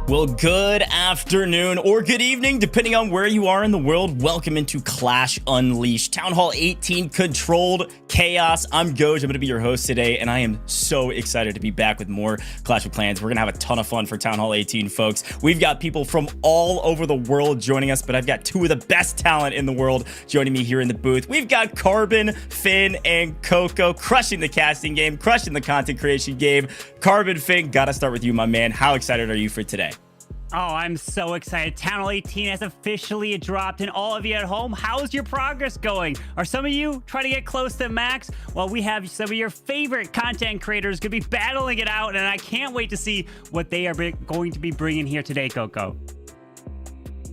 Well, good afternoon or good evening, depending on where you are in the world. Welcome into Clash Unleashed, Town Hall 18, Controlled Chaos. I'm Goj. I'm going to be your host today, and I am so excited to be back with more Clash of Clans. We're going to have a ton of fun for Town Hall 18, folks. We've got people from all over the world joining us, but I've got two of the best talent in the world joining me here in the booth. We've got Carbon, Finn, and Coco crushing the casting game, crushing the content creation game. Carbon, Finn, got to start with you, my man. How excited are you for today? Oh, I'm so excited. Town Hall 18 has officially dropped, and all of you at home, how's your progress going? Are some of you trying to get close to max? Well, we have some of your favorite content creators going to be battling it out, and I can't wait to see what they are going to be bringing here today, Coco.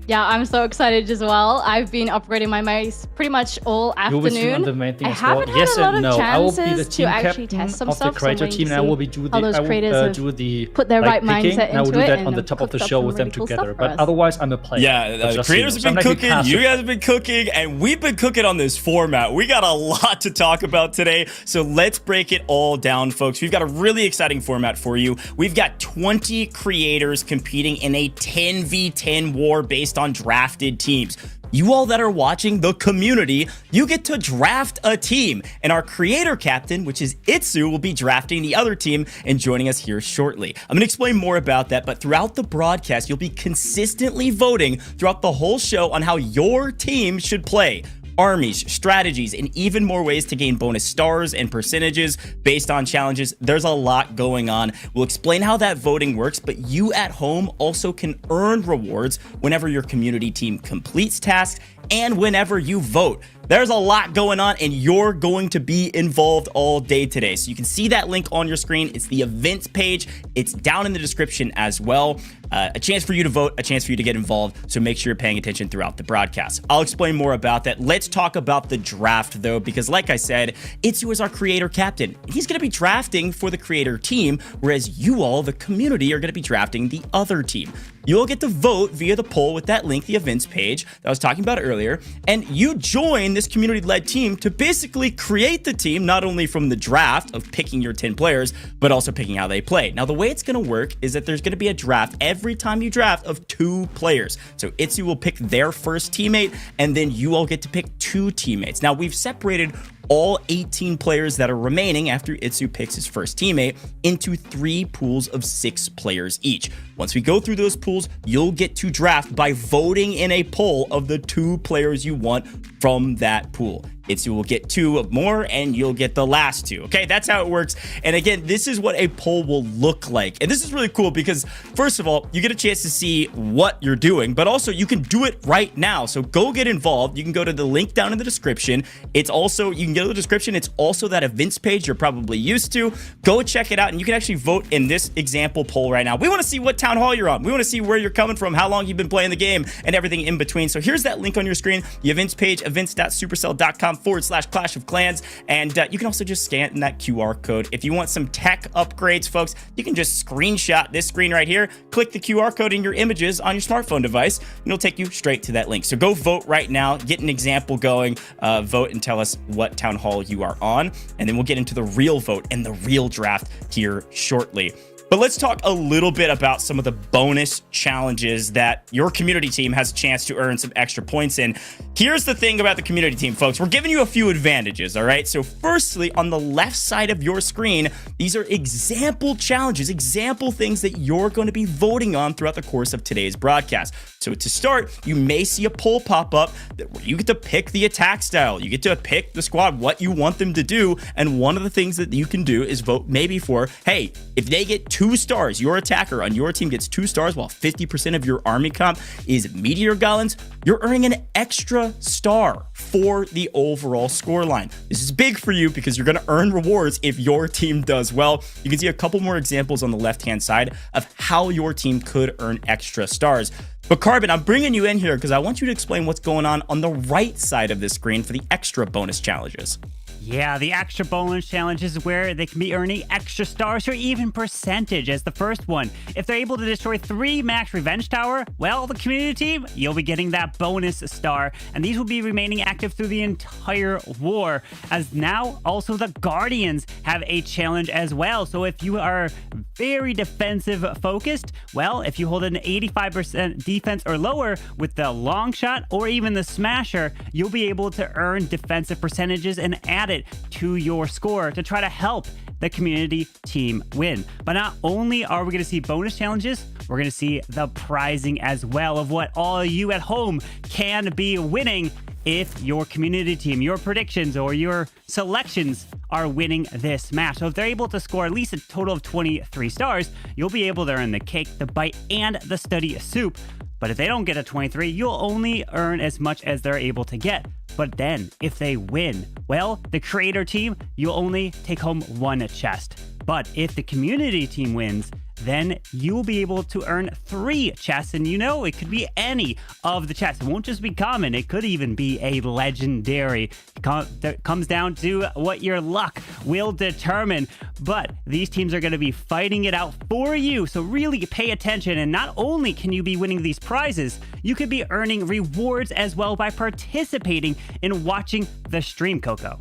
Yeah, I'm so excited as well. I've been upgrading my mice pretty much all afternoon. The main thing I as well. haven't Yes had a lot and of no. I will be the chances team to actually captain test some of the stuff. creator team, and I will be do the how those creators do the put their right picking, mindset and I will into do it that and on the top of the cooked show up with some them really cool together. stuff for But us. otherwise, I'm a player. Yeah, the creators have been cooking, you guys have been cooking, and we've been cooking on this format. We got a lot to talk about today, so let's break it all down, folks. We've got a really exciting format for you. We've got 20 creators competing in a 10v10 war based on drafted teams. You all that are watching, the community, you get to draft a team, and our creator captain, which is Itsu, will be drafting the other team and joining us here shortly. I'm going to explain more about that, but throughout the broadcast, you'll be consistently voting throughout the whole show on how your team should play. Armies, strategies, and even more ways to gain bonus stars and percentages based on challenges. There's a lot going on. We'll explain how that voting works, but you at home also can earn rewards whenever your community team completes tasks and whenever you vote. There's a lot going on, and you're going to be involved all day today. So you can see that link on your screen. It's the events page. It's down in the description as well. A chance for you to vote, a chance for you to get involved. So make sure you're paying attention throughout the broadcast. I'll explain more about that. Let's let's talk about the draft though, because like I said, Itsu is our creator captain. He's going to be drafting for the creator team, whereas you all, the community, are going to be drafting the other team. You'll get to vote via the poll with that link, the events page that I was talking about earlier, and you join this community-led team to basically create the team, not only from the draft of picking your 10 players, but also picking how they play. Now, the way it's going to work is that there's going to be a draft every time you draft of 2 players. So Itsu will pick their first teammate, and then you all get to pick 2 teammates. Now, we've separated all 18 players that are remaining after Itsu picks his first teammate into 3 pools of 6 players each. Once we go through those pools, you'll get to draft by voting in a poll of the 2 players you want from that pool. Itsu will get 2 more and you'll get the last 2. Okay, that's how it works. And again, this is what a poll will look like. And this is really cool because first of all, you get a chance to see what you're doing, but also you can do it right now. So go get involved. You can go to the link down in the description. It's also, you can go to the description. It's also that events page you're probably used to. Go check it out and you can actually vote in this example poll right now. We want to see what town hall you're on. We want to see where you're coming from, how long you've been playing the game, and everything in between. So here's that link on your screen, the events page, events.supercell.com/clash-of-clans. And you can also just scan that QR code. If you want some tech upgrades, folks, you can just screenshot this screen right here, click the QR code in your images on your smartphone device, and it'll take you straight to that link. So go vote right now, get an example going, vote and tell us what town hall you are on, and then we'll get into the real vote and the real draft here shortly. But let's talk a little bit about some of the bonus challenges that your community team has a chance to earn some extra points in. Here's the thing about the community team, folks. We're giving you a few advantages, all right? So firstly, on the left side of your screen, these are example challenges, example things that you're going to be voting on throughout the course of today's broadcast. So to start, you may see a poll pop up where you get to pick the attack style. You get to pick the squad, what you want them to do. And one of the things that you can do is vote maybe for, hey, if they get 2 stars, your attacker on your team gets 2 stars while 50% of your army comp is meteor golems, you're earning an extra star for the overall scoreline. This is big for you because you're going to earn rewards if your team does well. You can see a couple more examples on the left-hand side of how your team could earn extra stars. But Carbon, I'm bringing you in here because I want you to explain what's going on the right side of the screen for the extra bonus challenges. Yeah, the extra bonus challenge is where they can be earning extra stars or even percentage as the first one. If they're able to destroy 3 max revenge tower, well, the community team, you'll be getting that bonus star. And these will be remaining active through the entire war. As now, also the Guardians have a challenge as well. So if you are very defensive focused, well, if you hold an 85% defense or lower with the long shot or even the smasher, you'll be able to earn defensive percentages and add it to your score to try to help the community team win. But not only are we going to see bonus challenges, we're going to see the prizing as well of what all you at home can be winning if your community team, your predictions or your selections are winning this match. So if they're able to score at least a total of 23 stars, you'll be able to earn the cake, the bite, and the study soup. But if they don't get a 23, you'll only earn as much as they're able to get. But then, if they win, well, the creator team, you'll only take home 1 chest. But if the community team wins, then you'll be able to earn 3 chests. And you know, it could be any of the chests. It won't just be common. It could even be a legendary. It comes down to what your luck will determine. But these teams are going to be fighting it out for you. So really pay attention. And not only can you be winning these prizes, you could be earning rewards as well by participating in watching the stream, Coco.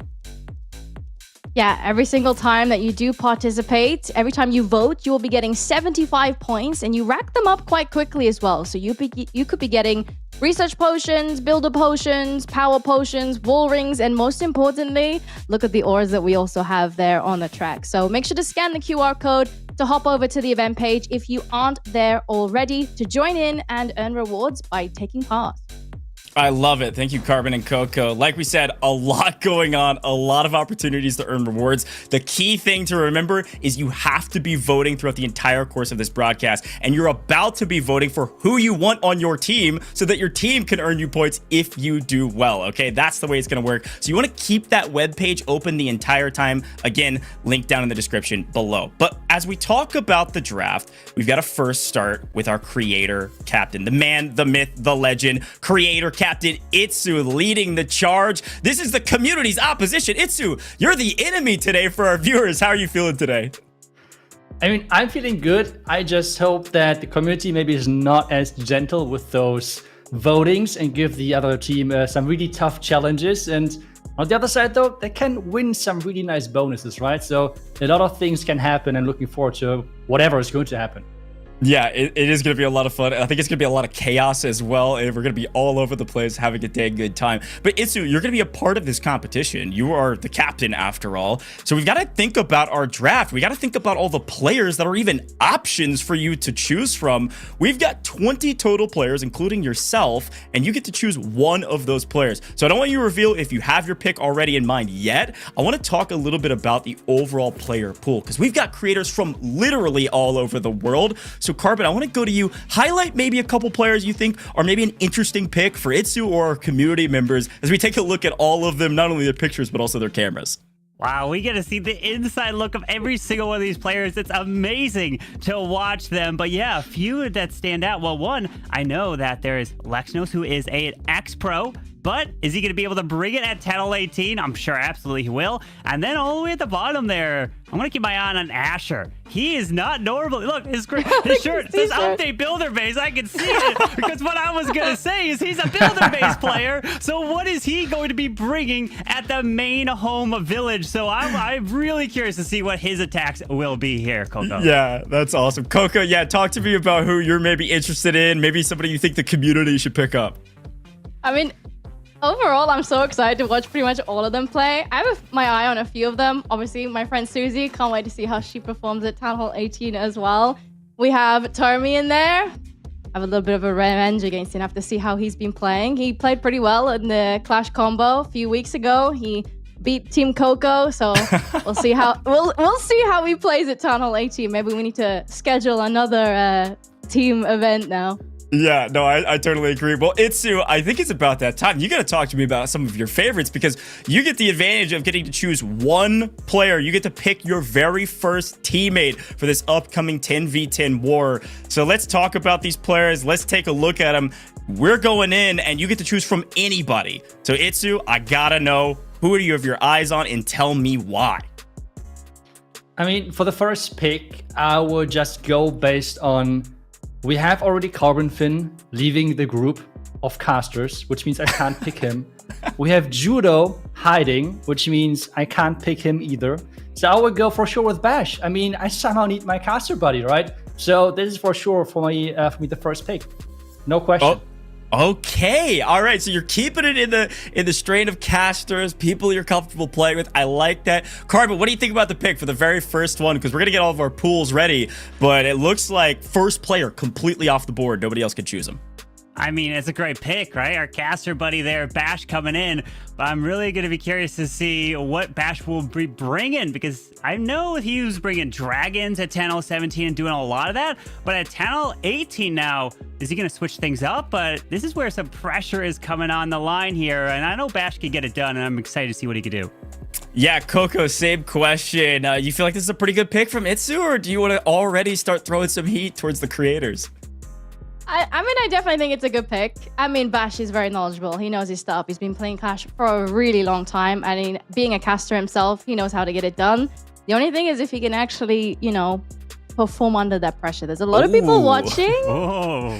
Yeah, every single time that you do participate, every time you vote, you will be getting 75 points, and you rack them up quite quickly as well. So you could be getting research potions, builder potions, power potions, wall rings, and most importantly, look at the ores that we also have there on the track. So make sure to scan the QR code to hop over to the event page if you aren't there already to join in and earn rewards by taking part. I love it. Thank you, Carbon and Coco. Like we said, a lot going on, a lot of opportunities to earn rewards. The key thing to remember is you have to be voting throughout the entire course of this broadcast, and you're about to be voting for who you want on your team so that your team can earn you points if you do well, okay? That's the way it's going to work. So you want to keep that web page open the entire time. Again, link down in the description below. But as we talk about the draft, we've got to first start with our creator captain, the man, the myth, the legend, creator captain Itsu leading the charge. This is the community's opposition. Itsu, you're the enemy today for our viewers. How are you feeling today? I mean, I'm feeling good. I just hope that the community maybe is not as gentle with those votings and give the other team some really tough challenges. And on the other side, though, they can win some really nice bonuses, right? So a lot of things can happen, and looking forward to whatever is going to happen. Yeah, it is going to be a lot of fun. I think it's going to be a lot of chaos as well. And we're going to be all over the place having a dang good time. But Itsu, you're going to be a part of this competition. You are the captain after all. So we've got to think about our draft. We got to think about all the players that are even options for you to choose from. We've got 20 total players, including yourself, and you get to choose one of those players. So I don't want you to reveal if you have your pick already in mind yet. I want to talk a little bit about the overall player pool because we've got creators from literally all over the world. So Carbon, I want to go to you. Highlight maybe a couple players you think are maybe an interesting pick for Itsu or our community members as we take a look at all of them, not only their pictures, but also their cameras. Wow, we get to see the inside look of every single one of these players. It's amazing to watch them. But yeah, a few that stand out. Well, one, I know that there is Lexnos, who is an ex-pro. But is he going to be able to bring it at TH18? I'm sure absolutely he will. And then all the way at the bottom there, I'm going to keep my eye on Asher. He is not normal. Look, his shirt says update builder base. I can see it because what I was going to say is he's a builder base player. So what is he going to be bringing at the main home village? So I'm really curious to see what his attacks will be here, Coco. Yeah, that's awesome. Coco, yeah, talk to me about who you're maybe interested in. Maybe somebody you think the community should pick up. I mean, overall, I'm so excited to watch pretty much all of them play. I have my eye on a few of them. Obviously, my friend Susie, can't wait to see how she performs at Town Hall 18 as well. We have Termi in there. I have a little bit of a revenge against him. I have to see how he's been playing. He played pretty well in the Clash combo a few weeks ago. He beat Team Coco, so we'll see how we'll see how he plays at Town Hall 18. Maybe we need to schedule another team event now. Yeah, no, I totally agree. Well, Itsu, I think it's about that time. You got to talk to me about some of your favorites because you get the advantage of getting to choose one player. You get to pick your very first teammate for this upcoming 10v10 war. So let's talk about these players. Let's take a look at them. We're going in and you get to choose from anybody. So Itsu, I got to know, who do you have your eyes on and tell me why? I mean, for the first pick, I would just go based on... We have already Carbon Finn leaving the group of casters, which means I can't pick him. We have Judo hiding, which means I can't pick him either. So I would go for sure with Bash. I mean, I somehow need my caster buddy, right? So this is for sure for me the first pick. No question. Oh, okay. All right. So you're keeping it in the strain of casters, people you're comfortable playing with. I like that. Carbon, what do you think about the pick for the very first one? Because we're going to get all of our pools ready, but it looks like first player completely off the board. Nobody else can choose him. I mean, it's a great pick, right? Our caster buddy there, Bash, coming in. But I'm really going to be curious to see what Bash will be bringing because I know he was bringing dragons at Channel 17 and doing a lot of that. But at Channel 18 now, is he going to switch things up? But this is where some pressure is coming on the line here. And I know Bash can get it done, and I'm excited to see what he can do. Yeah, Coco, same question. You feel like this is a pretty good pick from Itsu, or do you want to already start throwing some heat towards the creators? I mean, I definitely think it's a good pick. I mean, Bash is very knowledgeable. He knows his stuff. He's been playing Clash for a really long time. I mean, being a caster himself, he knows how to get it done. The only thing is if he can actually, you know, perform under that pressure. There's a lot of people watching.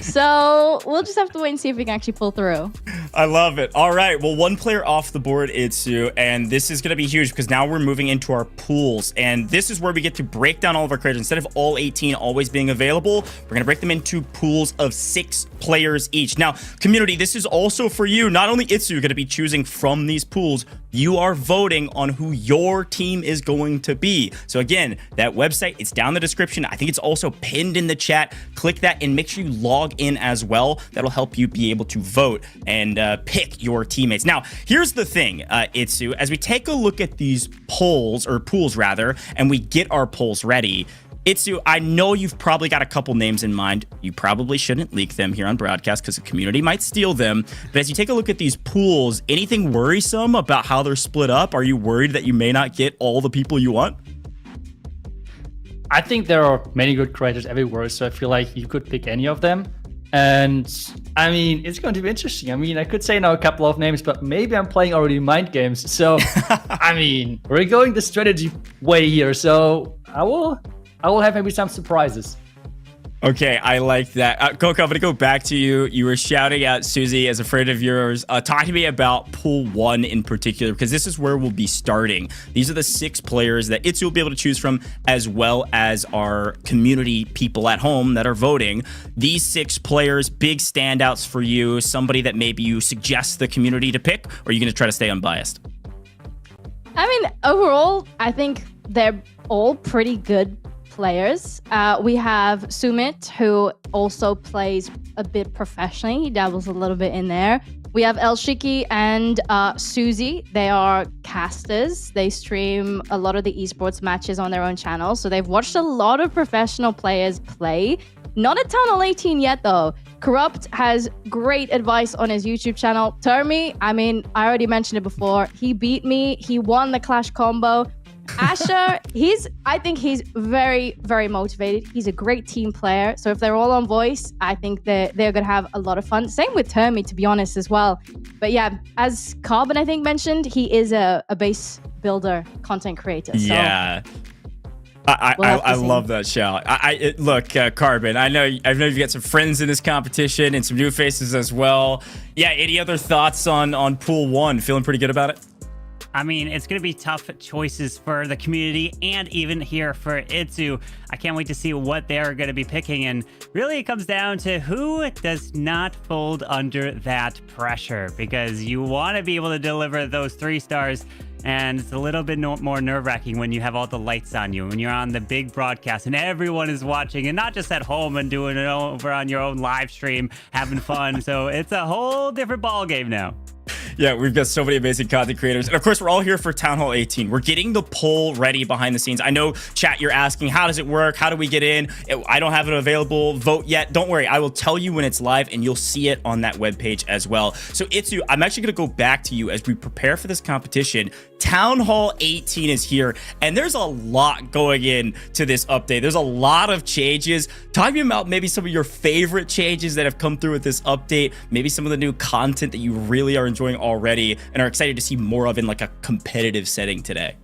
So we'll just have to wait and see if we can actually pull through. I love it. All right. Well, one player off the board, Itsu, and this is going to be huge because now we're moving into our pools. And this is where we get to break down all of our creators. Instead of all 18 always being available, we're going to break them into pools of 6 players each. Now, community, this is also for you. Not only Itsu, you're going to be choosing from these pools, you are voting on who your team is going to be. So again, that website, it's down in the description. I think it's also pinned in the chat. Click that and make sure you log in as well. That'll help you be able to vote and pick your teammates. Now, here's the thing, Itsu, as we take a look at these polls, or pools rather, and we get our polls ready, Itsu, I know you've probably got a couple names in mind. You probably shouldn't leak them here on broadcast because the community might steal them. But as you take a look at these pools, anything worrisome about how they're split up? Are you worried that you may not get all the people you want? I think there are many good creators everywhere, so I feel like you could pick any of them. And I mean, it's going to be interesting. I mean, I could say now a couple of names, but maybe I'm playing already mind games. So, I mean, we're going the strategy way here. So I will have maybe some surprises. Okay, I like that. Coco, I'm going to go back to you. You were shouting out Susie as a friend of yours. Talk to me about Pool 1 in particular, because this is where we'll be starting. These are the 6 players that Itzy will be able to choose from, as well as our community people at home that are voting. These 6 players, big standouts for you, somebody that maybe you suggest the community to pick, or are you going to try to stay unbiased? I mean, overall, I think they're all pretty good players. We have Sumit, who also plays a bit professionally. He dabbles a little bit in there. We have El Shiki and Susie. They are casters. They stream a lot of the esports matches on their own channel. So they've watched a lot of professional players play. Not at Town Hall 18 yet, though. Corrupt has great advice on his YouTube channel. Termi, I mean, I already mentioned it before. He beat me. He won the Clash combo. Asher, I think he's very, very motivated. He's a great team player. So if they're all on voice, I think they're going to have a lot of fun. Same with Termi, to be honest, as well. But yeah, as Carbon, I think, mentioned, he is a base builder content creator. So yeah. I love that shout. Look, Carbon, I know you've got some friends in this competition and some new faces as well. Yeah, any other thoughts on Pool 1? Feeling pretty good about it? I mean, it's going to be tough choices for the community and even here for Itzu. I can't wait to see what they're going to be picking. And really, it comes down to who does not fold under that pressure, because you want to be able to deliver those 3 stars. And it's a little bit more nerve-wracking when you have all the lights on you, when you're on the big broadcast and everyone is watching, and not just at home and doing it over on your own live stream, having fun. So it's a whole different ball game now. Yeah, we've got so many amazing content creators. And of course, we're all here for Town Hall 18. We're getting the poll ready behind the scenes. I know, chat, you're asking, how does it work? How do we get in? I don't have an available vote yet. Don't worry. I will tell you when it's live, and you'll see it on that webpage as well. So, Itzu, I'm actually going to go back to you as we prepare for this competition. Town Hall 18 is here, and there's a lot going in to this update. There's a lot of changes. Talk to me about maybe some of your favorite changes that have come through with this update, maybe some of the new content that you really are enjoying already and are excited to see more of in like a competitive setting today.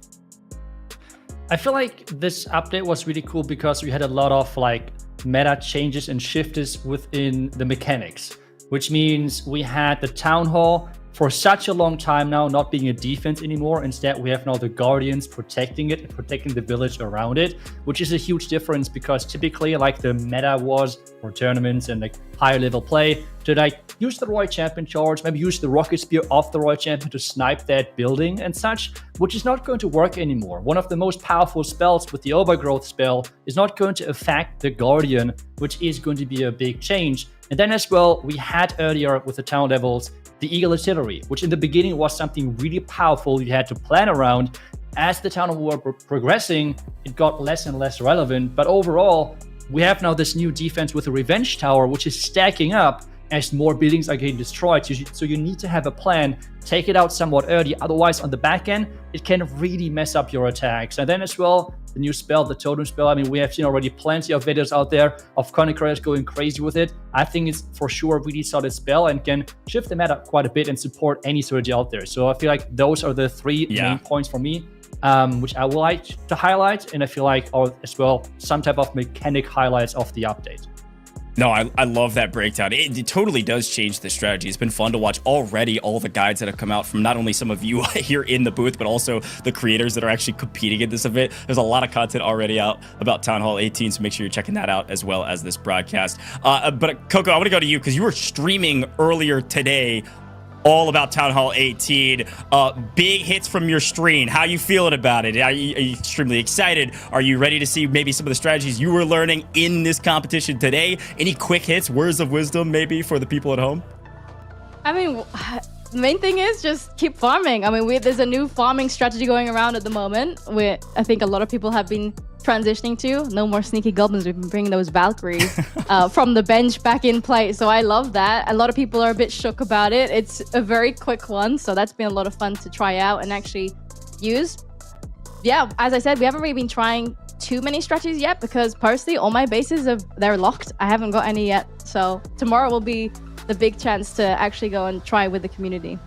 I feel like this update was really cool because we had a lot of like meta changes and shifts within the mechanics, which means we had the Town Hall for such a long time now not being a defense anymore. Instead, we have now the Guardians protecting it and protecting the village around it, which is a huge difference because typically like the meta was for tournaments and like higher level play to like use the Royal Champion charge, maybe use the Rocket Spear of the Royal Champion to snipe that building and such, which is not going to work anymore. One of the most powerful spells with the Overgrowth spell is not going to affect the Guardian, which is going to be a big change. And then as well, we had earlier with the town levels, the Eagle Artillery, which in the beginning was something really powerful you had to plan around. As the town war were progressing, it got less and less relevant. But overall, we have now this new defense with the Revenge Tower, which is stacking up as more buildings are getting destroyed. So you need to have a plan, take it out somewhat early. Otherwise, on the back end, it can really mess up your attacks. And then as well, the new spell, the Totem spell. I mean, we have seen already plenty of videos out there of content creators going crazy with it. I think it's for sure a really solid spell and can shift the meta quite a bit and support any strategy out there. So I feel like those are the 3 main points for me, which I would like to highlight. And I feel like are as well some type of mechanic highlights of the update. No, I love that breakdown. It totally does change the strategy. It's been fun to watch already all the guides that have come out from not only some of you here in the booth, but also the creators that are actually competing in this event. There's a lot of content already out about Town Hall 18, so make sure you're checking that out as well as this broadcast. But Coco, I want to go to you because you were streaming earlier today all about Town Hall 18. Big hits from your stream. How you feeling about it? Are you extremely excited? Are you ready to see maybe some of the strategies you were learning in this competition today? Any quick hits, words of wisdom maybe for the people at home? I mean, the main thing is just keep farming. I mean, there's a new farming strategy going around at the moment where I think a lot of people have been transitioning to. No more sneaky goblins. We've been bringing those Valkyries from the bench back in play. So I love that. A lot of people are a bit shook about it. It's a very quick one. So that's been a lot of fun to try out and actually use. Yeah, as I said, we haven't really been trying too many strategies yet because personally, all my bases they're locked. I haven't got any yet. So tomorrow will be the big chance to actually go and try with the community.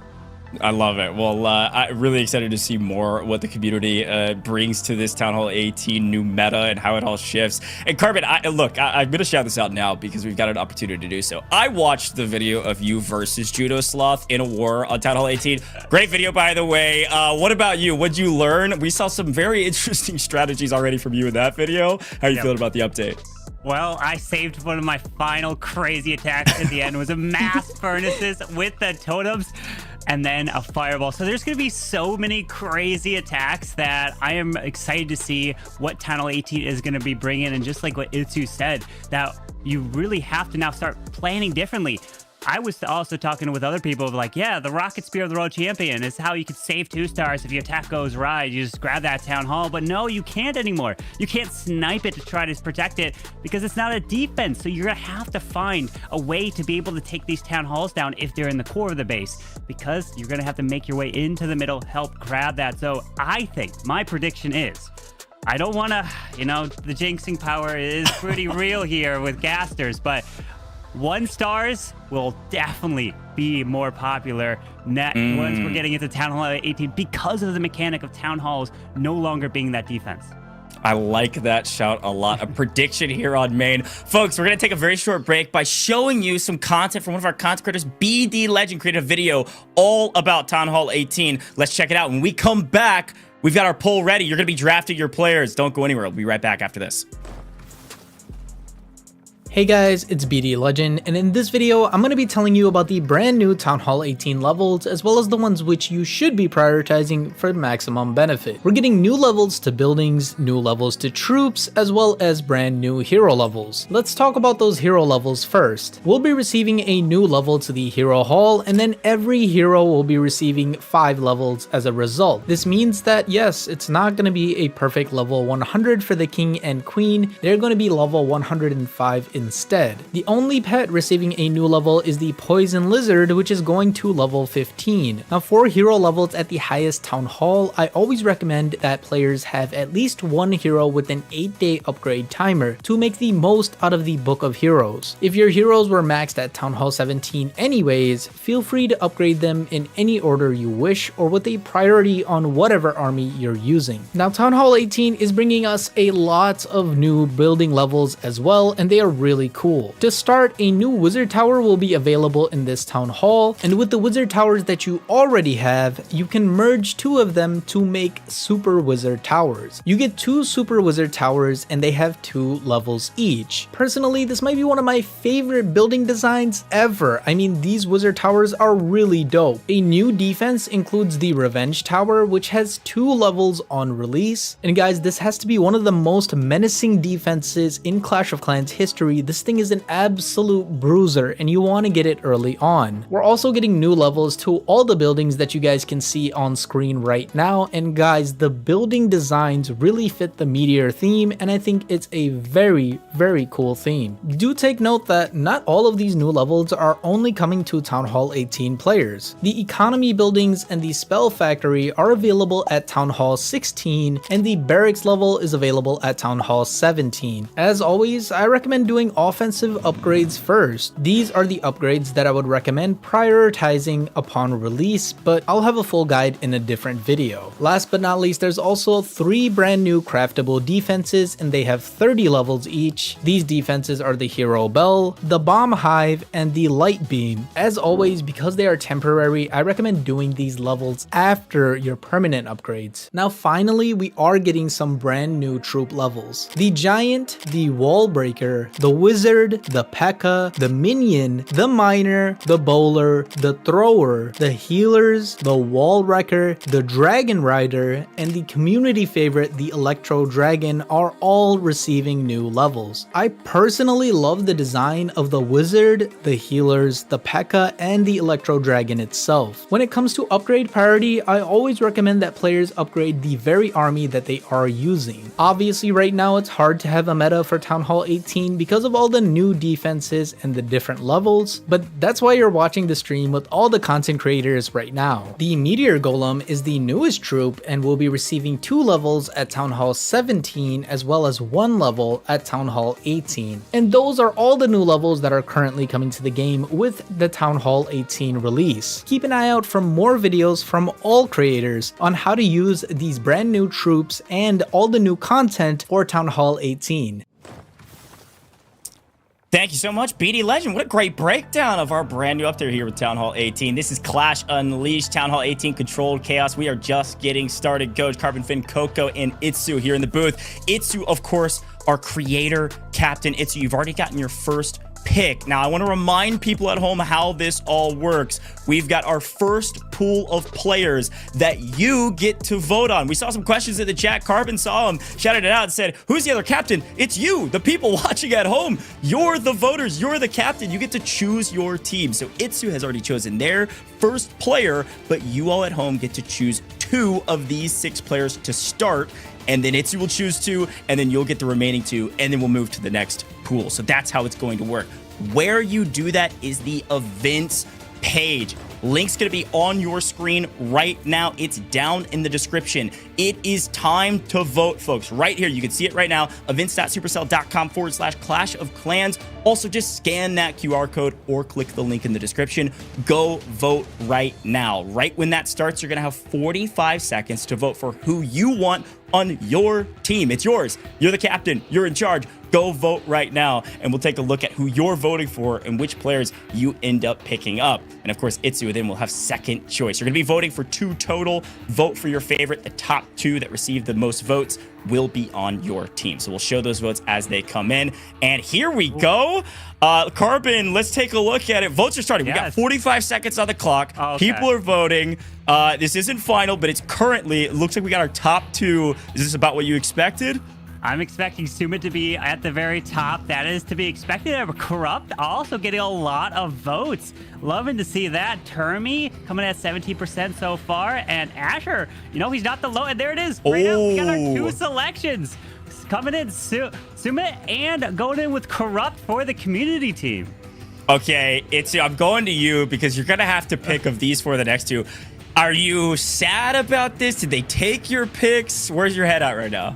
I love it. Well, I'm really excited to see more what the community brings to this Town Hall 18 new meta and how it all shifts. And Carbon, I'm going to shout this out now because we've got an opportunity to do so. I watched the video of you versus Judo Sloth in a war on Town Hall 18. Great video, by the way. What about you? What'd you learn? We saw some very interesting strategies already from you in that video. How are you feeling about the update? Well, I saved one of my final crazy attacks at the end. It was a mass furnaces with the totems and then a fireball. So there's going to be so many crazy attacks that I am excited to see what Town Hall 18 is going to be bringing. And just like what Itsu said, that you really have to now start planning differently. I was also talking with other people like, yeah, the Rocket Spear of the World Champion is how you could save 2 stars if your attack goes right. You just grab that Town Hall, but no, you can't anymore. You can't snipe it to try to protect it because it's not a defense. So you're gonna have to find a way to be able to take these Town Halls down if they're in the core of the base, because you're gonna have to make your way into the middle, help grab that. So I think my prediction is, I don't wanna, the jinxing power is pretty real here with Gasters, but 1 stars will definitely be more popular once we're getting into Town Hall 18 because of the mechanic of Town Halls no longer being that defense. I like that shout a lot. A prediction here on main. Folks, we're going to take a very short break by showing you some content from one of our content creators. BD Legend created a video all about Town Hall 18. Let's check it out. When we come back, we've got our poll ready. You're going to be drafting your players. Don't go anywhere. We'll be right back after this. Hey guys, it's BD Legend, and in this video, I'm going to be telling you about the brand new Town Hall 18 levels, as well as the ones which you should be prioritizing for maximum benefit. We're getting new levels to buildings, new levels to troops, as well as brand new hero levels. Let's talk about those hero levels first. We'll be receiving a new level to the hero hall, and then every hero will be receiving 5 levels as a result. This means that yes, it's not going to be a perfect level 100 for the king and queen, they're going to be level 105 instead. The only pet receiving a new level is the Poison Lizard, which is going to level 15. Now for hero levels at the highest Town Hall, I always recommend that players have at least 1 hero with an 8-day upgrade timer to make the most out of the Book of Heroes. If your heroes were maxed at Town Hall 17 anyways, feel free to upgrade them in any order you wish or with a priority on whatever army you're using. Now Town Hall 18 is bringing us a lot of new building levels as well, and they are really cool. To start, a new wizard tower will be available in this town hall, and with the wizard towers that you already have, you can merge 2 of them to make super wizard towers. You get 2 super wizard towers and they have 2 levels each. Personally, this might be one of my favorite building designs ever. I mean, these wizard towers are really dope. A new defense includes the Revenge Tower, which has 2 levels on release. And guys, this has to be one of the most menacing defenses in Clash of Clans history. This thing is an absolute bruiser and you want to get it early on. We're also getting new levels to all the buildings that you guys can see on screen right now, and guys, the building designs really fit the meteor theme, and I think it's a very cool theme. Do take note that not all of these new levels are only coming to Town Hall 18 players. The economy buildings and the spell factory are available at Town Hall 16, and the barracks level is available at Town Hall 17. As always, I recommend doing offensive upgrades first. These are the upgrades that I would recommend prioritizing upon release, but I'll have a full guide in a different video. Last but not least, there's also 3 brand new craftable defenses, and they have 30 levels each. These defenses are the Hero Bell, the Bomb Hive, and the Light Beam. As always, because they are temporary, I recommend doing these levels after your permanent upgrades. Now finally, we are getting some brand new troop levels. The Giant, the Wall Breaker, the Wizard, the P.E.K.K.A., the Minion, the Miner, the Bowler, the Thrower, the Healers, the Wall Wrecker, the Dragon Rider, and the community favorite, the Electro Dragon, are all receiving new levels. I personally love the design of the Wizard, the Healers, the P.E.K.K.A., and the Electro Dragon itself. When it comes to upgrade priority, I always recommend that players upgrade the very army that they are using. Obviously right now it's hard to have a meta for Town Hall 18 because of all the new defenses and the different levels, but that's why you're watching the stream with all the content creators right now. The Meteor Golem is the newest troop and will be receiving 2 levels at Town Hall 17 as well as 1 level at Town Hall 18. And those are all the new levels that are currently coming to the game with the Town Hall 18 release. Keep an eye out for more videos from all creators on how to use these brand new troops and all the new content for Town Hall 18. Thank you so much, BD Legend. What a great breakdown of our brand new update here with Town Hall 18. This is Clash Unleashed, Town Hall 18 Controlled Chaos. We are just getting started. Coach Carbon Fin, Coco, and Itsu here in the booth. Itsu, of course, our creator, Captain Itsu. You've already gotten your first pick. Now, I want to remind people at home how this all works. We've got our first pool of players that you get to vote on. We saw some questions in the chat. Carbon saw them, shouted it out, and said, who's the other captain? It's you, the people watching at home. You're the voters. You're the captain. You get to choose your team. So Itsu has already chosen their first player, but you all at home get to choose 2 of these 6 players to start. And then Itsu will choose 2, and then you'll get the remaining 2, and then we'll move to the next pool. So that's how it's going to work. Where you do that is the events page. Link's going to be on your screen right now. It's down in the description. It is time to vote, folks. Right here, you can see it right now. events.supercell.com/clash-of-clans. Also, just scan that QR code or click the link in the description. Go vote right now. Right when that starts, you're going to have 45 seconds to vote for who you want on your team. It's yours. You're the captain. You're in charge. Go vote right now, and we'll take a look at who you're voting for and which players you end up picking up. And of course, Itsu then will have second choice. You're going to be voting for 2 total. Vote for your favorite. The top 2 that receive the most votes will be on your team. So we'll show those votes as they come in. And here we go. Carbon, let's take a look at it. Votes are starting. Yes. We got 45 seconds on the clock. Okay. People are voting. This isn't final, but it's currently, it looks like we got our top 2. Is this about what you expected? I'm expecting Sumit to be at the very top. That is to be expected. Corrupt also getting a lot of votes. Loving to see that. Termy coming at 17% so far. And Asher, you know, he's not the low. And there it is. Right now, we got our 2 selections. Coming in, Sumit, and going in with Corrupt for the community team. Okay, I'm going to you because you're going to have to pick of these 4 the next 2. Are you sad about this? Did they take your picks? Where's your head at right now?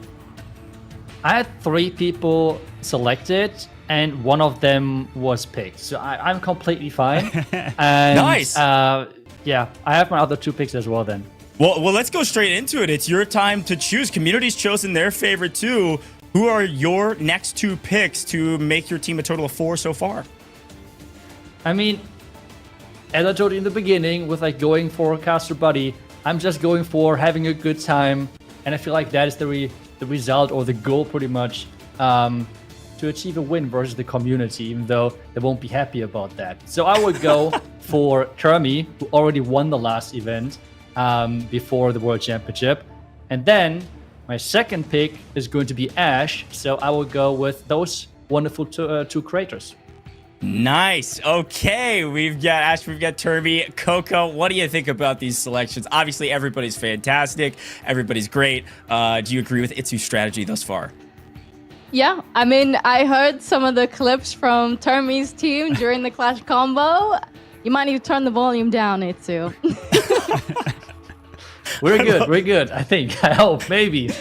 I had 3 people selected, and one of them was picked. So I'm completely fine. And, nice. Yeah, I have my other 2 picks as well then. Well, let's go straight into it. It's your time to choose. Community's chosen their favorite 2. Who are your next 2 picks to make your team a total of 4 so far? I mean, as I told you in the beginning, with like going for a caster buddy, I'm just going for having a good time. And I feel like that is the result or the goal pretty much to achieve a win versus the community, even though they won't be happy about that. So I would go for Termy, who already won the last event before the World Championship. And then my second pick is going to be Ash. So I will go with those wonderful 2 creators. Nice. Okay, we've got Ash, we've got Termy. Coco, what do you think about these selections? Obviously, everybody's fantastic. Everybody's great. Do you agree with Itsu's strategy thus far? Yeah, I mean, I heard some of the clips from Termy's team during the Clash combo. You might need to turn the volume down, Itsu. We're good, I think. I hope, maybe.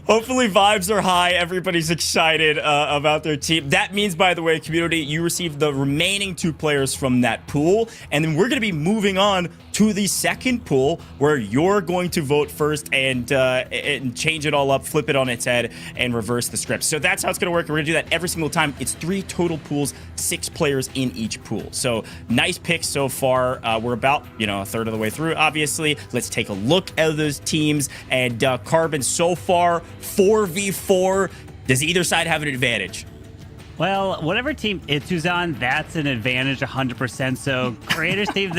Hopefully vibes are high. Everybody's excited about their team. That means, by the way, community, you received the remaining 2 players from that pool. And then we're going to be moving on to the second pool where you're going to vote first and change it all up, flip it on its head, and reverse the script. So that's how it's going to work. We're going to do that every single time. It's 3 total pools, 6 players in each pool. So nice picks so far. We're about, a third of the way through, obviously. Let's take a look at those teams. And Carbon, so far, 4v4. Does either side have an advantage? Well, whatever team Itsu's on, that's an advantage 100%. So creators team,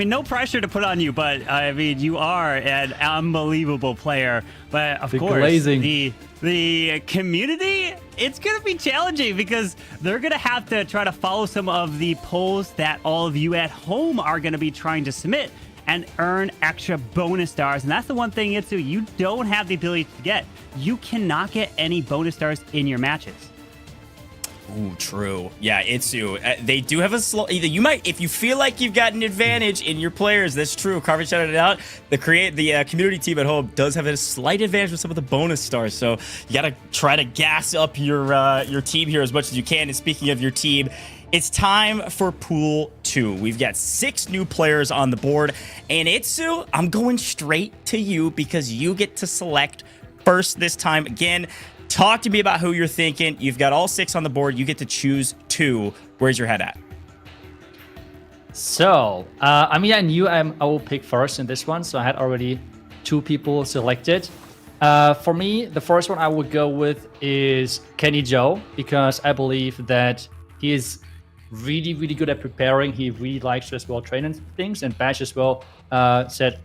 no pressure to put on you, but I mean, you are an unbelievable player. But of course, glazing. The community, it's going to be challenging because they're going to have to try to follow some of the polls that all of you at home are going to be trying to submit and earn extra bonus stars. And that's the one thing, Itsu, you don't have the ability to get. You cannot get any bonus stars in your matches. Ooh, true. Yeah, Itsu. They do have a slow. Either you might, if you feel like you've got an advantage in your players. That's true. Carver shouted it out. The community team at home does have a slight advantage with some of the bonus stars. So you gotta try to gas up your team here as much as you can. And speaking of your team, it's time for Pool 2. We've got 6 new players on the board. And Itsu, I'm going straight to you because you get to select first this time. Again, talk to me about who you're thinking. You've got all 6 on the board. You get to choose 2. Where's your head at? So, I mean, I knew I will pick first in this one. So I had already 2 people selected. For me, the first one I would go with is Kenny Joe, because I believe that he is really, really good at preparing. He really likes to as well train things, and Bash as well said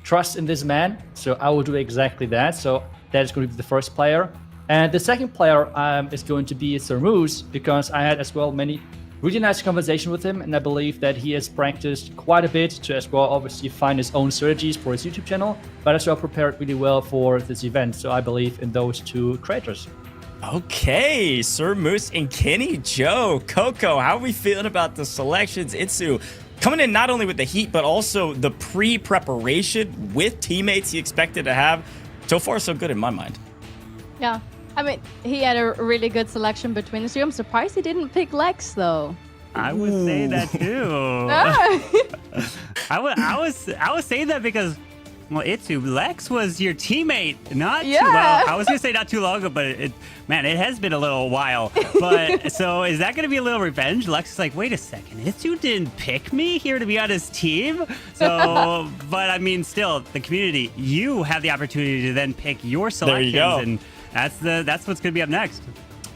trust in this man. So I will do exactly that. So that is going to be the first player. And the second player is going to be Sir Moose, because I had as well many really nice conversation with him, and I believe that he has practiced quite a bit to as well obviously find his own strategies for his YouTube channel, but as well prepared really well for this event. So I believe in those 2 creators. Okay, Sir Moose and Kenny Joe. Coco, how are we feeling about the selections? Itsu coming in not only with the heat, but also the pre-preparation with teammates he expected to have. So far, so good in my mind. Yeah. I mean, he had a really good selection between the 2. I'm surprised he didn't pick Lex, though. I would say that too. I was saying that because, well, Itsu, Lex was your teammate not too well. I was gonna say not too long ago, but it has been a little while. But so is that gonna be a little revenge? Lex is like, wait a second, Itsu didn't pick me here to be on his team. So, but I mean, still, the community, you have the opportunity to then pick your selections, and that's what's gonna be up next.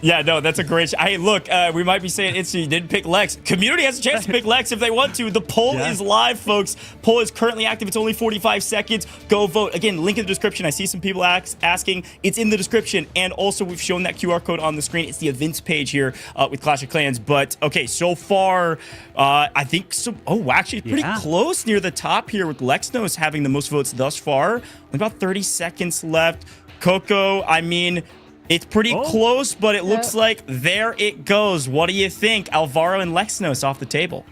Yeah, no, that's a great. Hey, look, we might be saying Itsu didn't pick Lex. Community has a chance to pick Lex if they want to. The poll is live, folks. Poll is currently active. It's only 45 seconds. Go vote. Again, link in the description. I see some people asking. It's in the description. And also, we've shown that QR code on the screen. It's the events page here with Clash of Clans. But, okay, so far, I think so. Oh, actually, pretty close near the top here with Lexnos having the most votes thus far. Only about 30 seconds left. Coco, I mean, it's pretty close, but it looks like there it goes. What do you think? Alvaro and Lexnos off the table.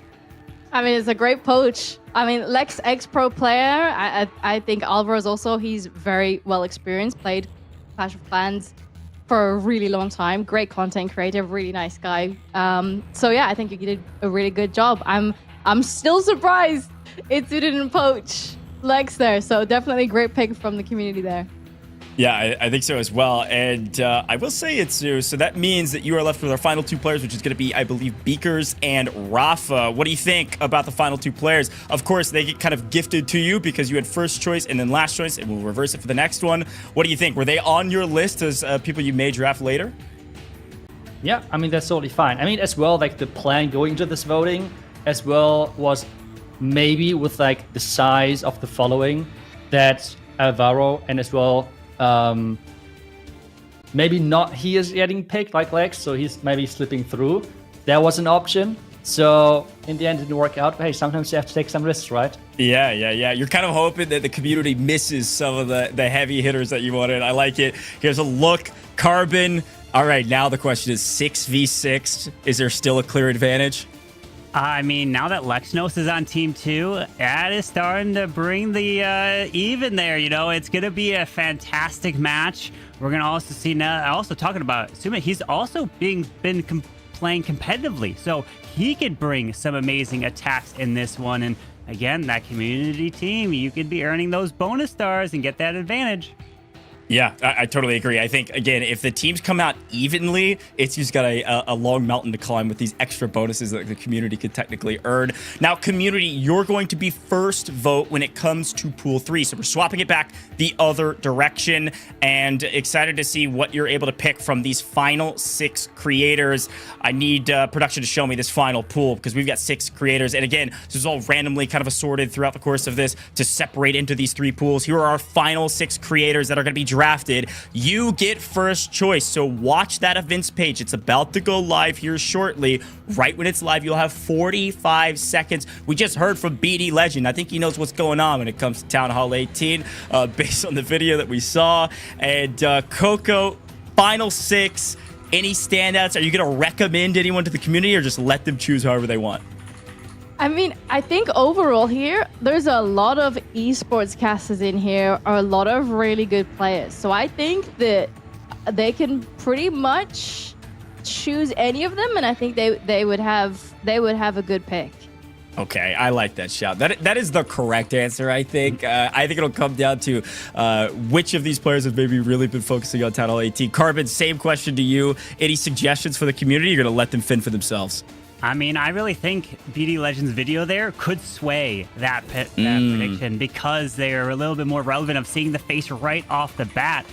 I mean, it's a great poach. I mean, Lex ex-pro player. I think Alvaro's also, he's very well experienced, played Clash of Clans for a really long time. Great content creator, really nice guy. So yeah, I think you did a really good job. I'm still surprised it didn't poach Lex there. So definitely a great pick from the community there. Yeah, I think so as well. And I will say it's so that means that you are left with our final 2 players, which is going to be, I believe, Beakers and Rafa. What do you think about the final 2 players? Of course, they get kind of gifted to you because you had first choice and then last choice, and we'll reverse it for the next one. What do you think? Were they on your list as people you may draft later? Yeah, I mean, that's totally fine. I mean, as well, like the plan going into this voting as well was maybe with like the size of the following that Alvaro and as well maybe not he is getting picked like Lex, so he's maybe slipping through. That was an option. So in the end, it didn't work out. But hey, sometimes you have to take some risks, right? Yeah. You're kind of hoping that the community misses some of the heavy hitters that you wanted. I like it. Here's a look. Carbon. All right, now the question is 6v6. Is there still a clear advantage? I mean, now that Lexnos is on team 2, that is starting to bring the even there. You know, it's going to be a fantastic match. We're going to also see now, also talking about Suma, he's also been playing competitively. So he could bring some amazing attacks in this one. And again, that community team, you could be earning those bonus stars and get that advantage. Yeah, I totally agree. I think, again, if the teams come out evenly, it's just got a long mountain to climb with these extra bonuses that the community could technically earn. Now, community, you're going to be first vote when it comes to Pool 3. So we're swapping it back the other direction, and excited to see what you're able to pick from these final 6 creators. I need production to show me this final pool because we've got 6 creators. And again, this is all randomly kind of assorted throughout the course of this to separate into these 3 pools. Here are our final 6 creators that are going to be drafted. You get first choice, so watch that events page. It's about to go live here shortly. Right when it's live, you'll have 45 seconds. We just heard from BD Legend. I think he knows what's going on when it comes to Town Hall 18 based on the video that we saw. And Coco, final 6. Any standouts? Are you going to recommend anyone to the community or just let them choose however they want? I mean, I think overall here, there's a lot of esports casters in here, or a lot of really good players. So I think that they can pretty much choose any of them, and I think they would have a good pick. Okay, I like that shout. That is the correct answer, I think. I think it'll come down to which of these players have maybe really been focusing on Town Hall 18. Carbon, same question to you. Any suggestions for the community? You're going to let them fend for themselves. I mean, I really think BD Legends' video there could sway that prediction because they're a little bit more relevant of seeing the face right off the bat.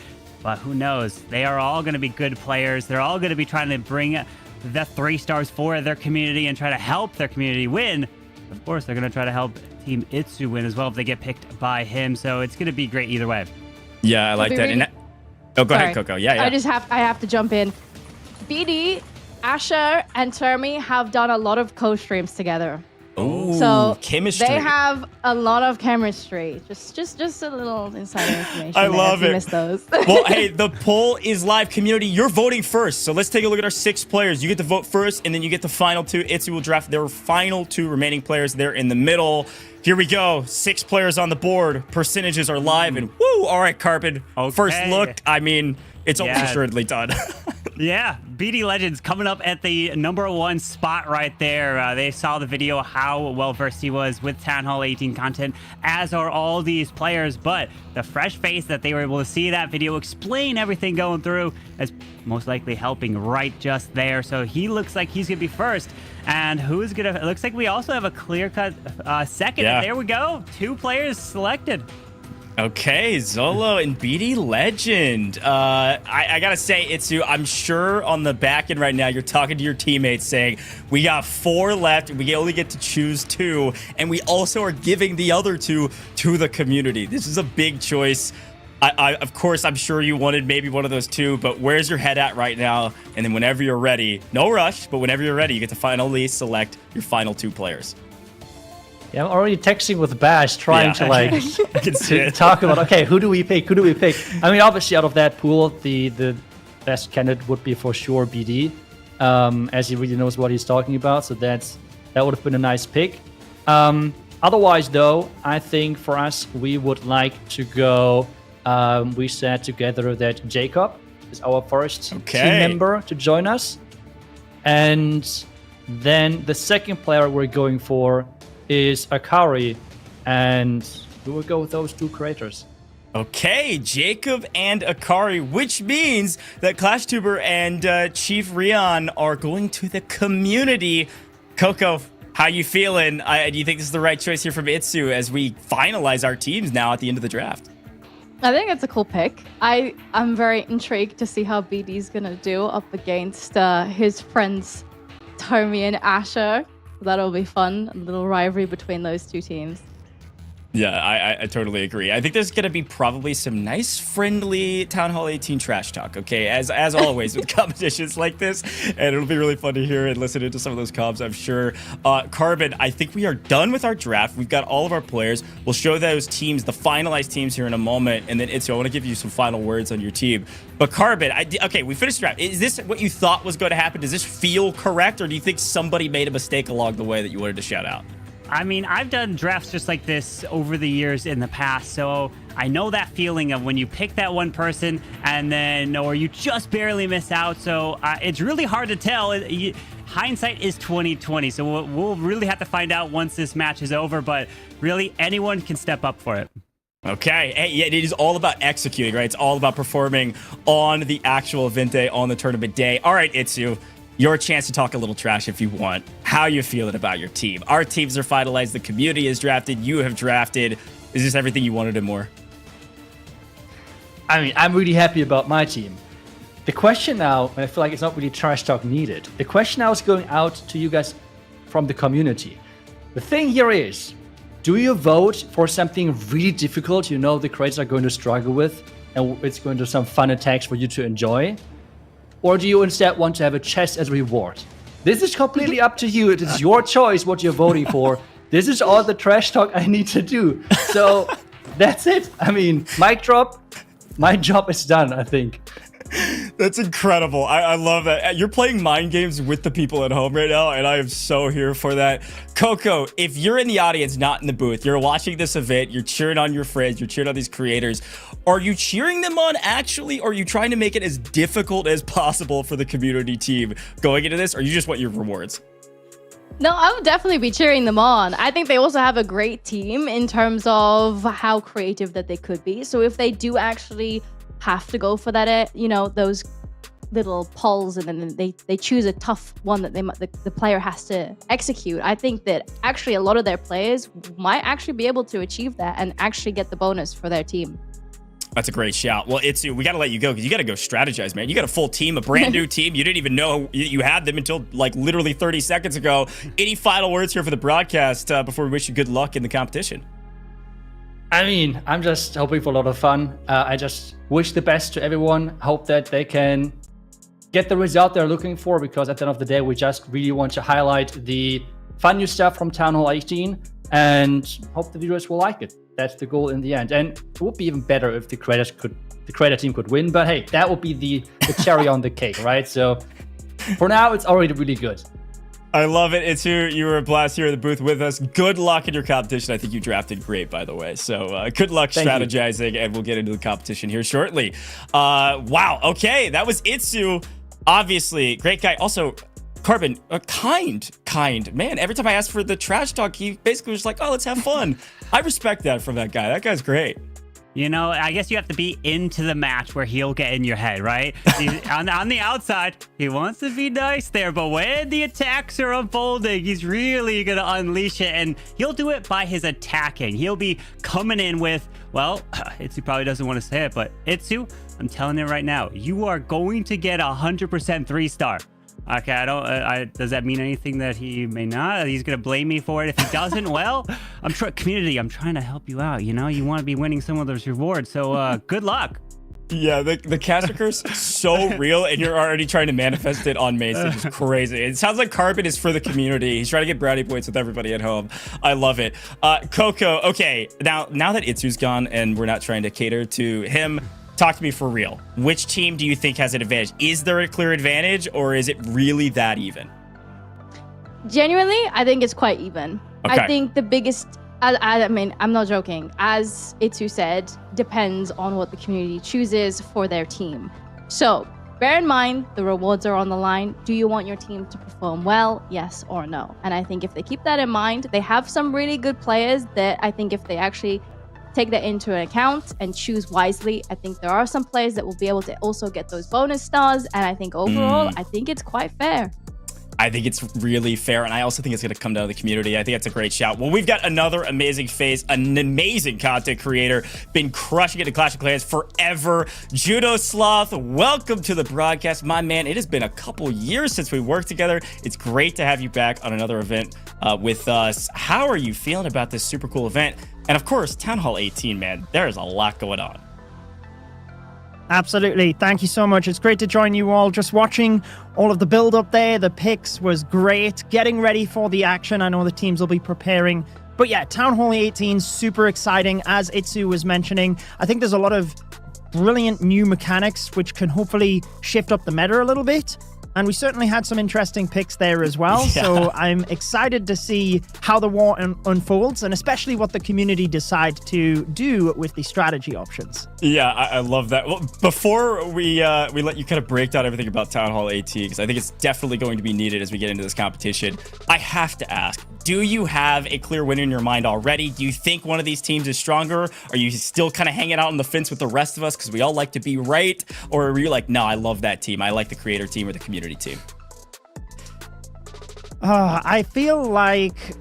But who knows? They are all going to be good players. They're all going to be trying to bring the 3 stars for their community and try to help their community win. Of course, they're going to try to help Team Itsu win as well if they get picked by him. So it's going to be great either way. Yeah, I like that. Really... Go ahead, Coco. Yeah. I have to jump in. BD, Asher, and Termi have done a lot of co-streams together. Oh, so chemistry. They have a lot of chemistry. Just a little insider information. I love it. Missed those. Well, hey, the poll is live. Community, you're voting first. So let's take a look at our 6 players. You get to vote first, and then you get the final 2. Itzy will draft their final 2 remaining players. They're in the middle. Here we go. 6 players on the board. Percentages are live, and woo! All right, Carbon. Okay. First look. I mean, it's almost assuredly done. Yeah, BD Legends coming up at the #1 spot right there. They saw the video, how well-versed he was with Town Hall 18 content, as are all these players. But the fresh face that they were able to see that video explain everything going through is most likely helping right just there. So he looks like he's going to be first. And who's going to... It looks like we also have a clear-cut second. Yeah. And there we go. 2 players selected. Okay, Zolo and BD Legend. I gotta say, Itsu, I'm sure on the back end right now, you're talking to your teammates saying, we got 4 left, we only get to choose 2, and we also are giving the other 2 to the community. This is a big choice. Of course, I'm sure you wanted maybe one of those 2, but where's your head at right now? And then whenever you're ready, no rush, but whenever you're ready, you get to finally select your final 2 players. Yeah, I'm already texting with Bash, trying to like I can see it. talk about, okay, who do we pick? Who do we pick? I mean, obviously, out of that pool, the best candidate would be for sure BD, as he really knows what he's talking about. So that would have been a nice pick. Otherwise, though, I think for us, we would like to go. We said together that Jacob is our first team member to join us, and then the second player we're going for is Akari, and we will go with those 2 creators. Okay, Jacob and Akari, which means that ClashTuber and Chief Rion are going to the community. Coco, how you feeling? Do you think this is the right choice here from Itsu as we finalize our teams now at the end of the draft? I think it's a cool pick. I'm very intrigued to see how BD's gonna do up against his friends Tommy and Asher. That'll be fun. A little rivalry between those 2 teams. Yeah, I totally agree. I think there's going to be probably some nice, friendly Town Hall 18 trash talk, okay? As always with competitions like this. And it'll be really fun to hear and listen into some of those comms, I'm sure. Carbon, I think we are done with our draft. We've got all of our players. We'll show those teams, the finalized teams here in a moment. And then, Itsu, I want to give you some final words on your team. But Carbon, okay, we finished the draft. Is this what you thought was going to happen? Does this feel correct? Or do you think somebody made a mistake along the way that you wanted to shout out? I mean, I've done drafts just like this over the years in the past, so I know that feeling of when you pick that one person and then, or you just barely miss out. So it's really hard to tell. Hindsight is 20/20, so we'll really have to find out once this match is over. But really, anyone can step up for it. Okay, hey, yeah, it is all about executing, right? It's all about performing on the actual event day, on the tournament day. All right, Itsu. Your chance to talk a little trash if you want. How you feeling about your team? Our teams are finalized. The community is drafted. You have drafted. Is this everything you wanted and more? I mean, I'm really happy about my team. The question now, and I feel like it's not really trash talk needed. The question now is going out to you guys from the community. The thing here is, do you vote for something really difficult you know the creators are going to struggle with, and it's going to be some fun attacks for you to enjoy? Or do you instead want to have a chest as a reward? This is completely up to you. It is your choice what you're voting for. This is all the trash talk I need to do. So that's it. I mean, mic drop. My job is done, I think. That's incredible. I love that. You're playing mind games with the people at home right now, and I am so here for that. Coco, if you're in the audience, not in the booth, you're watching this event, you're cheering on your friends, you're cheering on these creators. Are you cheering them on actually, or are you trying to make it as difficult as possible for the community team going into this, or you just want your rewards? No, I would definitely be cheering them on. I think they also have a great team in terms of how creative that they could be. So if they do actually have to go for that, you know, those little polls, and then they choose a tough one that the player has to execute, I think that actually a lot of their players might actually be able to achieve that and actually get the bonus for their team. That's a great shout. Well, Itsu, we got to let you go because you got to go strategize, man. You got a full team, a brand new team. You didn't even know you had them until like literally 30 seconds ago. Any final words here for the broadcast before we wish you good luck in the competition? I mean, I'm just hoping for a lot of fun. I just wish the best to everyone. Hope that they can get the result they're looking for, because at the end of the day, we just really want to highlight the fun new stuff from Town Hall 18 and hope the viewers will like it. That's the goal in the end. And it would be even better if the creator team could win. But hey, that would be the cherry on the cake, right? So for now, it's already really good. I love it. Itsu, you were a blast here in the booth with us. Good luck in your competition. I think you drafted great, by the way. So good luck strategizing, and we'll get into the competition here shortly. Wow. Okay, that was Itsu. Obviously, great guy. Also, Carbon, kind. Man, every time I asked for the trash talk, he basically was like, oh, let's have fun. I respect that from that guy. That guy's great. You know, I guess you have to be into the match where he'll get in your head, right? on the outside, he wants to be nice there, but when the attacks are unfolding, he's really going to unleash it, and he'll do it by his attacking. He'll be coming in with, well, Itsu probably doesn't want to say it, but Itsu, I'm telling you right now, you are going to get 100% 3-star. Okay, does that mean anything that he may not? He's going to blame me for it if he doesn't? Well, community, I'm trying to help you out. You know, you want to be winning some of those rewards. So good luck. Yeah, the caster curse is so real, and you're already trying to manifest it on Mace. It's just crazy. It sounds like Carbon is for the community. He's trying to get brownie points with everybody at home. I love it. Coco, okay, now that Itsu's gone and we're not trying to cater to him, talk to me for real. Which team do you think has an advantage? Is there a clear advantage, or is it really that even? Genuinely, I think it's quite even. Okay. I think the biggest, I mean, I'm not joking. As Itsu said, depends on what the community chooses for their team. So bear in mind, the rewards are on the line. Do you want your team to perform well? Yes or no? And I think if they keep that in mind, they have some really good players that I think if they actually take that into account and choose wisely, I think there are some players that will be able to also get those bonus stars. And I think overall, I think it's quite fair. I think it's really fair, and I also think it's going to come down to the community. I think that's a great shout. Well, we've got another amazing face, an amazing content creator, been crushing it in Clash of Clans forever. Judo Sloth, welcome to the broadcast, my man. It has been a couple years since we worked together. It's great to have you back on another event with us. How are you feeling about this super cool event? And of course, Town Hall 18, man, there is a lot going on. Absolutely. Thank you so much. It's great to join you all. Just watching all of the build up there. The picks was great. Getting ready for the action. I know the teams will be preparing. But yeah, Town Hall 18, super exciting. As Itsu was mentioning, I think there's a lot of brilliant new mechanics which can hopefully shift up the meta a little bit. And we certainly had some interesting picks there as well. Yeah. So I'm excited to see how the war unfolds, and especially what the community decide to do with the strategy options. Yeah, I love that. Well, before we let you kind of break down everything about Town Hall 18, because I think it's definitely going to be needed as we get into this competition, I have to ask, do you have a clear winner in your mind already? Do you think one of these teams is stronger? Are you still kind of hanging out on the fence with the rest of us because we all like to be right? Or are you like, no, I love that team. I like the creator team or the community team? I feel like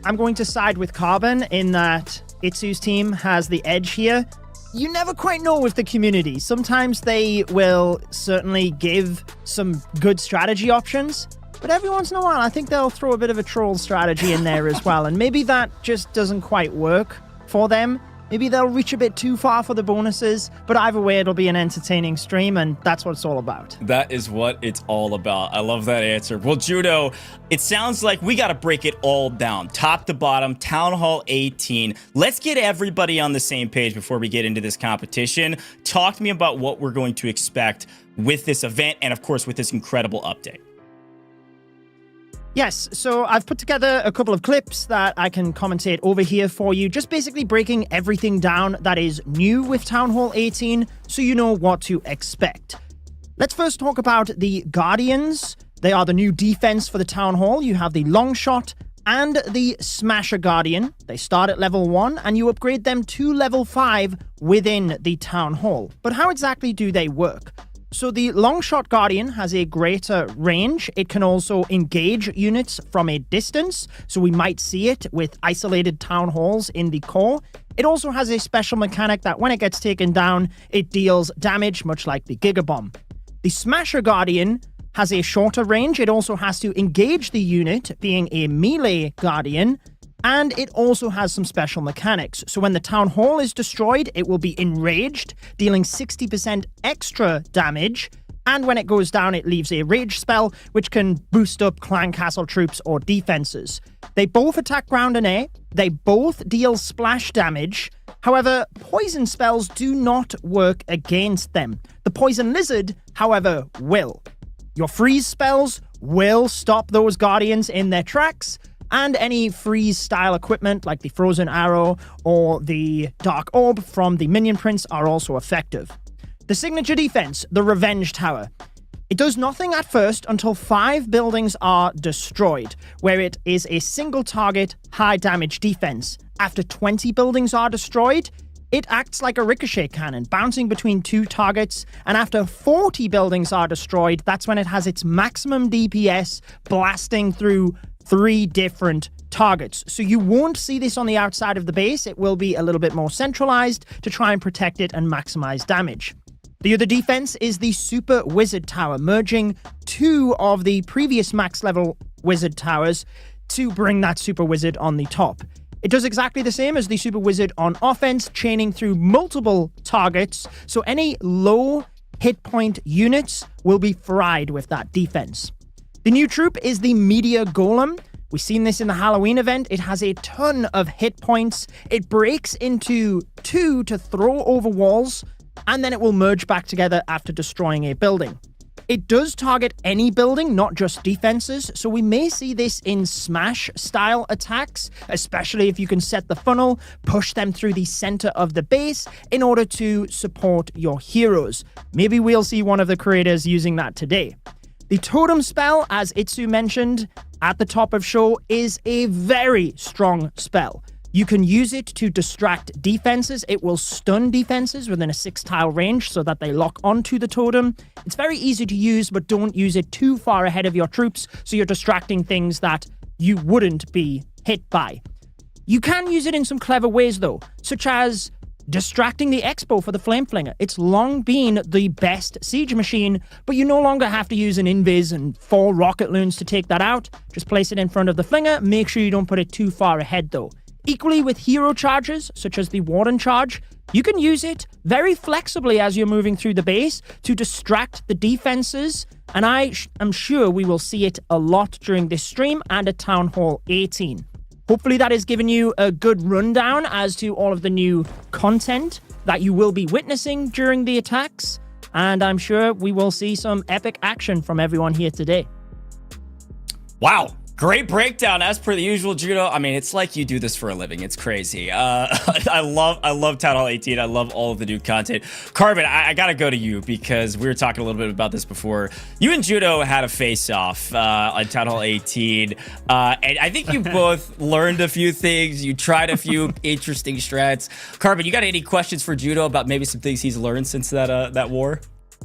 I'm going to side with Carbon in that Itsu's team has the edge here. You never quite know with the community. Sometimes they will certainly give some good strategy options, but every once in a while, I think they'll throw a bit of a troll strategy in there as well. And maybe that just doesn't quite work for them. Maybe they'll reach a bit too far for the bonuses, but either way, it'll be an entertaining stream, and that's what it's all about. That is what it's all about. I love that answer. Well, Judo, it sounds like we got to break it all down, top to bottom, Town Hall 18. Let's get everybody on the same page before we get into this competition. Talk to me about what we're going to expect with this event and, of course, with this incredible update. Yes, so I've put together a couple of clips that I can commentate over here for you, just basically breaking everything down that is new with Town Hall 18, so you know what to expect. Let's first talk about the Guardians. They are the new defense for the Town Hall. You have the Longshot and the Smasher Guardian. They start at level 1, and you upgrade them to level 5 within the Town Hall. But how exactly do they work? So the Longshot Guardian has a greater range. It can also engage units from a distance, so we might see it with isolated town halls in the core. It also has a special mechanic that when it gets taken down, it deals damage, much like the Gigabomb. The Smasher Guardian has a shorter range. It also has to engage the unit, being a melee Guardian, and it also has some special mechanics. So when the town hall is destroyed, it will be enraged, dealing 60% extra damage. And when it goes down, it leaves a rage spell, which can boost up clan castle troops or defenses. They both attack ground and air. They both deal splash damage. However, poison spells do not work against them. The poison lizard, however, will. Your freeze spells will stop those guardians in their tracks, and any freeze-style equipment like the Frozen Arrow or the Dark Orb from the Minion Prince are also effective. The signature defense, the Revenge Tower. It does nothing at first until 5 buildings are destroyed, where it is a single-target, high-damage defense. After 20 buildings are destroyed, it acts like a ricochet cannon, bouncing between 2 targets, and after 40 buildings are destroyed, that's when it has its maximum DPS, blasting through 3 different targets. So you won't see this on the outside of the base. It will be a little bit more centralized to try and protect it and maximize damage. The other defense is the Super Wizard Tower, merging 2 of the previous max level Wizard Towers to bring that Super Wizard on the top. It does exactly the same as the Super Wizard on offense, chaining through multiple targets, so any low hit point units will be fried with that defense. The new troop is the Meteor Golem. We've seen this in the Halloween event. It has a ton of hit points. It breaks into 2 to throw over walls, and then it will merge back together after destroying a building. It does target any building, not just defenses, so we may see this in smash-style attacks, especially if you can set the funnel, push them through the center of the base in order to support your heroes. Maybe we'll see one of the creators using that today. The Totem spell, as Itsu mentioned at the top of show, is a very strong spell. You can use it to distract defenses. It will stun defenses within a 6-tile range so that they lock onto the totem. It's very easy to use, but don't use it too far ahead of your troops so you're distracting things that you wouldn't be hit by. You can use it in some clever ways though, such as distracting the Expo for the Flame Flinger. It's long been the best siege machine, but you no longer have to use an invis and 4 rocket loons to take that out. Just place it in front of the Flinger. Make sure you don't put it too far ahead though. Equally with hero charges, such as the Warden charge, you can use it very flexibly as you're moving through the base to distract the defenses, and I am sure we will see it a lot during this stream and at Town Hall 18. Hopefully that has given you a good rundown as to all of the new content that you will be witnessing during the attacks, and I'm sure we will see some epic action from everyone here today. Wow. Great breakdown, as per the usual, Judo. I mean, it's like you do this for a living. It's crazy. I love Town Hall 18. I love all of the new content. Carbon, I gotta go to you because we were talking a little bit about this before. You and Judo had a face-off on Town Hall 18, and I think you both learned a few things. You tried a few interesting strats. Carbon, you got any questions for Judo about maybe some things he's learned since that war?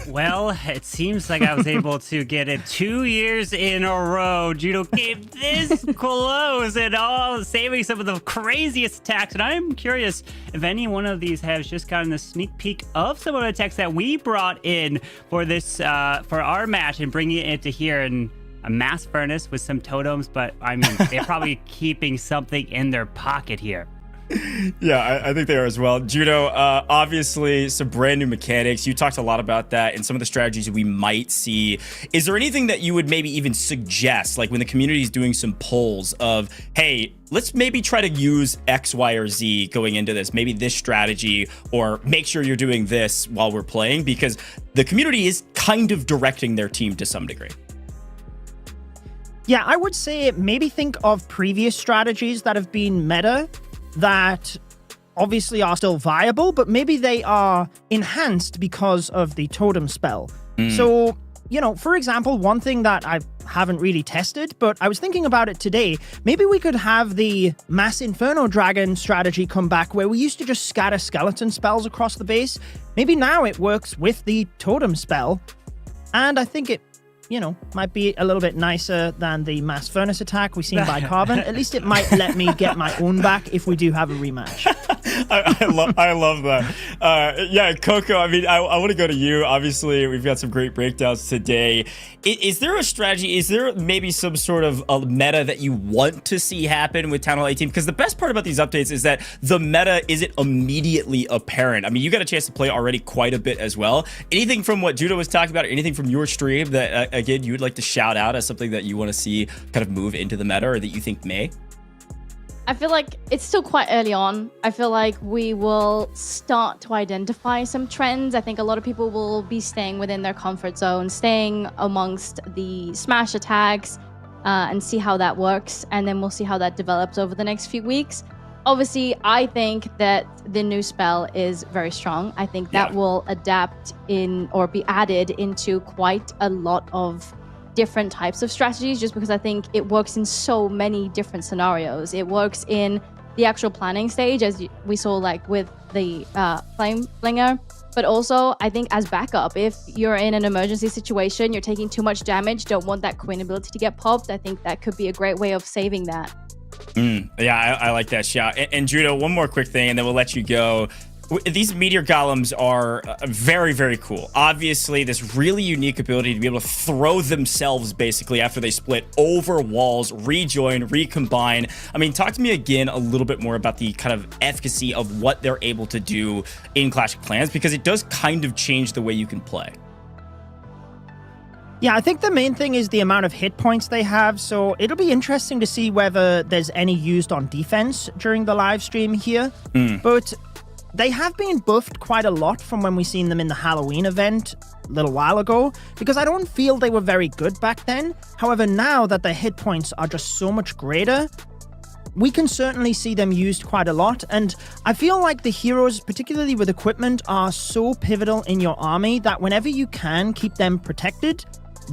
Well, it seems like I was able to get it 2 years in a row. Judo came this close and all, saving some of the craziest attacks. And I'm curious if any one of these has just gotten a sneak peek of some of the attacks that we brought in for this, for our match and bringing it into here in a mass furnace with some totems. But I mean, they're probably keeping something in their pocket here. Yeah, I think they are as well. Judo, obviously some brand new mechanics. You talked a lot about that and some of the strategies we might see. Is there anything that you would maybe even suggest, like when the community is doing some polls of, hey, let's maybe try to use X, Y, or Z going into this, maybe this strategy, or make sure you're doing this while we're playing, because the community is kind of directing their team to some degree. Yeah, I would say maybe think of previous strategies that have been meta that obviously are still viable, but maybe they are enhanced because of the totem spell. So, you know, for example, one thing that I haven't really tested, but I was thinking about it today, maybe we could have the Mass Inferno Dragon strategy come back where we used to just scatter skeleton spells across the base. Maybe now it works with the totem spell, and I think it, you know, might be a little bit nicer than the mass furnace attack we've seen by Carbon. At least it might let me get my own back if we do have a rematch. I love that. Yeah, Coco, I mean, I want to go to you. Obviously, we've got some great breakdowns today. Is there a strategy? Is there maybe some sort of a meta that you want to see happen with Town Hall 18? Because the best part about these updates is that the meta isn't immediately apparent. I mean, you got a chance to play already quite a bit as well. Anything from what Judo was talking about, or anything from your stream that, again, you would like to shout out as something that you want to see kind of move into the meta, or that you think may? I feel like it's still quite early on. I feel like we will start to identify some trends. I think a lot of people will be staying within their comfort zone, staying amongst the smash attacks, and see how that works. And then we'll see how that develops over the next few weeks. Obviously, I think that the new spell is very strong. I think that will adapt in or be added into quite a lot of different types of strategies, just because I think it works in so many different scenarios. It works in the actual planning stage, as we saw like with the flame flinger, but also I think as backup, if you're in an emergency situation, you're taking too much damage, don't want that Queen ability to get popped, I think that could be a great way of saving that. Yeah, I like that shout. And Judo, one more quick thing, and then we'll let you go. These meteor golems are very, very cool. Obviously, this really unique ability to be able to throw themselves basically after they split over walls, rejoin, recombine. I mean, talk to me again a little bit more about the kind of efficacy of what they're able to do in Clash of Clans, because it does kind of change the way you can play. Yeah, I think the main thing is the amount of hit points they have, so it'll be interesting to see whether there's any used on defense during the live stream here. But they have been buffed quite a lot from when we seen them in the Halloween event a little while ago, because I don't feel they were very good back then. However, now that their hit points are just so much greater, we can certainly see them used quite a lot. And I feel like the heroes, particularly with equipment, are so pivotal in your army that whenever you can keep them protected,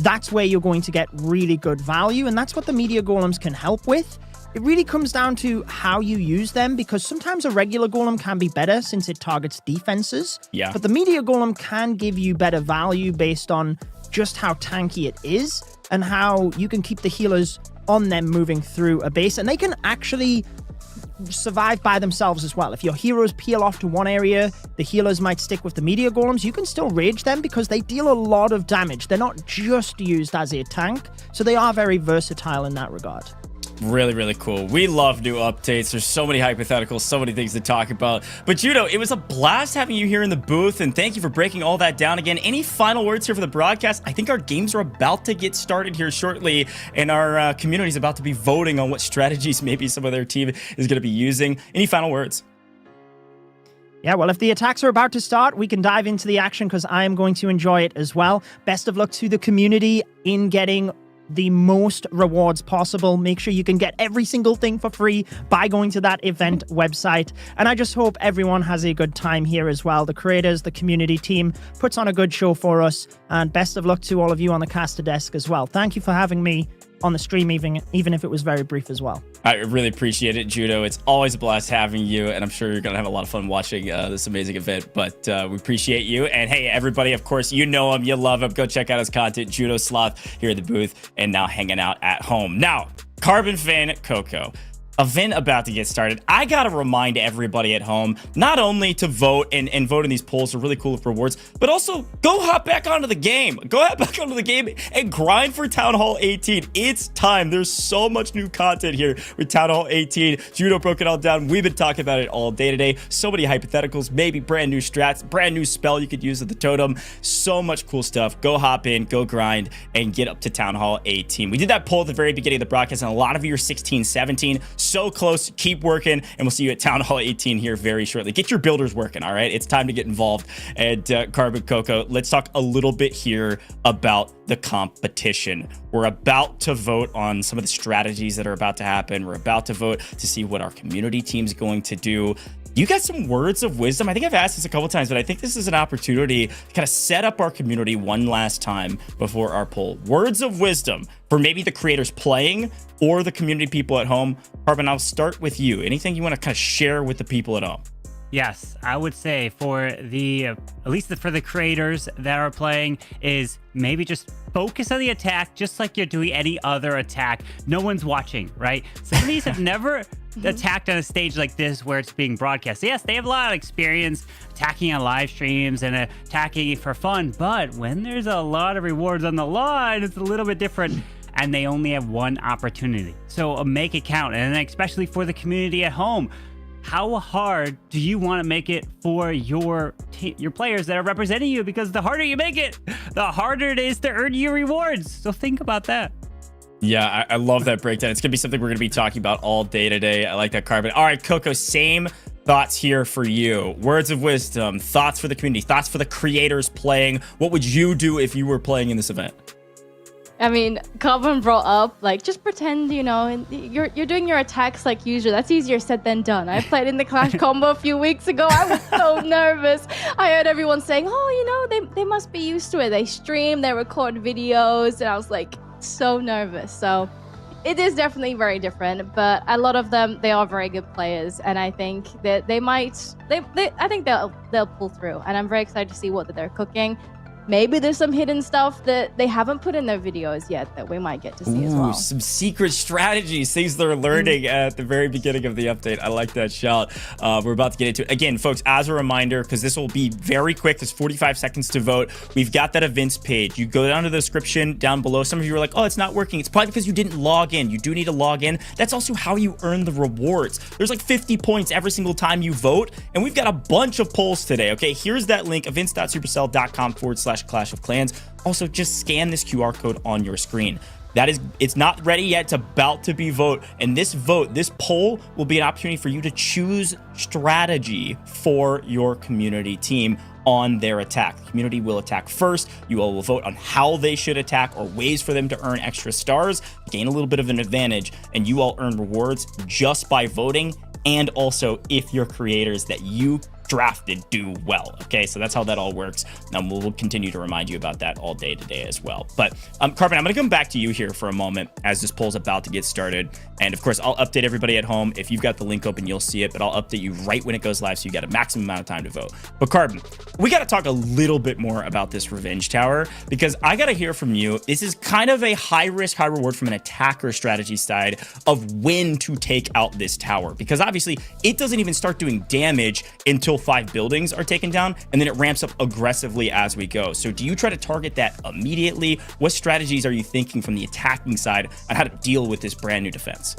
that's where you're going to get really good value. And that's what the meteor golems can help with. It really comes down to how you use them, because sometimes a regular golem can be better since it targets defenses. Yeah. But the meteor golem can give you better value based on just how tanky it is and how you can keep the healers on them moving through a base. And they can actually survive by themselves as well. If your heroes peel off to one area, the healers might stick with the meteor golems. You can still rage them because they deal a lot of damage. They're not just used as a tank, so they are very versatile in that regard. Really, really cool. We love new updates. There's so many hypotheticals, so many things to talk about. But Judo, it was a blast having you here in the booth, and thank you for breaking all that down again. Any final words here for the broadcast? I think our games are about to get started here shortly, and our community is about to be voting on what strategies maybe some of their team is going to be using. Any final words? Yeah, well, if the attacks are about to start, we can dive into the action because I am going to enjoy it as well. Best of luck to the community in getting the most rewards possible. Make sure you can get every single thing for free by going to that event website. And I just hope everyone has a good time here as well. The creators, the community team puts on a good show for us. And best of luck to all of you on the caster desk as well. Thank you for having me on the stream, even if it was very brief as well. I really appreciate it, Judo. It's always a blast having you, and I'm sure you're going to have a lot of fun watching this amazing event, but we appreciate you. And hey, everybody, of course, you know him, you love him. Go check out his content, Judo Sloth, here at the booth, and now hanging out at home. Now, Carbon Fan Coco, event about to get started. I gotta remind everybody at home not only to vote and vote in these polls are really cool with rewards, but also go hop back onto the game. Go hop back onto the game and grind for Town Hall 18. It's time. There's so much new content here with Town Hall 18. Judo broke it all down. We've been talking about it all day today. So many hypotheticals, maybe brand new strats, brand new spell you could use at the totem. So much cool stuff. Go hop in, go grind, and get up to Town Hall 18. We did that poll at the very beginning of the broadcast, and a lot of you are 16, 17. So close. Keep working, and we'll see you at Town Hall 18 here very shortly. Get your builders working, all right? It's time to get involved. And Carbon Coco, let's talk a little bit here about the competition. We're about to vote on some of the strategies that are about to happen. We're about to vote to see what our community team's going to do. You got some words of wisdom. I think I've asked this a couple times, but I think this is an opportunity to kind of set up our community one last time before our poll. Words of wisdom for maybe the creators playing or the community people at home. Carbon, I'll start with you. Anything you want to kind of share with the people at home? Yes, I would say for the, at least for the creators that are playing, is maybe just focus on the attack just like you're doing any other attack. No one's watching, right? Some of these have never attacked on a stage like this where it's being broadcast. Yes, they have a lot of experience attacking on live streams and attacking for fun, but when there's a lot of rewards on the line, it's a little bit different. And they only have one opportunity. So make it count. And especially for the community at home, how hard do you want to make it for your players that are representing you? Because the harder you make it, the harder it is to earn your rewards. So think about that. Yeah, I love that breakdown. It's going to be something we're going to be talking about all day today. I like that, Carbon. All right, Coco, same thoughts here for you. Words of wisdom, thoughts for the community, thoughts for the creators playing. What would you do if you were playing in this event? I mean, Carbon brought up, like, just pretend, you know, you're doing your attacks like usual. That's easier said than done. I played in the Clash combo a few weeks ago. I was so nervous. I heard everyone saying, oh, you know, they must be used to it. They stream, they record videos. And I was like, so nervous. So it is definitely very different. But a lot of them, they are very good players. And I think that I think they'll pull through. And I'm very excited to see what they're cooking. Maybe there's some hidden stuff that they haven't put in their videos yet that we might get to see as well. Some secret strategies, things they're learning at the very beginning of the update. I like that shout. We're about to get into it. Again, folks, as a reminder, because this will be very quick, there's 45 seconds to vote. We've got that events page. You go down to the description down below. Some of you are like, oh, it's not working. It's probably because you didn't log in. You do need to log in. That's also how you earn the rewards. There's like 50 points every single time you vote. And we've got a bunch of polls today. Okay, here's that link, events.supercell.com/clash-of-clans. Also, just scan this QR code on your screen. It's not ready yet. It's about to be vote. And this poll will be an opportunity for you to choose strategy for your community team on their attack. The community will attack first. You all will vote on how they should attack or ways for them to earn extra stars, gain a little bit of an advantage, and you all earn rewards just by voting. And also if your creators that you drafted do well. Okay, so that's how that all works. And we'll continue to remind you about that all day today as well. But Carbon, I'm going to come back to you here for a moment as this poll's about to get started. And of course, I'll update everybody at home. If you've got the link open, you'll see it, but I'll update you right when it goes live, so you got a maximum amount of time to vote. But Carbon, we got to talk a little bit more about this Revenge Tower, because I got to hear from you. This is kind of a high risk, high reward from an attacker strategy side of when to take out this tower, because obviously it doesn't even start doing damage until 5 buildings are taken down, and then it ramps up aggressively as we go. So do you try to target that immediately? What strategies are you thinking from the attacking side on how to deal with this brand new defense?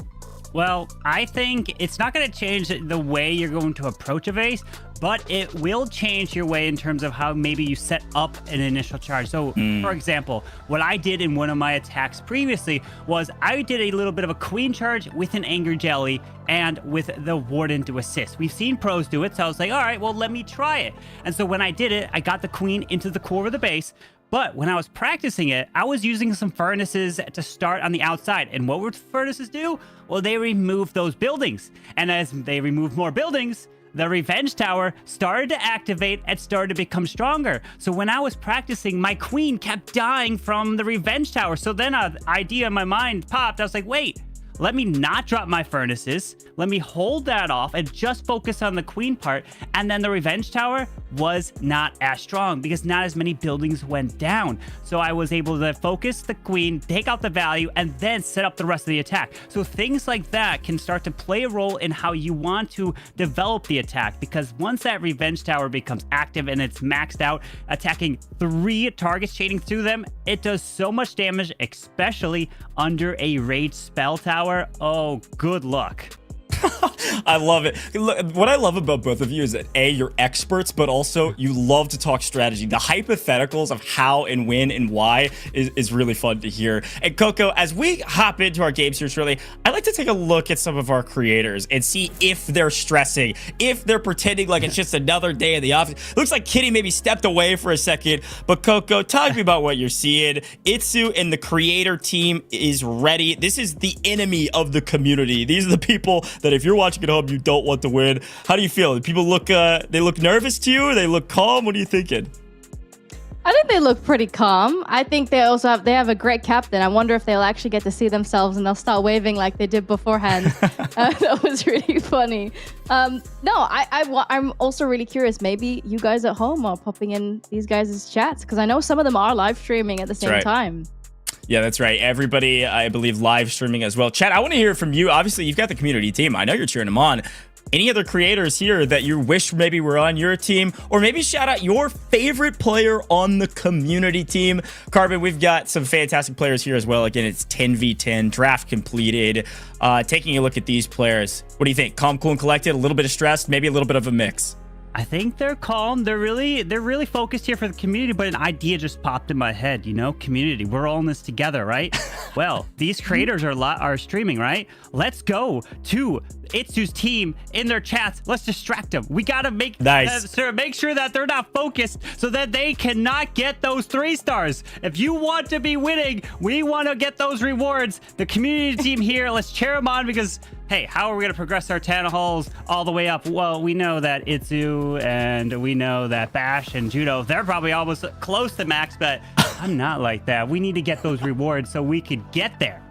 Well, I think it's not going to change the way you're going to approach a base, but it will change your way in terms of how maybe you set up an initial charge. So, for example, what I did in one of my attacks previously was I did a little bit of a queen charge with an anger jelly and with the warden to assist. We've seen pros do it, so I was like, all right, well, let me try it. And so when I did it, I got the queen into the core of the base. But when I was practicing it, I was using some furnaces to start on the outside. And what would furnaces do? Well, they remove those buildings. And as they remove more buildings, the Revenge Tower started to activate and started to become stronger. So when I was practicing, my queen kept dying from the Revenge Tower. So then an idea in my mind popped. I was like, wait, let me not drop my furnaces. Let me hold that off and just focus on the queen part. And then the revenge tower was not as strong because not as many buildings went down. So I was able to focus the queen, take out the value, and then set up the rest of the attack. So things like that can start to play a role in how you want to develop the attack, because once that revenge tower becomes active and it's maxed out, attacking 3 targets, chaining through them, it does so much damage, especially under a rage spell tower. Oh, good luck. I love it. Look, what I love about both of you is that A, you're experts, but also you love to talk strategy. The hypotheticals of how and when and why is really fun to hear. And Coco, as we hop into our games here shortly, I'd like to take a look at some of our creators and see if they're stressing, if they're pretending like it's just another day in the office. Looks like Kitty maybe stepped away for a second, but Coco, talk to me about what you're seeing. Itsu and the creator team is ready. This is the enemy of the community. These are the people that if you're watching at home, you don't want to win. How do you feel? Do people look, they look nervous to you, or they look calm? What are you thinking? I think they look pretty calm. I think they also have a great captain. I wonder if they'll actually get to see themselves and they'll start waving like they did beforehand. That was really funny. No, I'm also really curious. Maybe you guys at home are popping in these guys' chats, because I know some of them are live streaming at the same time. Yeah, that's right. Everybody, I believe, live streaming as well. Chat, I want to hear from you. Obviously, you've got the community team. I know you're cheering them on. Any other creators here that you wish maybe were on your team? Or maybe shout out your favorite player on the community team. Carbon, we've got some fantastic players here as well. Again, it's 10v10, draft completed. Taking a look at these players. What do you think? Calm, cool, and collected? A little bit of stress? Maybe a little bit of a mix? I think they're calm. They're really focused here for the community, but an idea just popped in my head, you know, community. We're all in this together, right? Well, these creators are streaming, right? Let's go to Itsu's team in their chats. Let's distract them. We got to make sure that they're not focused so that they cannot get those 3 stars. If you want to be winning, we want to get those rewards. The community team here, let's cheer them on, because hey, how are we going to progress our town halls all the way up? Well, we know that Itsu and we know that Bash and Judo, they're probably almost close to max, but I'm not like that. We need to get those rewards so we could get there.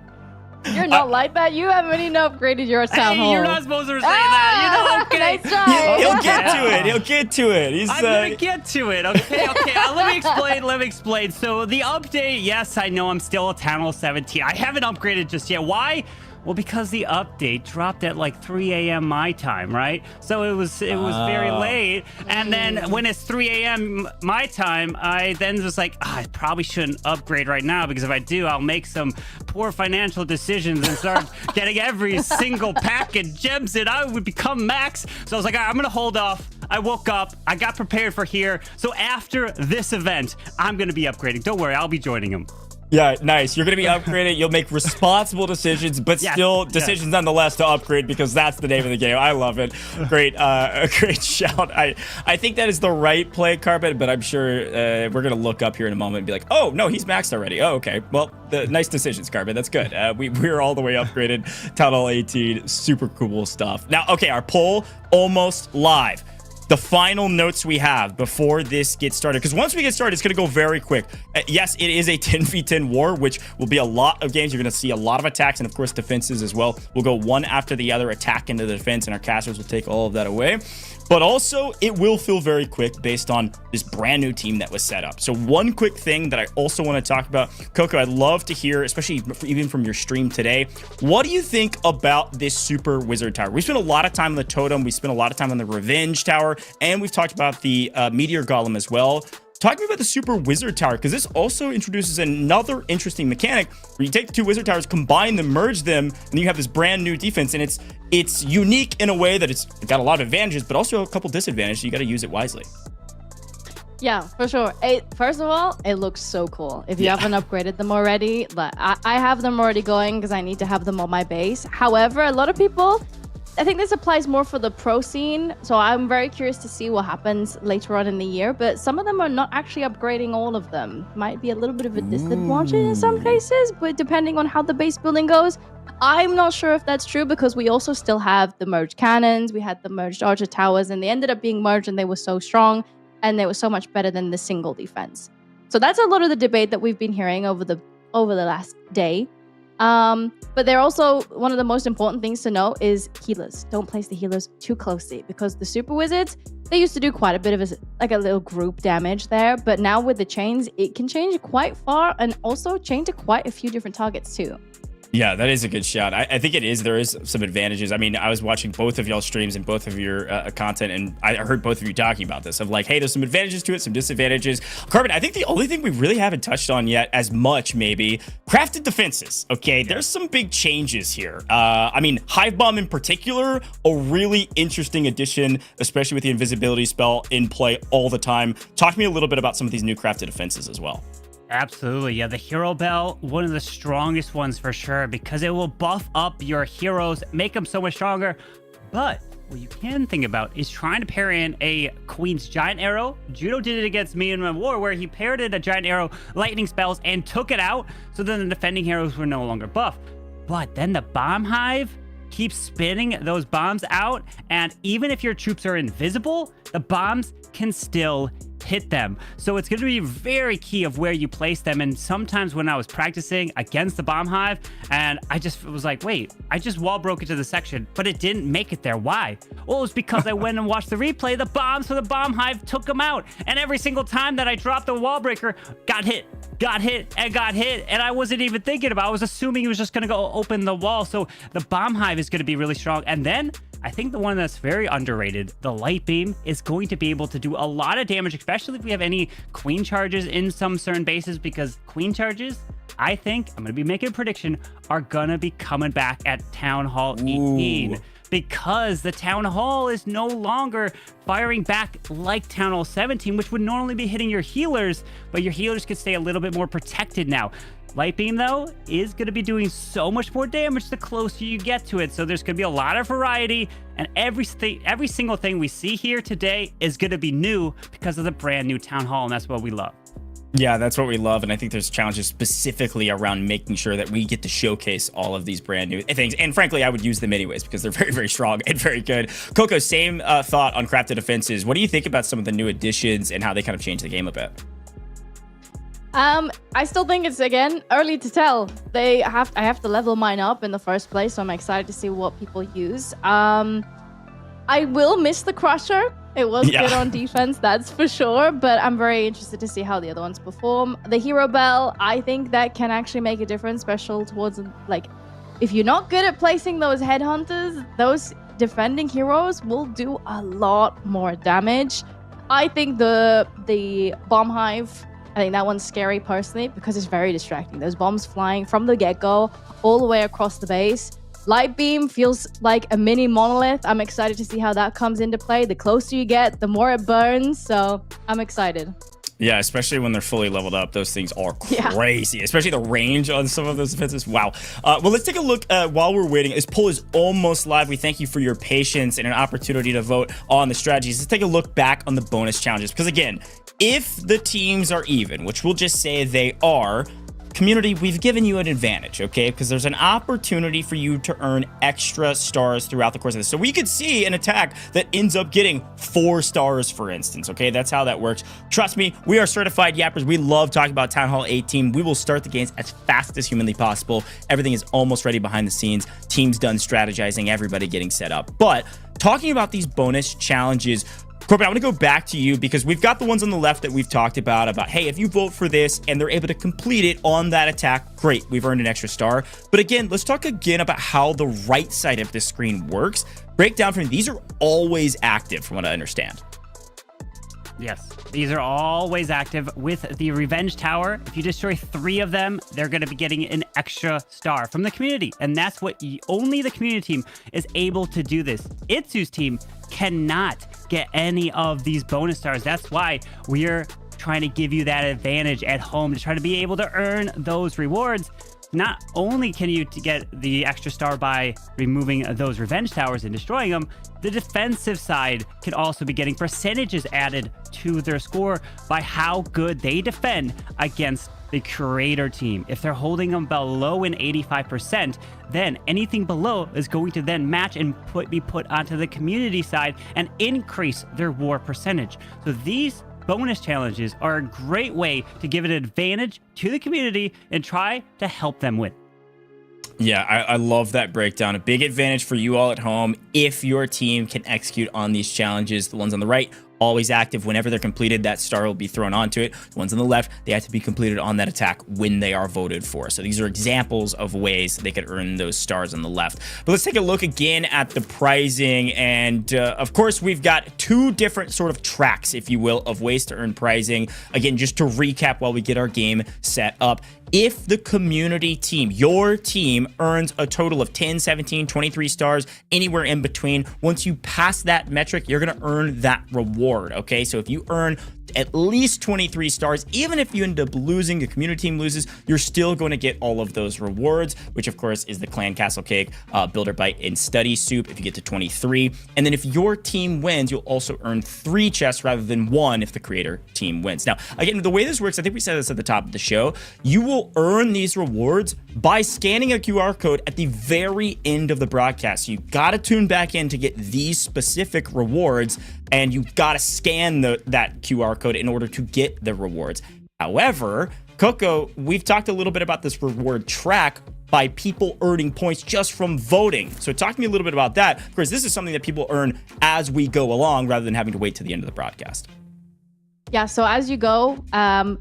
You're not like that. You haven't even upgraded your town hall. You're not supposed to say that. You know, okay. Nice try. He'll get to it. He'll get to it. I'm gonna get to it. Okay. Let me explain. So the update, yes, I know I'm still a town hall 17. I haven't upgraded just yet. Why? Well, because the update dropped at like 3 a.m. my time, right? So it was very late. And then when it's 3 a.m. my time, I then was like, I probably shouldn't upgrade right now, because if I do, I'll make some poor financial decisions and start getting every single pack and gems, and I would become max. So I was like, I'm gonna hold off. I woke up, I got prepared for here. So after this event, I'm gonna be upgrading. Don't worry, I'll be joining him. Yeah, nice. You're going to be upgraded. You'll make responsible decisions, but still decisions nonetheless to upgrade, because that's the name of the game. I love it. Great, a great shout. I think that is the right play, Carpet, but I'm sure we're going to look up here in a moment and be like, oh, no, he's maxed already. Oh, okay. Well, nice decisions, Carpet. That's good. We're all the way upgraded. Town Hall 18, super cool stuff. Now, okay, our poll almost live. The final notes we have before this gets started, because once we get started, it's going to go very quick. Yes, it is a 10v10 war, which will be a lot of games. You're going to see a lot of attacks and, of course, defenses as well. We'll go one after the other, attack into the defense, and our casters will take all of that away. But also, it will feel very quick based on this brand new team that was set up. So one quick thing that I also want to talk about, Coco, I'd love to hear, especially even from your stream today, what do you think about this Super Wizard Tower? We spent a lot of time on the Totem. We spent a lot of time on the Revenge Tower, and we've talked about the Meteor Golem as well. Talk to me about the Super Wizard Tower, because this also introduces another interesting mechanic where you take the 2 Wizard Towers, combine them, merge them, and you have this brand new defense. And it's unique in a way that it's got a lot of advantages, but also a couple disadvantages. So you got to use it wisely. Yeah, for sure. First of all, it looks so cool. If you haven't upgraded them already, but I have them already going because I need to have them on my base. However, a lot of people, I think this applies more for the pro scene, so I'm very curious to see what happens later on in the year, but some of them are not actually upgrading all of them. Might be a little bit of a disadvantage in some cases, but depending on how the base building goes, I'm not sure if that's true, because we also still have the merged cannons, we had the merged archer towers, and they ended up being merged and they were so strong, and they were so much better than the single defense. So that's a lot of the debate that we've been hearing over the last day. But they're also one of the most important things to know is healers. Don't place the healers too closely because the super wizards, they used to do quite a bit of a little group damage there, but now with the chains, it can change quite far and also chain to quite a few different targets too. Yeah, that is a good shot. I think it is. There is some advantages. I mean, I was watching both of y'all's streams and both of your content, and I heard both of you talking about this of like, hey, there's some advantages to it, some disadvantages. Carbon, I think the only thing we really haven't touched on yet as much, maybe, crafted defenses. Okay, there's some big changes here. I mean, Hive Bomb in particular, a really interesting addition, especially with the invisibility spell in play all the time. Talk to me a little bit about some of these new crafted defenses as well. Absolutely. Yeah, the Hero Bell, one of the strongest ones for sure, because it will buff up your heroes, make them so much stronger. But what you can think about is trying to pair in a Queen's Giant Arrow. Judo did it against me in my war, where he paired in a Giant Arrow, lightning spells, and took it out. So then the defending heroes were no longer buffed. But then the Bomb Hive keeps spinning those bombs out, and even if your troops are invisible, the bombs can still hit them. So it's going to be very key of where you place them. And sometimes when I was practicing against the Bomb Hive, and I just was like, wait, I just wall broke into the section, but it didn't make it there. Why? Well, it was because I went and watched the replay. The bombs for the Bomb Hive took them out. And every single time that I dropped the wall breaker, got hit, and I wasn't even thinking about it. I was assuming he was just going to go open the wall. So the Bomb Hive is going to be really strong. And then I think the one that's very underrated, the Light Beam, is going to be able to do a lot of damage, especially if we have any Queen charges in some certain bases, because Queen charges, I think, I'm going to be making a prediction, are going to be coming back at Town Hall 18. Ooh. Because the Town Hall is no longer firing back like Town Hall 17, which would normally be hitting your healers, but your healers could stay a little bit more protected now. Light Beam, though, is going to be doing so much more damage the closer you get to it. So there's going to be a lot of variety, and every single thing we see here today is going to be new because of the brand new Town Hall, and that's what we love. Yeah, that's what we love, and I think there's challenges specifically around making sure that we get to showcase all of these brand new things. And frankly, I would use them anyways because they're very, very strong and very good. Coco, same thought on crafted defenses. What do you think about some of the new additions and how they kind of change the game a bit? I still think it's, again, early to tell. I have to level mine up in the first place, so I'm excited to see what people use. I will miss the Crusher. It was good on defense, that's for sure, but I'm very interested to see how the other ones perform. The Hero Bell, I think that can actually make a difference, special towards, like, if you're not good at placing those headhunters, those defending heroes will do a lot more damage. I think the Bomb Hive, I think that one's scary personally because it's very distracting. There's bombs flying from the get-go all the way across the base. Light Beam feels like a mini monolith. I'm excited to see how that comes into play. The closer you get, the more it burns. So I'm excited. Yeah, especially when they're fully leveled up. Those things are crazy, especially the range on some of those defenses. Wow. Well, let's take a look while we're waiting. This poll is almost live. We thank you for your patience and an opportunity to vote on the strategies. Let's take a look back on the bonus challenges. Because again, if the teams are even, which we'll just say they are, community, we've given you an advantage, okay? Because there's an opportunity for you to earn extra stars throughout the course of this. So we could see an attack that ends up getting 4 stars, for instance, okay? That's how that works. Trust me, we are certified yappers. We love talking about Town Hall 18. We will start the games as fast as humanly possible. Everything is almost ready behind the scenes. Teams done strategizing, everybody getting set up. But talking about these bonus challenges, Corbin, I want to go back to you because we've got the ones on the left that we've talked about, hey, if you vote for this and they're able to complete it on that attack, great, we've earned an extra star. But again, let's talk again about how the right side of the screen works. Break down for me. These are always active from what I understand. Yes, these are always active with the Revenge Tower. If you destroy 3 of them, they're going to be getting an extra star from the community. And that's what only the community team is able to do this. Itsu's team cannot get any of these bonus stars. That's why we're trying to give you that advantage at home to try to be able to earn those rewards. Not only can you get the extra star by removing those revenge towers and destroying them, the defensive side can also be getting percentages added to their score by how good they defend against the creator team. If they're holding them below an 85%, then anything below is going to then match and be put onto the community side and increase their war percentage. So these bonus challenges are a great way to give an advantage to the community and try to help them win. Yeah, I love that breakdown. A big advantage for you all at home if your team can execute on these challenges. The ones on the right, always active. Whenever they're completed, that star will be thrown onto it. The ones on the left, they have to be completed on that attack when they are voted for. So these are examples of ways they could earn those stars on the left. But let's take a look again at the prizing. And of course, we've got two different sort of tracks, if you will, of ways to earn prizing. Again, just to recap while we get our game set up. If the community team, your team, earns a total of 10, 17, 23 stars, anywhere in between, once you pass that metric, you're going to earn that reward, okay? So if you earn at least 23 stars, even if you end up losing, the community team loses, you're still going to get all of those rewards, which of course is the clan castle cake, builder bite, and study soup if you get to 23. And then if your team wins, you'll also earn 3 chests rather than 1 if the creator team wins. Now, again, the way this works, I think we said this at the top of the show, you will earn these rewards by scanning a QR code at the very end of the broadcast. So you've got to tune back in to get these specific rewards, and you've got to scan that QR code in order to get the rewards. However, Coco, we've talked a little bit about this reward track by people earning points just from voting. So talk to me a little bit about that. Of course, this is something that people earn as we go along rather than having to wait to the end of the broadcast. Yeah, so as you go,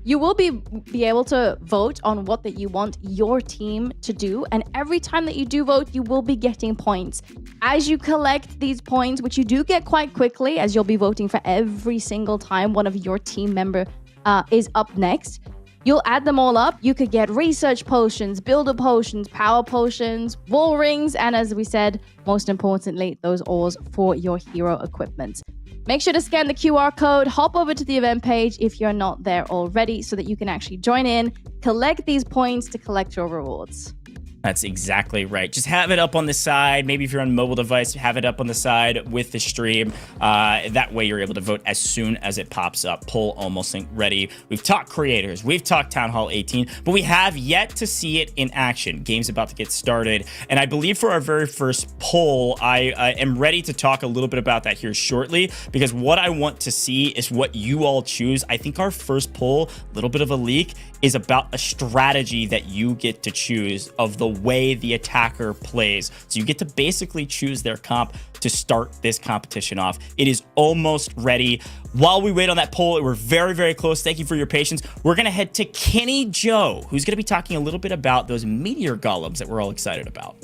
you will be able to vote on what that you want your team to do. And every time that you do vote, you will be getting points. As you collect these points, which you do get quite quickly, as you'll be voting for every single time one of your team member is up next, you'll add them all up. You could get research potions, builder potions, power potions, wall rings, and as we said, most importantly, those ores for your hero equipment. Make sure to scan the QR code, hop over to the event page if you're not there already so that you can actually join in, collect these points to collect your rewards. That's exactly right. Just have it up on the side. Maybe if you're on a mobile device, have it up on the side with the stream. That way you're able to vote as soon as it pops up. Poll almost ready. We've talked creators. We've talked Town Hall 18, but we have yet to see it in action. Game's about to get started. And I believe for our very first poll, I am ready to talk a little bit about that here shortly, because what I want to see is what you all choose. I think our first poll, a little bit of a leak, is about a strategy that you get to choose of the way the attacker plays. So you get to basically choose their comp to start this competition off. It is almost ready. While we wait on that poll, we're very, very close. Thank you for your patience. We're going to head to Kenny Joe, who's going to be talking a little bit about those meteor golems that we're all excited about.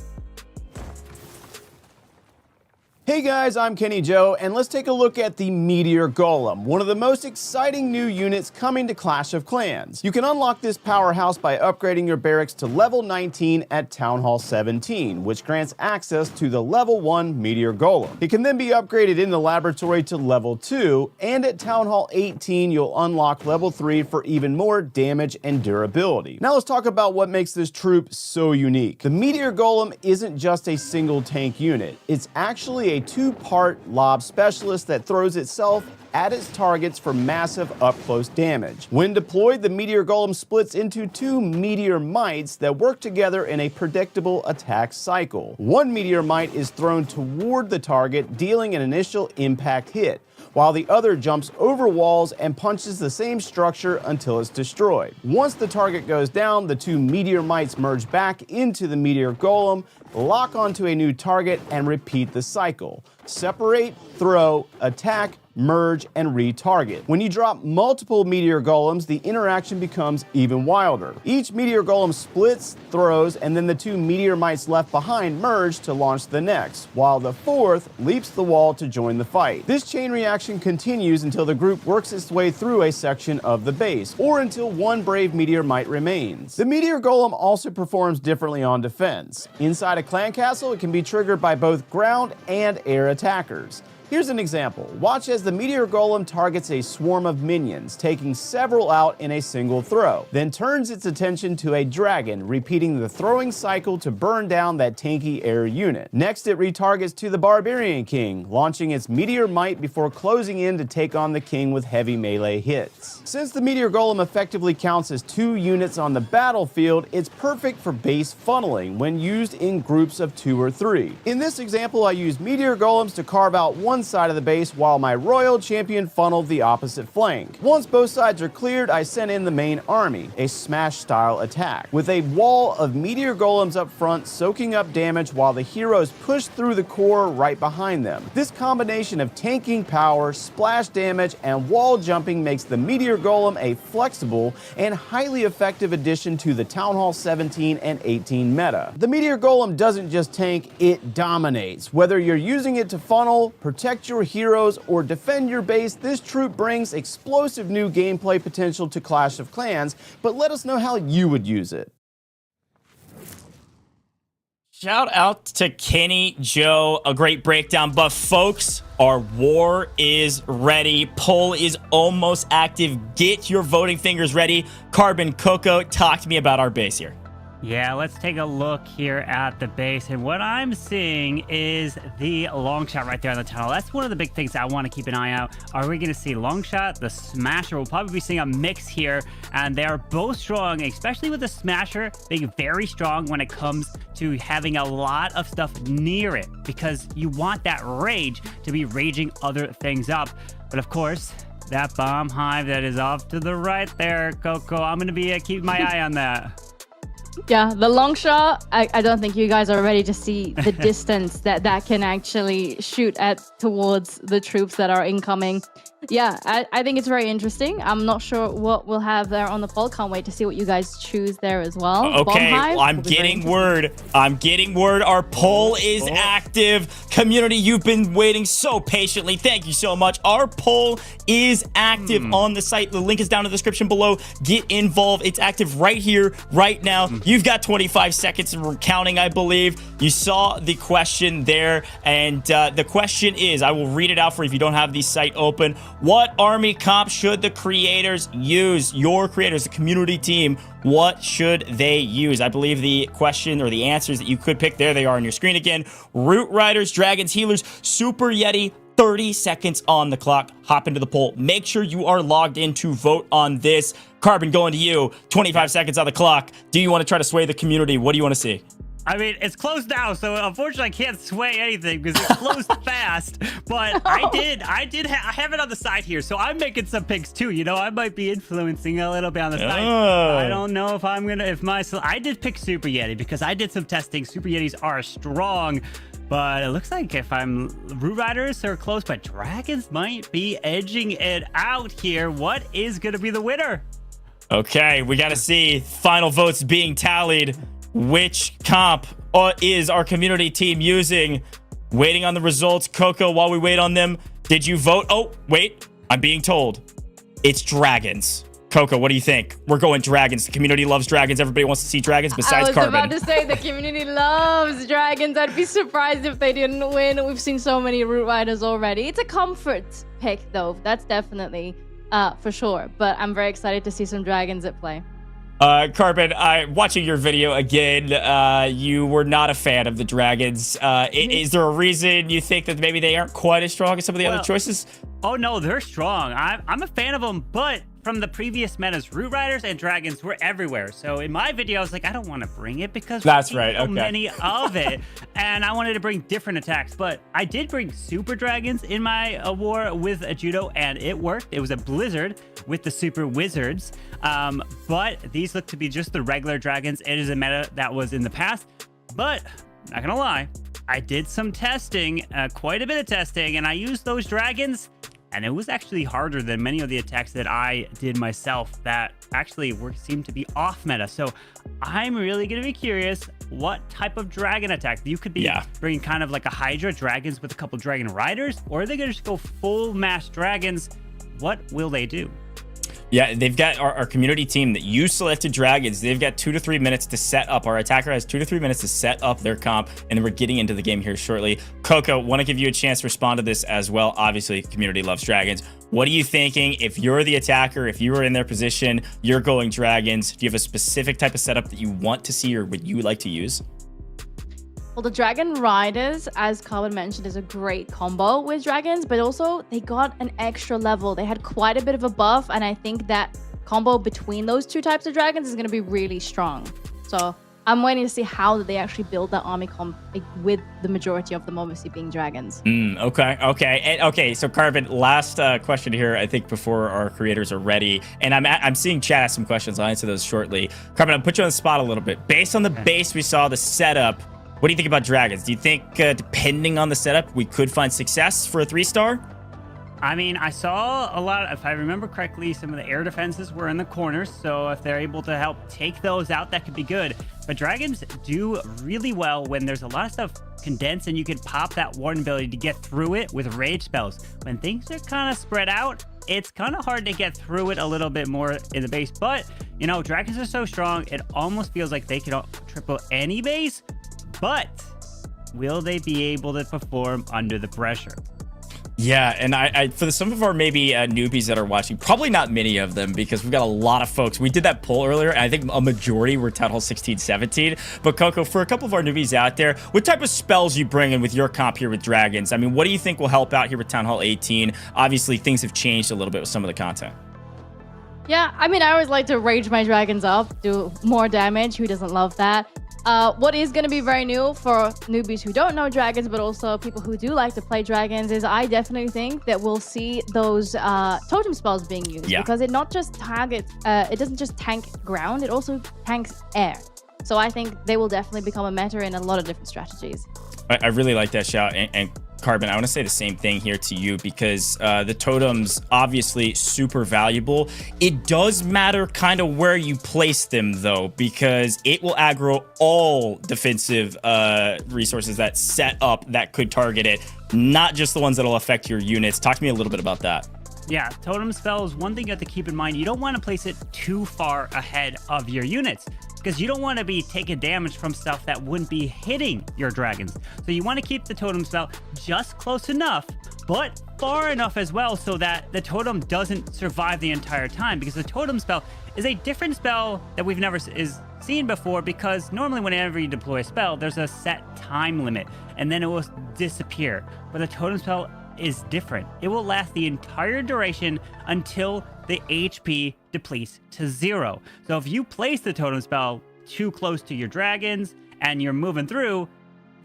Hey guys, I'm Kenny Joe, and let's take a look at the Meteor Golem, one of the most exciting new units coming to Clash of Clans. You can unlock this powerhouse by upgrading your barracks to level 19 at Town Hall 17, which grants access to the level 1 Meteor Golem. It can then be upgraded in the laboratory to level 2, and at Town Hall 18 you'll unlock level 3 for even more damage and durability. Now let's talk about what makes this troop so unique. The Meteor Golem isn't just a single tank unit, it's actually a 2-part lob specialist that throws itself at its targets for massive up-close damage. When deployed, the Meteor Golem splits into 2 Meteor Mites that work together in a predictable attack cycle. One Meteor Mite is thrown toward the target, dealing an initial impact hit, while the other jumps over walls and punches the same structure until it's destroyed. Once the target goes down, the 2 Meteor Mites merge back into the Meteor Golem, lock onto a new target, and repeat the cycle. Separate, throw, attack, merge, and retarget. When you drop multiple Meteor Golems, the interaction becomes even wilder. Each Meteor Golem splits, throws, and then the 2 Meteor Mites left behind merge to launch the next, while the 4th leaps the wall to join the fight. This chain reaction continues until the group works its way through a section of the base, or until one brave Meteor Mite remains. The Meteor Golem also performs differently on defense. Inside a clan castle, it can be triggered by both ground and air attackers. Here's an example. Watch as the Meteor Golem targets a swarm of minions, taking several out in a single throw, then turns its attention to a dragon, repeating the throwing cycle to burn down that tanky air unit. Next, it retargets to the Barbarian King, launching its Meteor Mite before closing in to take on the king with heavy melee hits. Since the Meteor Golem effectively counts as 2 units on the battlefield, it's perfect for base funneling when used in groups of 2 or 3. In this example, I used Meteor Golems to carve out one one side of the base while my royal champion funneled the opposite flank. Once both sides are cleared, I sent in the main army, a smash-style attack, with a wall of meteor golems up front soaking up damage while the heroes push through the core right behind them. This combination of tanking power, splash damage, and wall jumping makes the meteor golem a flexible and highly effective addition to the Town Hall 17 and 18 meta. The meteor golem doesn't just tank, it dominates. Whether you're using it to funnel, protect your heroes, or defend your base, this troop brings explosive new gameplay potential to Clash of Clans, but let us know how you would use it. Shout out to Kenny Joe, a great breakdown. But folks, our war is ready. Poll is almost active. Get your voting fingers ready. Carbon, Coco, talk to me about our base here. Yeah, let's take a look here at the base. And what I'm seeing is the long shot right there on the tunnel. That's one of the big things I want to keep an eye out. Are we going to see long shot, the smasher? We'll probably be seeing a mix here. And they are both strong, especially with the smasher being very strong when it comes to having a lot of stuff near it, because you want that rage to be raging other things up. But of course, that bomb hive that is off to the right there, Coco, I'm going to be keeping my eye on that. Yeah, the long shot, I don't think you guys are ready to see the distance that can actually shoot at towards the troops that are incoming. Yeah, I think it's very interesting. I'm not sure what we'll have there on the poll. Can't wait to see what you guys choose there as well. Okay, well, I'm getting word. Our poll is active. Community, you've been waiting so patiently. Thank you so much. Our poll is active on the site. The link is down in the description below. Get involved. It's active right here, right now. You've got 25 seconds and we're counting, I believe. You saw the question there, and the question is, I will read it out for you if you don't have the site open. What army comp should the creators use? Your creators, the community team, what should they use? I believe the question or the answers that you could pick, there they are on your screen again. Root Riders, Dragons, Healers, Super Yeti. 30 seconds on the clock. Hop into the poll. Make sure you are logged in to vote on this. Carbon, going to you. 25 seconds on the clock. Do you want to try to sway the community? What do you want to see? I mean, it's closed now, so unfortunately I can't sway anything because it's closed fast. But I have it on the side here, so I'm making some picks too. You know, I might be influencing a little bit on the side. I don't know if I'm gonna, I did pick Super Yeti because I did some testing. Super Yetis are strong. But it looks like if I'm Root Riders are close, but Dragons might be edging it out here. What is going to be the winner? Okay, we got to see final votes being tallied. Which comp is our community team using? Waiting on the results. Coco, while we wait on them, did you vote? Oh, wait, I'm being told it's Dragons. Coco, what do you think? We're going Dragons. The community loves Dragons. Everybody wants to see Dragons besides Carbon. I was about to say the community loves Dragons. I'd be surprised if they didn't win. We've seen so many Root Riders already. It's a comfort pick, though. That's definitely for sure. But I'm very excited to see some Dragons at play. Carbon, watching your video again, you were not a fan of the Dragons. Is there a reason you think that maybe they aren't quite as strong as some of the other choices? Oh, no, they're strong. I'm a fan of them, but from the previous metas, Root Riders and Dragons were everywhere. So in my video, I was like, I don't want to bring it because that's right. So many of it. And I wanted to bring different attacks, but I did bring Super Dragons in my war with a Judo, and it worked. It was a Blizzard with the Super Wizards. But these look to be just the regular Dragons. It is a meta that was in the past, but not gonna lie, I did some testing, quite a bit of testing, and I used those Dragons. And it was actually harder than many of the attacks that I did myself that actually seemed to be off meta. So I'm really going to be curious what type of dragon attack. You could be bringing kind of like a Hydra Dragons with a couple Dragon Riders, or are they going to just go full mass Dragons? What will they do? Yeah, they've got our community team that you selected Dragons. They've got 2 to 3 minutes to set up. Our attacker has 2 to 3 minutes to set up their comp, and then we're getting into the game here shortly. Coco, want to give you a chance to respond to this as well. Obviously, community loves Dragons. What are you thinking? If you're the attacker, if you were in their position, you're going Dragons. Do you have a specific type of setup that you want to see or would you like to use? Well, the Dragon Riders, as Carbon mentioned, is a great combo with Dragons, but also they got an extra level. They had quite a bit of a buff, and I think that combo between those two types of Dragons is going to be really strong. So I'm waiting to see how they actually build that army comp with the majority of them obviously being dragons. Okay. So Carbon, last question here, I think, before our creators are ready. And I'm seeing chat ask some questions. I'll answer those shortly. Carbon, I'll put you on the spot a little bit. Based on the base we saw, the setup, what do you think about dragons? Do you think, depending on the setup, we could find success for a 3-star? I mean, I saw a lot, if I remember correctly, some of the air defenses were in the corners, so if they're able to help take those out, that could be good. But dragons do really well when there's a lot of stuff condensed and you can pop that warden ability to get through it with rage spells. When things are kind of spread out, it's kind of hard to get through it a little bit more in the base. But, you know, dragons are so strong, it almost feels like they can triple any base. But will they be able to perform under the pressure? Yeah, and I for some of our maybe newbies that are watching, probably not many of them because we've got a lot of folks. We did that poll earlier, and I think a majority were Town Hall 16, 17. But Coco, for a couple of our newbies out there, what type of spells you bring in with your comp here with dragons? I mean, what do you think will help out here with Town Hall 18? Obviously, things have changed a little bit with some of the content. Yeah, I mean, I always like to rage my dragons up, do more damage. Who doesn't love that? What is going to be very new for newbies who don't know dragons, but also people who do like to play dragons, is I definitely think that we'll see those totem spells being used. Yeah. Because it not just targets, it doesn't just tank ground, it also tanks air. So I think they will definitely become a meta in a lot of different strategies. I really like that shout, and Carbon, I want to say the same thing here to you because the totems obviously super valuable. It does matter kind of where you place them though, because it will aggro all defensive resources that set up that could target it, not just the ones that'll affect your units. Talk to me a little bit about that. Yeah, totem spells, one thing you have to keep in mind, you don't want to place it too far ahead of your units because you don't want to be taking damage from stuff that wouldn't be hitting your dragons. So you want to keep the totem spell just close enough, but far enough as well so that the totem doesn't survive the entire time, because the totem spell is a different spell that we've never seen before, because normally whenever you deploy a spell, there's a set time limit and then it will disappear. But the totem spell is different. It will last the entire duration until the HP depletes to 0. So if you place the totem spell too close to your dragons and you're moving through,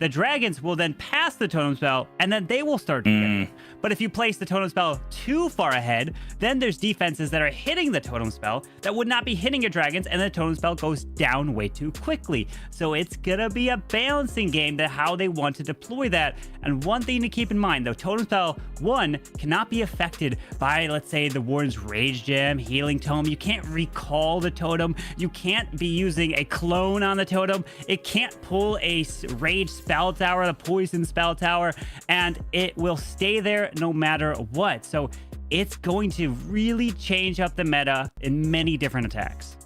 the dragons will then pass the totem spell and then they will start defending. But if you place the totem spell too far ahead, then there's defenses that are hitting the totem spell that would not be hitting your dragons, and the totem spell goes down way too quickly. So it's gonna be a balancing game to how they want to deploy that. And one thing to keep in mind, though, totem spell 1 cannot be affected by, let's say, the Warden's Rage Gem, Healing Tome. You can't recall the totem. You can't be using a clone on the totem. It can't pull a Rage Spell Tower, the Poison Spell Tower, and it will stay there no matter what. So it's going to really change up the meta in many different attacks.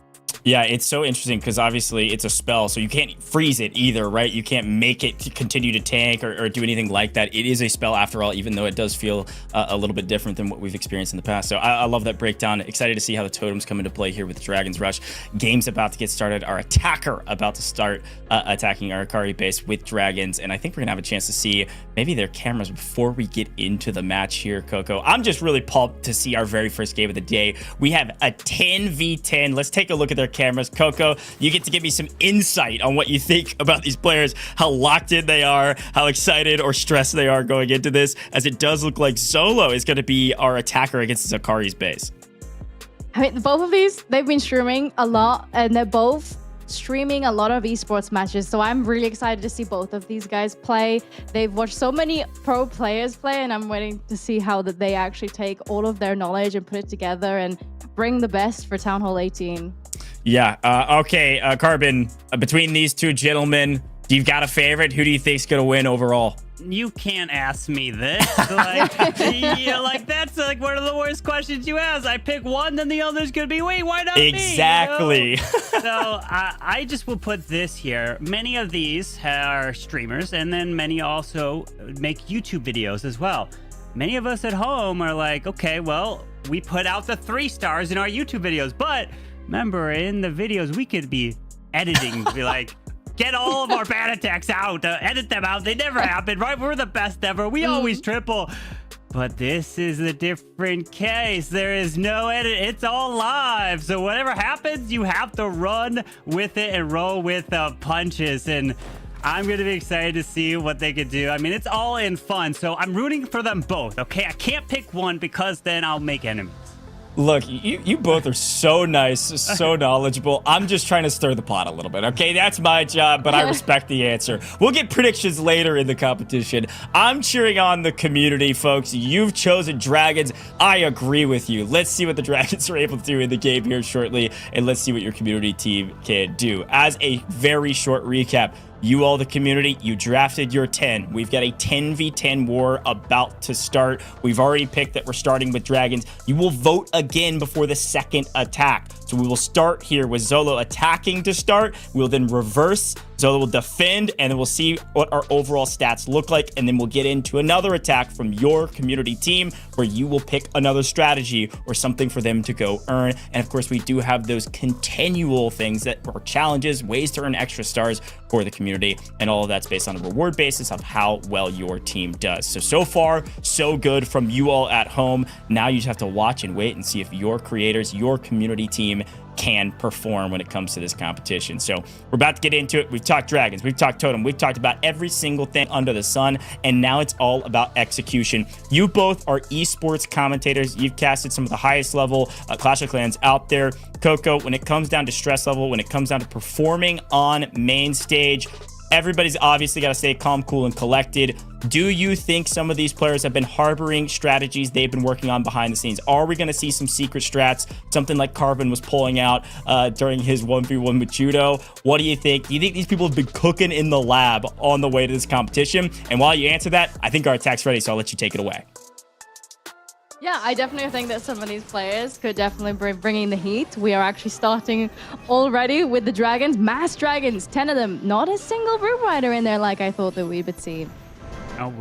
Yeah, it's so interesting because obviously it's a spell, so you can't freeze it either, right? You can't make it to continue to tank or do anything like that. It is a spell after all, even though it does feel a little bit different than what we've experienced in the past. So I love that breakdown. Excited to see how the totems come into play here with Dragon's Rush. Game's about to get started. Our attacker about to start attacking our Akari base with dragons, and I think we're gonna have a chance to see maybe their cameras before we get into the match here, Coco. I'm just really pumped to see our very first game of the day. We have a 10v10. Let's take a look at their cameras. Coco, you get to give me some insight on what you think about these players, how locked in they are, how excited or stressed they are going into this, as it does look like Zolo is going to be our attacker against Zakari's base. I mean, both of these, they've been streaming a lot, and they're both streaming a lot of esports matches, so I'm really excited to see both of these guys play. They've watched so many pro players play, and I'm waiting to see how that they actually take all of their knowledge and put it together and bring the best for Town Hall 18. Yeah, okay, Carbon, between these two gentlemen, you've got a favorite? Who do you think's going to win overall? You can't ask me this. That's like one of the worst questions you ask. I pick one, then the other's gonna be, wait, why not exactly. me? You know? So I just will put this here. Many of these are streamers, and then many also make YouTube videos as well. Many of us at home are like, okay, well, we put out the 3 stars in our YouTube videos, but remember, in the videos, we could be editing, be like, get all of our bad attacks out, edit them out. They never happen, right? We're the best ever. We always triple. But this is a different case. There is no edit. It's all live. So whatever happens, you have to run with it and roll with the punches. And I'm going to be excited to see what they could do. I mean, it's all in fun. So I'm rooting for them both, okay? I can't pick one because then I'll make enemies. Look, you both are so nice, so knowledgeable. I'm just trying to stir the pot a little bit, okay? That's my job, but I respect the answer. We'll get predictions later in the competition. I'm cheering on the community, folks. You've chosen dragons. I agree with you. Let's see what the dragons are able to do in the game here shortly, and let's see what your community team can do. As a very short recap, you all, the community, you drafted your 10. We've got a 10v10 war about to start. We've already picked that we're starting with dragons. You will vote again before the second attack. So we will start here with Zolo attacking to start. We'll then reverse. Zolo will defend, and then we'll see what our overall stats look like. And then we'll get into another attack from your community team where you will pick another strategy or something for them to go earn. And of course, we do have those continual things that are challenges, ways to earn extra stars for the community. And all of that's based on a reward basis of how well your team does. So far, so good from you all at home. Now you just have to watch and wait and see if your creators, your community team can perform when it comes to this competition. So we're about to get into it. We've talked dragons, we've talked totem, we've talked about every single thing under the sun, and now it's all about execution. You both are esports commentators. You've casted some of the highest level Clash of Clans out there. Coco, when it comes down to stress level, when it comes down to performing on main stage, everybody's obviously got to stay calm, cool, and collected. Do you think some of these players have been harboring strategies they've been working on behind the scenes? Are we going to see some secret strats, something like Carbon was pulling out during his 1v1 with Judo? What do you think? Do you think these people have been cooking in the lab on the way to this competition? And while you answer that, I think our attack's ready, so I'll let you take it away. Yeah, I definitely think that some of these players could definitely be bringing the heat. We are actually starting already with the dragons, mass dragons, 10 of them. Not a single root rider in there like I thought that we would see. Oh,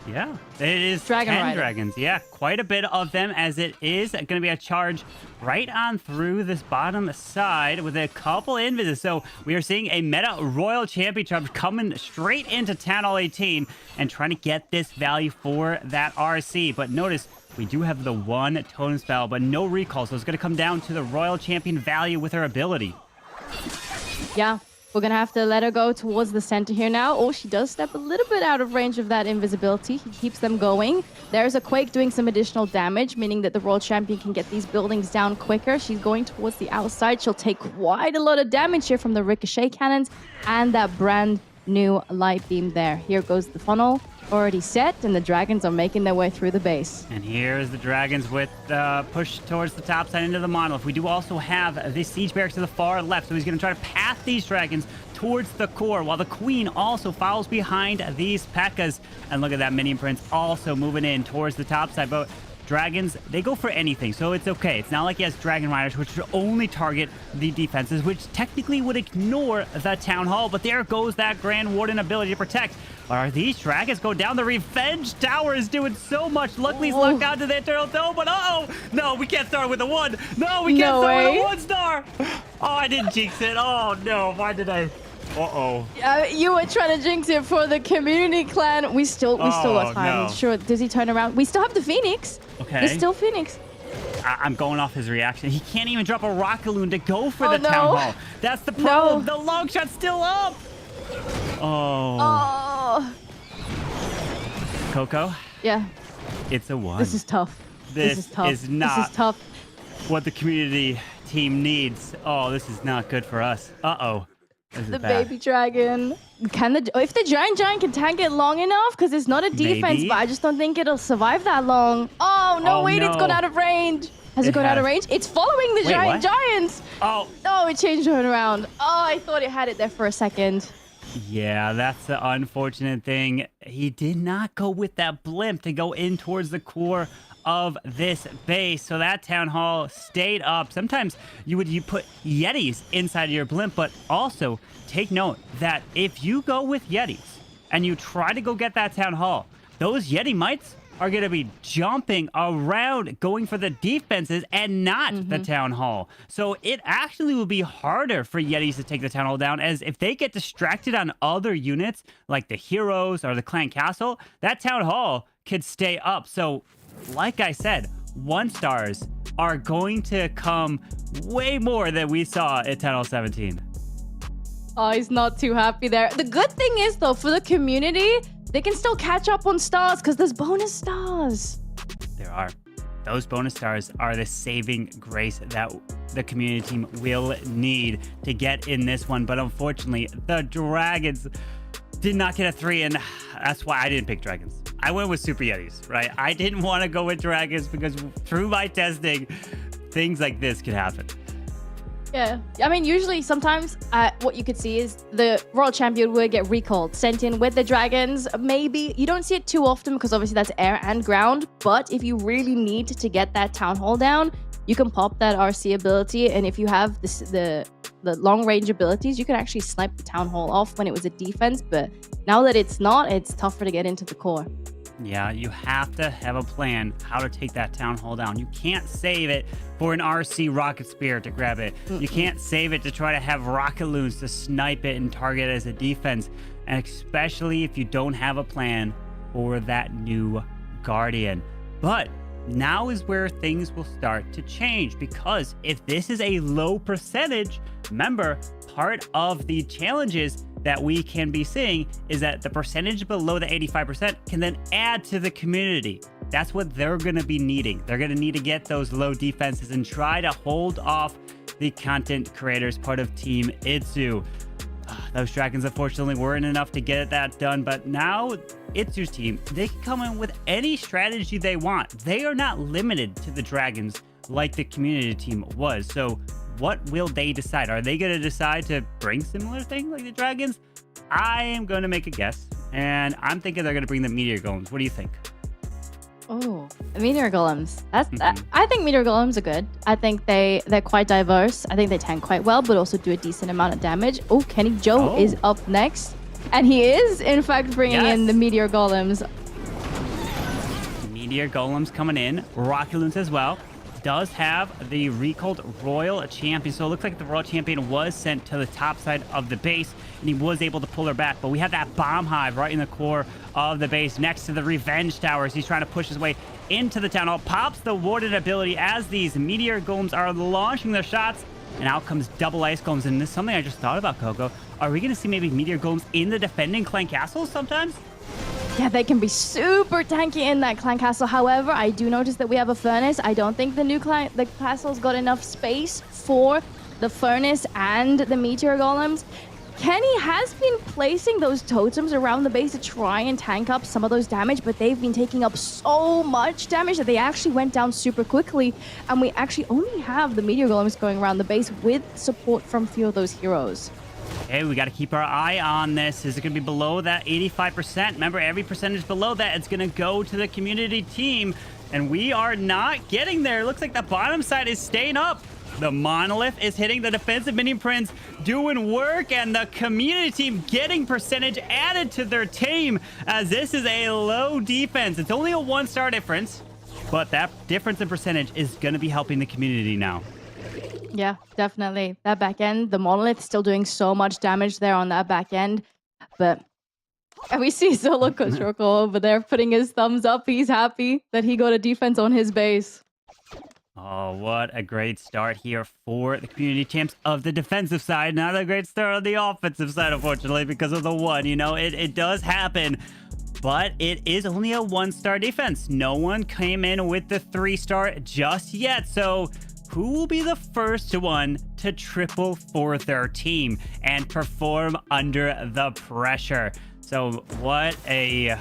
yeah, it is Dragon 10 Rider. dragons. Yeah, quite a bit of them, as it is going to be a charge right on through this bottom side with a couple invis. So we are seeing a meta royal champion charge coming straight into Town Hall 18 and trying to get this value for that RC. But notice we do have the one totem spell, but no recall. So it's going to come down to the royal champion value with her ability. Yeah. We're going to have to let her go towards the center here now. Oh, she does step a little bit out of range of that invisibility. He keeps them going. There's a Quake doing some additional damage, meaning that the World Champion can get these buildings down quicker. She's going towards the outside. She'll take quite a lot of damage here from the Ricochet cannons and that brand new light beam there. Here goes the funnel. Already set, and the dragons are making their way through the base. And here's the dragons with push towards the top side into the monolith. We do also have the siege barracks to the far left, so he's going to try to path these dragons towards the core, while the queen also follows behind these P.E.K.K.A.s. And look at that, minion prince also moving in towards the top side. But dragons, they go for anything, so it's okay. It's not like he has Dragon Riders, which should only target the defenses, which technically would ignore the Town Hall. But there goes that Grand Warden ability to protect. Are these dragons go down? The Revenge Tower is doing so much. Luckily, he's locked onto the Eternal Dome, but uh-oh! No, we can't start with a 1. No, we can't start with a 1 star! Oh, I didn't jinx it. Oh, no. Why did I? Uh-oh. You were trying to jinx it for the community clan. We still got time. No. Sure, does he turn around? We still have the Phoenix. Okay. There's still Phoenix. I'm going off his reaction. He can't even drop a Rocket Loon to go for the Town Hall. That's the problem. The long shot's still up. Oh. Coco? Yeah. It's a 1. This is tough. This is tough. is not This is tough. what the community team needs. Oh, this is not good for us. Uh-oh. This is The bad. baby dragon. If the giant can tank it long enough, because it's not a defense, Maybe. but I just don't think it'll survive that long. Oh, no, wait, it's gone out of range. Has it gone out of range? It's following the giants. Oh. Oh, it changed her around. Oh, I thought it had it there for a second. Yeah, that's the unfortunate thing. He did not go with that blimp to go in towards the core of this base. So that Town Hall stayed up. Sometimes you put Yetis inside of your blimp, but also take note that if you go with Yetis and you try to go get that Town Hall, those Yeti mites are going to be jumping around, going for the defenses and not the town hall. So it actually will be harder for Yetis to take the town hall down, as if they get distracted on other units like the heroes or the clan castle, that town hall could stay up. So like I said, 1-stars are going to come way more than we saw at Town Hall 17. Oh, he's not too happy there. The good thing is, though, for the community, they can still catch up on stars because there's bonus stars. There are. Those bonus stars are the saving grace that the community team will need to get in this one. But unfortunately, the dragons did not get a 3, and that's why I didn't pick dragons. I went with Super Yetis, right? I didn't want to go with dragons because through my testing, things like this could happen. Yeah, I mean, usually sometimes what you could see is the Royal Champion would get recalled, sent in with the dragons. Maybe you don't see it too often because obviously that's air and ground. But if you really need to get that town hall down, you can pop that RC ability. And if you have the long range abilities, you can actually snipe the town hall off when it was a defense. But now that it's not, it's tougher to get into the core. Yeah, you have to have a plan how to take that town hall down. You can't save it for an RC rocket spear to grab it. You can't save it to try to have rocket loons to snipe it and target it as a defense. And especially if you don't have a plan for that new Guardian. But now is where things will start to change, because if this is a low percentage, remember, part of the challenges that we can be seeing is that the percentage below the 85% can then add to the community. That's what they're going to be needing. They're going to need to get those low defenses and try to hold off the content creators part of Team Itzu. Those dragons unfortunately weren't enough to get that done, but now Itzu's team, they can come in with any strategy they want. They are not limited to the dragons like the community team was. So what will they decide? Are they going to decide to bring similar things like the dragons? I am going to make a guess, and I'm thinking they're going to bring the meteor golems. What do you think? Oh, meteor golems. I think meteor golems are good. I think they're quite diverse. I think they tank quite well, but also do a decent amount of damage. Oh, Kenny Joe is up next, and he is in fact bringing in the meteor golems. Meteor golems coming in. Rocket loons as well. Does have the recalled Royal Champion. So it looks like the Royal Champion was sent to the top side of the base, and he was able to pull her back. But we have that bomb hive right in the core of the base next to the revenge towers. He's trying to push his way into the town hall. Pops the warded ability as these meteor golems are launching their shots, and out comes double ice golems. And this is something I just thought about, Coco. Are we going to see maybe meteor golems in the defending clan castles sometimes? Yeah, they can be super tanky in that clan castle. However, I do notice that we have a furnace. I don't think the castle's got enough space for the furnace and the meteor golems. Kenny has been placing those totems around the base to try and tank up some of those damage, but they've been taking up so much damage that they actually went down super quickly. And we actually only have the meteor golems going around the base with support from a few of those heroes. Okay, we got to keep our eye on this. Is it going to be below that 85%? Remember, every percentage below that, it's going to go to the community team. And we are not getting there. It looks like the bottom side is staying up. The monolith is hitting the defensive minion prince, doing work, and the community team getting percentage added to their team, as this is a low defense. It's only a 1-star difference, but that difference in percentage is going to be helping the community now. Yeah, definitely. That back end, the monolith still doing so much damage there on that back end. But and we see Solo Koshoko over there putting his thumbs up. He's happy that he got a defense on his base. Oh, what a great start here for the community champs of the defensive side. Not a great start on the offensive side, unfortunately, because of the 1. You know, it does happen. But it is only a 1-star defense. No one came in with the 3-star just yet. So who will be the first one to triple for their team and perform under the pressure? So what a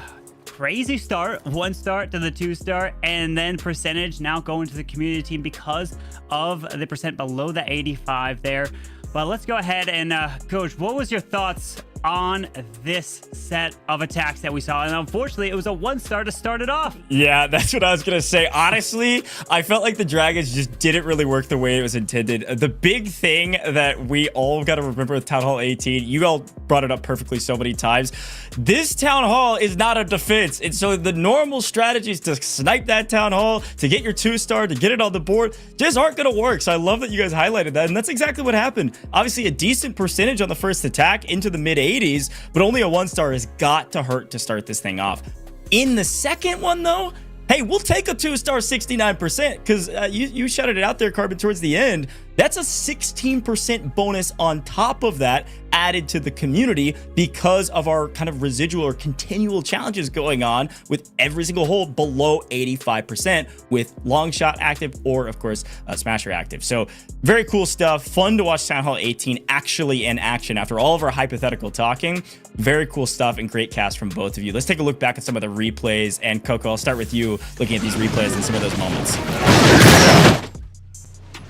crazy start. 1-star to the 2-star, and then percentage now going to the community team because of the percent below the 85 there. But let's go ahead and Coach, what was your thoughts on this set of attacks that we saw. And unfortunately, it was a 1-star to start it off. Yeah, that's what I was going to say. Honestly, I felt like the dragons just didn't really work the way it was intended. The big thing that we all got to remember with Town Hall 18, you all brought it up perfectly so many times. This Town Hall is not a defense. And so the normal strategies to snipe that Town Hall, to get your 2-star, to get it on the board, just aren't going to work. So I love that you guys highlighted that. And that's exactly what happened. Obviously, a decent percentage on the first attack into the mid-80s, but only a 1-star has got to hurt to start this thing off. In the second one, though, hey, we'll take a 2-star 69% because you shouted it out there, Carbon, towards the end. That's a 16% bonus on top of that added to the community because of our kind of residual or continual challenges going on with every single hole below 85% with long shot active or, of course, smasher active. So very cool stuff. Fun to watch Town Hall 18 actually in action after all of our hypothetical talking. Very cool stuff and great cast from both of you. Let's take a look back at some of the replays. And Coco, I'll start with you looking at these replays and some of those moments.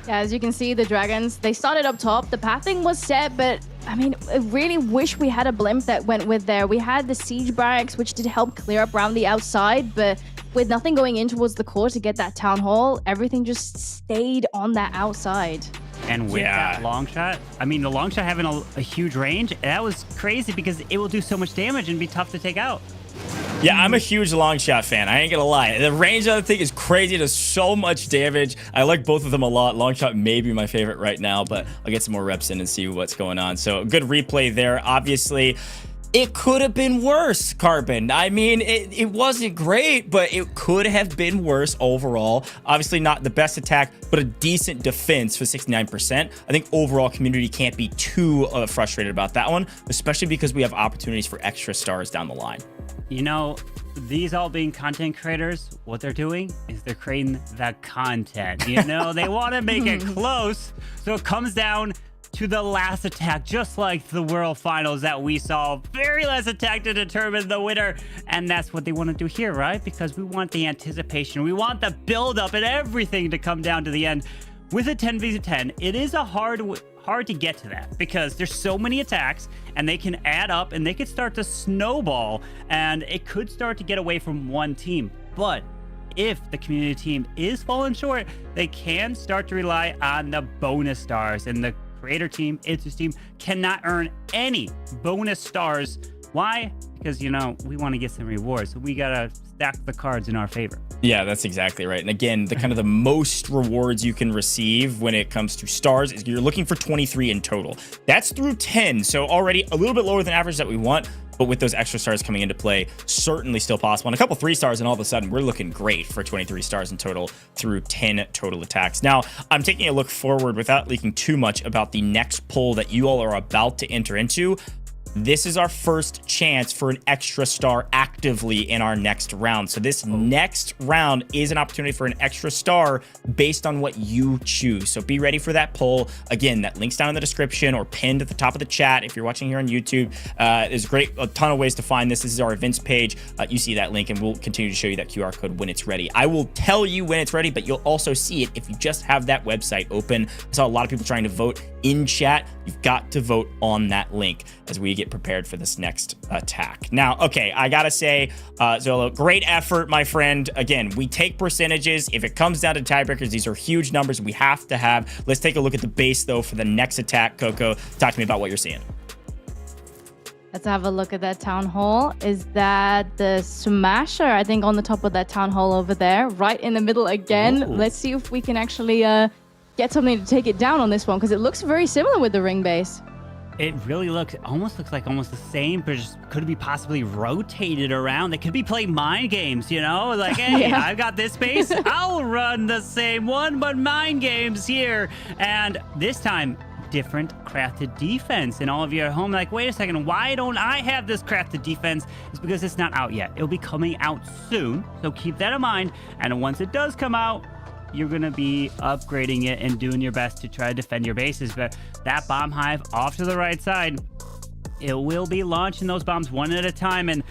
Yeah, as you can see, the dragons, they started up top. The pathing was set, but I mean, I really wish we had a blimp that went with there. We had the siege barracks, which did help clear up around the outside, but with nothing going in towards the core to get that town hall, everything just stayed on that outside. And with that long shot, I mean, the long shot having a huge range, that was crazy because it will do so much damage and be tough to take out. Yeah, I'm a huge long shot fan. I ain't gonna lie. The range of the thing is crazy. It does so much damage. I like both of them a lot. Long shot may be my favorite right now, but I'll get some more reps in and see what's going on. So good replay there. Obviously, it could have been worse, Carbon. I mean, it wasn't great, but it could have been worse overall. Obviously not the best attack, but a decent defense for 69%. I think overall community can't be too frustrated about that one, especially because we have opportunities for extra stars down the line. You know, these all being content creators, what they're doing is they're creating the content. You know, they want to make it close. So it comes down to the last attack, just like the World Finals that we saw. Very last attack to determine the winner. And that's what they want to do here, right? Because we want the anticipation. We want the build-up and everything to come down to the end. With a 10v10, it is a hard to get to that because there's so many attacks and they can add up and they could start to snowball and it could start to get away from one team. But if the community team is falling short, they can start to rely on the bonus stars, and the creator team, Itsus team, cannot earn any bonus stars. Why? Because, you know, we want to get some rewards, so we gotta stack the cards in our favor. Yeah, that's exactly right. And again, the kind of the most rewards you can receive when it comes to stars is you're looking for 23 in total. That's through 10, so already a little bit lower than average that we want, but with those extra stars coming into play, certainly still possible. And a couple 3-stars, and all of a sudden, we're looking great for 23 stars in total through 10 total attacks. Now, I'm taking a look forward without leaking too much about the next poll that you all are about to enter into. This is our first chance for an extra star actively in our next round. So this next round is an opportunity for an extra star based on what you choose. So be ready for that poll. Again, that link's down in the description or pinned at the top of the chat. If you're watching here on YouTube, there's a ton of ways to find this. This is our events page. You see that link and we'll continue to show you that QR code when it's ready. I will tell you when it's ready, but you'll also see it if you just have that website open. I saw a lot of people trying to vote in chat. You've got to vote on that link as we get prepared for this next attack. Now, okay, I gotta say, Zolo, great effort, my friend. Again, we take percentages. If it comes down to tiebreakers, these are huge numbers we have to have. Let's take a look at the base, though, for the next attack. Coco, talk to me about what you're seeing. Let's have a look at that town hall. Is that the smasher? I think on the top of that town hall over there, right in the middle again. Ooh. Let's see if we can actually get something to take it down on this one, because it looks very similar with the ring base. It really almost looks like almost the same, but just could be possibly rotated around. They could be playing mind games, you know? Like, hey, yeah. I've got this base. I'll run the same one, but mind games here. And this time, different crafted defense. And all of you at home like, wait a second, why don't I have this crafted defense? It's because it's not out yet. It'll be coming out soon, so keep that in mind. And once it does come out, you're going to be upgrading it and doing your best to try to defend your bases. But that bomb hive off to the right side, it will be launching those bombs one at a time. And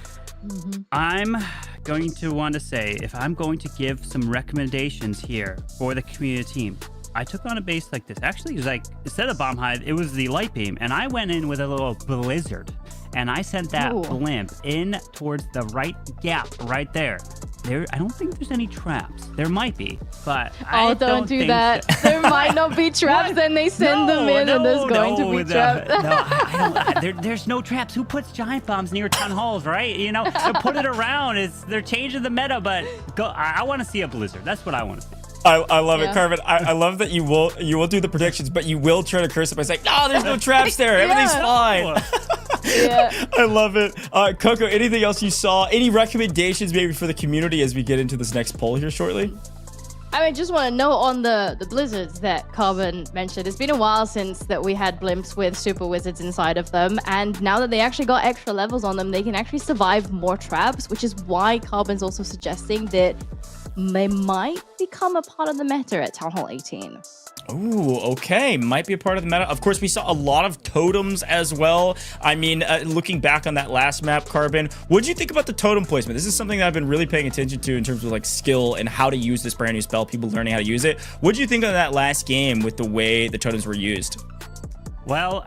I'm going to want to say, if I'm going to give some recommendations here for the community team, I took on a base like this. Actually, it was like, instead of bomb hive, it was the light beam. And I went in with a little blizzard. And I sent that blimp in towards the right gap right there. I don't think there's any traps. There might be, but I don't do that. There might not be traps, then they send them in and there's going to be traps. I don't, there's no traps. Who puts giant bombs near town halls, right? You know, they put it around. They're changing the meta, but I want to see a blizzard. That's what I want to see. I love it, Carmen. I love that you will do the predictions, but you will try to curse it by saying, no, there's no traps there. Everything's fine. Yeah. I love it. Coco, anything else you saw? Any recommendations maybe for the community as we get into this next poll here shortly? I mean, just want to note on the blizzards that Carbon mentioned. It's been a while since that we had blimps with super wizards inside of them, and now that they actually got extra levels on them, they can actually survive more traps, which is why Carbon's also suggesting that they might become a part of the meta at Town Hall 18. Ooh, okay. Might be a part of the meta. Of course, we saw a lot of totems as well. I mean, looking back on that last map, Carbon, what'd you think about the totem placement? This is something that I've been really paying attention to in terms of like skill and how to use this brand new spell, people learning how to use it. What'd you think of that last game with the way the totems were used? Well,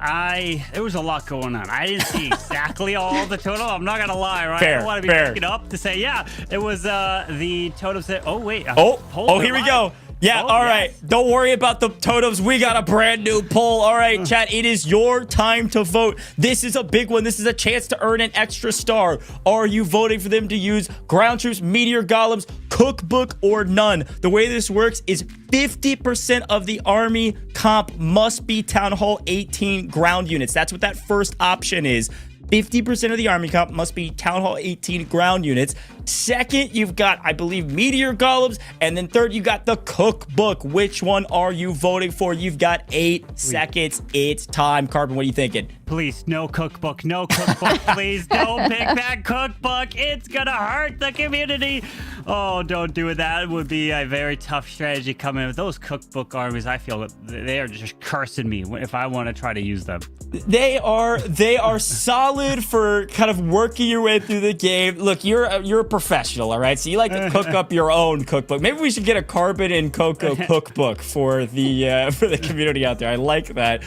there was a lot going on. I didn't see exactly all the totem. I'm not gonna lie, right? Fair, I want to be picking up to say, yeah, it was the totems that. Oh wait. Here we go. Yeah, all right. Don't worry about the totems. We got a brand new poll. All right, chat, it is your time to vote. This is a big one. This is a chance to earn an extra star. Are you voting for them to use ground troops, meteor golems, cookbook, or none? The way this works is 50% of the army comp must be Town Hall 18 ground units. That's what that first option is. 50% of the army comp must be Town Hall 18 ground units. Second, you've got, I believe, meteor golems. And then third, you got the cookbook. Which one are you voting for? You've got 8 seconds. It's time. Carbon, what are you thinking? Please, no cookbook. No cookbook. Please don't pick that cookbook. It's gonna hurt the community. Oh, don't do it. That would be a very tough strategy coming in with those cookbook armies. I feel they are just cursing me if I want to try to use them. They are solid for kind of working your way through the game. Look, you're a professional, all right? So you like to cook up your own cookbook. Maybe we should get a Carbon and Coco cookbook for the community out there. I like that.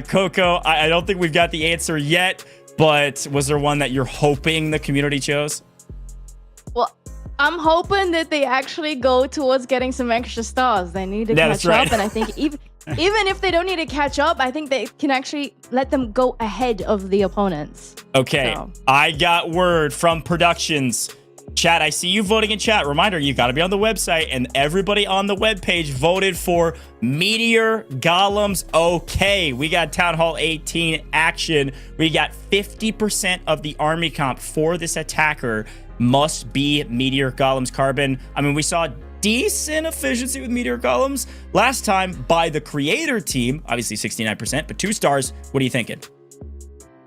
Coco, I don't think we've got the answer yet, but was there one that you're hoping the community chose? Well, I'm hoping that they actually go towards getting some extra stars. They need to catch up, and I think even if they don't need to catch up, I think they can actually let them go ahead of the opponents. Okay, so. I got word from productions. Chat, I see you voting in chat. Reminder, you got to be on the website, and everybody on the webpage voted for meteor golems. Okay, we got Town Hall 18 action. We got 50% of the army comp for this attacker must be meteor golems. Carbon, I mean, we saw decent efficiency with meteor golems last time by the creator team, obviously 69%, but 2 stars. What are you thinking?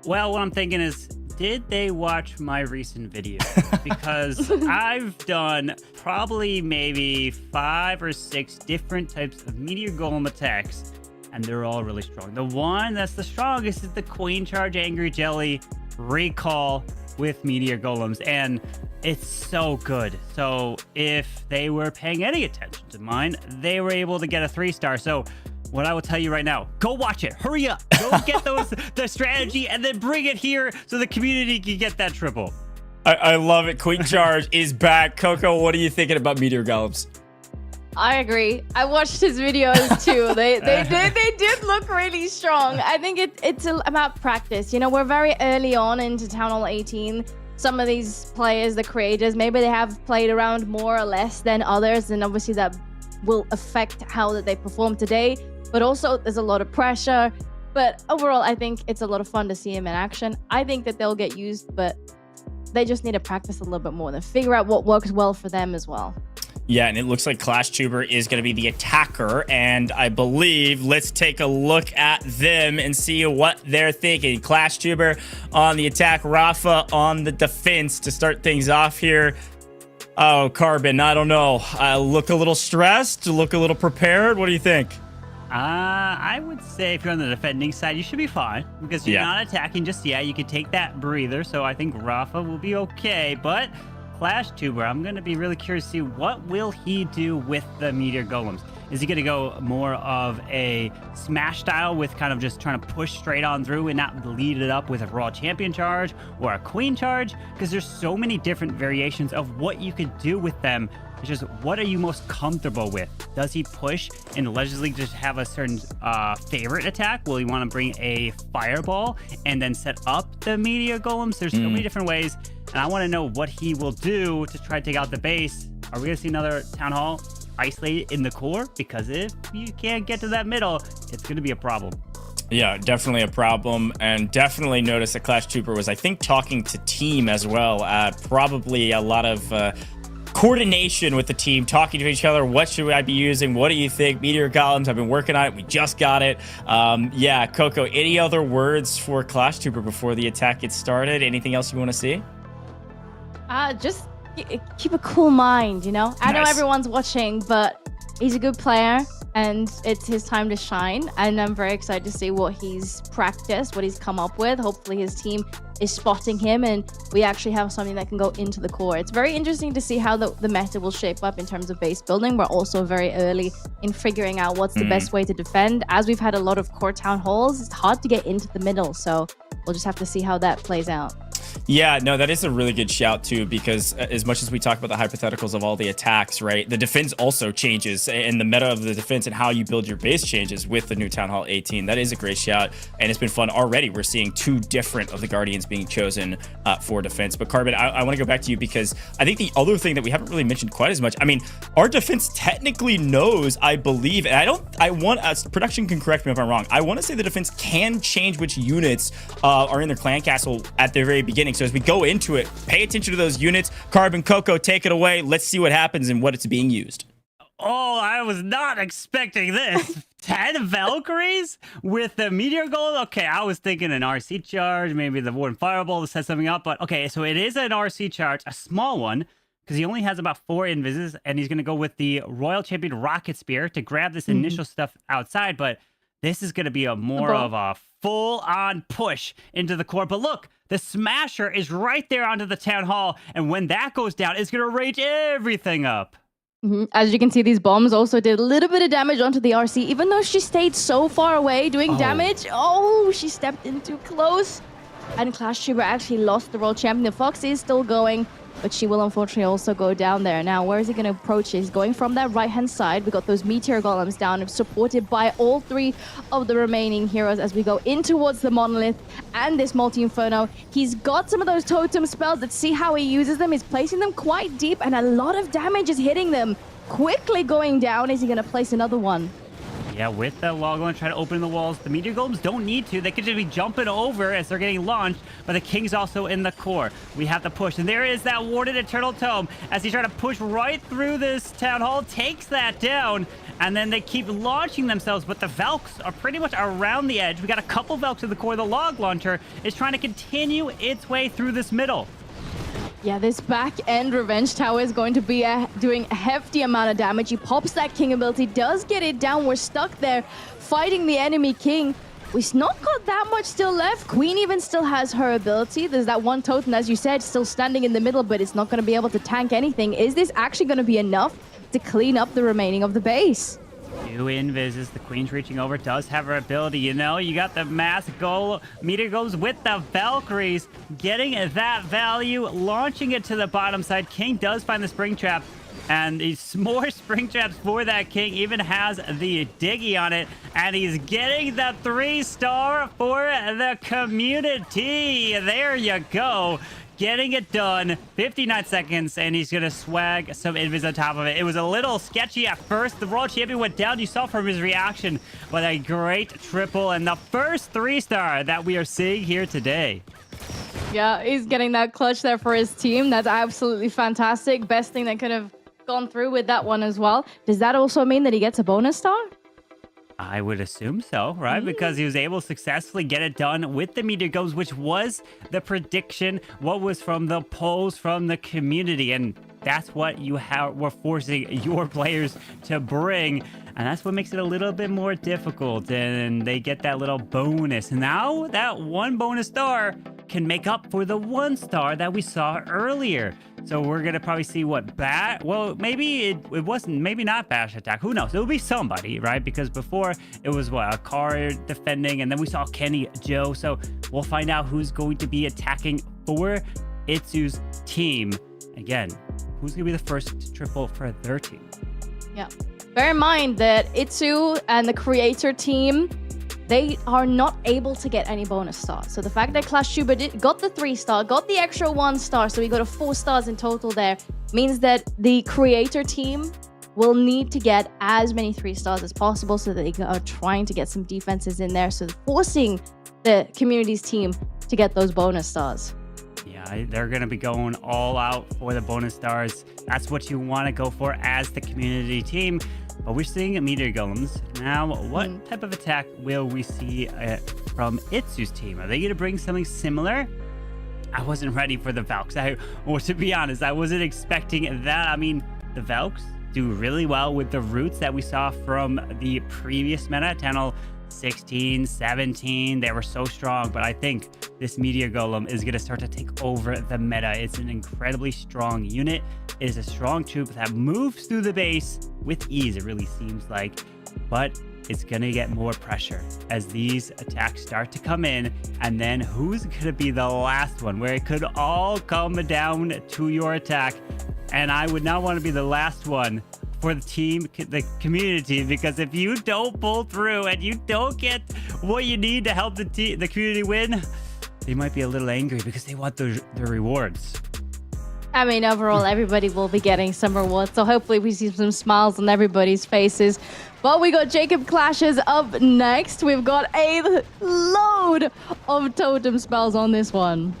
Well, what I'm thinking is, did they watch my recent video? Because I've done probably maybe 5 or 6 different types of meteor golem attacks, and they're all really strong. The one that's the strongest is the Queen Charge Angry Jelly recall with meteor golems, and it's so good. So if they were paying any attention to mine, they were able to get a 3-star. So what I will tell you right now, go watch it. Hurry up. Go get the strategy and then bring it here so the community can get that triple. I love it. Queen Charge is back. Coco, what are you thinking about meteor golems? I agree. I watched his videos too. They did look really strong. I think it's about practice. You know, we're very early on into Town Hall 18. Some of these players, the creators, maybe they have played around more or less than others, and obviously that will affect how that they perform today. But also, there's a lot of pressure. But overall, I think it's a lot of fun to see him in action. I think that they'll get used, but they just need to practice a little bit more and figure out what works well for them as well. Yeah, and it looks like ClashTuber is going to be the attacker, and I believe let's take a look at them and see what they're thinking. ClashTuber on the attack, Rafa on the defense to start things off here. Oh, Carbon, I don't know. Look a little stressed, look a little prepared. What do you think? I would say if you're on the defending side, you should be fine because you're not attacking just yet. You can take that breather, so I think Rafa will be okay, but ClashTuber, I'm going to be really curious to see what will he do with the meteor golems. Is he going to go more of a smash style with kind of just trying to push straight on through and not lead it up with a Raw Champion charge or a Queen charge? Because there's so many different variations of what you could do with them. It's just, what are you most comfortable with? Does he push in the Legends League just have a certain favorite attack? Will he want to bring a Fireball and then set up the Meteor Golems? There's so many different ways, and I want to know what he will do to try to take out the base. Are we going to see another Town Hall isolated in the core? Because if you can't get to that middle, it's going to be a problem. Yeah, definitely a problem, and definitely noticed that Clash Trooper was, I think, talking to team as well. Probably a lot of coordination with the team, talking to each other. What should I be using? What do you think? Meteor Golems, I've been working on it. We just got it. Yeah, Coco, any other words for Clash Trooper before the attack gets started? Anything else you want to see? Just keep a cool mind, you know? I know everyone's watching, but he's a good player and it's his time to shine. And I'm very excited to see what he's practiced, what he's come up with. Hopefully his team is spotting him and we actually have something that can go into the core. It's very interesting to see how the meta will shape up in terms of base building. We're also very early in figuring out what's the best way to defend. As we've had a lot of core town halls, it's hard to get into the middle. So we'll just have to see how that plays out. Yeah, no, that is a really good shout too, because as much as we talk about the hypotheticals of all the attacks, right, the defense also changes, and the meta of the defense and how you build your base changes with the new Town Hall 18. That is a great shout, and it's been fun already. We're seeing 2 different of the Guardians being chosen for defense. But Carbon, I want to go back to you, because I think the other thing that we haven't really mentioned quite as much, I mean, our defense technically knows, I believe, and production can correct me if I'm wrong, I want to say the defense can change which units are in their clan castle at the very beginning. So as we go into it, pay attention to those units. Carbon, Coco, take it away. Let's see what happens and what it's being used. Oh, I was not expecting this. 10 Valkyries with the Meteor Golem? Okay, I was thinking an RC charge, maybe the Warden Fireball to set something up. But okay, so it is an RC charge, a small one, because he only has about 4 invises, and he's going to go with the Royal Champion Rocket Spear to grab this initial stuff outside. But this is going to be more of a full-on push into the core. But look, the Smasher is right there onto the Town Hall, and when that goes down, it's going to rage everything up. As you can see, these bombs also did a little bit of damage onto the RC, even though she stayed so far away doing damage. Oh, she stepped in too close. And Clash Trooper actually lost the World Champion. The Fox is still going, but she will unfortunately also go down there. Now, where is he going to approach? He's going from that right-hand side. We got those Meteor Golems down, supported by all 3 of the remaining heroes as we go in towards the Monolith and this Multi-Inferno. He's got some of those totem spells. Let's see how he uses them. He's placing them quite deep, and a lot of damage is hitting them. Quickly going down. Is he going to place another one? Yeah, with the Logline trying to open the walls, the Meteor Golems don't need to. They could just be jumping over as they're getting launched, but the King's also in the core. We have to push, and there is that Warded Eternal Tome as he's trying to push right through this Town Hall, takes that down, and then they keep launching themselves, but the Valks are pretty much around the edge. We got a couple Valks in the core. The Log Launcher is trying to continue its way through this middle. Yeah, this back-end Revenge Tower is going to be doing a hefty amount of damage. He pops that King ability, does get it down. We're stuck there fighting the enemy King. We've not got that much still left. Queen even still has her ability. There's that one totem, as you said, still standing in the middle, but it's not going to be able to tank anything. Is this actually going to be enough to clean up the remaining of the base? 2 invises. The Queen's reaching over, does have her ability. You know, you got the mass goal. Meteor goes with the Valkyries, getting that value, launching it to the bottom side. King does find the Spring Trap, and these more Spring Traps for that King. Even has the Diggy on it, and he's getting the 3-star for the community. There you go. Getting it done. 59 seconds, and he's going to swag some invis on top of it. It was a little sketchy at first. The World Champion went down. You saw from his reaction, but a great triple and the first 3-star that we are seeing here today. Yeah, he's getting that clutch there for his team. That's absolutely fantastic. Best thing that could have gone through with that one as well. Does that also mean that he gets a bonus star? I would assume so, right? Because he was able to successfully get it done with the Meteor Golems, which was the prediction, what was from the polls from the community. And that's what you were forcing your players to bring. And that's what makes it a little bit more difficult. And they get that little bonus. Now, that one bonus star can make up for the 1 star that we saw earlier. So we're gonna probably see what well, maybe it wasn't, maybe not Bash attack. Who knows? It'll be somebody, right? Because before it was what, a car defending, and then we saw Kenny Joe. So we'll find out who's going to be attacking for Itsu's team. Again, who's gonna be the first triple for their team? Yeah. Bear in mind that Itsu and the creator team, they are not able to get any bonus stars. So the fact that Clash Shuba got the 3 star, got the extra 1 star, so we got a 4 stars in total there, means that the creator team will need to get as many 3 stars as possible, so that they are trying to get some defenses in there, so forcing the community's team to get those bonus stars. Yeah, they're going to be going all out for the bonus stars. That's what you want to go for as the community team. But we're seeing meteor golems. Now, what type of attack will we see from Itsu's team? Are they going to bring something similar? I wasn't ready for the Valks. To be honest, I wasn't expecting that. I mean, the Valks do really well with the roots that we saw from the previous meta, Channel 16, 17. They were so strong, but I think this meteor golem is going to start to take over the meta. It's an incredibly strong unit. It is a strong troop that moves through the base with ease, it really seems like, but it's going to get more pressure as these attacks start to come in. And then who's going to be the last one where it could all come down to your attack? And I would not want to be the last one for the team, the community, because if you don't pull through and you don't get what you need to help the community win, they might be a little angry because they want the rewards. I mean, overall, everybody will be getting some rewards, so hopefully we see some smiles on everybody's faces. But we got Jacob Clashes up next. We've got a load of totem spells on this one.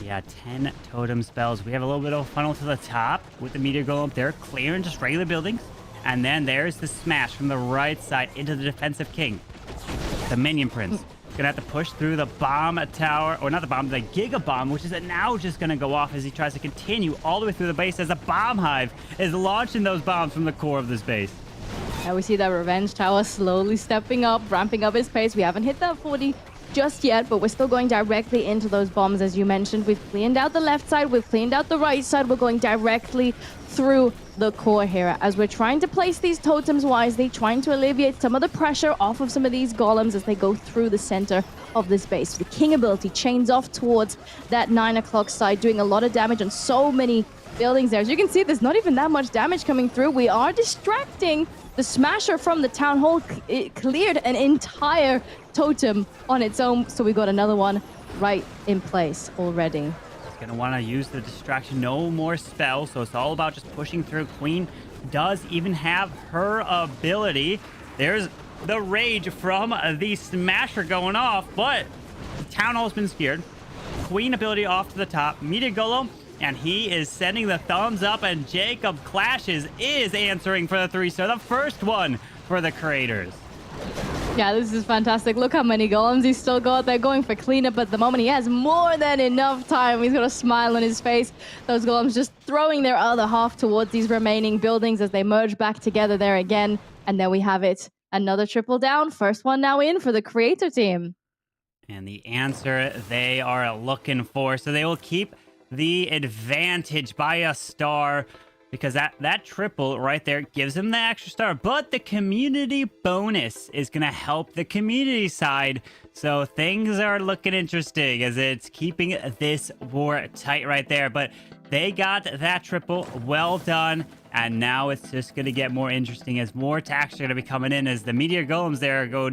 Yeah, 10 totem spells. We have a little bit of a funnel to the top with the meteor golem there, clearing just regular buildings. And then there's the smash from the right side into the defensive king. The minion prince. Gonna have to push through the bomb tower, or not the bomb, the giga bomb, which is now just gonna go off as he tries to continue all the way through the base as the bomb hive is launching those bombs from the core of this base. Now we see that revenge tower slowly stepping up, ramping up his pace. We haven't hit that 40 just yet, but we're still going directly into those bombs. As you mentioned, we've cleaned out the left side, we've cleaned out the right side. We're going directly through the core here as we're trying to place these totems wisely, trying to alleviate some of the pressure off of some of these golems as they go through the center of this base. The king ability chains off towards that 9 o'clock side, doing a lot of damage on so many buildings there. As you can see, there's not even that much damage coming through. We are distracting the smasher from the town hall. It cleared an entire totem on its own, so we got another one right in place already. Gonna want to use the distraction. No more spells, so it's all about just pushing through. Queen does even have her ability. There's the rage from the smasher going off, but the town hall's been scared. Queen ability off to the top. Meteor golem, and he is sending the thumbs up, and Jacob Clashes is answering for the 3-star, the first one for the creators. Yeah, this is fantastic. Look how many golems he's still got. They're going for cleanup at the moment. He has more than enough time. He's got a smile on his face. Those golems just throwing their other half towards these remaining buildings as they merge back together there again. And there we have it. Another triple down. First one now in for the creator team. And the answer they are looking for. So they will keep the advantage by a star, because that triple right there gives them the extra star. But the community bonus is going to help the community side. So things are looking interesting as it's keeping this war tight right there. But they got that triple. Well done. And now it's just going to get more interesting as more attacks are going to be coming in as the meteor golems there go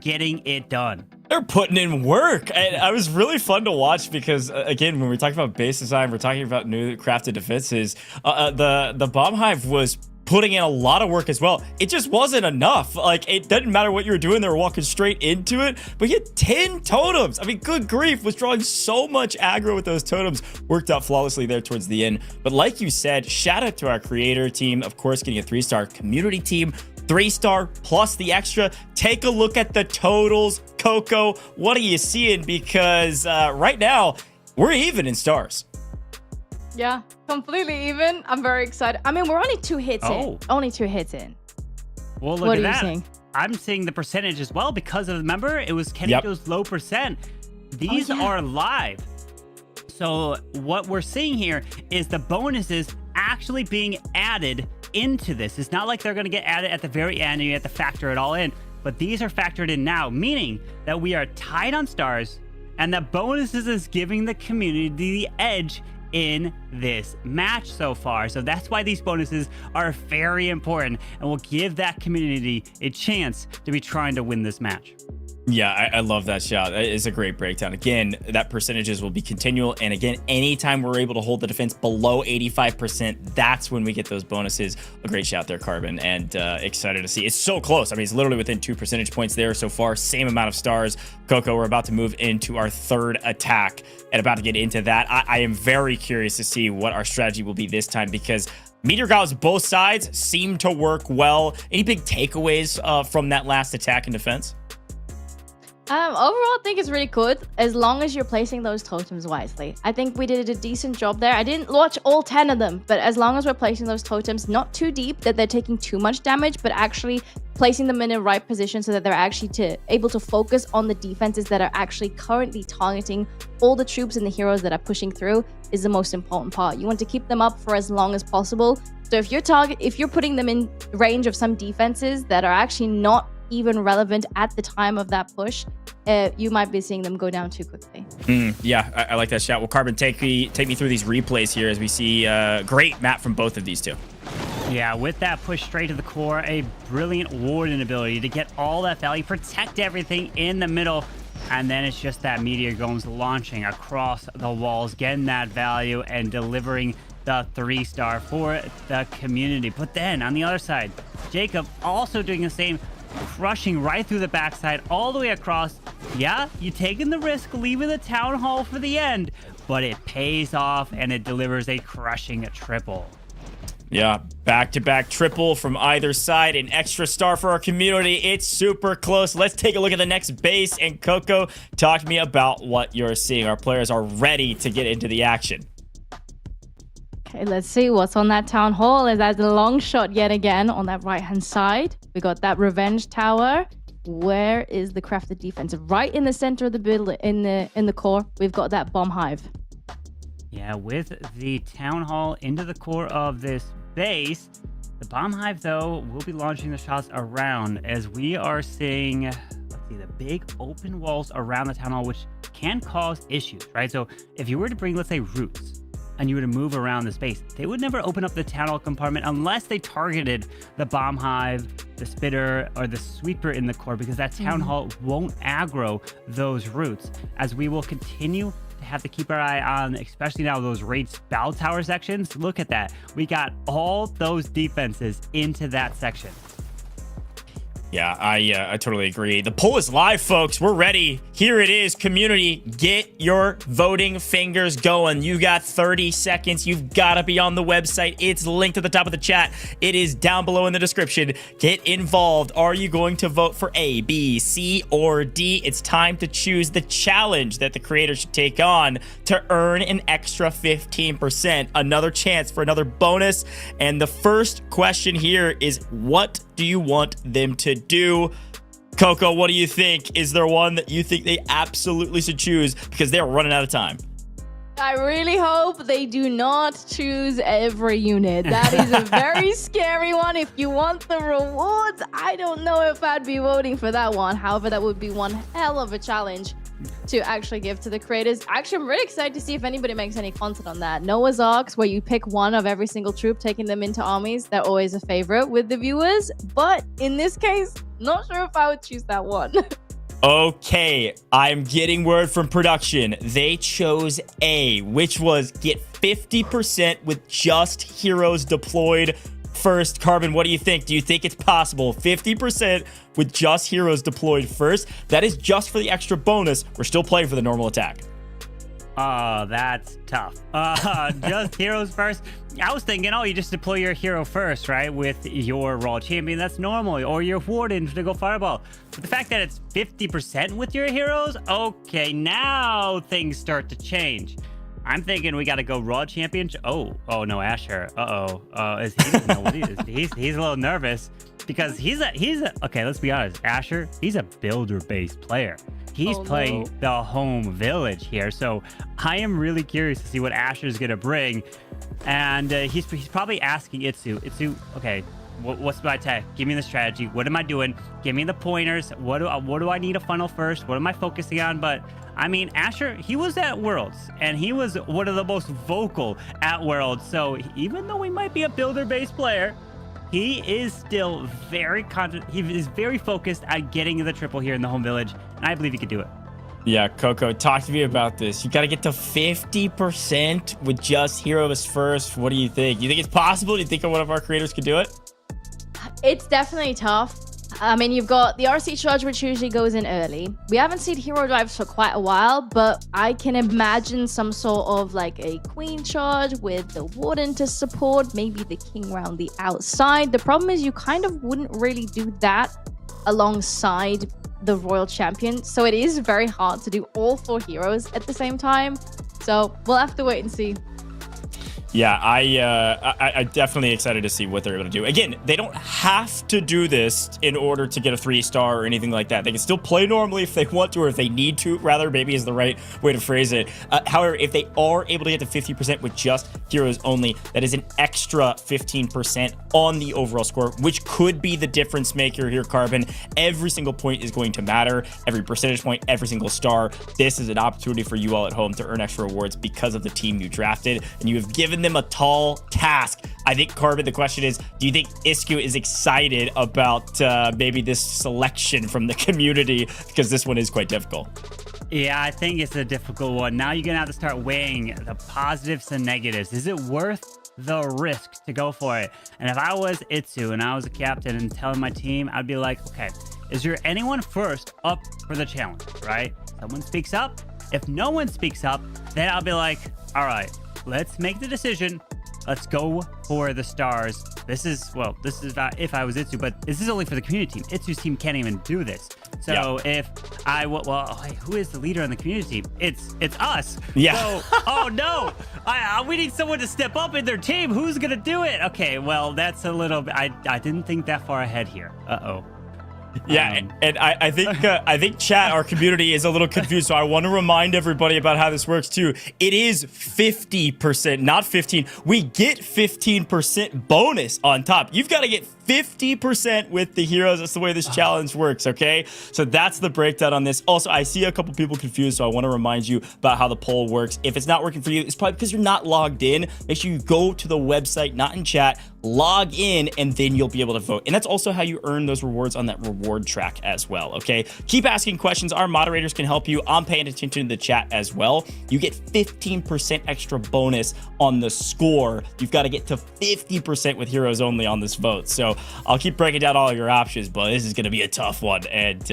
getting it done. They're putting in work. And it was really fun to watch because, again, when we're talking about base design, we're talking about new crafted defenses. The bomb hive was putting in a lot of work as well. It just wasn't enough. Like, it doesn't matter what you were doing. They were walking straight into it. But he had 10 totems. I mean, good grief, was drawing so much aggro with those totems. Worked out flawlessly there towards the end. But like you said, shout out to our creator team. Of course, getting a 3-star community team. 3-star plus the extra. Take a look at the totals. Coco, what are you seeing? Because right now, we're even in stars. Yeah, completely even. I'm very excited. I mean, we're only 2 hits in. Only 2 hits in. Well, look what at are that. You seeing? I'm seeing the percentage as well because of, remember, it was Kenny Joe's low percent. These are live. So what we're seeing here is the bonuses actually being added into this. It's not like they're going to get added at the very end and you have to factor it all in, but these are factored in now, meaning that we are tied on stars and the bonuses is giving the community the edge in this match so far. So that's why these bonuses are very important and will give that community a chance to be trying to win this match. Yeah, I love that shot. It's a great breakdown. Again, that percentages will be continual. And again, anytime we're able to hold the defense below 85%, that's when we get those bonuses. A great shot there, Carbon, and excited to see. It's so close. I mean, it's literally within 2 percentage points there so far. Same amount of stars. Coco, we're about to move into our third attack and about to get into that. I am very curious to see what our strategy will be this time because Meteor Gauss, both sides seem to work well. Any big takeaways from that last attack and defense? Overall, I think it's really good as long as you're placing those totems wisely. I think we did a decent job there. I didn't watch all 10 of them, but as long as we're placing those totems not too deep that they're taking too much damage, but actually placing them in the right position so that they're actually able to focus on the defenses that are actually currently targeting all the troops and the heroes that are pushing through is the most important part. You want to keep them up for as long as possible. So if you're putting them in range of some defenses that are actually not even relevant at the time of that push, you might be seeing them go down too quickly. Yeah, I like that shot. Well, Carbon, take me through these replays here as we see great map from both of these two. Yeah, with that push straight to the core, a brilliant warden ability to get all that value, protect everything in the middle, and then it's just that meteor goes launching across the walls, getting that value and delivering the 3-star for the community. But then on the other side, Jacob also doing the same, crushing right through the backside all the way across. Yeah, you taking the risk leaving the town hall for the end, but it pays off and it delivers a crushing triple. Yeah, back-to-back triple from either side, an extra star for our community. It's super close. Let's take a look at the next base, and Coco, talk to me about what you're seeing. Our players are ready to get into the action. Okay, let's see what's on that town hall. Is that the long shot yet again on that right-hand side? We got that revenge tower. Where is the crafted defense? Right in the center of the building, in the core, we've got that bomb hive. Yeah, with the town hall into the core of this base, the bomb hive though will be launching the shots around as we are seeing, let's see, the big open walls around the town hall, which can cause issues, right? So if you were to bring, let's say, roots, and you were to move around the space, they would never open up the town hall compartment unless they targeted the bomb hive, the spitter, or the sweeper in the core, because that town hall won't aggro those roots, as we will continue to have to keep our eye on, especially now those raid bow tower sections. Look at that. We got all those defenses into that section. Yeah, I totally agree. The poll is live, folks. We're ready. Here it is, community. Get your voting fingers going. You got 30 seconds. You've got to be on the website. It's linked at the top of the chat. It is down below in the description. Get involved. Are you going to vote for A, B, C, or D? It's time to choose the challenge that the creator should take on to earn an extra 15%. Another chance for another bonus. And the first question here is, what do you want them to do? Coco, what do you think? Is there one that you think they absolutely should choose because they're running out of time? I really hope they do not choose every unit. That is a very scary one. If you want the rewards, I don't know if I'd be voting for that one. However, that would be one hell of a challenge to actually give to the creators. Actually, I'm really excited to see if anybody makes any content on that. Noah's Arks, where you pick one of every single troop, taking them into armies. They're always a favorite with the viewers. But in this case, not sure if I would choose that one. Okay, I'm getting word from production. They chose A, which was get 50% with just heroes deployed first. Carbon, what do you think? Do you think it's possible? 50% with just heroes deployed first. That is just for the extra bonus. We're still playing for the normal attack. Oh, that's tough. Just heroes first. I was thinking, oh, you just deploy your hero first, right? With your raw champion, that's normal. Or your warden to go fireball. But the fact that it's 50% with your heroes, okay, now things start to change. I'm thinking we got to go Raw Championship. Oh no, Asher. He doesn't know what he is. He's a little nervous because he's a okay. Let's be honest. Asher, he's a builder-based player. He's playing the home village here, so I am really curious to see what Asher's gonna bring. And he's probably asking Itsu, okay, what's my tech? Give me the strategy. What am I doing? Give me the pointers. What do I need to funnel first? What am I focusing on? But I mean, Asher, he was at Worlds, and he was one of the most vocal at Worlds. So even though he might be a builder-based player, he is still very confident. He is very focused on getting the triple here in the home village, and I believe he could do it. Yeah, Coco, talk to me about this. You got to get to 50% with just heroes first. What do you think? You think it's possible? Do you think one of our creators could do it? It's definitely tough. I mean, you've got the RC charge, which usually goes in early. We haven't seen hero drives for quite a while, but I can imagine some sort of like a queen charge with the warden to support, maybe the king round the outside. The problem is you kind of wouldn't really do that alongside the royal champion, so it is very hard to do all 4 heroes at the same time. So we'll have to wait and see. Yeah, I'm definitely excited to see what they're able to do. Again, they don't have to do this in order to get a 3-star or anything like that. They can still play normally if they want to, or if they need to, rather, maybe is the right way to phrase it. However, if they are able to get to 50% with just heroes only, that is an extra 15% on the overall score, which could be the difference maker here, Carbon. Every single point is going to matter. Every percentage point, every single star. This is an opportunity for you all at home to earn extra rewards because of the team you drafted, and you have given them a tall task. I think, Carbon, the question is, do you think Isku is excited about maybe this selection from the community? Because this one is quite difficult. Yeah, I think it's a difficult one. Now you're going to have to start weighing the positives and negatives. Is it worth the risk to go for it? And if I was Itsu and I was a captain and telling my team, I'd be like, okay, is there anyone first up for the challenge, right? Someone speaks up. If no one speaks up, then I'll be like, all right, let's make the decision. Let's go for the stars. This is not if I was Itsu, but this is only for the community team. Itsu's team can't even do this. So if I, who is the leader on the community team? It's us. Yeah. So, oh no, we need someone to step up in their team. Who's gonna do it? Okay, well, that's a little bit, I didn't think that far ahead here. Uh-oh. Yeah, and I think chat, our community, is a little confused, so I want to remind everybody about how this works too. It is 50%, not 15. We get 15% bonus on top. You've got to get 50% with the heroes. That's the way this challenge works, okay? So that's the breakdown on this. Also, I see a couple people confused, so I want to remind you about how the poll works. If it's not working for you, it's probably because you're not logged in. Make sure you go to the website, not in chat, log in, and then you'll be able to vote. And that's also how you earn those rewards on that reward track as well, okay? Keep asking questions. Our moderators can help you. I'm paying attention to the chat as well. You get 15% extra bonus on the score. You've got to get to 50% with heroes only on this vote. So I'll keep breaking down all your options, but this is going to be a tough one. And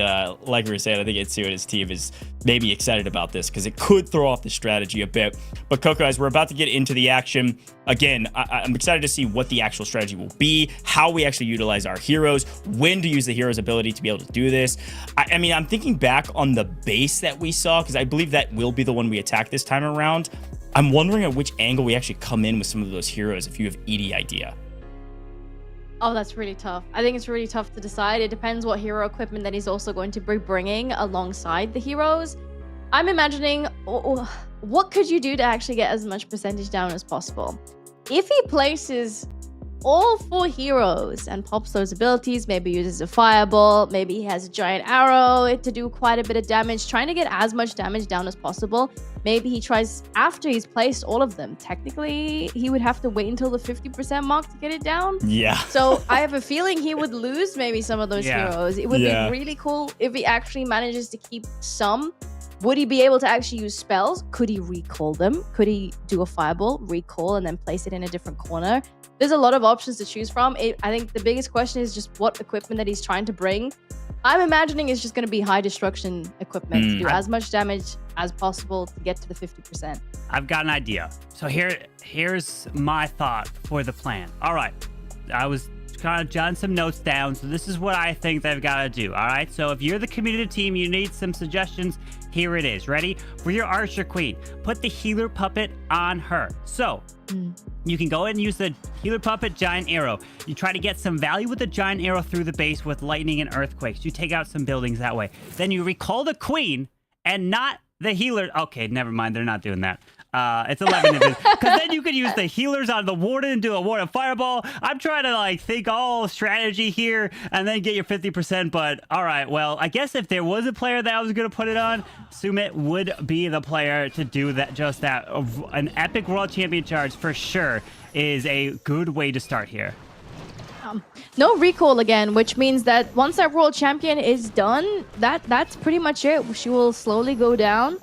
like we were saying, I think Itsu and his team is maybe excited about this because it could throw off the strategy a bit. But Coco, as we're about to get into the action, again, I'm excited to see what the actual strategy will be, how we actually utilize our heroes, when to use the hero's ability to be able to do this. I mean, I'm thinking back on the base that we saw, because I believe that will be the one we attack this time around. I'm wondering at which angle we actually come in with some of those heroes, if you have any idea. Oh, that's really tough. I think it's really tough to decide. It depends what hero equipment that he's also going to be bringing alongside the heroes. I'm imagining, what could you do to actually get as much percentage down as possible? If he places all 4 heroes and pops those abilities, maybe uses a fireball, maybe he has a giant arrow to do quite a bit of damage, trying to get as much damage down as possible. Maybe he tries after he's placed all of them. Technically, he would have to wait until the 50% mark to get it down. Yeah. So I have a feeling he would lose maybe some of those heroes. It would be really cool if he actually manages to keep some. Would he be able to actually use spells? Could he recall them? Could he do a fireball, recall, and then place it in a different corner? There's a lot of options to choose from. I think the biggest question is just what equipment that he's trying to bring. I'm imagining it's just going to be high destruction equipment to do as much damage as possible to get to the 50%. I've got an idea. So here's my thought for the plan. All right, I was kind of jotting some notes down. So this is what I think they've got to do. All right. So if you're the community team, you need some suggestions. Here it is. Ready? For your archer queen, put the healer puppet on her. So you can go ahead and use the healer puppet giant arrow. You try to get some value with the giant arrow through the base with lightning and earthquakes. You take out some buildings that way. Then you recall the queen and not the healer. Okay, never mind. They're not doing that. It's 11 inches. Because then you could use the healers on the warden and do a warden fireball. I'm trying to like think all strategy here and then get your 50%. But all right, well, I guess if there was a player that I was going to put it on, Sumit would be the player to do that. Just that. An epic world champion charge for sure is a good way to start here. No recall again, which means that once that world champion is done, that's pretty much it. She will slowly go down.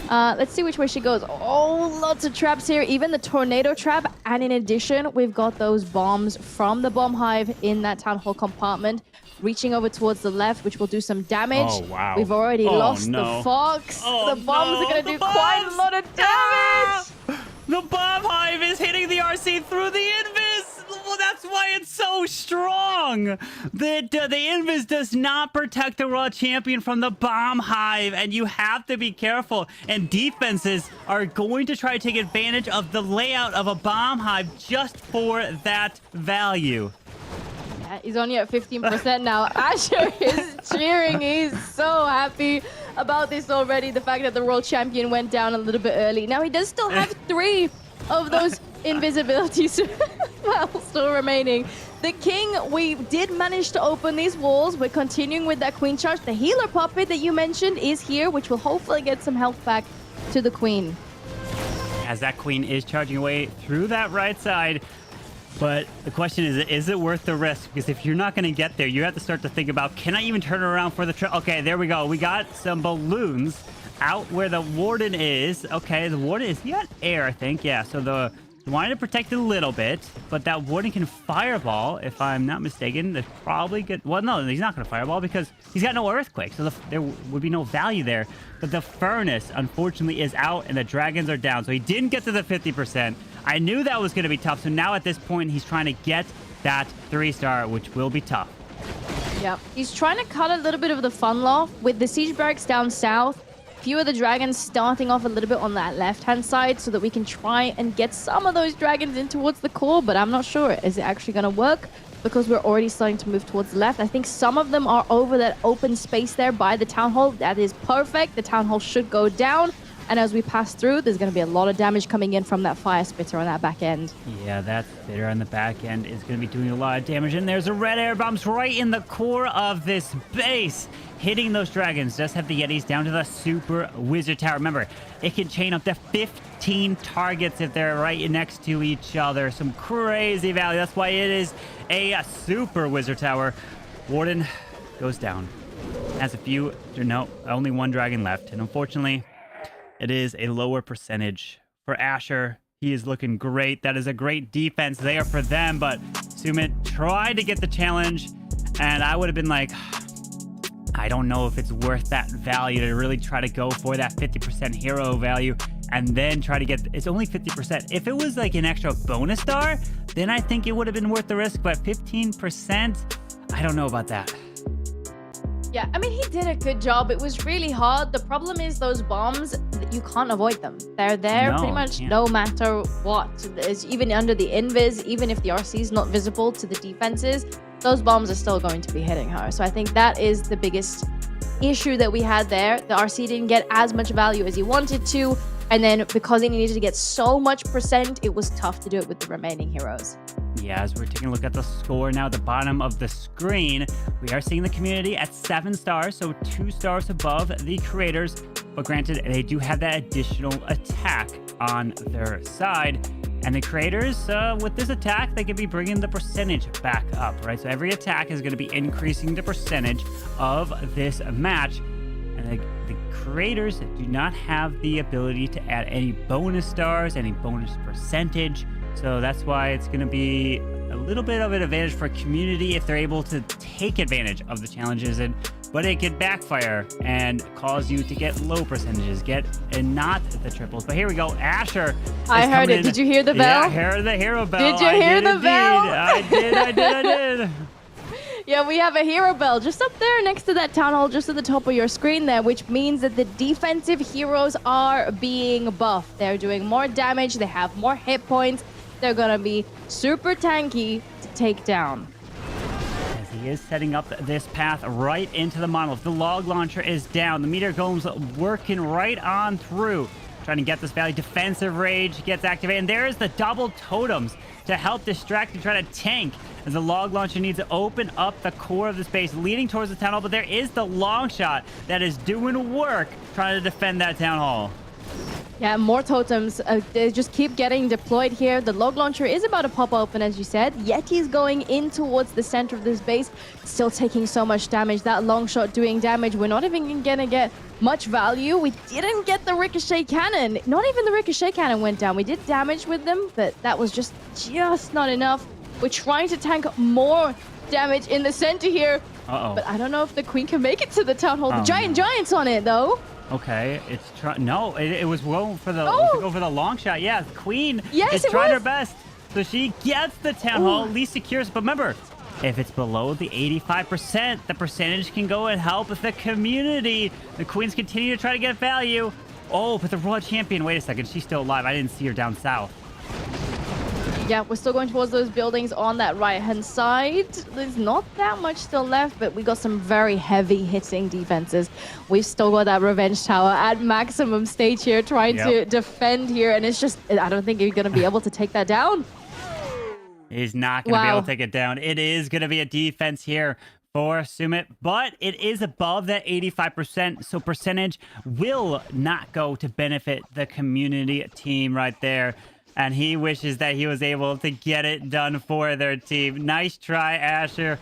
Let's see which way she goes. Oh, lots of traps here, even the tornado trap. And in addition, we've got those bombs from the bomb hive in that town hall compartment, reaching over towards the left, which will do some damage. Oh, wow. We've already lost the fox. The bombs are going to do quite a lot of damage. The bomb hive is hitting the RC through the invis. Well, that's why it's so strong. The invis does not protect the world champion from the bomb hive, and you have to be careful. And defenses are going to try to take advantage of the layout of a bomb hive just for that value. Yeah, he's only at 15% now. Asher is cheering. He's so happy about this already. The fact that the world champion went down a little bit early. Now he does still have 3 of those invisibilities still remaining. The king, we did manage to open these walls. We're continuing with that queen charge. The healer puppet that you mentioned is here, which will hopefully get some health back to the queen. As that queen is charging away through that right side. But the question is it worth the risk? Because if you're not going to get there, you have to start to think about, can I even turn around for the okay, there we go. We got some balloons out where the warden is. Okay, the warden is yet air, I think. Yeah, so the wanted to protect it a little bit, but that warden can fireball, if I'm not mistaken. There's probably good. Well, no, he's not going to fireball because he's got no earthquake, so there would be no value there. But the furnace, unfortunately, is out, and the dragons are down, so he didn't get to the 50%. I knew that was going to be tough, so now at this point, he's trying to get that 3-star, which will be tough. Yep, he's trying to cut a little bit of the fun loft with the siege barracks down south. Few of the dragons starting off a little bit on that left-hand side so that we can try and get some of those dragons in towards the core, but I'm not sure. Is it actually going to work? Because we're already starting to move towards the left. I think some of them are over that open space there by the town hall. That is perfect. The town hall should go down. And as we pass through, there's going to be a lot of damage coming in from that fire spitter on that back end. Yeah, that spitter on the back end is going to be doing a lot of damage. And there's a red air bombs right in the core of this base, hitting those dragons. Just have the Yetis down to the super wizard tower. Remember, it can chain up to 15 targets if they're right next to each other. Some crazy value. That's why it is a super wizard tower. Warden goes down. Has only 1 dragon left. And unfortunately, it is a lower percentage for Asher. He is looking great. That is a great defense there for them, but Sumit tried to get the challenge, and I would have been like, I don't know if it's worth that value to really try to go for that 50% hero value and then try to get, it's only 50%. If it was like an extra bonus star, then I think it would have been worth the risk, but 15%, I don't know about that. Yeah, I mean, he did a good job. It was really hard. The problem is those bombs, you can't avoid them. They're there pretty much no matter what. Even under the invis, even if the RC is not visible to the defenses, those bombs are still going to be hitting her. So I think that is the biggest issue that we had there. The RC didn't get as much value as he wanted to. And then because he needed to get so much percent, it was tough to do it with the remaining heroes. Yeah, as we're taking a look at the score now at the bottom of the screen, we are seeing the community at 7 stars, so 2 stars above the creators. But granted, they do have that additional attack on their side. And the creators, with this attack, they could be bringing the percentage back up, right? So every attack is going to be increasing the percentage of this match. And the creators do not have the ability to add any bonus stars, any bonus percentage. So that's why it's going to be a little bit of an advantage for community if they're able to take advantage of the challenges, but it can backfire and cause you to get low percentages, and not the triples. But here we go, Asher. I heard it. Did you hear the bell? Yeah, I heard the hero bell. Did you hear the bell? I did. Yeah, we have a hero bell just up there next to that town hall, just at the top of your screen there, which means that the defensive heroes are being buffed. They're doing more damage. They have more hit points. They're going to be super tanky to take down. He is setting up this path right into the monolith. The log launcher is down. The meteor golem's working right on through, trying to get this valley. Defensive rage gets activated, and there is the double totems to help distract and try to tank, as the log launcher needs to open up the core of the space leading towards the town hall. But there is the long shot that is doing work trying to defend that town hall. Yeah, more totems. They just keep getting deployed here. The log launcher is about to pop open, as you said. Yeti's going in towards the center of this base, still taking so much damage. That long shot doing damage. We're not even gonna get much value. We didn't get the ricochet cannon. Not even the ricochet cannon went down. We did damage with them, but that was just not enough. We're trying to tank more damage in the center here. But I don't know if the queen can make it to the town hall. The giant's on it, though. Okay, it's no, it was going for the go for the long shot. Yeah, the queen is trying her best, so she gets the town hall, at least secures. But remember, if it's below the 85%, the percentage can go and help the community. The queens continue to try to get value. Oh, but the royal champion. Wait a second, she's still alive. I didn't see her down south. Yeah, we're still going towards those buildings on that right-hand side. There's not that much still left, but we got some very heavy hitting defenses. We've still got that revenge tower at maximum stage here, trying to defend here, and it's just, I don't think you're going to be able to take that down. He's not going to be able to take it down. It is going to be a defense here for Sumit, but it is above that 85%, so percentage will not go to benefit the community team right there. And he wishes that he was able to get it done for their team. Nice try, Asher.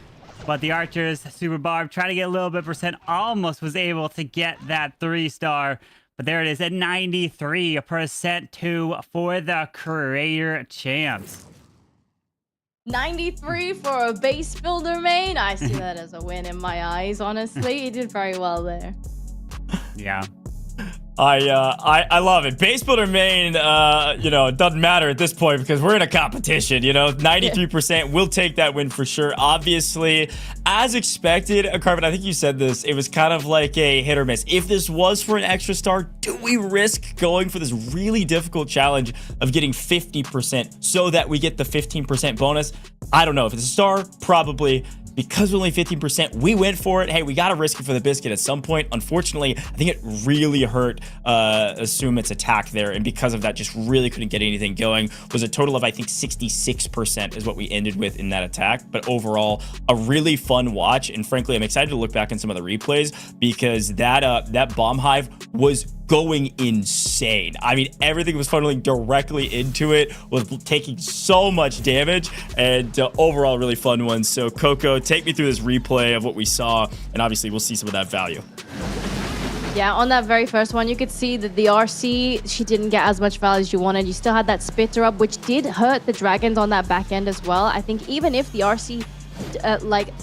But the Archers, Super Barb, trying to get a little bit percent, almost was able to get that 3-star. But there it is at 93% too for the Creator Champs. 93 for a base builder main. I see that as a win in my eyes, honestly. He did very well there. Yeah. I love it. Base builder main, it doesn't matter at this point because we're in a competition, 93%. We'll take that win for sure. Obviously, as expected, Carvin, I think you said this, it was kind of like a hit or miss. If this was for an extra star, do we risk going for this really difficult challenge of getting 50% so that we get the 15% bonus? I don't know. If it's a star, probably. Because we're only 15%, we went for it. Hey, we got to risk it for the biscuit at some point. Unfortunately, I think it really hurt Sumit's attack there. And because of that, just really couldn't get anything going. It was a total of, I think, 66% is what we ended with in that attack. But overall, a really fun watch. And frankly, I'm excited to look back on some of the replays because that bomb hive was going insane. I mean, everything was funneling directly into it, was taking so much damage, and overall, really fun one. So, Coco, take me through this replay of what we saw, and obviously, we'll see some of that value. Yeah, on that very first one, you could see that the RC, she didn't get as much value as you wanted. You still had that spitter up, which did hurt the dragons on that back end as well. I think even if the RC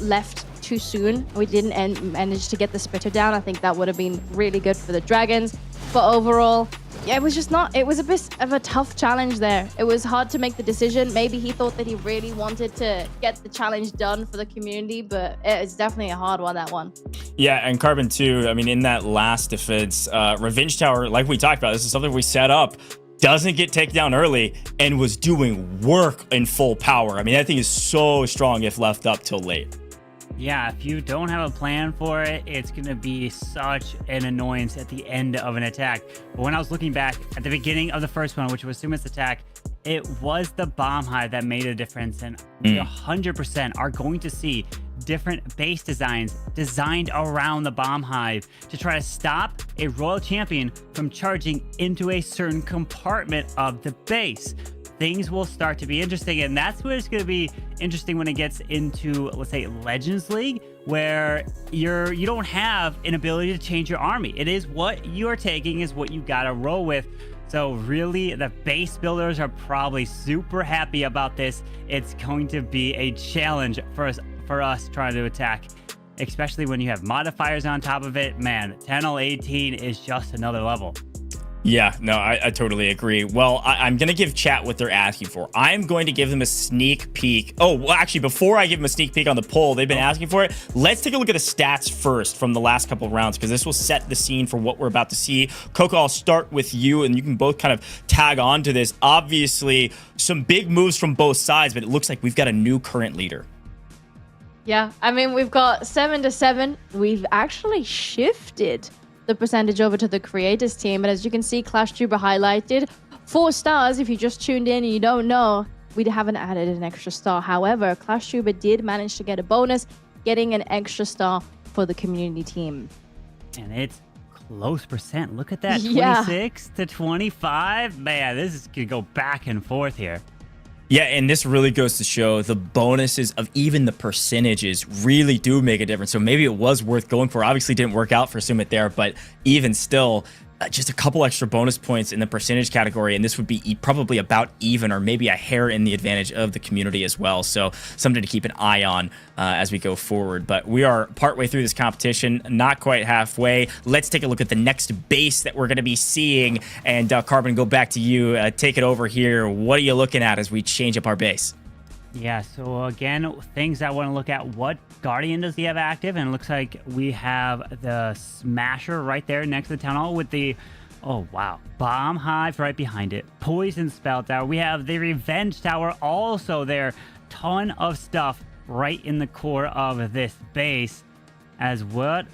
left too soon, we didn't manage to get the spitter down, I think that would have been really good for the dragons. But overall, yeah, it was just not, it was a bit of a tough challenge there. It was hard to make the decision. Maybe he thought that he really wanted to get the challenge done for the community, but it's definitely a hard one, that one. Yeah, and Carbon too, I mean, in that last defense, Revenge Tower, like we talked about, this is something we set up, doesn't get taken down early and was doing work in full power. I mean, that thing is so strong if left up till late. Yeah, if you don't have a plan for it, it's going to be such an annoyance at the end of an attack. But when I was looking back at the beginning of the first one, which was Sumit's attack, it was the bomb hive that made a difference. And we 100% are going to see different base designs designed around the bomb hive to try to stop a royal champion from charging into a certain compartment of the base. Things will start to be interesting, and that's where it's going to be interesting when it gets into, let's say, Legends League, where you don't have an ability to change your army. It is what you are taking is what you got to roll with. So really, the base builders are probably super happy about this. It's going to be a challenge for for us trying to attack, especially when you have modifiers on top of it. Man, Town Hall 18 is just another level. Yeah, no, I totally agree. Well, I'm going to give chat what they're asking for. I'm going to give them a sneak peek. Oh, well, actually, before I give them a sneak peek on the poll, they've been asking for it. Let's take a look at the stats first from the last couple of rounds, because this will set the scene for what we're about to see. Coco, I'll start with you, and you can both kind of tag on to this. Obviously, some big moves from both sides, but it looks like we've got a new current leader. Yeah, I mean, we've got 7-7. We've actually shifted the percentage over to the creators team, but as you can see, Clash Tuber highlighted 4 stars. If you just tuned in and you don't know, we haven't added an extra star. However, Clash Tuber did manage to get a bonus, getting an extra star for the community team. And it's close percent. Look at that, Yeah. 26 to 25. Man, this is gonna go back and forth here. Yeah, and this really goes to show the bonuses of even the percentages really do make a difference. So maybe it was worth going for. Obviously didn't work out for Sumit there, but even still, just a couple extra bonus points in the percentage category, and this would be probably about even, or maybe a hair in the advantage of the community as well. So something to keep an eye on as we go forward. But we are partway through this competition, not quite halfway. Let's take a look at the next base that we're going to be seeing. And Carbon, go back to you. Take it over here. What are you looking at as we change up our base? Yeah, so again, things I want to look at. What Guardian does he have active? And it looks like we have the Smasher right there next to the Town Hall with the, oh wow, Bomb Hive right behind it. Poison Spell Tower. We have the Revenge Tower also there. Ton of stuff right in the core of this base. As what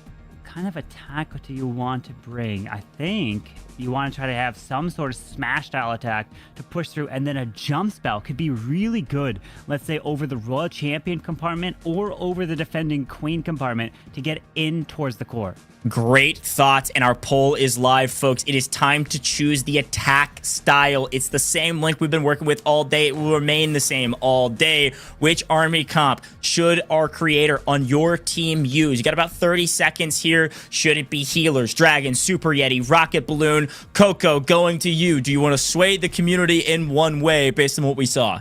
kind of attack do you want to bring? I think you want to try to have some sort of smash style attack to push through, and then a jump spell could be really good, let's say over the Royal Champion compartment or over the defending Queen compartment to get in towards the core. Great thoughts, and our poll is live, folks. It is time to choose the attack style. It's the same link we've been working with all day. It will remain the same all day. Which army comp should our creator on your team use? You got about 30 seconds here. Should it be healers, dragons, super yeti, rocket balloon? Coco, going to you. Do you want to sway the community in one way based on what we saw?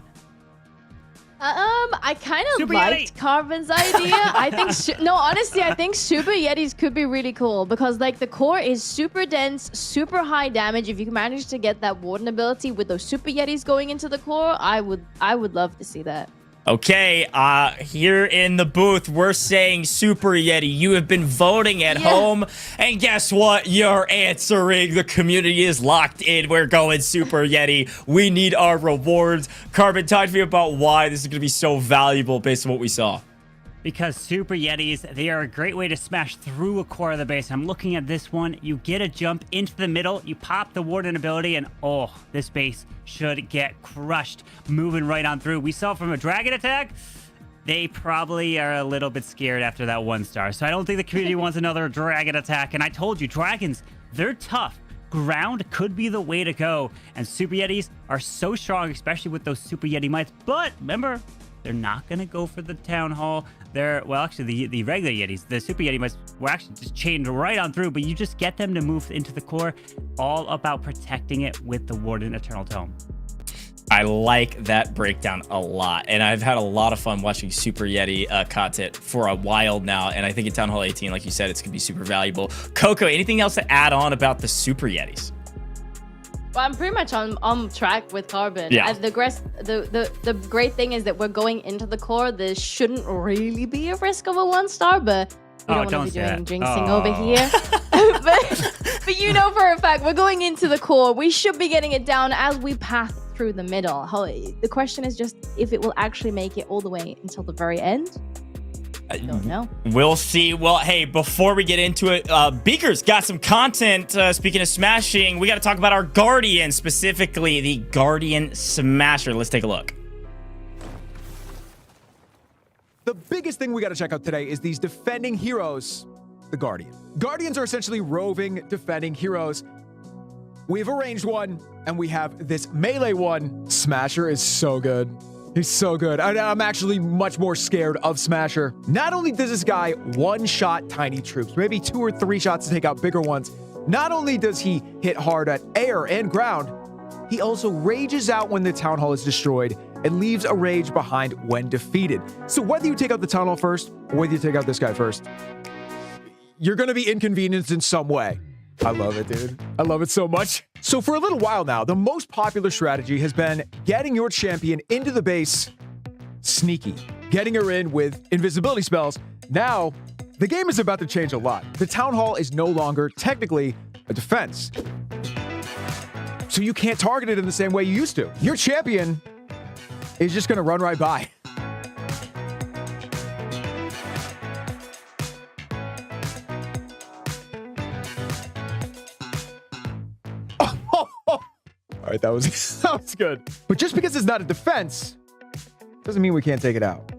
I kind of Super liked Yeti. Carbon's idea. I think, no, honestly, I think Super Yetis could be really cool because, like, the core is super dense, super high damage. If you can manage to get that Warden ability with those Super Yetis going into the core, I would love to see that. Okay, here in the booth, we're saying Super Yeti. You have been voting at home, and guess what? You're answering. The community is locked in. We're going Super Yeti. We need our rewards. Carbon, talk to me about why this is going to be so valuable based on what we saw. Because Super Yetis, they are a great way to smash through a core of the base. I'm looking at this one. You get a jump into the middle, you pop the Warden ability, and oh, this base should get crushed. Moving right on through. We saw from a dragon attack, they probably are a little bit scared after that 1 star. So I don't think the community wants another dragon attack. And I told you, dragons, they're tough. Ground could be the way to go. And Super Yetis are so strong, especially with those Super Yeti mites. But remember, they're not going to go for the Town Hall. They're, well, actually, the regular Yetis, the Super Yeti mites were actually just chained right on through, but you just get them to move into the core. All about protecting it with the Warden Eternal Tome. I like that breakdown a lot, and I've had a lot of fun watching Super Yeti content for a while now, and I think in Town Hall 18, like you said, it's going to be super valuable. Coco, anything else to add on about the Super Yetis? Well, I'm pretty much on track with Carbon. Yeah. The great thing is that we're going into the core. There shouldn't really be a risk of a 1 star, but we don't want to be doing jinxing over here. but you know for a fact, we're going into the core. We should be getting it down as we path through the middle. The question is just if it will actually make it all the way until the very end. I don't know. We'll see. Well, hey, before we get into it, Beaker's got some content. Speaking of smashing, we got to talk about our Guardian, specifically the Guardian Smasher. Let's take a look. The biggest thing we got to check out today is these defending heroes, the Guardian. Guardians are essentially roving defending heroes. We have a ranged one, and we have this melee one. Smasher is so good. He's so good. I'm actually much more scared of Smasher. Not only does this guy one-shot tiny troops, maybe 2 or 3 shots to take out bigger ones, not only does he hit hard at air and ground, he also rages out when the Town Hall is destroyed It leaves a rage behind when defeated. So whether you take out the Town Hall first, or whether you take out this guy first, you're going to be inconvenienced in some way. I love it, dude. I love it so much. So for a little while now, the most popular strategy has been getting your champion into the base sneaky, getting her in with invisibility spells. Now, the game is about to change a lot. The Town Hall is no longer technically a defense. So you can't target it in the same way you used to. Your champion is just going to run right by. All right, that was good. But just because it's not a defense doesn't mean we can't take it out.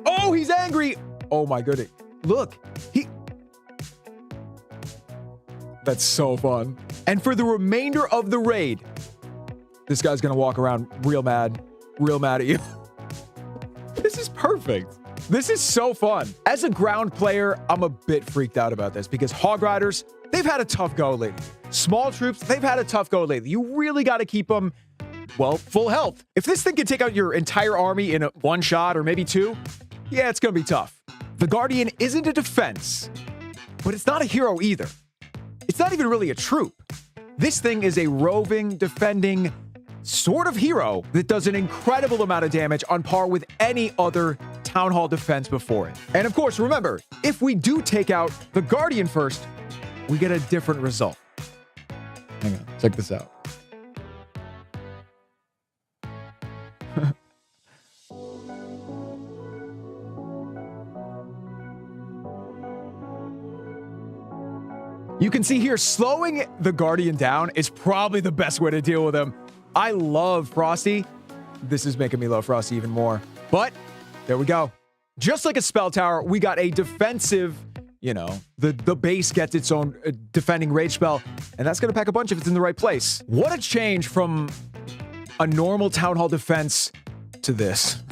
Oh, he's angry. Oh my goodness. Look, that's so fun. And for the remainder of the raid, this guy's gonna walk around real mad at you. This is perfect. This is so fun. As a ground player, I'm a bit freaked out about this because Hog Riders, they've had a tough go lately. Small troops, they've had a tough go lately. You really got to keep them, well, full health. If this thing can take out your entire army in one shot or maybe two, yeah, it's going to be tough. The Guardian isn't a defense, but it's not a hero either. It's not even really a troop. This thing is a roving, defending sort of hero that does an incredible amount of damage on par with any other Town Hall defense before it. And of course, remember, if we do take out the Guardian first, we get a different result. Hang on, check this out. You can see here, slowing the Guardian down is probably the best way to deal with him. I love Frosty. This is making me love Frosty even more. But there we go. Just like a spell tower, we got a defensive, the base gets its own defending rage spell, and that's going to pack a punch if it's in the right place. What a change from a normal Town Hall defense to this,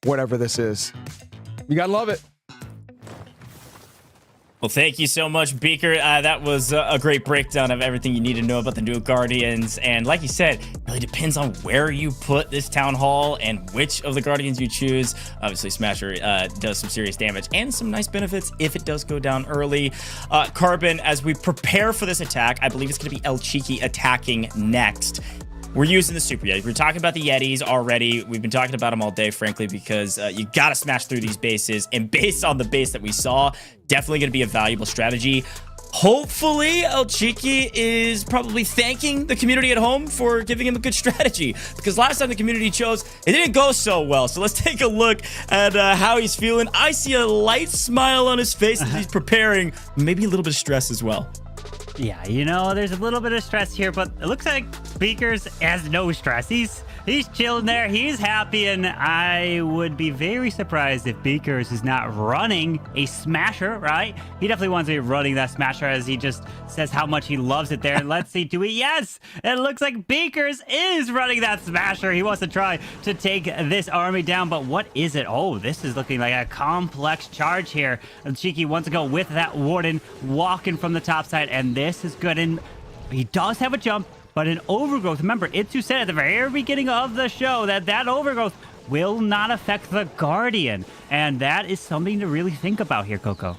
whatever this is. You got to love it. Well, thank you so much, Beaker. That was a great breakdown of everything you need to know about the new Guardians. And like you said, it really depends on where you put this Town Hall and which of the Guardians you choose. Obviously, Smasher does some serious damage and some nice benefits if it does go down early. Carbon, as we prepare for this attack, I believe it's going to be El Cheeky attacking next. We're using the Super Yetis. We're talking about the Yetis already. We've been talking about them all day, frankly, because you got to smash through these bases. And based on the base that we saw, definitely going to be a valuable strategy. Hopefully, El Cheeky is probably thanking the community at home for giving him a good strategy. Because last time the community chose, it didn't go so well. So let's take a look at how he's feeling. I see a light smile on his face as he's preparing. Maybe a little bit of stress as well. Yeah, there's a little bit of stress here, but it looks like Beakers has no stress. He's chilling there. He's happy, and I would be very surprised if Beakers is not running a Smasher, right? He definitely wants to be running that Smasher as he just says how much he loves it there. And let's see, yes, it looks like Beakers is running that Smasher. He wants to try to take this army down, but what is it? Oh, this is looking like a complex charge here. And Cheeky wants to go with that Warden walking from the top side, and this is good. And he does have a jump, but an overgrowth. Remember, Itsu said at the very beginning of the show that overgrowth will not affect the Guardian. And that is something to really think about here, Coco.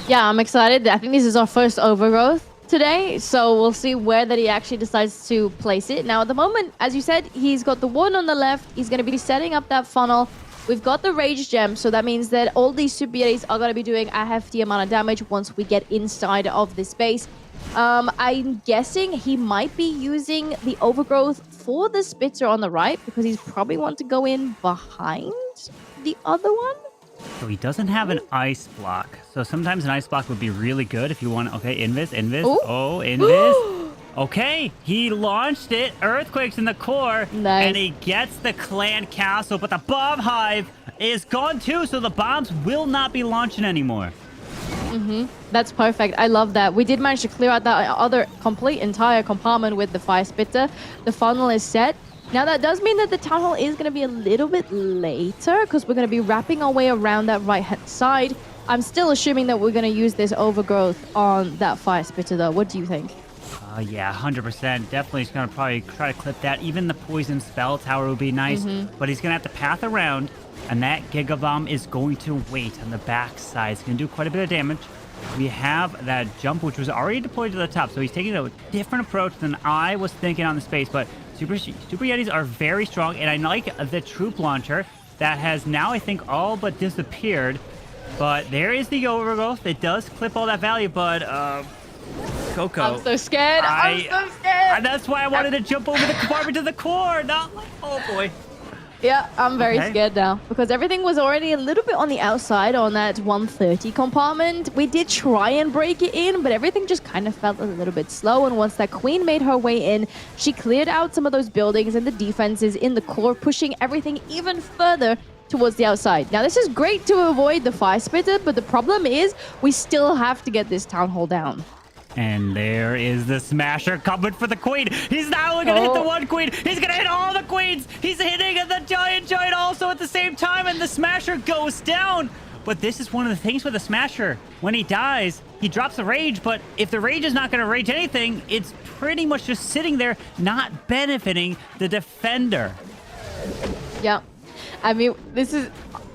Yeah, I'm excited. I think this is our first overgrowth today. So we'll see where that he actually decides to place it. Now, at the moment, as you said, he's got the one on the left. He's going to be setting up that funnel. We've got the Rage Gem, so that means that all these Super Yetis are going to be doing a hefty amount of damage once we get inside of this base. I'm guessing he might be using the overgrowth for the Spitzer on the right because he's probably want to go in behind the other one. So he doesn't have an ice block. So sometimes an ice block would be really good if you want. Okay, invis. Ooh. Oh, invis. Okay, he launched it. Earthquakes in the core. Nice. And he gets the clan castle, but the bomb hive is gone too. So the bombs will not be launching anymore. That's perfect. I love that. We did manage to clear out that other entire compartment with the fire spitter. The funnel is set. Now that does mean that the Town Hall is going to be a little bit later because we're going to be wrapping our way around that right-hand side. I'm still assuming that we're going to use this overgrowth on that fire spitter though. What do you think? Yeah, 100%. Definitely, he's going to probably try to clip that. Even the poison spell tower would be nice, but he's going to have to path around, and that Giga Bomb is going to wait on the backside. It's going to do quite a bit of damage. We have that jump, which was already deployed to the top, so he's taking a different approach than I was thinking on the space, but Super Yetis are very strong, and I like the troop launcher that has now, I think, all but disappeared. But there is the overgrowth. It does clip all that value, but Coco. I'm so scared. I'm so scared. And that's why I wanted to jump over the compartment to the core. Not like, oh boy. Yeah, I'm very scared now because everything was already a little bit on the outside on that 130 compartment. We did try and break it in, but everything just kind of felt a little bit slow. And once that queen made her way in, she cleared out some of those buildings and the defenses in the core, pushing everything even further towards the outside. Now, this is great to avoid the fire spitter, but the problem is we still have to get this town hall down. And there is the smasher coming for the queen. He's not only going to hit the one queen, he's going to hit all the queens. He's hitting the giant also at the same time, and the smasher goes down. But this is one of the things with the smasher. When he dies, he drops the rage, but if the rage is not going to rage anything, it's pretty much just sitting there, not benefiting the defender. Yeah. I mean, this is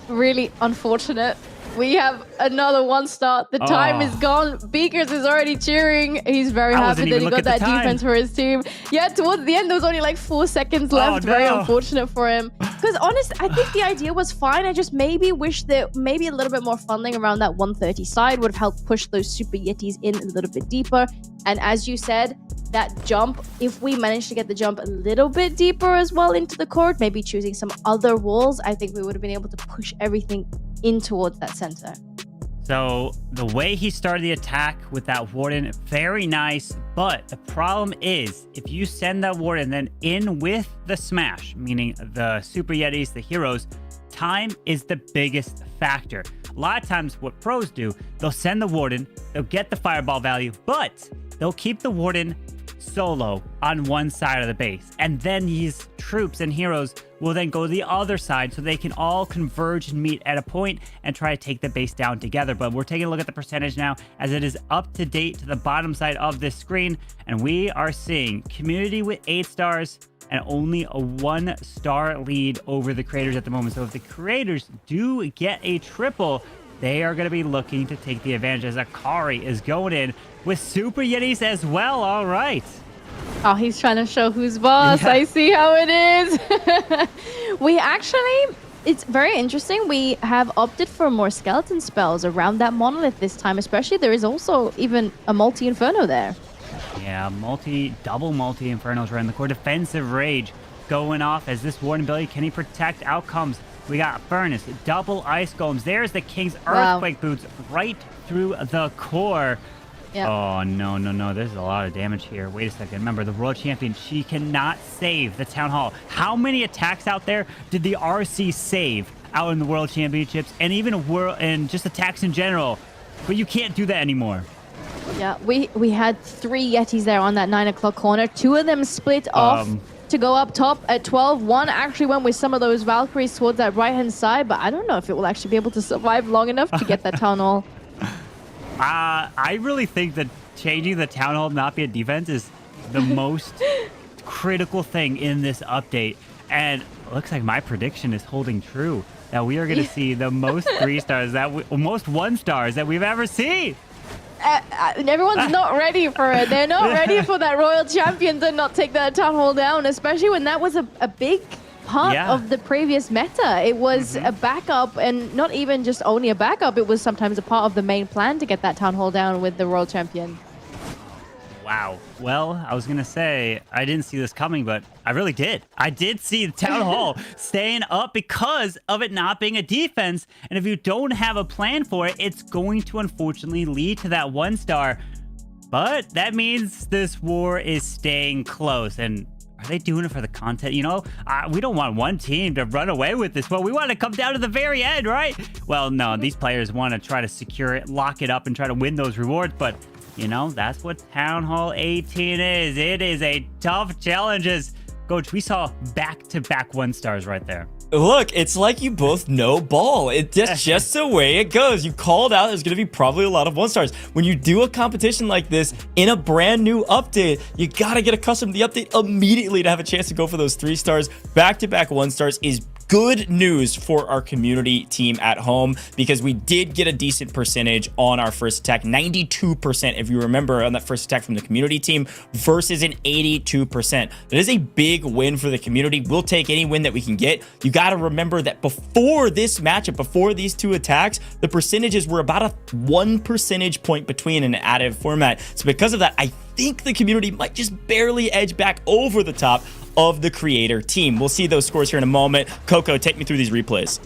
really unfortunate. We have another 1-star. The time is gone. Beakers is already cheering. He's very happy that he got that defense for his team. Yeah, towards the end, there was only like 4 seconds left. Very unfortunate for him. Because honest, I think the idea was fine. I just maybe wish that maybe a little bit more funding around that 130 side would have helped push those Super Yetis in a little bit deeper. And as you said, that jump, if we managed to get the jump a little bit deeper as well into the court, maybe choosing some other walls, I think we would have been able to push everything in towards that center. So the way he started the attack with that warden, very nice. But the problem is, if you send that warden then in with the smash, meaning the Super Yetis, the heroes, time is the biggest factor. A lot of times what pros do, they'll send the warden, they'll get the fireball value, but they'll keep the warden solo on one side of the base, and then these troops and heroes will then go to the other side so they can all converge and meet at a point and try to take the base down together. But we're taking a look at the percentage now as it is up to date to the bottom side of this screen, and we are seeing community with 8 stars and only a 1-star lead over the creators at the moment. So if the creators do get a triple, they are going to be looking to take the advantage as Akari is going in with Super Yetis as well. All right. Oh, he's trying to show who's boss. Yeah. I see how it is. We actually, it's very interesting. We have opted for more skeleton spells around that monolith this time, especially there is also even a multi-inferno there. Yeah, double multi-infernos right in the core. Defensive rage going off as this warden ability. Can he protect outcomes? We got Furnace, double ice golems. There's the King's Earthquake Boots right through the core. Yep. Oh, no. There's a lot of damage here. Wait a second. Remember, the world champion, she cannot save the town hall. How many attacks out there did the RC save out in the world championships and even and just attacks in general? But you can't do that anymore. Yeah, we had 3 Yetis there on that 9 o'clock corner. 2 of them split off to go up top at 12. 1 actually went with some of those Valkyries towards that right-hand side, but I don't know if it will actually be able to survive long enough to get that town hall. I really think that changing the town hall not be a defense is the most critical thing in this update. And it looks like my prediction is holding true, that we are going to see the most 3-stars, most 1-stars that we've ever seen. And everyone's not ready for it. They're not ready for that royal champion to not take that town hall down, especially when that was a big part of the previous meta. It was a backup, and not even just only a backup, it was sometimes a part of the main plan to get that town hall down with the royal champion. Wow. Well, I was going to say, I didn't see this coming, but I really did. I did see the town hall staying up because of it not being a defense. And if you don't have a plan for it, it's going to unfortunately lead to that 1-star. But that means this war is staying close. And are they doing it for the content? You know, we don't want one team to run away with this. Well, we want to come down to the very end, right? Well, no, these players want to try to secure it, lock it up, and try to win those rewards. But you know, that's what Town Hall 18 is. It is a tough challenge. Coach, we saw back-to-back 1-stars right there. Look, it's like you both know ball. It's just the way it goes. You called out there's going to be probably a lot of 1-stars. When you do a competition like this in a brand new update, you got to get accustomed to the update immediately to have a chance to go for those 3 stars. Back-to-back 1-stars is good news for our community team at home because we did get a decent percentage on our first attack, 92% if you remember on that first attack from the community team versus an 82%. That is a big win for the community. We'll take any win that we can get. You got to remember that before this matchup, before these 2 attacks, the percentages were about a 1 percentage point between in an additive format. So because of that, I think the community might just barely edge back over the top of the creator team. We'll see those scores here in a moment. Coco, take me through these replays.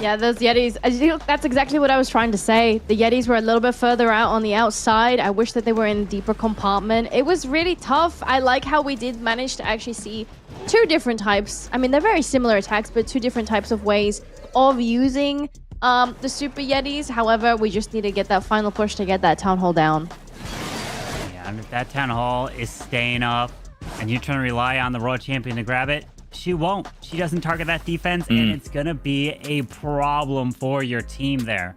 Yeah, those Yetis, I think that's exactly what I was trying to say. The Yetis were a little bit further out on the outside. I wish that they were in a deeper compartment. It was really tough. I like how we did manage to actually see 2 different types. I mean, they're very similar attacks, but 2 different types of ways of using the Super Yetis. However, we just need to get that final push to get that Town Hall down. Yeah, and if that Town Hall is staying up, and you're trying to rely on the Royal Champion to grab it, she won't. She doesn't target that defense, and it's going to be a problem for your team there.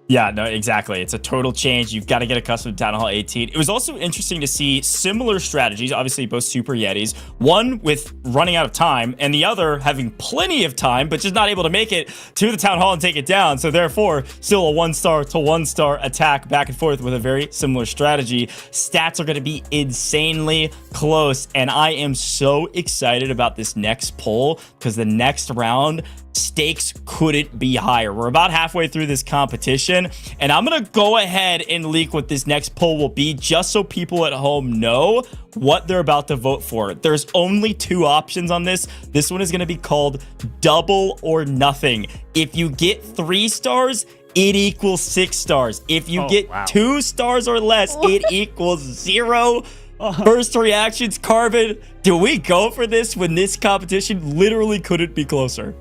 Yeah, no, exactly. It's a total change. You've got to get accustomed to Town Hall 18. It was also interesting to see similar strategies, obviously both Super Yetis, one with running out of time and the other having plenty of time, but just not able to make it to the Town Hall and take it down. So therefore, still a 1-star to 1-star attack back and forth with a very similar strategy. Stats are going to be insanely close, and I am so excited about this next poll because the next round, stakes couldn't be higher. We're about halfway through this competition, and I'm gonna go ahead and leak what this next poll will be just so people at home know what they're about to vote for. There's only 2 options on this. This one is gonna be called double or nothing. If you get 3 stars, it equals 6 stars. If you get 2 stars or less, it equals 0. First reactions, Carbon, do we go for this when this competition literally couldn't be closer?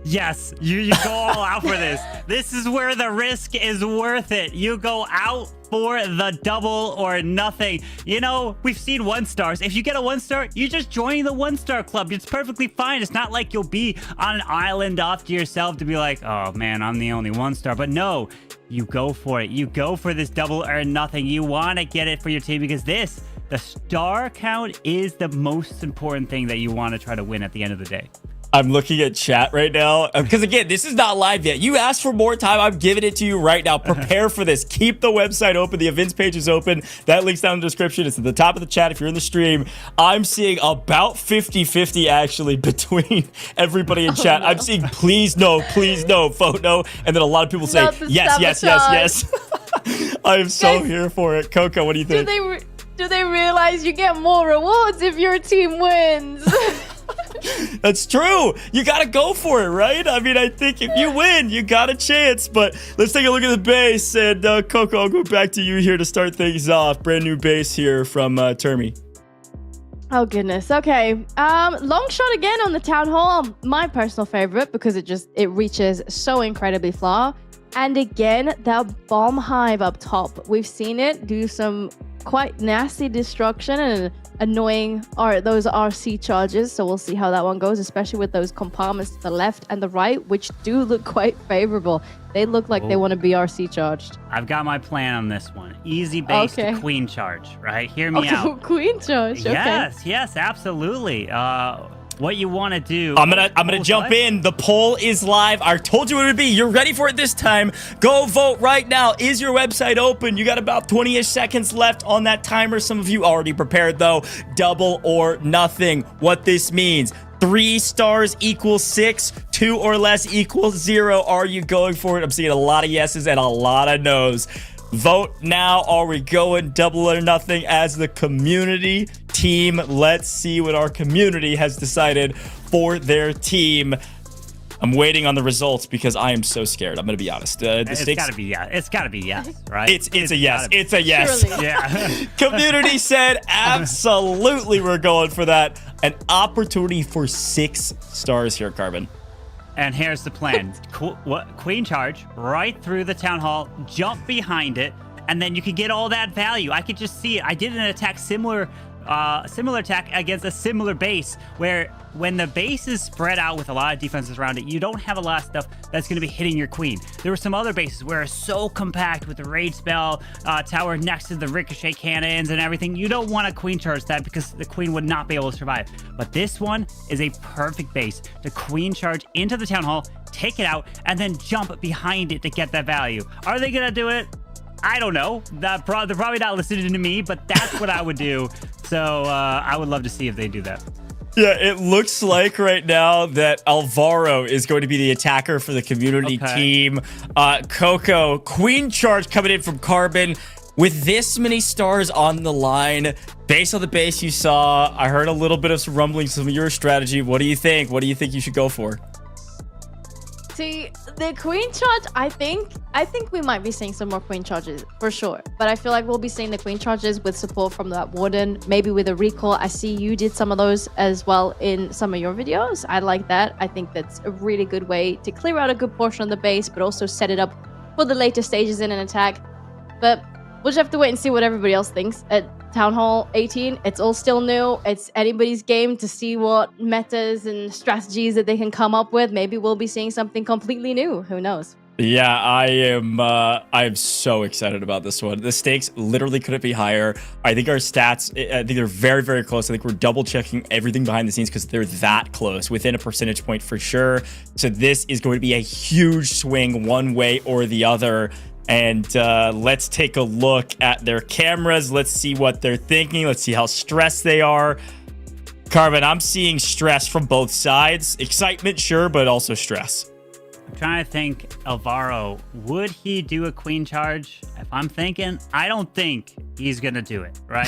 Yes, you go all out for this. This is where the risk is worth it. You go out for the double or nothing. You know, we've seen 1-stars. If you get a 1-star, you just join the 1-star club. It's perfectly fine. It's not like you'll be on an island off to yourself to be like, oh man, I'm the only 1-star. But no, you go for it. You go for this double or nothing. You want to get it for your team because the star count is the most important thing that you want to try to win at the end of the day. I'm looking at chat right now because again, this is not live yet. You asked for more time. I'm giving it to you right now. Prepare for this. Keep the website open. The events page is open. That link's down in the description. It's at the top of the chat if you're in the stream. I'm seeing about 50-50 actually between everybody in chat. No. I'm seeing please no, vote no. And then a lot of people say yes. I am so here for it. Coco, what do you think? Do they realize you get more rewards if your team wins? That's true. You got to go for it, right? I mean, I think if you win, you got a chance. But let's take a look at the base. And Coco, I'll go back to you here to start things off. Brand new base here from Termi. Oh, goodness. Okay. Long shot again on the Town Hall. My personal favorite because it reaches so incredibly far. And again, that bomb hive up top. We've seen it do some quite nasty destruction and annoying those RC charges, so we'll see how that one goes, especially with those compartments to the left and the right, which do look quite favorable. They look like they want to be RC charged. I've got my plan on this one. Easy base to queen charge, right? Hear me out. Queen charge, okay. Yes, absolutely. What you want to do. I'm gonna jump in. The poll is live. I told you it would be. You're ready for it this time. Go vote right now. Is your website open? You got about 20-ish seconds left on that timer. Some of you already prepared though. Double or nothing. What this means. 3 stars equals 6. 2 or less equals 0. Are you going for it? I'm seeing a lot of yeses and a lot of nos. Vote now. Are we going double or nothing as the community team? Let's see what our community has decided for their team. I'm waiting on the results because I am so scared. I'm going to be honest. It's got to be yes. It's got to be yes, right? It's a yes. It's a yes. Surely. Yeah. Community said absolutely we're going for that. An opportunity for 6 stars here, Carbon. And here's the plan. Queen charge right through the Town Hall, jump behind it, and then you can get all that value. I could just see it. I did an attack similar similar attack against a similar base, where when the base is spread out with a lot of defenses around it, you don't have a lot of stuff that's going to be hitting your queen. There were some other bases where it's so compact with the rage spell tower next to the ricochet cannons and everything. You don't want a queen charge that because the queen would not be able to survive. But this one is a perfect base to queen charge into the town hall, take it out, and then jump behind it to get that value. Are they going to do it? I don't know. They're probably not listening to me, but that's what I would do. So I would love to see if they do that. Yeah, it looks like right now that Alvaro is going to be the attacker for the community team. Coco, queen charge coming in from Carbon. With this many stars on the line, based on the base you saw, I heard a little bit of some rumblings, some of your strategy. What do you think? What do you think you should go for? See, the queen charge, I think we might be seeing some more queen charges for sure. But I feel like we'll be seeing the queen charges with support from that warden, maybe with a recall. I see you did some of those as well in some of your videos. I like that. I think that's a really good way to clear out a good portion of the base, but also set it up for the later stages in an attack. But we'll just have to wait and see what everybody else thinks at Town Hall 18. It's all still new. It's anybody's game to see what metas and strategies that they can come up with. Maybe we'll be seeing something completely new. Who knows? Yeah, I am so excited about this one. The stakes literally couldn't be higher. I think our stats, I think they're very, very close. I think we're double checking everything behind the scenes because they're that close, within a percentage point for sure. So this is going to be a huge swing one way or the other. And let's take a look at their cameras. Let's see what they're thinking. Let's see how stressed they are. Carbon, I'm seeing stress from both sides. Excitement, sure, but also stress. I'm trying to think, Alvaro, would he do a queen charge? If I'm thinking, I don't think he's going to do it, right?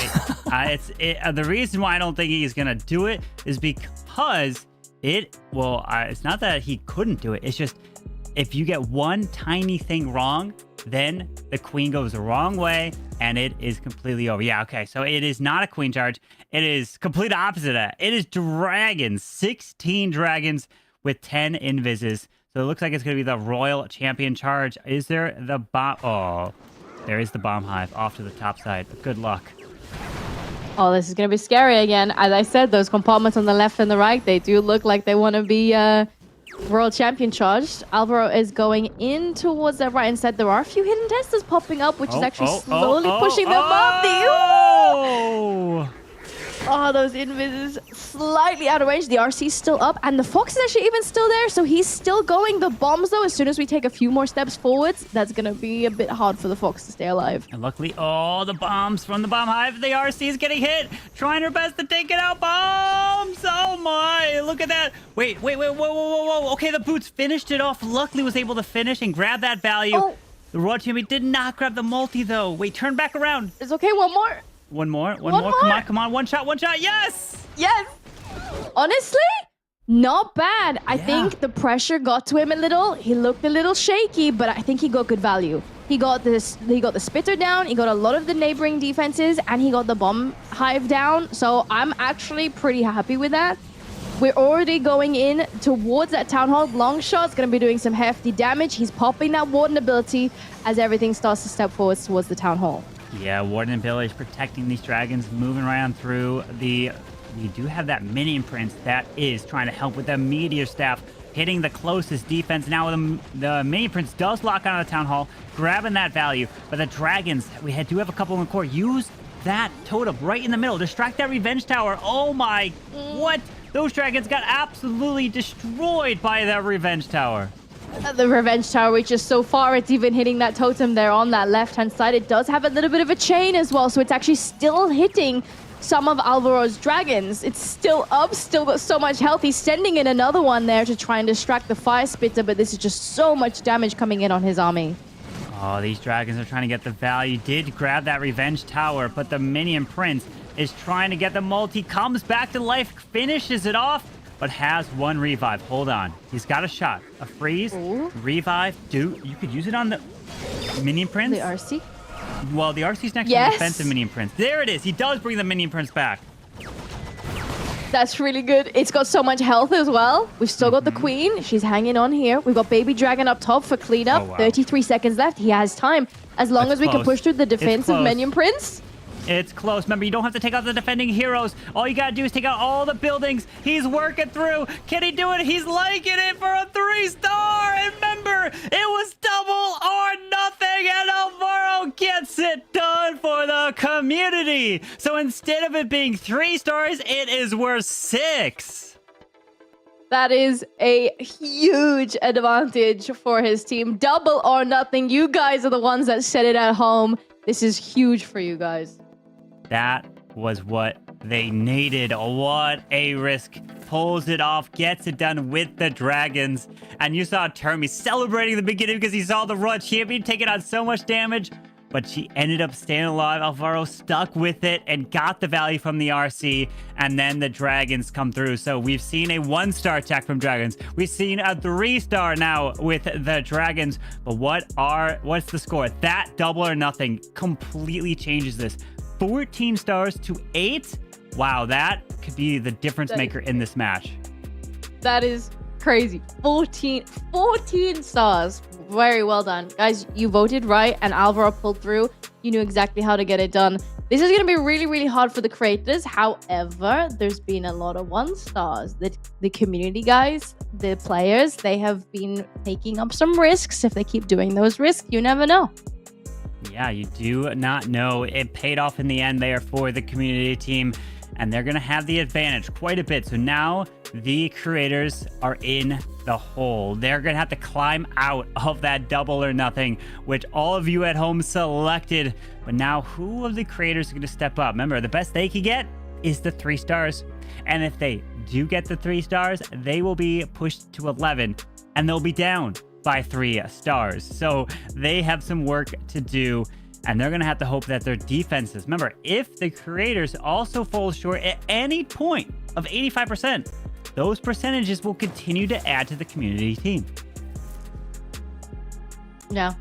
The reason why I don't think he's going to do it is because it's not that he couldn't do it. It's just, if you get one tiny thing wrong, then the queen goes the wrong way and it is completely over. Yeah, okay. So it is not a queen charge. It is complete opposite of that. It is dragons, 16 dragons with 10 invises. So it looks like it's going to be the royal champion charge. Is there the bomb? Oh, there is the bomb hive off to the top side. Good luck. Oh, this is going to be scary again. As I said, those compartments on the left and the right, they do look like they want to be World Champion charged. Alvaro is going in towards that right hand side. There are a few hidden testers popping up, which is actually slowly pushing them up. Oh, those invis slightly out of range. The RC is still up, and the fox is actually even still there, so he's still going. The bombs, though, as soon as we take a few more steps forwards, that's going to be a bit hard for the fox to stay alive. And luckily, the bombs from the bomb hive. The RC is getting hit, trying her best to take it out. Bombs! Oh my! Look at that! Wait! Whoa! Okay, the boots finished it off. Luckily, was able to finish and grab that value. Oh. The Royal Champion did not grab the multi, though. Wait, turn back around. It's okay. One more. One more. Come on. One shot. Yes! Yes! Honestly, not bad. I think the pressure got to him a little. He looked a little shaky, but I think he got good value. He got the spitter down, he got a lot of the neighboring defenses, and he got the bomb hive down. So I'm actually pretty happy with that. We're already going in towards that town hall. Long shot's going to be doing some hefty damage. He's popping that warden ability as everything starts to step forward towards the town hall. Yeah, Warden and Village protecting these dragons, moving around through the... We do have that minion prince that is trying to help with the meteor staff, hitting the closest defense. Now the minion prince does lock on the town hall, grabbing that value. But the dragons, do have a couple in the core. Use that totem right in the middle. Distract that revenge tower. Oh my... What? Those dragons got absolutely destroyed by that revenge tower. The revenge tower, which is so far, it's even hitting that totem there on that left-hand side. It does have a little bit of a chain as well, so it's actually still hitting some of Alvaro's dragons. It's still up, still got so much health. He's sending in another one there to try and distract the fire spitter, but this is just so much damage coming in on his army. Oh, these dragons are trying to get the value. Did grab that revenge tower, but the minion prince is trying to get the multi, comes back to life, finishes it off, but has one revive. Hold on. He's got a shot. A freeze. Ooh. Revive. You could use it on the minion prince. The RC? Well, the RC's next to the defensive minion prince. There it is. He does bring the minion prince back. That's really good. It's got so much health as well. We've still got the queen. She's hanging on here. We've got baby dragon up top for cleanup. 33 seconds left. He has time. As long as we can push through the defensive minion prince. It's close. Remember, you don't have to take out the defending heroes. All you gotta do is take out all the buildings. He's working through. Can he do it? He's liking it for a 3-star. And remember, it was double or nothing, and Alvaro gets it done for the community. So instead of it being 3 stars, it is worth 6. That is a huge advantage for his team. Double or nothing. You guys are the ones that said it at home. This is huge for you guys. That was what they needed. What a risk. Pulls it off, gets it done with the dragons. And you saw Termi celebrating the beginning because he saw the raw champion taking on so much damage. But she ended up staying alive. Alvaro stuck with it and got the value from the RC. And then the dragons come through. So we've seen a 1-star attack from dragons. We've seen a 3-star now with the dragons. But what's the score? That double or nothing completely changes this. 14 stars to 8. Wow, that could be the difference maker in this match. That is crazy. 14 stars. Very well done. Guys, you voted right and Alvaro pulled through. You knew exactly how to get it done. This is going to be really, really hard for the creators. However, there's been a lot of 1-stars. The community guys, the players, they have been taking up some risks. If they keep doing those risks, you never know. Yeah, you do not know. It paid off in the end there for the community team. And they're going to have the advantage quite a bit. So now the creators are in the hole. They're going to have to climb out of that double or nothing, which all of you at home selected. But now who of the creators are going to step up? Remember, the best they can get is the 3 stars. And if they do get the 3 stars, they will be pushed to 11 and they'll be down by 3 stars. So they have some work to do. And they're going to have to hope that their defenses... Remember, if the creators also fall short at any point of 85%, those percentages will continue to add to the community team. Yeah.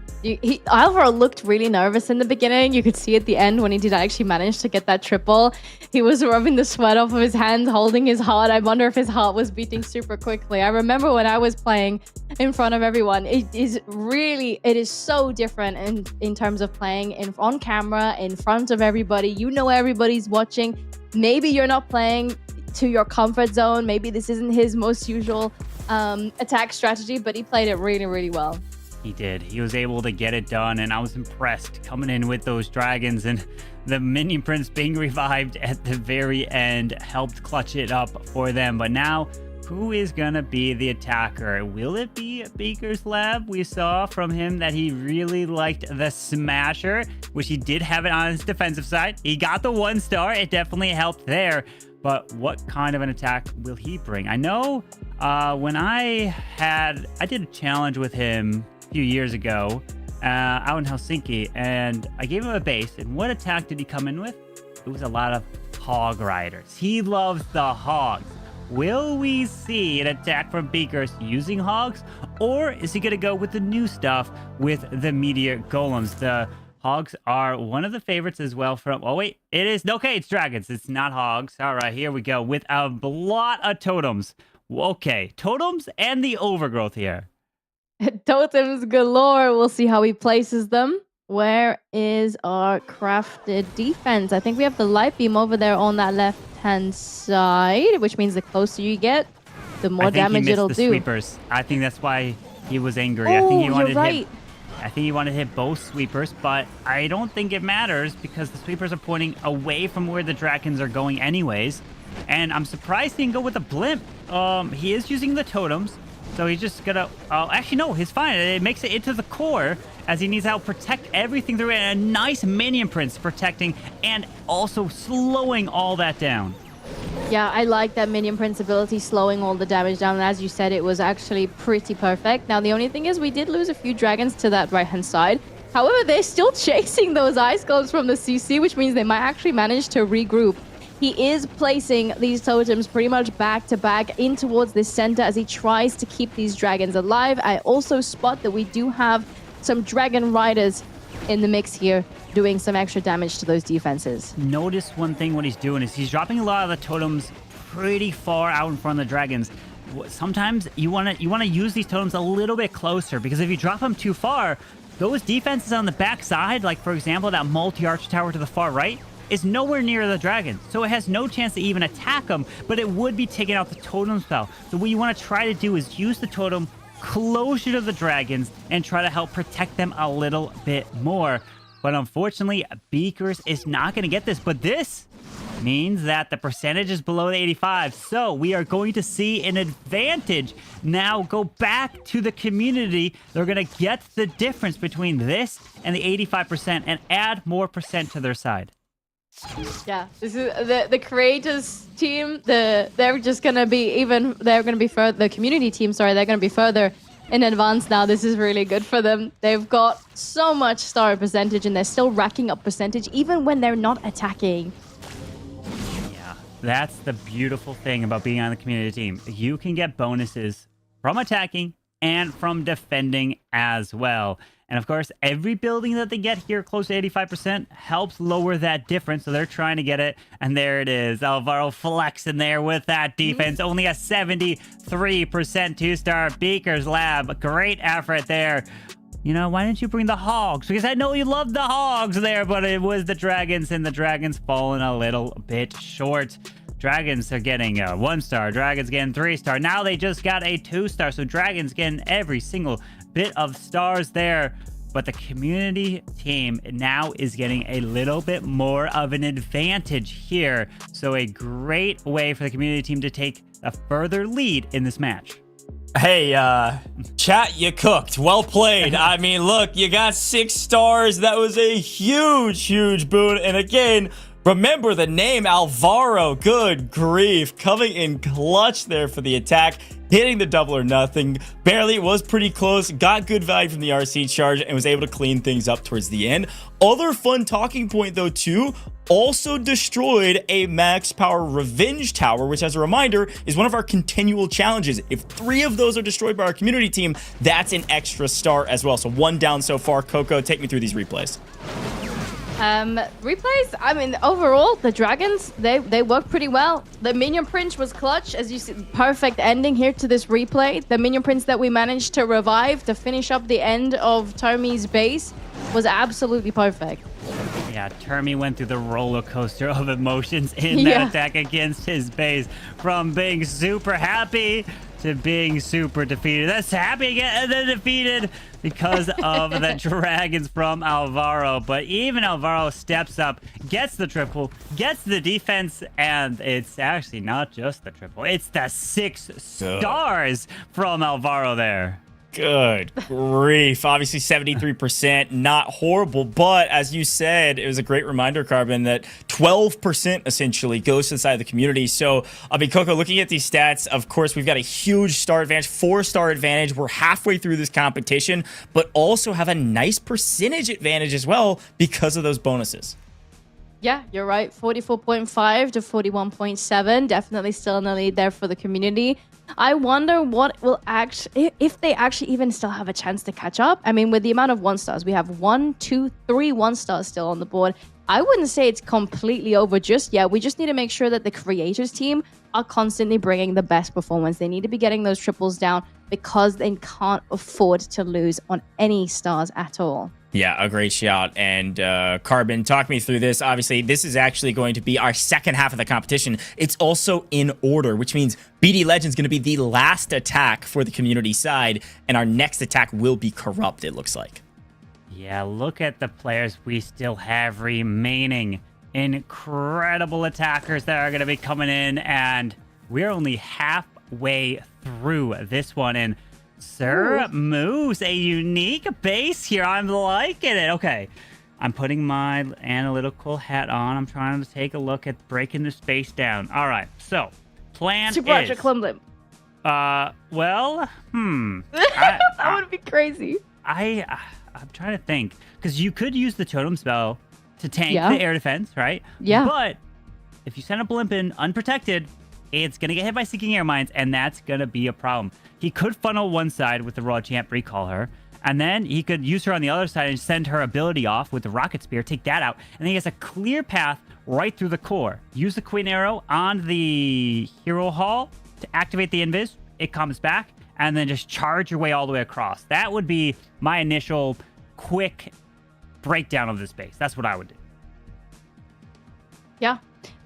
Alvaro looked really nervous in the beginning. You could see at the end when he did actually manage to get that triple. He was rubbing the sweat off of his hands, holding his heart. I wonder if his heart was beating super quickly. I remember when I was playing in front of everyone. It is so different in terms of playing on camera, in front of everybody. You know everybody's watching. Maybe you're not playing to your comfort zone. Maybe this isn't his most usual attack strategy, but he played it really, really well. He did. He was able to get it done, and I was impressed coming in with those dragons, and the minion prince being revived at the very end helped clutch it up for them. But now, who is gonna be the attacker? Will it be Baker's Lab? We saw from him that he really liked the Smasher, which he did have it on his defensive side. He got the 1-star. It definitely helped there. But what kind of an attack will he bring? I know when I did a challenge with him few years ago out in Helsinki, and I gave him a base, and what attack did he come in with? It was a lot of Hog Riders. He loves the hogs. Will we see an attack from Beakers using hogs, or is he gonna go with the new stuff with the meteor golems? The hogs are one of the favorites as well from... Oh, wait. It is... Okay, it's dragons. It's not hogs. All right, here we go with a lot of totems. Okay, totems and the overgrowth here. Totems galore. We'll see how he places them. Where is our crafted defense? I think we have the light beam over there on that left-hand side, which means the closer you get, the more damage it'll do. Sweepers. I think that's why he was angry. Oh, I think he wanted you're right. I think he wanted to hit both sweepers, but I don't think it matters because the sweepers are pointing away from where the dragons are going anyways. And I'm surprised he didn't go with the blimp. He is using the totems. So he's just gonna... actually, no, he's fine. It makes it into the core as he needs to help protect everything through it. And a nice minion prince protecting and also slowing all that down. Yeah, I like that minion prince ability, slowing all the damage down. And as you said, it was actually pretty perfect. Now, the only thing is we did lose a few dragons to that right-hand side. However, they're still chasing those ice sculpts from the CC, which means they might actually manage to regroup. He is placing these totems pretty much back to back in towards this center as he tries to keep these dragons alive. I also spot that we do have some dragon riders in the mix here doing some extra damage to those defenses. Notice one thing what he's doing is he's dropping a lot of the totems pretty far out in front of the dragons. Sometimes you want to use these totems a little bit closer because if you drop them too far, those defenses on the back side, like for example that multi-arch tower to the far right, is nowhere near the dragons, so it has no chance to even attack them, but it would be taking out the totem spell. So what you want to try to do is use the totem closer to the dragons and try to help protect them a little bit more. But unfortunately, Beakers is not going to get this, but this means that the percentage is below the 85, so we are going to see an advantage. Now go back to the community. They're going to get the difference between this and the 85% and add more percent to their side. Yeah, this is the creators team. They're just gonna be the community team. Sorry, they're gonna be further in advance now. This is really good for them. They've got so much star percentage, and they're still racking up percentage even when they're not attacking. That's the beautiful thing about being on the community team. You can get bonuses from attacking and from defending as well. And of course, every building that they get here close to 85% helps lower that difference. So they're trying to get it. And there it is. Alvaro flexing there with that defense. Only a 73% 2-star Beakers Lab. Great effort there. You know, why didn't you bring the hogs? Because I know you love the hogs there, but it was the dragons, and the dragons falling a little bit short. Dragons are getting a 1-star, dragons getting 3-star. Now they just got a 2-star, so dragons getting every single bit of stars there. But the community team now is getting a little bit more of an advantage here. So a great way for the community team to take a further lead in this match. Hey, chat, you cooked. Well played. I mean, look, you got 6 stars. That was a huge boon. And again, remember the name Alvaro. Good grief. Coming in clutch there for the attack. Hitting the double or nothing. Barely, was pretty close. Got good value from the RC charge and was able to clean things up towards the end. Other fun talking point, though, too. Also destroyed a max power revenge tower, which, as a reminder, is one of our continual challenges. If 3 of those are destroyed by our community team, that's an extra star as well. So 1 down so far. Coco, take me through these replays. Replays, I mean, overall, the dragons, they work pretty well. The minion prince was clutch, as you see. Perfect ending here to this replay. The minion prince that we managed to revive to finish up the end of Tommy's base was absolutely perfect. Yeah, Termi went through the roller coaster of emotions in that attack against his base, from being super happy to being super defeated. That's happy again and then defeated because of the dragons from Alvaro. But even Alvaro steps up, gets the triple, gets the defense, and it's actually not just the triple. It's the 6 stars from Alvaro there. Good grief. Obviously 73%, not horrible, but as you said, it was a great reminder, Carbon, that 12% essentially goes to the side of the community. So, I mean, Coco, looking at these stats, of course, we've got a huge star advantage, 4-star advantage. We're halfway through this competition, but also have a nice percentage advantage as well because of those bonuses. Yeah, you're right. 44.5 to 41.7. Definitely still in the lead there for the community. I wonder what will if they actually even still have a chance to catch up. I mean, with the amount of 1-stars, we have 1, 2, 3 1-stars still on the board. I wouldn't say it's completely over just yet. We just need to make sure that the creators team are constantly bringing the best performance. They need to be getting those triples down because they can't afford to lose on any stars at all. Yeah, a great shout. And Carbon, talk me through this. Obviously, this is actually going to be our second half of the competition. It's also in order, which means BD Legend's going to be the last attack for the community side, and our next attack will be Corrupt, it looks like. Yeah, look at the players we still have remaining. Incredible attackers that are going to be coming in, and we're only halfway through this one. And Sir moves a unique base here. I'm liking it. Okay, I'm putting my analytical hat on. I'm trying to take a look at breaking the space down. All right, so plan is... That would be crazy. I'm trying to think, because you could use the totem spell to tank the air defense, right? Yeah. But if you send a blimp in unprotected, it's going to get hit by Seeking Air Mines, and that's going to be a problem. He could funnel one side with the Raw Champ, recall her, and then he could use her on the other side and send her ability off with the Rocket Spear, take that out, and then he has a clear path right through the core. Use the Queen Arrow on the Hero Hall to activate the Invis. It comes back, and then just charge your way all the way across. That would be my initial quick breakdown of this base. That's what I would do. Yeah.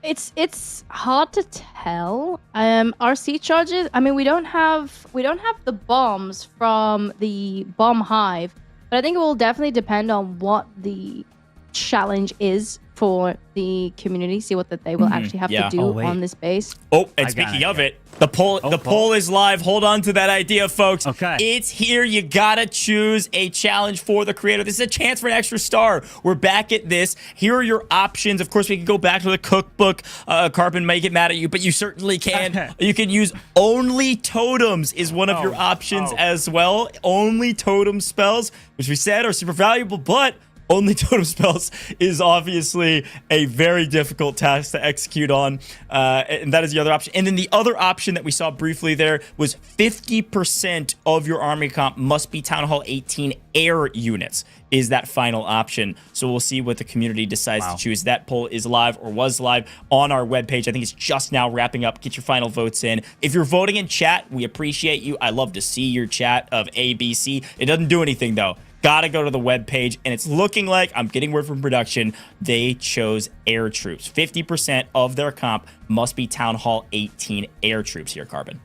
It's hard to tell. Our siege charges, I mean, we don't have the bombs from the bomb hive, but I think it will definitely depend on what the challenge is for the community, see what that they will actually have to do on this base. Oh, and speaking of it, the poll is live. Hold on to that idea, folks. Okay. It's here. You gotta choose a challenge for the creator. This is a chance for an extra star. We're back at this. Here are your options. Of course, we can go back to the cookbook. Carbon may get mad at you, but you certainly can. You can use only totems is one of your options as well. Only totem spells, which we said are super valuable, but only totem spells is obviously a very difficult task to execute on, and that is the other option. And then the other option that we saw briefly there was 50% of your army comp must be Town Hall 18 air units is that final option. So we'll see what the community decides to choose. That poll is live or was live on our webpage. I think it's just now wrapping up. Get your final votes in. If you're voting in chat, we appreciate you. I love to see your chat of A, B, C. It doesn't do anything though. Gotta go to the webpage, and it's looking like, I'm getting word from production, they chose air troops. 50% of their comp must be Town Hall 18 air troops here, Carbon.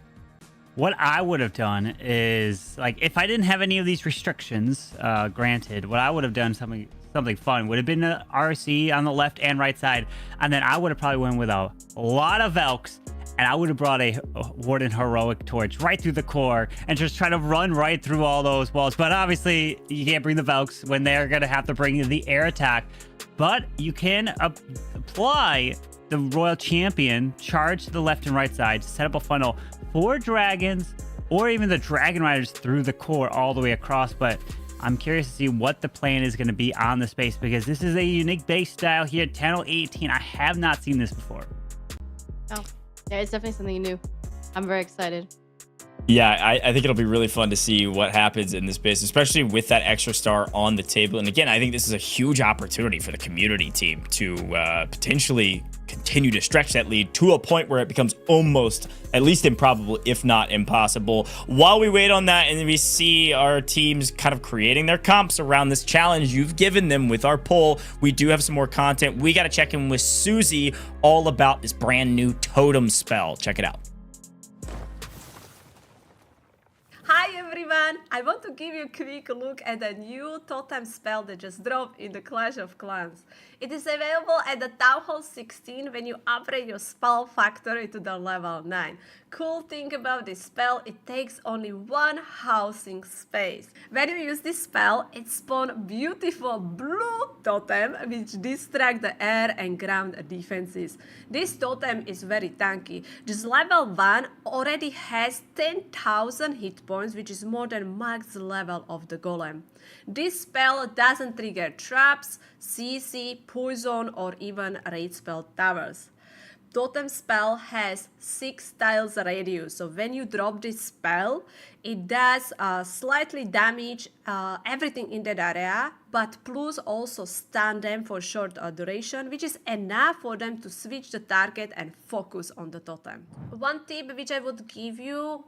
What I would have done is, like, if I didn't have any of these restrictions granted, what I would have done something fun would have been an RC on the left and right side, and then I would have probably went with a lot of Elks, and I would have brought a Warden Heroic Torch right through the core and just try to run right through all those walls. But obviously, you can't bring the Velks when they're going to have to bring the air attack. But you can apply the Royal Champion, charge to the left and right side, set up a funnel for dragons, or even the Dragon Riders through the core all the way across. But I'm curious to see what the plan is going to be on this base, because this is a unique base style here at Town Hall 18. I have not seen this before. Oh. Yeah, it's definitely something new. I'm very excited. Yeah, I think it'll be really fun to see what happens in this base, especially with that extra star on the table. And again, I think this is a huge opportunity for the community team to potentially continue to stretch that lead to a point where it becomes almost at least improbable, if not impossible. While we wait on that and we see our teams kind of creating their comps around this challenge you've given them with our poll, we do have some more content. We got to check in with Susie all about this brand new totem spell. Check it out. Hi everyone! I want to give you a quick look at a new totem spell that just dropped in the Clash of Clans. It is available at the Town Hall 16 when you upgrade your spell factory to the level 9. Cool thing about this spell, it takes only one housing space. When you use this spell, it spawns beautiful blue totem which distract the air and ground defenses. This totem is very tanky. Just level 1 already has 10,000 hit points, which is more than max level of the golem. This spell doesn't trigger traps, CC, poison, or even raid spell towers. Totem spell has 6 tiles radius, so when you drop this spell, it does slightly damage everything in that area, but plus also stun them for short duration, which is enough for them to switch the target and focus on the totem. One tip which I would give you,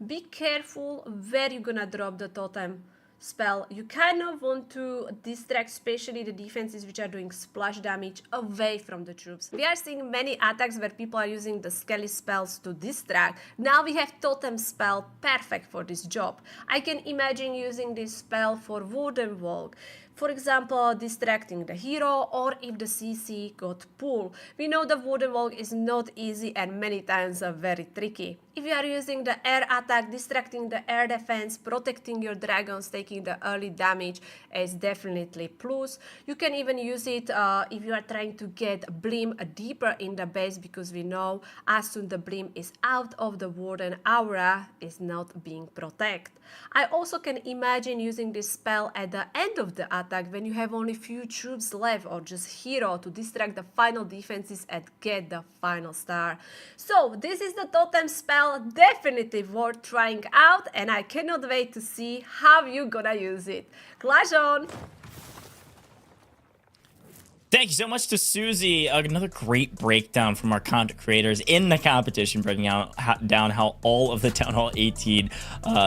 be careful where you're gonna drop the totem spell. You kind of want to distract especially the defenses which are doing splash damage away from the troops. We are seeing many attacks where people are using the skelly spells to distract. Now we have totem spell, perfect for this job. I can imagine using this spell for wooden walk. For example, distracting the hero, or if the CC got pulled. We know the wooden walk is not easy and many times very tricky. If you are using the air attack, distracting the air defense, protecting your dragons, taking the early damage is definitely plus. You can even use it if you are trying to get Blim deeper in the base, because we know as soon the Blim is out of the warden, aura is not being protected. I also can imagine using this spell at the end of the attack when you have only few troops left, or just hero, to distract the final defenses and get the final star. So this is the totem spell, definitely worth trying out, and I cannot wait to see how you gonna use it. Clash on! Thank you so much to Susie. Another great breakdown from our content creators in the competition, breaking down how all of the Town Hall 18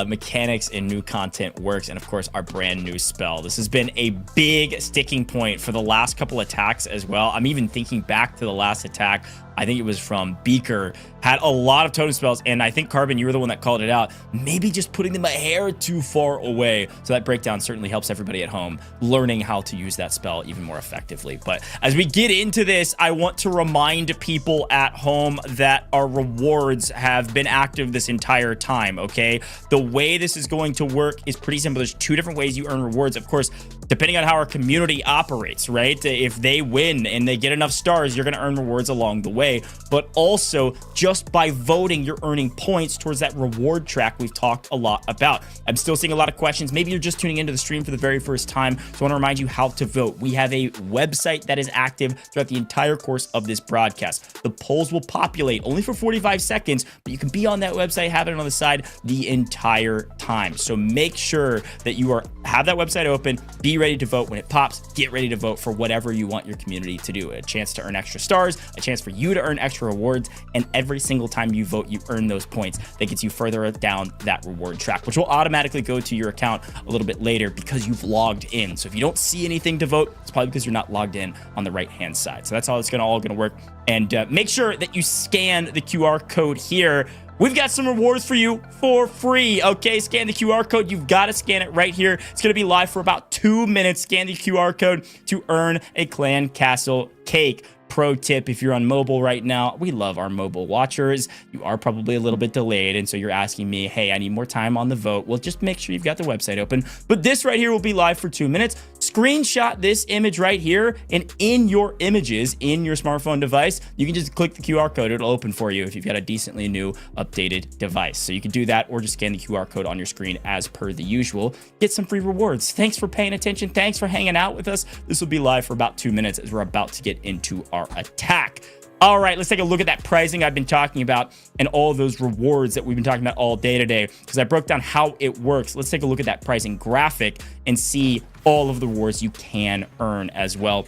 mechanics and new content works, and of course our brand new spell. This has been a big sticking point for the last couple attacks as well. I'm even thinking back to the last attack. I think it was from Beaker, had a lot of totem spells, and I think Carbon, you were the one that called it out. Maybe just putting them a hair too far away. So that breakdown certainly helps everybody at home learning how to use that spell even more effectively. But as we get into this, I want to remind people at home that our rewards have been active this entire time, okay? The way this is going to work is pretty simple. There's 2 different ways you earn rewards, of course, depending on how our community operates, right? If they win and they get enough stars, you're going to earn rewards along the way. But also, just by voting, you're earning points towards that reward track we've talked a lot about. I'm still seeing a lot of questions. Maybe you're just tuning into the stream for the very first time, so I want to remind you how to vote. We have a website that is active throughout the entire course of this broadcast. The polls will populate only for 45 seconds, but you can be on that website, have it on the side the entire time. So make sure that you have that website open, be ready to vote when it pops, get ready to vote for whatever you want your community to do. A chance to earn extra stars, a chance for you to earn extra rewards, and every single time you vote, you earn those points that gets you further down that reward track, which will automatically go to your account a little bit later because you've logged in. So if you don't see anything to vote, it's probably because you're not logged in on the right hand side. So that's how it's all going to work. And make sure that you scan the QR code here. We've got some rewards for you for free, okay? Scan the QR code. You've got to scan it right here. It's going to be live for about 2 minutes. Scan the QR code to earn a Clan Castle cake. Pro tip, if you're on mobile right now, we love our mobile watchers. You are probably a little bit delayed, and so you're asking me, hey, I need more time on the vote. Well, just make sure you've got the website open. But this right here will be live for 2 minutes. Screenshot this image right here, and in your images, in your smartphone device, you can just click the QR code. It'll open for you if you've got a decently new, updated device. So you can do that, or just scan the QR code on your screen as per the usual. Get some free rewards. Thanks for paying attention. Thanks for hanging out with us. This will be live for about 2 minutes as we're about to get into our attack. All right, let's take a look at that pricing I've been talking about and all those rewards that we've been talking about all day today, because I broke down how it works. Let's take a look at that pricing graphic and see all of the rewards you can earn as well.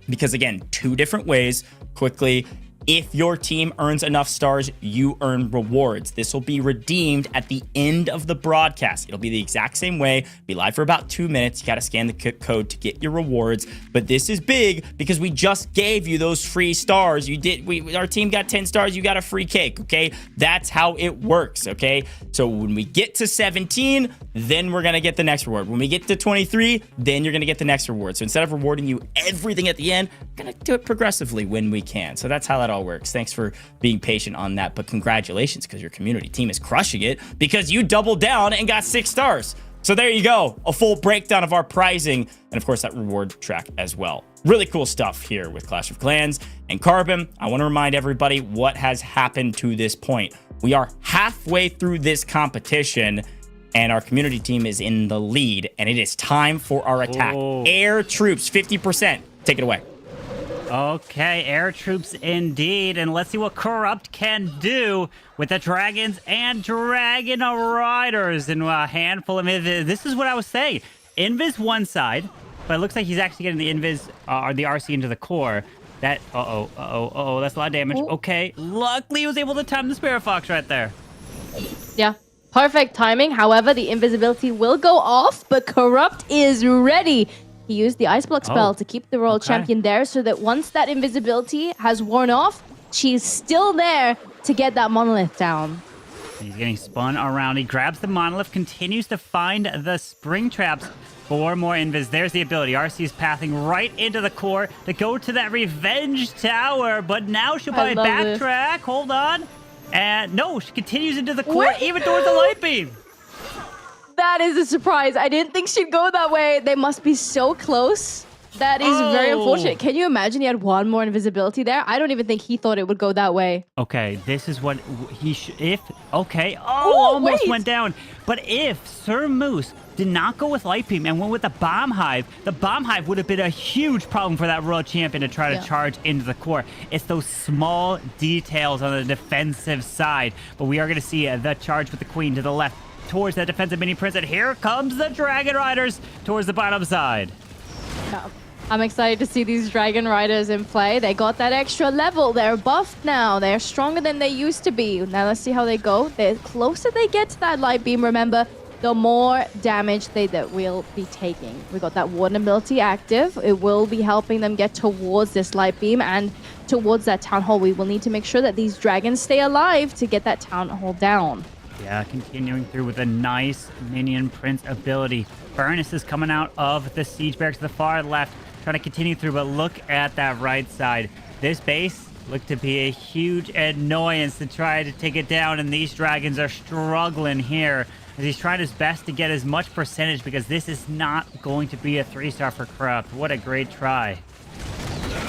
Because again, 2 different ways. Quickly, if your team earns enough stars, you earn rewards. This will be redeemed at the end of the broadcast. It'll be the exact same way. Be live for about 2 minutes. You got to scan the code to get your rewards. But this is big because we just gave you those free stars. Our team got 10 stars. You got a free cake. Okay, that's how it works. Okay, so when we get to 17, then we're gonna get the next reward. When we get to 23, then you're gonna get the next reward. So instead of rewarding you everything at the end, we're gonna do it progressively when we can. So that's how that all works. Thanks for being patient on that, but congratulations, because your community team is crushing it because you doubled down and got 6 stars. So there you go, a full breakdown of our pricing, and of course that reward track as well. Really cool stuff here with Clash of Clans and Carbon. I want to remind everybody what has happened to this point. We are halfway through this competition, and our community team is in the lead, and it is time for our attack. Air troops, 50%. Take it away. Okay, air troops indeed. And let's see what Corrupt can do with the dragons and dragon riders in a handful of invis. This is what I was saying. Invis one side, but it looks like he's actually getting the invis or the RC into the core. That, that's a lot of damage. Okay, luckily he was able to time the Spirit Fox right there. Yeah, perfect timing. However, the invisibility will go off, but Corrupt is ready. He used the Ice Block spell to keep the Royal Champion there so that once that invisibility has worn off, she's still there to get that monolith down. He's getting spun around. He grabs the monolith, continues to find the spring traps for more invis. There's the ability. RC is pathing right into the core to go to that revenge tower, but now she'll probably backtrack. Hold on. And no, she continues into the core, even towards the light beam. That is a surprise. I didn't think she'd go that way. They must be so close. That is very unfortunate. Can you imagine he had one more invisibility there? I don't even think he thought it would go that way. Okay, this is what he almost went down. But if Sir Moose did not go with Light Beam and went with the Bomb Hive would have been a huge problem for that Royal Champion to try to charge into the core. It's those small details on the defensive side. But we are going to see the charge with the Queen to the left towards that defensive mini prince. And here comes the Dragon Riders towards the bottom side. Yeah. I'm excited to see these Dragon Riders in play. They got that extra level. They're buffed now. They're stronger than they used to be. Now let's see how they go. The closer they get to that light beam, remember, the more damage they will be taking. We got that Warden ability active. It will be helping them get towards this light beam and towards that Town Hall. We will need to make sure that these dragons stay alive to get that Town Hall down. Yeah, continuing through with a nice minion prince ability. Furnace is coming out of the siege barracks to the far left, trying to continue through, but look at that right side. This base looked to be a huge annoyance to try to take it down, and these dragons are struggling here as he's trying his best to get as much percentage, because this is not going to be a 3-star for Corrupt. What a great try.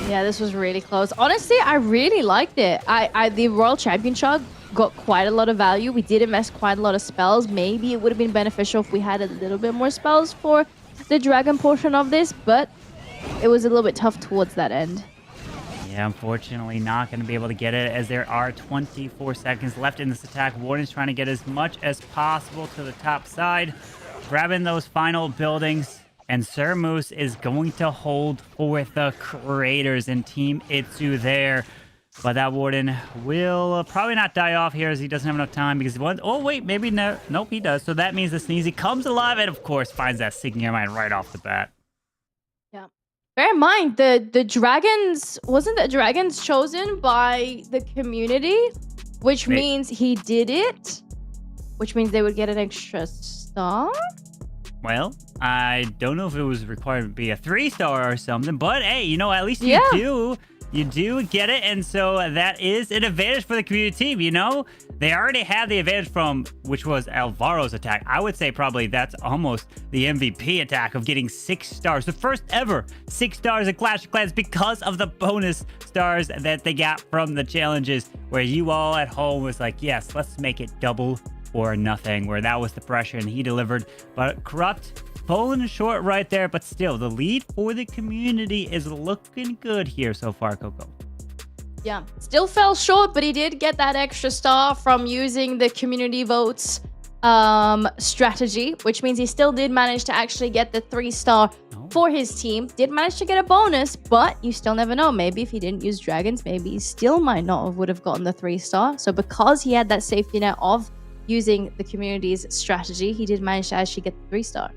Yeah, this was really close. Honestly, I really liked it. The Royal Champion Shard got quite a lot of value. We did invest quite a lot of spells. Maybe it would have been beneficial if we had a little bit more spells for the dragon portion of this, but it was a little bit tough towards that end. Yeah, unfortunately not going to be able to get it as there are 24 seconds left in this attack. Warden's trying to get as much as possible to the top side, grabbing those final buildings. And Sir Moose is going to hold for the Creators and Team Itsu there. But that Warden will probably not die off here as he doesn't have enough time because oh wait, maybe no. Nope, he does. So that means the Sneezy comes alive and of course finds that Signia mine right off the bat. Yeah. Bear in mind, the dragons, wasn't the dragons chosen by the community? Which means he did it. Which means they would get an extra star. Well, I don't know if it was required to be a 3-star or something, but hey, you know, at least you do. You do get it, and so that is an advantage for the community team, you know? They already had the advantage from, which was Alvaro's attack. I would say probably that's almost the MVP attack of getting 6 stars. The first ever 6 stars in Clash of Clans because of the bonus stars that they got from the challenges, where you all at home was like, yes, let's make it double or nothing, where that was the pressure, and he delivered. But Corrupt falling short right there, but still, the lead for the community is looking good here so far, Coco. Yeah, still fell short, but he did get that extra star from using the community votes strategy, which means he still did manage to actually get the 3-star for his team. Did manage to get a bonus, but you still never know. Maybe if he didn't use dragons, maybe he still might not have would have gotten the 3-star. So because he had that safety net of using the community's strategy, he did manage to actually get the 3-star.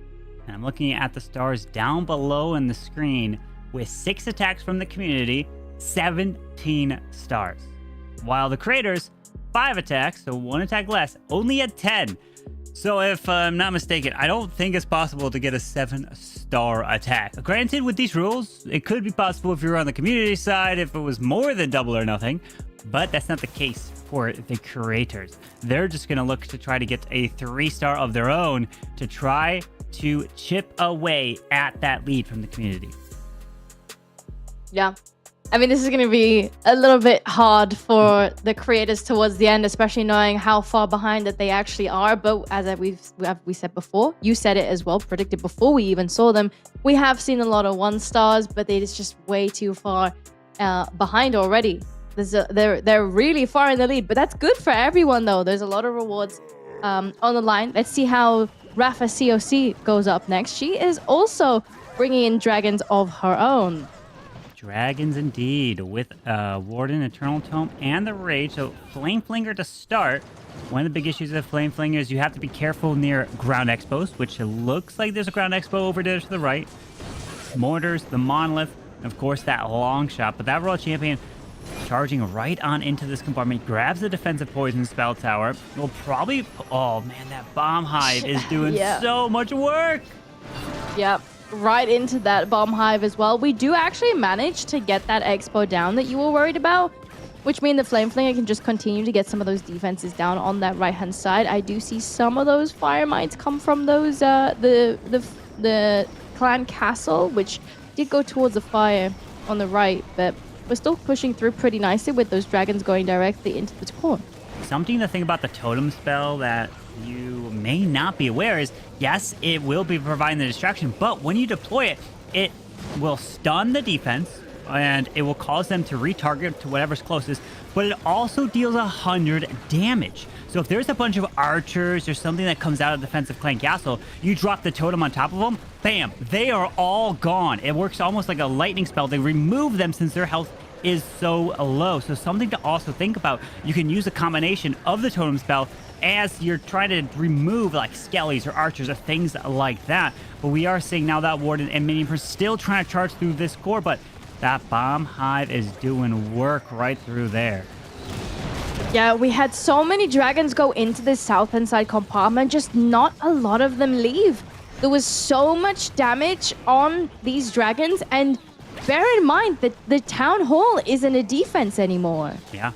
And I'm looking at the stars down below in the screen with 6 attacks from the community, 17 stars. While the Creators, 5 attacks, so 1 attack less, only at 10. So if I'm not mistaken, I don't think it's possible to get a 7-star attack. Granted, with these rules, it could be possible if you're on the community side, if it was more than double or nothing, but that's not the case for the Creators. They're just going to look to try to get a 3-star of their own to try to chip away at that lead from the community. Yeah. I mean, this is going to be a little bit hard for the Creators towards the end, especially knowing how far behind that they actually are. But as we said before, you said it as well, predicted before we even saw them. We have seen a lot of 1-stars, but they're just way too far behind already. They're really far in the lead, but that's good for everyone, though. There's a lot of rewards on the line. Let's see how Rafa COC goes up next. She is also bringing in dragons of her own. Dragons indeed, with Warden, Eternal Tome, and the Rage. So Flame Flinger to start. One of the big issues of Flame Flinger is you have to be careful near ground expos, which it looks like there's a ground expo over there to the right. Mortars, the Monolith, and of course that long shot. But that Royal Champion charging right on into this compartment, grabs the defensive poison spell tower. Will probably, oh man, that bomb hive is doing so much work. Yep, right into that bomb hive as well. We do actually manage to get that expo down that you were worried about, which means the Flame Flinger can just continue to get some of those defenses down on that right hand side. I do see some of those fire mites come from those the clan castle, which did go towards the fire on the right, but we're still pushing through pretty nicely with those dragons going directly into the core. Something to think about the totem spell that you may not be aware is, yes, it will be providing the distraction, but when you deploy it, it will stun the defense, and it will cause them to retarget to whatever's closest, but it also deals 100 damage. So if there's a bunch of archers or something that comes out of the defensive clan castle, you drop the totem on top of them, bam, they are all gone. It works almost like a lightning spell to remove them since their health is so low. So something to also think about. You can use a combination of the totem spell as you're trying to remove like skellies or archers or things like that. But we are seeing now that Warden and Minion are still trying to charge through this core, but that bomb hive is doing work right through there. Yeah, we had so many dragons go into this southern side compartment, just not a lot of them leave. There was so much damage on these dragons, and bear in mind that the town hall isn't a defense anymore. Yeah.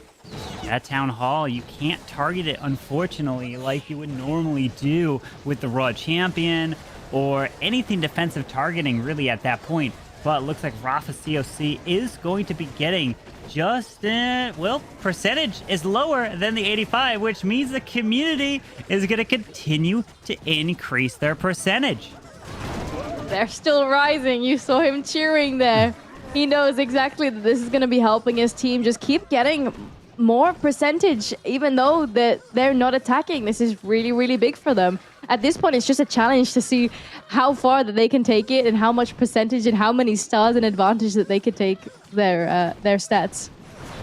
That town hall, you can't target it, unfortunately, like you would normally do with the Raw Champion or anything defensive targeting really at that point. But it looks like Rafa COC is going to be getting just, well, percentage is lower than the 85, which means the community is going to continue to increase their percentage. They're still rising. You saw him cheering there. He knows exactly that this is going to be helping his team just keep getting more percentage, even though they're not attacking. This is really, really big for them. At this point, it's just a challenge to see how far that they can take it and how much percentage and how many stars and advantage that they could take their stats.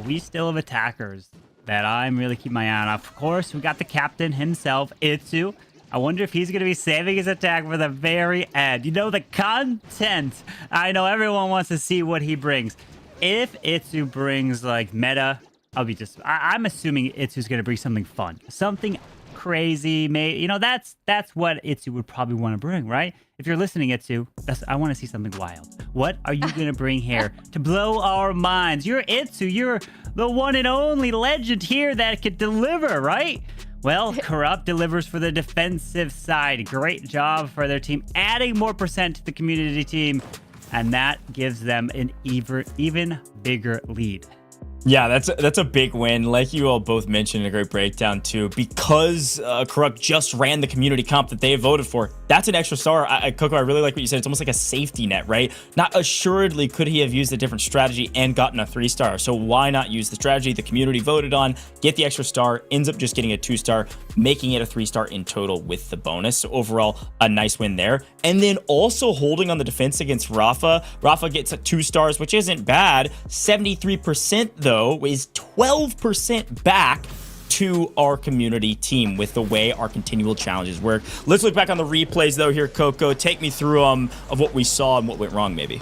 We still have attackers that I'm really keeping my eye on. Of course, we got the captain himself, Itsu. I wonder if he's going to be saving his attack for the very end. You know, the content. I know everyone wants to see what he brings. If Itsu brings, like, meta, I'm assuming Itsu's going to bring something fun. Something crazy. You know, that's what Itsu would probably want to bring, right? If you're listening, Itsu, I want to see something wild. What are you going to bring here to blow our minds? You're Itsu. You're the one and only legend here that could deliver, right? Well, Corrupt delivers for the defensive side. Great job for their team, adding more percent to the community team, and that gives them an even bigger lead. Yeah, that's a big win. Like you all both mentioned in a great breakdown too, because Corrupt just ran the community comp that they voted for. That's an extra star. Coco, I really like what you said. It's almost like a safety net, right? Not assuredly could he have used a different strategy and gotten a 3-star. So why not use the strategy the community voted on, get the extra star, ends up just getting a 2-star, making it a 3-star in total with the bonus. So overall, a nice win there. And then also holding on the defense against Rafa. Rafa gets 2 stars, which isn't bad. 73% though is 12% back to our community team with the way our continual challenges work. Let's look back on the replays though here, Coco. Take me through of what we saw and what went wrong maybe.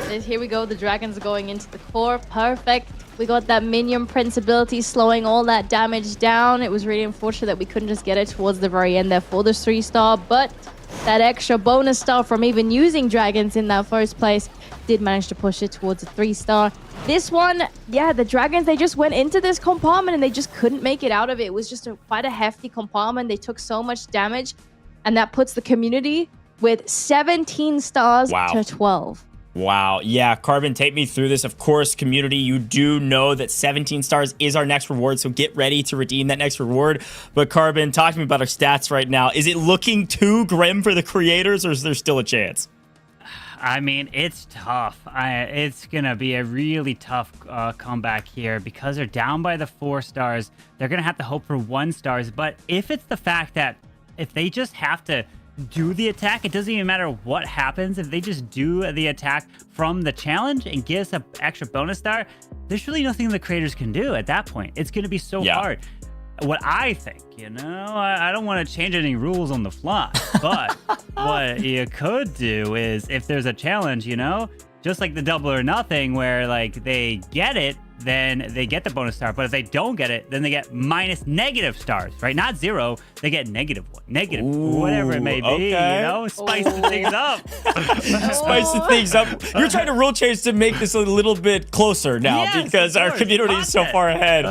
Here we go. The dragons are going into the core. Perfect. We got that minion prince ability slowing all that damage down. It was really unfortunate that we couldn't just get it towards the very end there for the 3-star, but that extra bonus star from even using dragons in that first place did manage to push it towards a 3-star. This one, yeah, the dragons, they just went into this compartment and they just couldn't make it out of it. It was just quite a hefty compartment. They took so much damage, and that puts the community with 17 stars to 12. Wow. Yeah, Carbon, take me through this. Of course, community, you do know that 17 stars is our next reward, so get ready to redeem that next reward. But Carbon, talk to me about our stats right now. Is it looking too grim for the creators, or is there still a chance? I mean, it's tough. It's going to be a really tough comeback here because they're down by the 4 stars. They're going to have to hope for 1 stars. But if it's the fact that if they just have to do the attack, it doesn't even matter what happens. If they just do the attack from the challenge and get us an extra bonus star, there's really nothing the creators can do at that point. It's going to be so hard. What I think, you know, I don't want to change any rules on the fly, but what you could do is if there's a challenge, you know, just like the double or nothing where like they get it, then they get the bonus star. But if they don't get it, then they get -negative stars, right? Not 0. They get -1, whatever it may be, you know? Spicing things up. Spicing things up. You're trying to rule change to make this a little bit closer now because our community is so far ahead.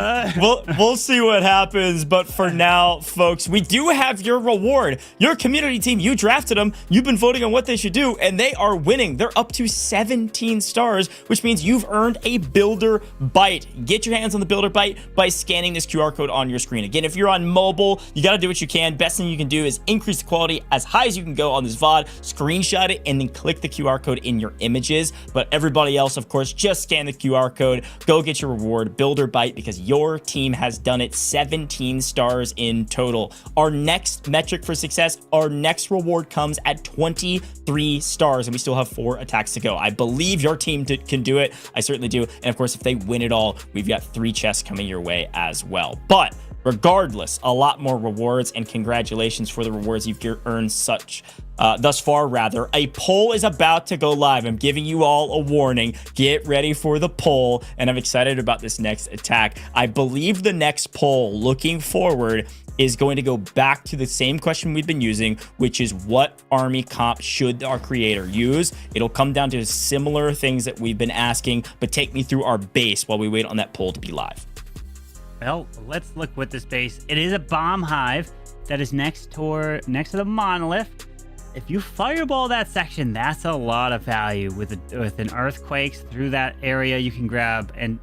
We'll see what happens. But for now, folks, we do have your reward. Your community team, you drafted them. You've been voting on what they should do, and they are winning. They're up to 17 stars, which means you've earned a builder Bite. Get your hands on the Builder Bite by scanning this QR code on your screen. Again, if you're on mobile, you got to do what you can. Best thing you can do is increase the quality as high as you can go on this VOD, screenshot it, and then click the QR code in your images. But everybody else, of course, just scan the QR code, go get your reward, Builder Bite, because your team has done it. 17 stars in total. Our next metric for success, our next reward comes at 23 stars, and we still have 4 attacks to go. I believe your team can do it. I certainly do. And of course, if they win it all, we've got 3 chests coming your way as well. But regardless, a lot more rewards, and congratulations for the rewards you've earned thus far. A poll is about to go live. I'm giving you all a warning. Get ready for the poll, and I'm excited about this next attack. I believe the next poll, looking forward, is going to go back to the same question we've been using, which is what army comp should our creator use? It'll come down to similar things that we've been asking, but take me through our base while we wait on that poll to be live. Well, let's look with this base. It is a bomb hive that is next to the monolith. If you fireball that section, that's a lot of value. With an earthquakes through that area, you can grab and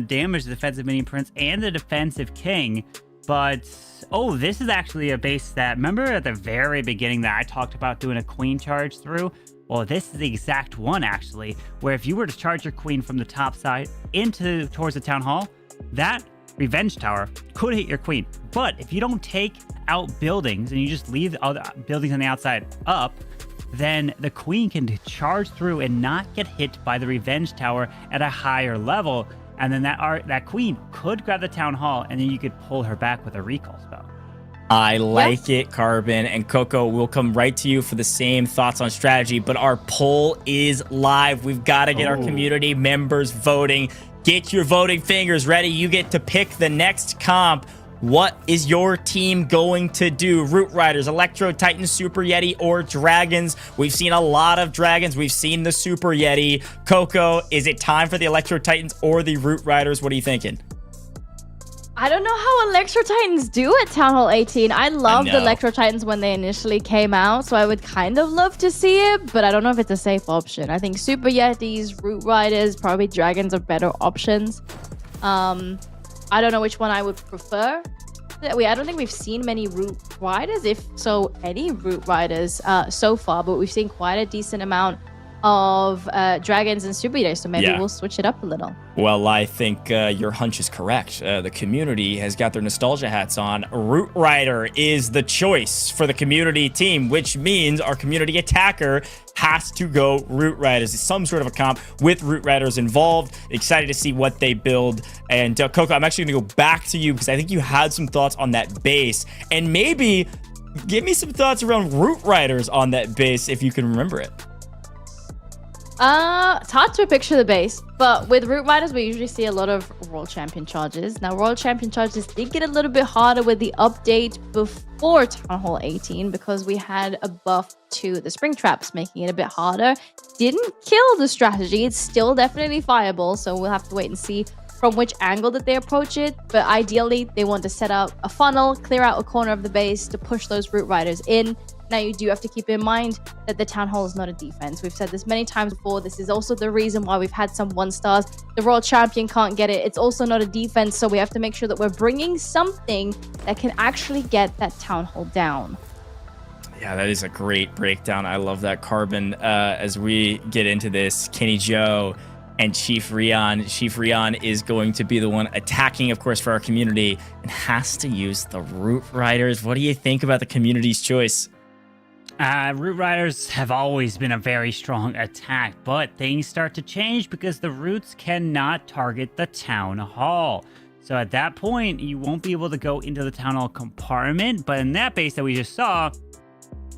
damage the defensive mini prince and the defensive king. But oh, this is actually a base that, remember at the very beginning that I talked about doing a queen charge through? Well, this is the exact one actually, where if you were to charge your queen from the top side towards the town hall, that revenge tower could hit your queen. But if you don't take out buildings and you just leave the other buildings on the outside up, then the queen can charge through and not get hit by the revenge tower at a higher level. And then that queen could grab the town hall, and then you could pull her back with a recall spell. I like it, Carbon. And Coco, we'll come right to you for the same thoughts on strategy, but our poll is live. We've got to get our community members voting. Get your voting fingers ready. You get to pick the next comp. What is your team going to do? Root Riders, Electro Titans, Super Yeti, or Dragons? We've seen a lot of Dragons. We've seen the Super Yeti. Coco, is it time for the Electro Titans or the Root Riders? What are you thinking? I don't know how Electro Titans do at Town Hall 18. I loved Electro Titans when they initially came out, so I would kind of love to see it, but I don't know if it's a safe option. I think Super Yetis, Root Riders, probably Dragons are better options. I don't know which one I would prefer. I don't think we've seen many Root Riders, if so any Root Riders so far, but we've seen quite a decent amount of Dragons and Super Yetis, so maybe we'll switch it up a little. Well, I think your hunch is correct. The community has got their nostalgia hats on. Root Rider is the choice for the community team, which means our community attacker has to go Root Riders. It's some sort of a comp with Root Riders involved. Excited to see what they build. And Coco, I'm actually going to go back to you because I think you had some thoughts on that base. And maybe give me some thoughts around Root Riders on that base if you can remember it. It's hard to picture the base, but with Root Riders, we usually see a lot of World Champion charges. Now, World Champion charges did get a little bit harder with the update before Town Hall 18 because we had a buff to the Spring Traps, making it a bit harder. Didn't kill the strategy. It's still definitely viable, so we'll have to wait and see from which angle that they approach it. But ideally, they want to set up a funnel, clear out a corner of the base to push those Root Riders in. Now, you do have to keep in mind that the Town Hall is not a defense. We've said this many times before. This is also the reason why we've had some 1-stars. The World Champion can't get it. It's also not a defense, so we have to make sure that we're bringing something that can actually get that Town Hall down. Yeah, that is a great breakdown. I love that, Carbon. As we get into this, Kenny Joe and Chief Rion. Chief Rion is going to be the one attacking, of course, for our community and has to use the Root Riders. What do you think about the community's choice? Root Riders have always been a very strong attack, but things start to change because the Roots cannot target the Town Hall. So at that point, you won't be able to go into the Town Hall compartment, but in that base that we just saw,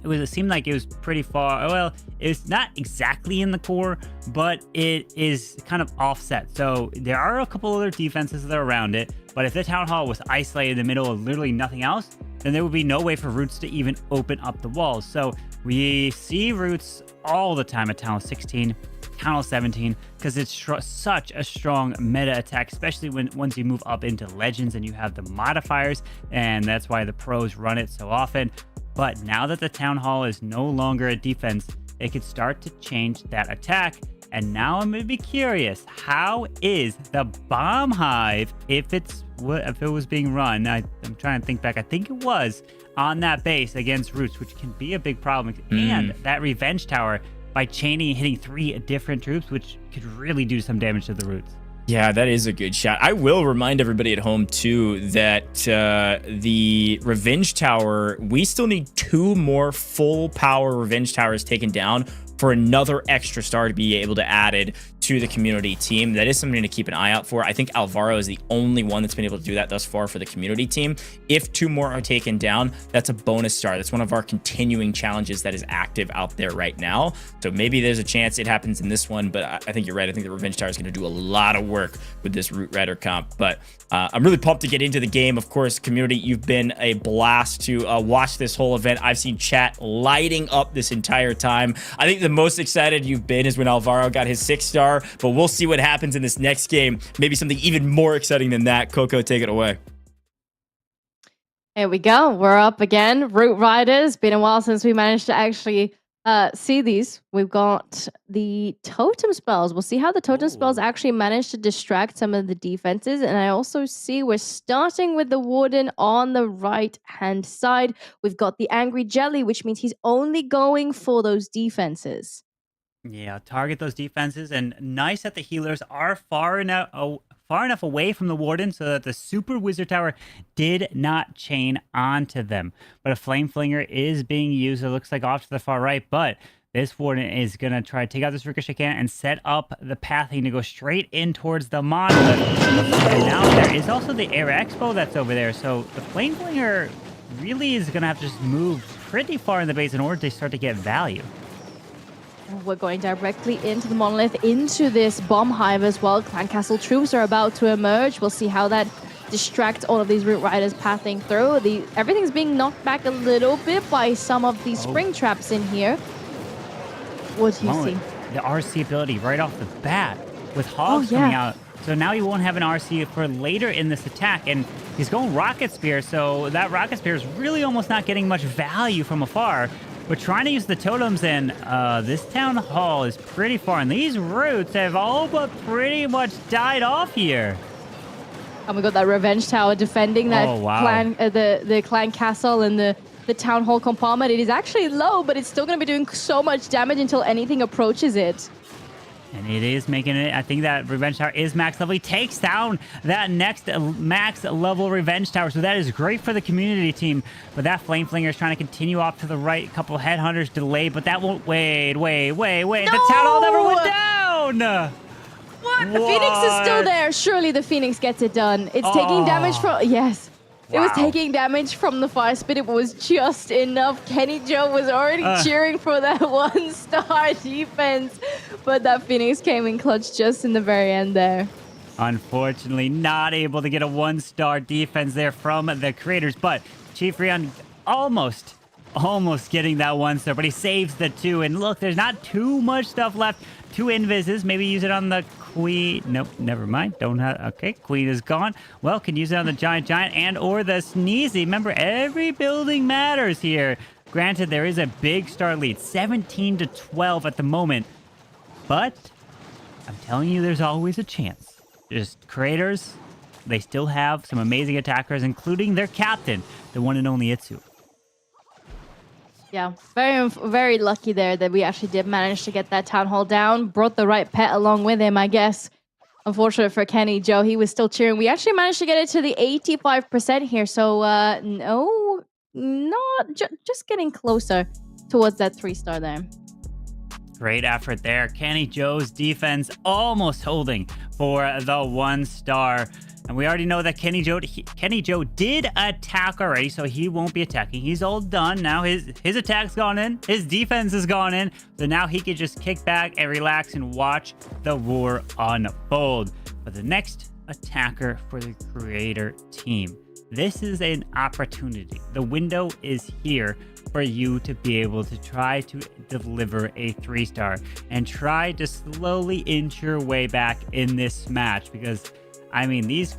it seemed like it was pretty far. Well, it's not exactly in the core, but it is kind of offset. So there are a couple other defenses that are around it, but if the Town Hall was isolated in the middle of literally nothing else, then there would be no way for Roots to even open up the walls. So we see Roots all the time at Town Hall 16, Town Hall 17, because it's such a strong meta attack, especially once you move up into Legends and you have the modifiers, and that's why the pros run it so often. But now that the Town Hall is no longer a defense, it could start to change that attack. And now I'm gonna be curious, how is the bomb hive, if it was being run, I'm trying to think back, I think it was on that base against roots, which can be a big problem. And that revenge tower, by chaining and hitting 3 different troops, which could really do some damage to the roots. Yeah, that is a good shot. I will remind everybody at home, too, that the Revenge Tower, we still need 2 more full power Revenge Towers taken down for another extra star to be able to added to the community team. That is something to keep an eye out for. I think Alvaro is the only one that's been able to do that thus far for the community team. If 2 more are taken down, that's a bonus star. That's one of our continuing challenges that is active out there right now. So maybe there's a chance it happens in this one, but I think you're right. I think the Revenge Tower is going to do a lot of work with this Root Rider comp. But I'm really pumped to get into the game. Of course, community, you've been a blast to watch this whole event. I've seen chat lighting up this entire time. I think the most excited you've been is when Alvaro got his 6-star, but we'll see what happens in this next game. Maybe something even more exciting than that. Coco, take it away. Here we go. We're up again. Root Riders. Been a while since we managed to actually see these. We've got the totem spells. We'll see how the totem spells actually manage to distract some of the defenses. And I also see we're starting with the Warden on the right-hand side. We've got the Angry Jelly, which means he's only going for those defenses. Yeah, target those defenses, and nice that the healers are far enough away from the Warden so that the Super Wizard Tower did not chain onto them. But a Flame Flinger is being used, it looks like, off to the far right, but this Warden is going to try to take out this Ricochet Cannon and set up the pathing to go straight in towards the Monolith. And now there is also the Air Expo that's over there, so the Flame Flinger really is going to have to just move pretty far in the base in order to start to get value. We're going directly into the Monolith, into this bomb hive as well. Clan Castle troops are about to emerge. We'll see how that distracts all of these Root Riders pathing through. Everything's being knocked back a little bit by some of these spring traps in here. What do you see? The RC ability right off the bat with Hogs coming out. So now he won't have an RC for later in this attack. And he's going Rocket Spear, so that Rocket Spear is really almost not getting much value from afar. We're trying to use the totems, and this town hall is pretty far, and these roots have all but pretty much died off here. And we got that Revenge Tower defending that clan, the clan castle and the town hall compartment. It is actually low, but it's still going to be doing so much damage until anything approaches it. And it is making it. I think that Revenge Tower is max level. He takes down that next max level Revenge Tower. So that is great for the community team. But that Flame Flinger is trying to continue off to the right. A couple Headhunters delayed, but that won't. Wait. No! The town hall never went down. What? The Phoenix is still there. Surely the Phoenix gets it done. It's taking damage from. Yes. It was taking damage from the fire spit. It was just enough. Kenny Joe was already cheering for that 1-star defense, but that Phoenix came in clutch just in the very end there. Unfortunately, not able to get a 1-star defense there from the creators, but Chief Rion almost getting that 1-star, but he saves the 2. And look, there's not too much stuff left. 2 invises. Maybe use it on the Queen. Nope, never mind. Don't have. Okay, Queen is gone. Well, can use it on the Giant and or the Sneezy. Remember, every building matters here. Granted, there is a big start lead, 17-12 at the moment, but I'm telling you, there's always a chance. Just creators, they still have some amazing attackers, including their captain, the one and only Itsu. Yeah, very, very lucky there that we actually did manage to get that town hall down. Brought the right pet along with him, I guess. Unfortunate for Kenny Joe, he was still cheering. We actually managed to get it to the 85% here. So, no, just getting closer towards that 3-star there. Great effort there. Kenny Joe's defense almost holding for the 1-star. And we already know that Kenny Joe did attack already, so he won't be attacking. He's all done. Now his attack's gone in. His defense has gone in. So now he can just kick back and relax and watch the war unfold. But the next attacker for the creator team. This is an opportunity. The window is here for you to be able to try to deliver a 3-star and try to slowly inch your way back in this match, because I mean, these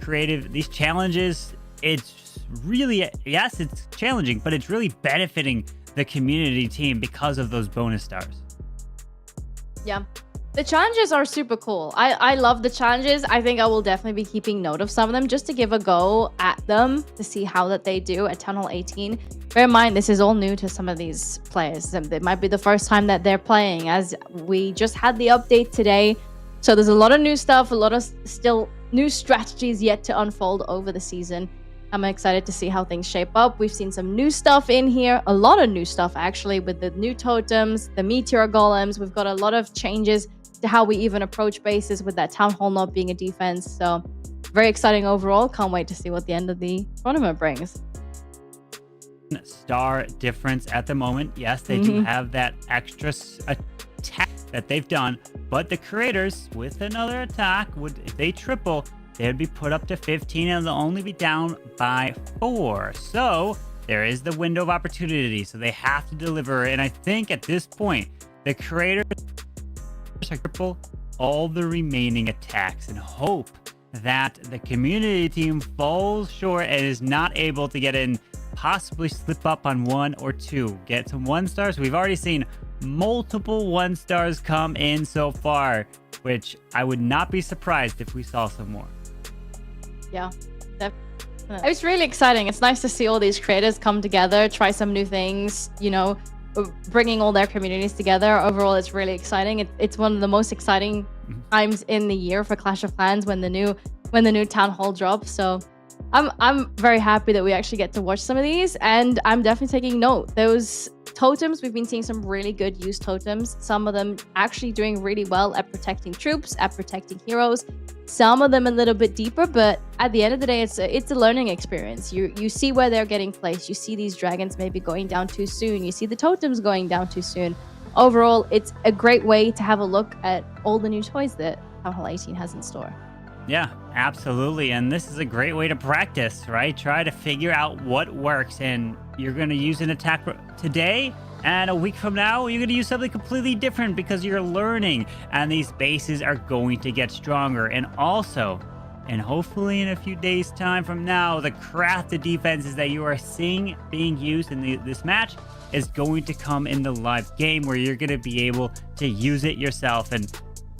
challenges, it's really, yes, it's challenging, but it's really benefiting the community team because of those bonus stars. Yeah. The challenges are super cool. I love the challenges. I think I will definitely be keeping note of some of them just to give a go at them to see how that they do at Town Hall 18. Bear in mind, this is all new to some of these players. It might be the first time that they're playing, as we just had the update today. So there's a lot of new stuff, a lot of still new strategies yet to unfold over the season. I'm excited to see how things shape up. We've seen some new stuff in here, a lot of new stuff actually, with the new totems, the meteor golems. We've got a lot of changes to how we even approach bases with that town hall not being a defense. So very exciting overall. Can't wait to see what the end of the tournament brings. Star difference at the moment. Yes, they do have that extra attack that they've done, but the creators with another attack would, if they triple, they'd be put up to 15 and they'll only be down by 4. So there is the window of opportunity. So they have to deliver. And I think at this point, the creators are triple all the remaining attacks and hope that the community team falls short and is not able to get in, possibly slip up on 1 or 2, get some 1-stars. We've already seen multiple 1-stars come in so far, which I would not be surprised if we saw some more. Yeah, definitely. It's really exciting. It's nice to see all these creators come together, try some new things, you know, bringing all their communities together. Overall, it's really exciting. It's one of the most exciting times in the year for Clash of Clans when the new town hall drops. So I'm very happy that we actually get to watch some of these, and I'm definitely taking note. Those totems, we've been seeing some really good used totems. Some of them actually doing really well at protecting troops, at protecting heroes. Some of them a little bit deeper, but at the end of the day, it's a learning experience. You see where they're getting placed. You see these dragons maybe going down too soon. You see the totems going down too soon. Overall, it's a great way to have a look at all the new toys that Town Hall 18 has in store. Yeah, absolutely. And this is a great way to practice, right? Try to figure out what works. And you're going to use an attack today, and a week from now, you're going to use something completely different because you're learning. And these bases are going to get stronger. And also, and hopefully in a few days' time from now, the crafted defenses that you are seeing being used in this match is going to come in the live game where you're going to be able to use it yourself. And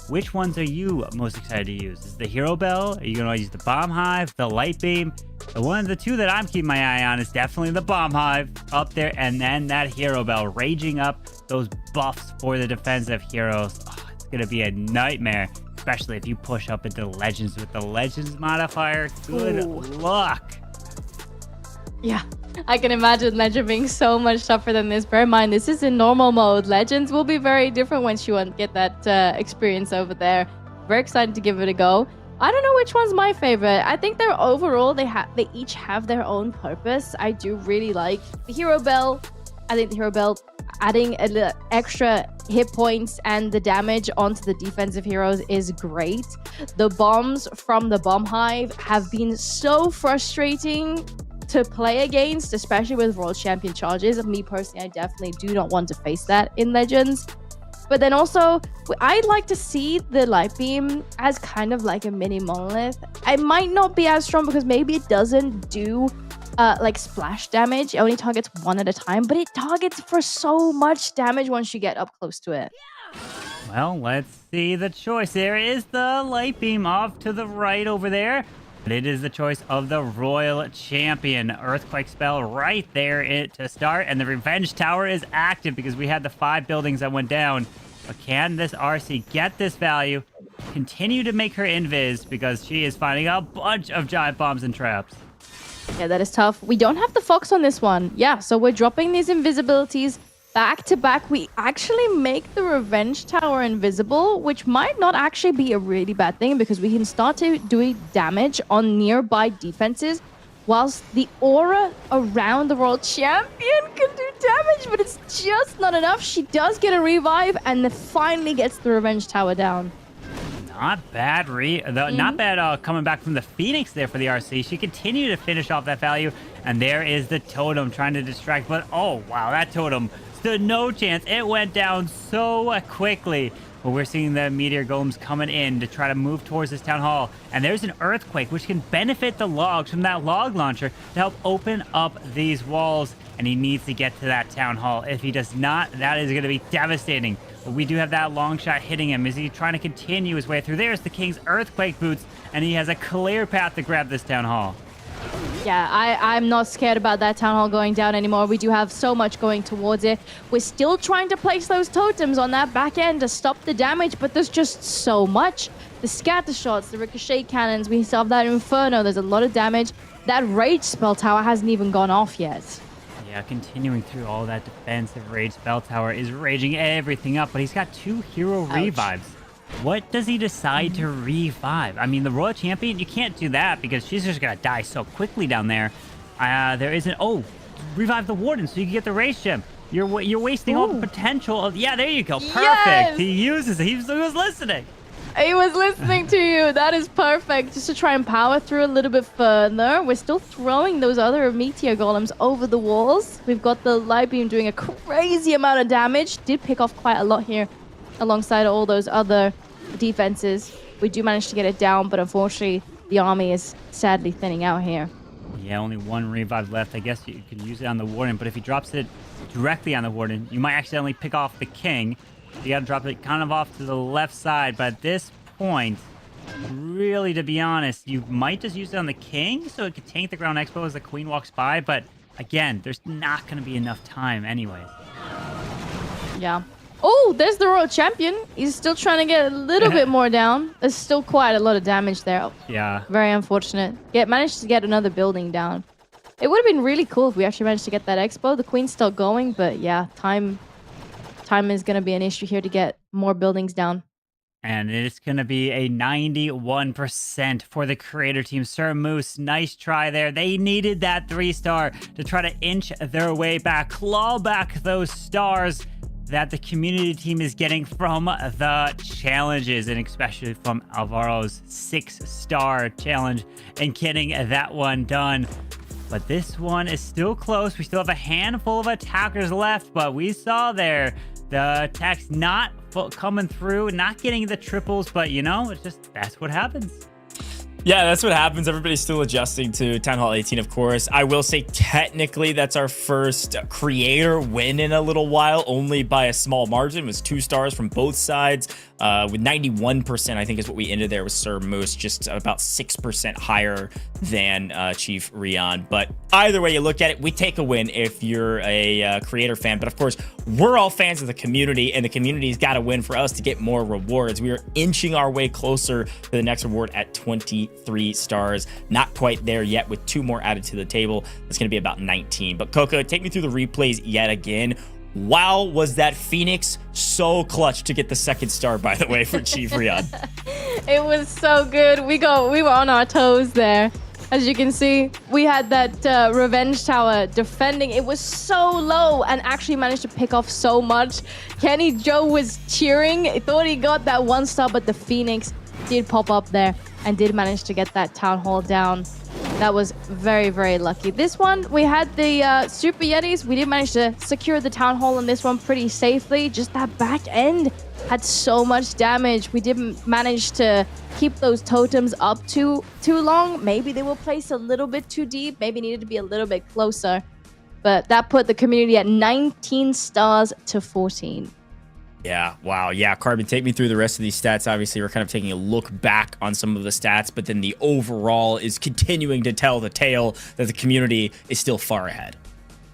which ones are you most excited to use? Is the Hero Bell? Are you going to use the Bomb Hive, the Light Beam? The one of the two that I'm keeping my eye on is definitely the Bomb Hive up there, and then that Hero Bell raging up those buffs for the defensive heroes. Oh, it's going to be a nightmare, especially if you push up into Legends with the Legends modifier. Good luck. Yeah, I can imagine Legend being so much tougher than this. Bear in mind, this is in normal mode. Legends will be very different once you get that experience over there. Very excited to give it a go. I don't know which one's my favorite. I think they're overall, they each have their own purpose. I do really like the Hero Bell. I think the Hero Bell adding a little extra hit points and the damage onto the defensive heroes is great. The bombs from the Bomb Hive have been so frustrating to play against, especially with World Champion charges. Me personally, I definitely do not want to face that in Legends. But then also, I'd like to see the Light Beam as kind of like a mini monolith. It might not be as strong because maybe it doesn't do like splash damage. It only targets one at a time, but it targets for so much damage once you get up close to it. Well, let's see the choice. There is the Light Beam off to the right over there. But it is the choice of the Royal Champion. Earthquake spell right there to start. And the Revenge Tower is active because we had the 5 buildings that went down. But can this RC get this value? Continue to make her invis because she is finding a bunch of giant bombs and traps. Yeah, that is tough. We don't have the Fox on this one. Yeah, so we're dropping these invisibilities back to back. We actually make the Revenge Tower invisible, which might not actually be a really bad thing because we can start to do damage on nearby defenses whilst the aura around the World Champion can do damage, but it's just not enough. She does get a revive and then finally gets the Revenge Tower down. Not bad, not bad coming back from the Phoenix there for the RC. She continued to finish off that value, and there is the totem trying to distract, but oh wow, that totem stood no chance. It went down so quickly. But we're seeing the meteor golems coming in to try to move towards this town hall, and there's an earthquake which can benefit the logs from that log launcher to help open up these walls, and he needs to get to that town hall. If he does not, that is going to be devastating. But we do have that long shot hitting him. Is he trying to continue his way through? There's the King's Earthquake Boots, and he has a clear path to grab this Town Hall. Yeah, I'm not scared about that Town Hall going down anymore. We do have so much going towards it. We're still trying to place those totems on that back end to stop the damage, but there's just so much. The scatter shots, the ricochet cannons, we still have that Inferno. There's a lot of damage. That Rage Spell Tower hasn't even gone off yet. Yeah, continuing through all that defensive Rage Spell Tower is raging everything up, but he's got 2 hero revives. What does he decide to revive? I mean, the Royal Champion, you can't do that because she's just going to die so quickly down there. There isn't... Oh, revive the Warden so you can get the Rage Gem. You're wasting all the potential of... Yeah, there you go. Perfect. Yes! He uses it. He was listening. He was listening to you. That is perfect. Just to try and power through a little bit further. We're still throwing those other meteor golems over the walls. We've got the light beam doing a crazy amount of damage. Did pick off quite a lot here alongside all those other defenses. We do manage to get it down, but unfortunately, the army is sadly thinning out here. Yeah, only 1 revive left. I guess you could use it on the Warden, but if he drops it directly on the Warden, you might accidentally pick off the King. You gotta drop it kind of off to the left side, but at this point, really, to be honest, you might just use it on the King so it could tank the Ground Expo as the Queen walks by, but again, there's not gonna be enough time anyways. Yeah. Oh, there's the Royal Champion. He's still trying to get a little bit more down. There's still quite a lot of damage there. Yeah. Very unfortunate. Managed to get another building down. It would have been really cool if we actually managed to get that expo. The Queen's still going, but yeah, time is going to be an issue here to get more buildings down. And it's going to be a 91% for the creator team. Sir Moose, nice try there. They needed that 3-star to try to inch their way back, claw back those stars that the community team is getting from the challenges, and especially from Alvaro's 6-star challenge and getting that one done. But this one is still close. We still have a handful of attackers left, but we saw there the attacks not coming through, not getting the triples, but you know, it's just, that's what happens. Yeah, that's what happens. Everybody's still adjusting to Town Hall 18, of course. I will say technically that's our first creator win in a little while, only by a small margin. It was 2 stars from both sides. With 91%, I think is what we ended there with Sir Moose, just about 6% higher than Chief Rion. But either way you look at it, we take a win if you're a creator fan. But of course, we're all fans of the community, and the community's got to win for us to get more rewards. We are inching our way closer to the next reward at 23 stars. Not quite there yet, with 2 more added to the table. It's going to be about 19. But Coco, take me through the replays yet again. Wow, was that Phoenix so clutch to get the 2nd star, by the way, for Chief Rion. It was so good. We were on our toes there. As you can see, we had that Revenge Tower defending. It was so low and actually managed to pick off so much. Kenny Joe was cheering. He thought he got that 1 star, but the Phoenix did pop up there and did manage to get that Town Hall down. That was very, very lucky. This one, we had the Super Yetis. We did manage to secure the Town Hall on this one pretty safely. Just that back end had so much damage. We didn't manage to keep those totems up too long. Maybe they were placed a little bit too deep. Maybe needed to be a little bit closer. But that put the community at 19 stars to 14. Yeah, wow. Yeah, Carbon, take me through the rest of these stats. Obviously, we're kind of taking a look back on some of the stats, but then the overall is continuing to tell the tale that the community is still far ahead.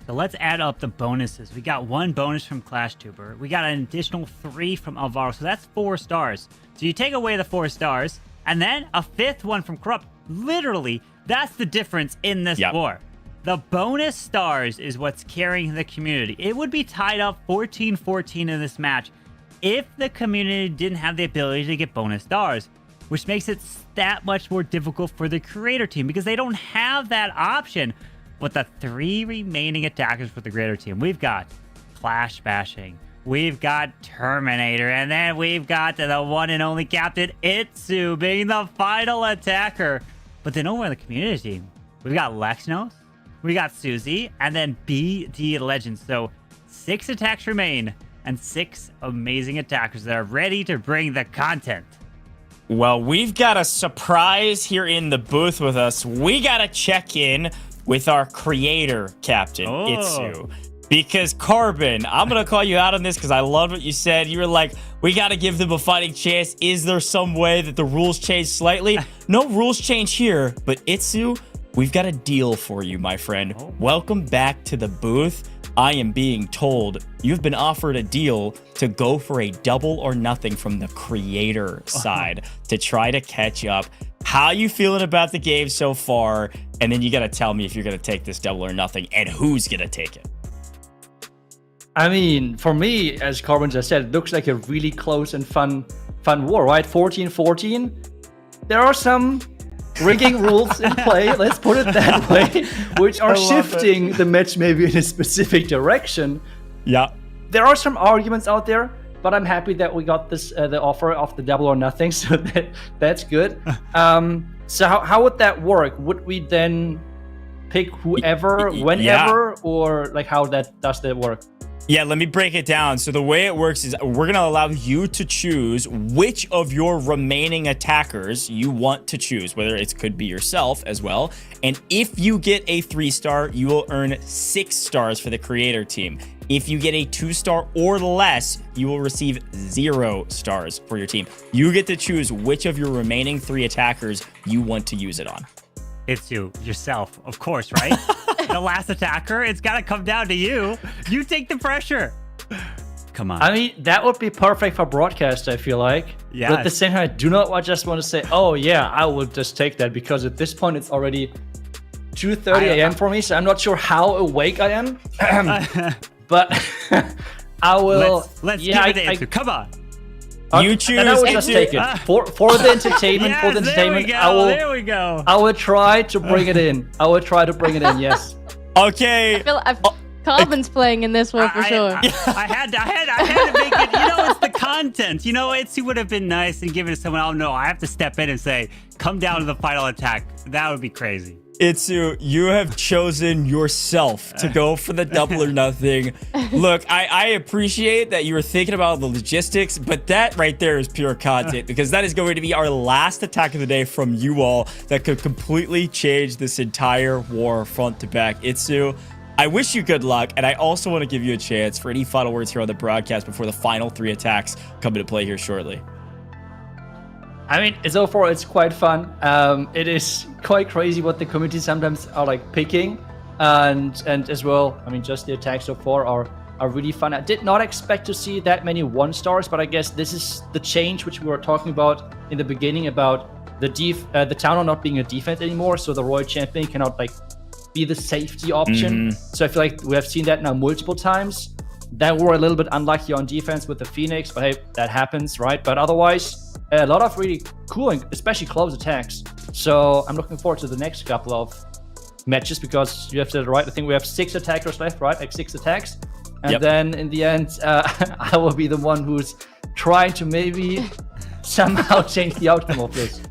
So let's add up the bonuses. We got 1 bonus from ClashTuber. We got an additional 3 from Alvaro, so that's 4 stars. So you take away the 4 stars, and then a 5th one from Corrupt. Literally, that's the difference in this war. The bonus stars is what's carrying the community. It would be tied up 14-14 in this match if the community didn't have the ability to get bonus stars, which makes it that much more difficult for the creator team because they don't have that option. But the 3 remaining attackers for the creator team, we've got Clash Bashing, we've got Terminator, and then we've got the one and only Captain Itsu being the final attacker. But then over on the community team, we've got Lexnos, we got Susie, and then BD Legends. So 6 attacks remain, and 6 amazing attackers that are ready to bring the content. Well, we've got a surprise here in the booth with us. We got to check in with our creator, Captain Itsu. Because Carbon, I'm going to call you out on this because I love what you said. You were like, we got to give them a fighting chance. Is there some way that the rules change slightly? No rules change here, but Itsu, we've got a deal for you, my friend. Welcome back to the booth. I am being told you've been offered a deal to go for a double or nothing from the creator side to try to catch up. How you feeling about the game so far? And then you got to tell me if you're going to take this double or nothing and who's going to take it. I mean, for me, as Carbon just said, it looks like a really close and fun war, right? 14-14. There are some rigging rules in play, let's put it that way, which are shifting the match maybe in a specific direction. Yeah. There are some arguments out there, but I'm happy that we got this the offer of the double or nothing, so that's good. So how would that work? Would we then pick whoever, whenever, or like how does that work? Yeah, let me break it down. So the way it works is we're going to allow you to choose which of your remaining attackers you want to choose, whether it could be yourself as well. And if you get a 3-star, you will earn 6 stars for the creator team. If you get a 2-star or less, you will receive 0 stars for your team. You get to choose which of your remaining 3 attackers you want to use it on. It's yourself, of course, right? The last attacker, it's got to come down to you. You take the pressure. Come on. I mean, that would be perfect for broadcast, I feel like. Yeah. But at the same time, I do not just want to say, oh, yeah, I will just take that. Because at this point, it's already 2:30 a.m. for me. So I'm not sure how awake I am. But I will... Let's give it to Itsu. Come on. You choose. And I will just take it for the entertainment. Yes, for the entertainment, there we go. I will try to bring it in. I will try to bring it in. Yes. Okay. I feel Carbon's playing in this one for sure. I had to make it. You know, it's the content. You know, Itsu would have been nice and given it to someone. Oh no, I have to step in and say, come down to the final attack. That would be crazy. Itsu, you have chosen yourself to go for the double or nothing. Look, I appreciate that you were thinking about the logistics, but that right there is pure content because that is going to be our last attack of the day from you all that could completely change this entire war front to back. Itsu, I wish you good luck, and I also want to give you a chance for any final words here on the broadcast before the final 3 attacks come into play here shortly. I mean, so far it's quite fun. It is quite crazy what the community sometimes are like picking, and as well, I mean, just the attacks so far are really fun. I did not expect to see that many 1-stars, but I guess this is the change which we were talking about in the beginning about the town hall not being a defense anymore, so the royal champion cannot like be the safety option. So I feel like we have seen that now multiple times. That were a little bit unlucky on defense with the Phoenix, but hey, that happens, right? But otherwise, a lot of really cool and especially close attacks. So I'm looking forward to the next couple of matches because you have said it right. I think we have 6 attackers left, right? Like 6 attacks. And then in the end, I will be the one who's trying to maybe somehow change the outcome of this.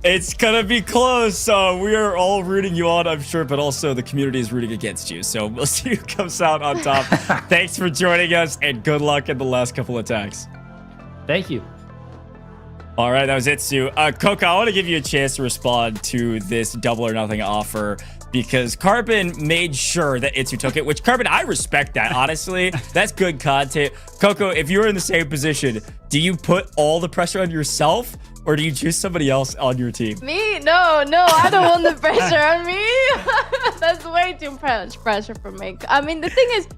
It's gonna be close. We are all rooting you on, I'm sure, but also the community is rooting against you. So we'll see who comes out on top. Thanks for joining us, and good luck in the last couple attacks. Thank you. All right, that was Itsu. Coco, I want to give you a chance to respond to this double or nothing offer because Carbon made sure that Itsu took it, which Carbon, I respect that, honestly. That's good content. Coco, if you were in the same position, do you put all the pressure on yourself or do you choose somebody else on your team? Me? No, I don't want the pressure on me. That's way too much pressure for me. I mean, the thing is,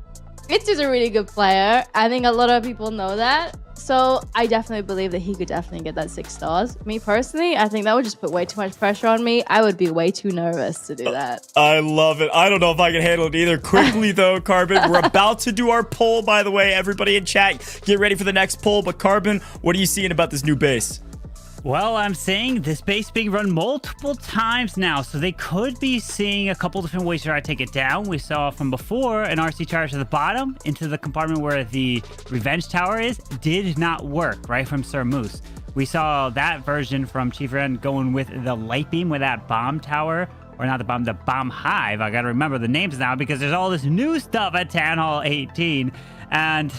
Itsu's a really good player. I think a lot of people know that. So I definitely believe that he could definitely get that 6 stars. Me personally, I think that would just put way too much pressure on me. I would be way too nervous to do that. I love it. I don't know if I can handle it either. Quickly though, Carbon, we're about to do our poll, by the way. Everybody in chat, get ready for the next poll. But Carbon, what are you seeing about this new base? Well, I'm saying this base being run multiple times now, so they could be seeing a couple different ways to try to take it down. We saw from before an RC charge to the bottom into the compartment where the revenge tower is. Did not work, right, from Sir Moose. We saw that version from Chief Ren going with the light beam with that bomb tower, or not the bomb hive. I gotta remember the names now because there's all this new stuff at Town Hall 18, and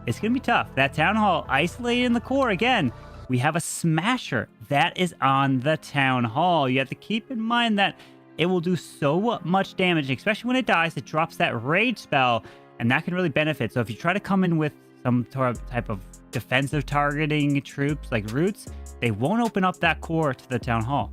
it's gonna be tough. That Town Hall isolated in the core again. We have a smasher that is on the Town Hall. You have to keep in mind that it will do so much damage, especially when it dies. It drops that rage spell. and that can really benefit. So if you try to come in with some type of defensive targeting troops like roots, they won't open up that core to the town hall.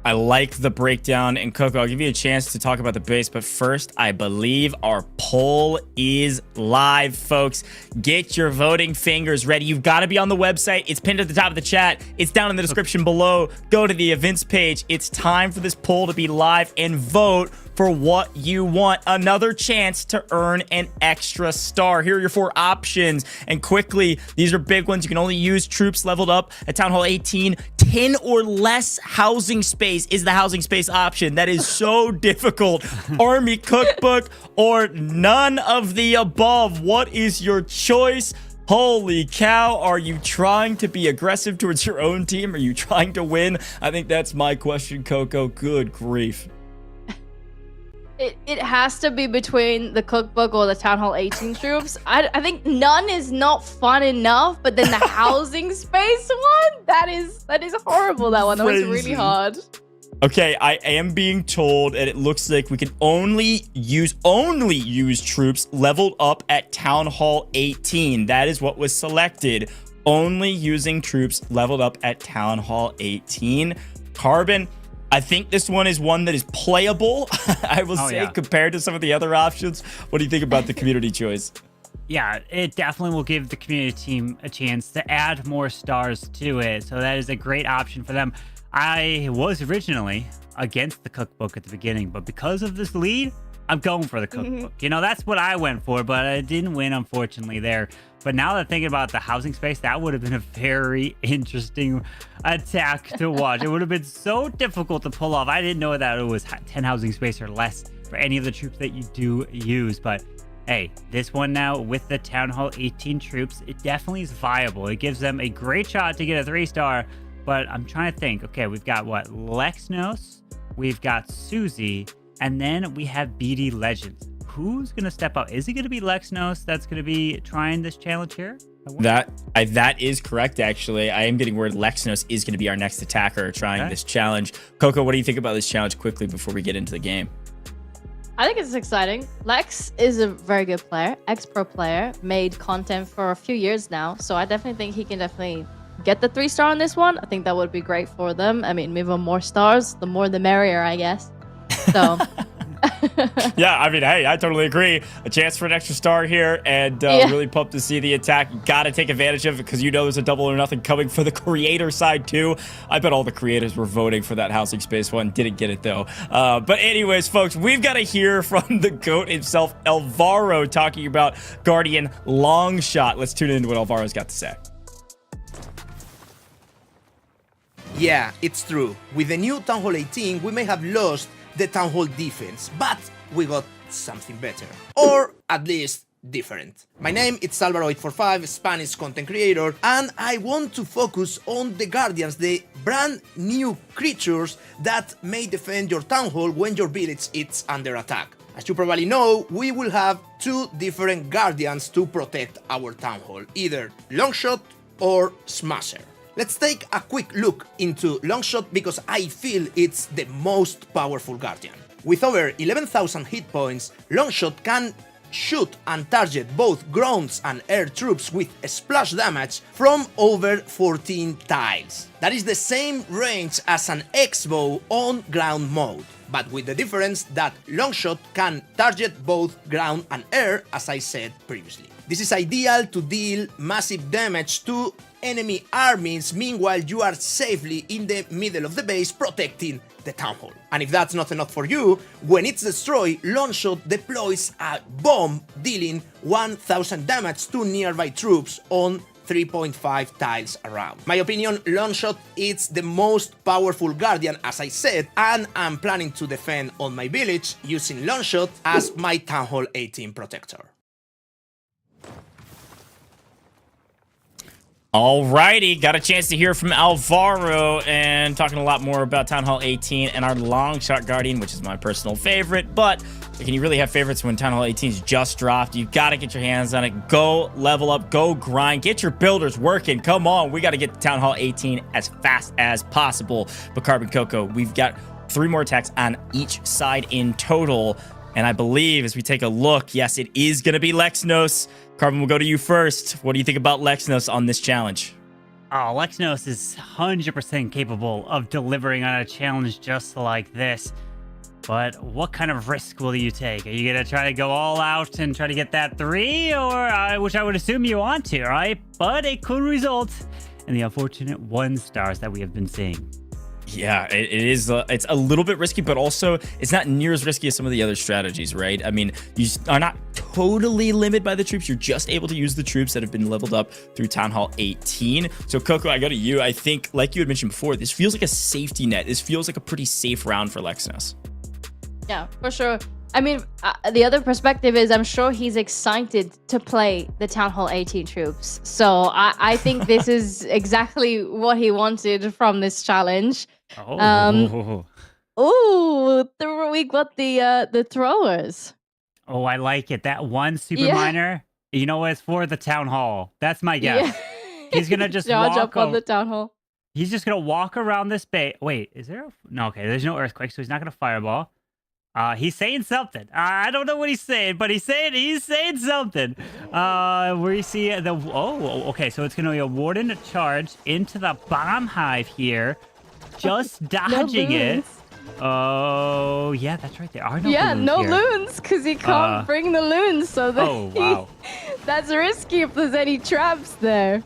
I like the breakdown, and Coco, I'll give you a chance to talk about the base, but first, I believe our poll is live, folks. Get your voting fingers ready. You've got to be on the website. It's pinned at the top of the chat. It's down in the description below. Go to the events page. It's time for this poll to be live and vote for what you want. Another chance to earn an extra star. Here are your 4 options. And quickly, these are big ones. You can only use troops leveled up at Town Hall 18. 10 or less housing space is the housing space option. That is so difficult. Army cookbook or none of the above. What is your choice? Holy cow, are you trying to be aggressive towards your own team? Are you trying to win? I think that's my question, Coco. Good grief. It has to be between the cookbook or the Town Hall 18 troops. I think none is not fun enough, but then the housing space one, that is horrible. That one, that was really hard. Okay, I am being told, and it looks like we can only use troops leveled up at Town Hall 18. That is what was selected. Only using troops leveled up at Town Hall 18. Carbon, I think this one is one that is playable, I will say, compared to some of the other options. What do you think about the community choice? Yeah, it definitely will give the community team a chance to add more stars to it. So that is a great option for them. I was originally against the cookbook at the beginning, but because of this lead, I'm going for the cookbook. You know, that's what I went for, but I didn't win, unfortunately, there. But now that thinking about the housing space, that would have been a very interesting attack to watch. It would have been so difficult to pull off. I didn't know that it was 10 housing space or less for any of the troops that you do use. But hey, this one now with the Town Hall 18 troops, it definitely is viable. It gives them a great shot to get a 3-star. But I'm trying to think. Okay, we've got what? Lexnos, we've got Susie, and then we have BD Legends. Who's going to step up? Is it going to be Lexnos that's going to be trying this challenge here? That is correct, actually. I am getting word Lexnos is going to be our next attacker trying this challenge. Coco, what do you think about this challenge quickly before we get into the game? I think it's exciting. Lex is a very good player, ex-pro player, made content for a few years now. So I definitely think he can get the 3-star on this one. I think that would be great for them. I mean, even more stars, the more the merrier, I guess. So... Yeah, I mean, hey, I totally agree. A chance for an extra star here, and really pumped to see the attack. Gotta take advantage of it because you know there's a double or nothing coming for the creator side too. I bet all the creators were voting for that housing space one. Didn't get it though. But anyways, folks, we've got to hear from the GOAT himself, Alvaro, talking about Guardian Longshot. Let's tune into what Alvaro's got to say. Yeah, it's true. With the new Town Hall 18, we may have lost the Town Hall defense, but we got something better. Or at least different. My name is Alvaro845, Spanish content creator, and I want to focus on the Guardians, the brand new creatures that may defend your Town Hall when your village is under attack. As you probably know, we will have 2 different Guardians to protect our Town Hall, either Longshot or Smasher. Let's take a quick look into Longshot because I feel it's the most powerful Guardian. With over 11,000 hit points, Longshot can shoot and target both ground and air troops with splash damage from over 14 tiles. That is the same range as an X-bow on ground mode, but with the difference that Longshot can target both ground and air, as I said previously. This is ideal to deal massive damage to enemy armies, meanwhile you are safely in the middle of the base protecting the Town Hall. And if that's not enough for you, when it's destroyed, Longshot deploys a bomb dealing 1000 damage to nearby troops on 3.5 tiles around. My opinion, Longshot is the most powerful Guardian, as I said, and I'm planning to defend on my village using Longshot as my Town Hall 18 protector. Alrighty, got a chance to hear from Alvaro and talking a lot more about Town Hall 18 and our Longshot Guardian, which is my personal favorite. But can you really have favorites when Town Hall 18's just dropped? You got to get your hands on it. Go level up, go grind, get your builders working. Come on, we got to get to Town Hall 18 as fast as possible. But Carbon Coco, we've got 3 more attacks on each side in total. And I believe as we take a look, yes, it is going to be Lexnos. Carbon, we'll go to you first. What do you think about Lexnos on this challenge? Oh, Lexnos is 100% capable of delivering on a challenge just like this. But what kind of risk will you take? Are you going to try to go all out and try to get that 3? Or, which I would assume you want to, right? But it could result in the unfortunate 1 stars that we have been seeing. Yeah, it is. It's a little bit risky, but also it's not near as risky as some of the other strategies, right? I mean, you are not totally limited by the troops. You're just able to use the troops that have been leveled up through Town Hall 18. So, Coco, I go to you. I think, like you had mentioned before, this feels like a safety net. This feels like a pretty safe round for Lexnos. Yeah, for sure. I mean, the other perspective is I'm sure he's excited to play the Town Hall 18 troops. So I think this is exactly what he wanted from this challenge. Oh. We got the throwers. Oh, I like it. That 1 super miner, you know what it's for? The Town Hall. That's my guess. Yeah. He's going to just charge walk up on the Town Hall. He's just going to walk around this base. Wait, is there no, okay, there's no earthquake, so he's not going to fireball. He's saying something. I don't know what he's saying, but he's saying something. We see okay, so it's going to be a Warden charge into the bomb hive here, just dodging it. Oh, yeah, that's right. There are no loons no here. loons, because he can't bring the loons, so wow. That's risky if there's any traps there.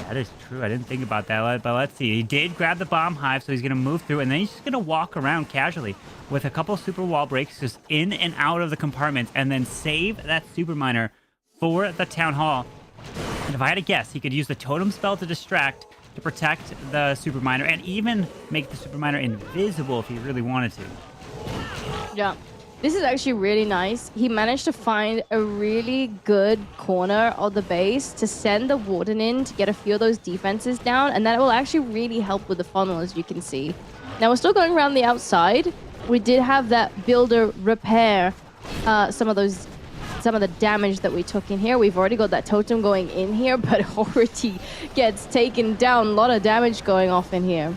That is true. I didn't think about that, but let's see. He did grab the bomb hive, so he's going to move through, and then he's just going to walk around casually with a couple super wall breaks just in and out of the compartments, and then save that super miner for the Town Hall. And if I had to guess, he could use the totem spell to distract, to protect the super miner, and even make the super miner invisible if he really wanted to. Yeah. This is actually really nice. He managed to find a really good corner of the base to send the Warden in to get a few of those defenses down, and that will actually really help with the funnel, as you can see. Now, we're still going around the outside. We did have that builder repair some of the damage that we took in here. We've already got that totem going in here, but already gets taken down. A lot of damage going off in here.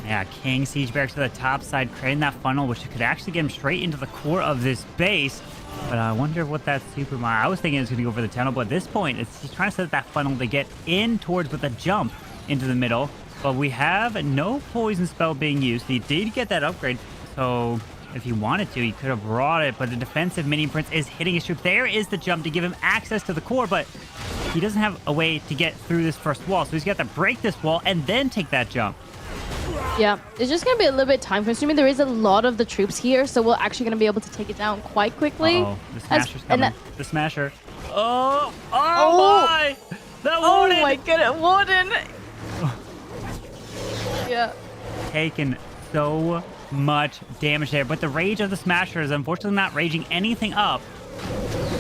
Yeah, King Siege Barracks to the top side, creating that funnel, which could actually get him straight into the core of this base. But I wonder what that super miner... I was thinking it was going to go over the tunnel, but at this point, he's trying to set that funnel to get in towards with a jump into the middle. But we have no poison spell being used. He did get that upgrade, so if he wanted to, he could have brought it. But the defensive mini prince is hitting his troops. There is the jump to give him access to the core, but he doesn't have a way to get through this first wall. So he's got to break this wall and then take that jump. Yeah, it's just going to be a little bit time consuming. There is a lot of the troops here, so we're actually going to be able to take it down quite quickly. Uh-oh, the Smasher's coming. The Smasher. Oh my! The Warden! Oh my goodness, Warden! Yeah. Taking so much damage there, but the rage of the Smasher is unfortunately not raging anything up.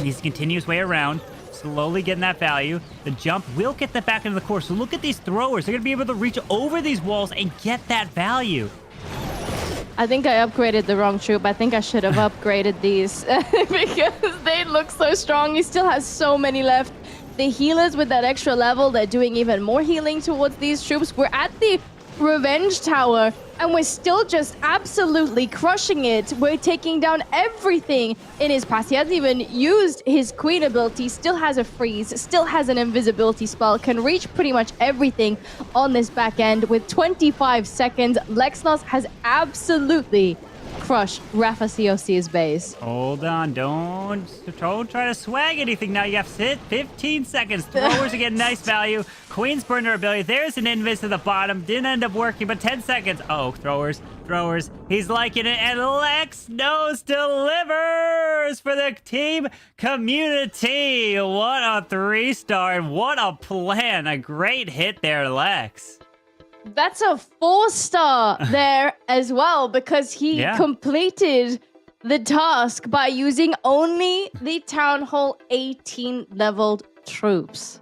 He's continuing his way around, slowly getting that value. The jump will get that back into the core. So look at these throwers. They're going to be able to reach over these walls and get that value. I think I upgraded the wrong troop. I think I should have upgraded these because they look so strong. He still has so many left. The healers with that extra level, they're doing even more healing towards these troops. We're at the Revenge Tower, and we're still just absolutely crushing it. We're taking down everything in his path. He hasn't even used his Queen ability, still has a freeze, still has an invisibility spell, can reach pretty much everything on this back end. With 25 seconds, Lexnos has absolutely crushed Rafa COC's base. Hold on, don't try to swag anything now. You have 15 seconds. Throwers again, nice value. Queen's burner ability. There's an invis to the bottom. Didn't end up working, but 10 seconds. Oh, throwers. He's liking it, and Lexnos delivers for the team community. What a 3-star, and what a plan. A great hit there, Lex. That's a 4-star there as well, because he completed the task by using only the Town Hall 18 leveled troops.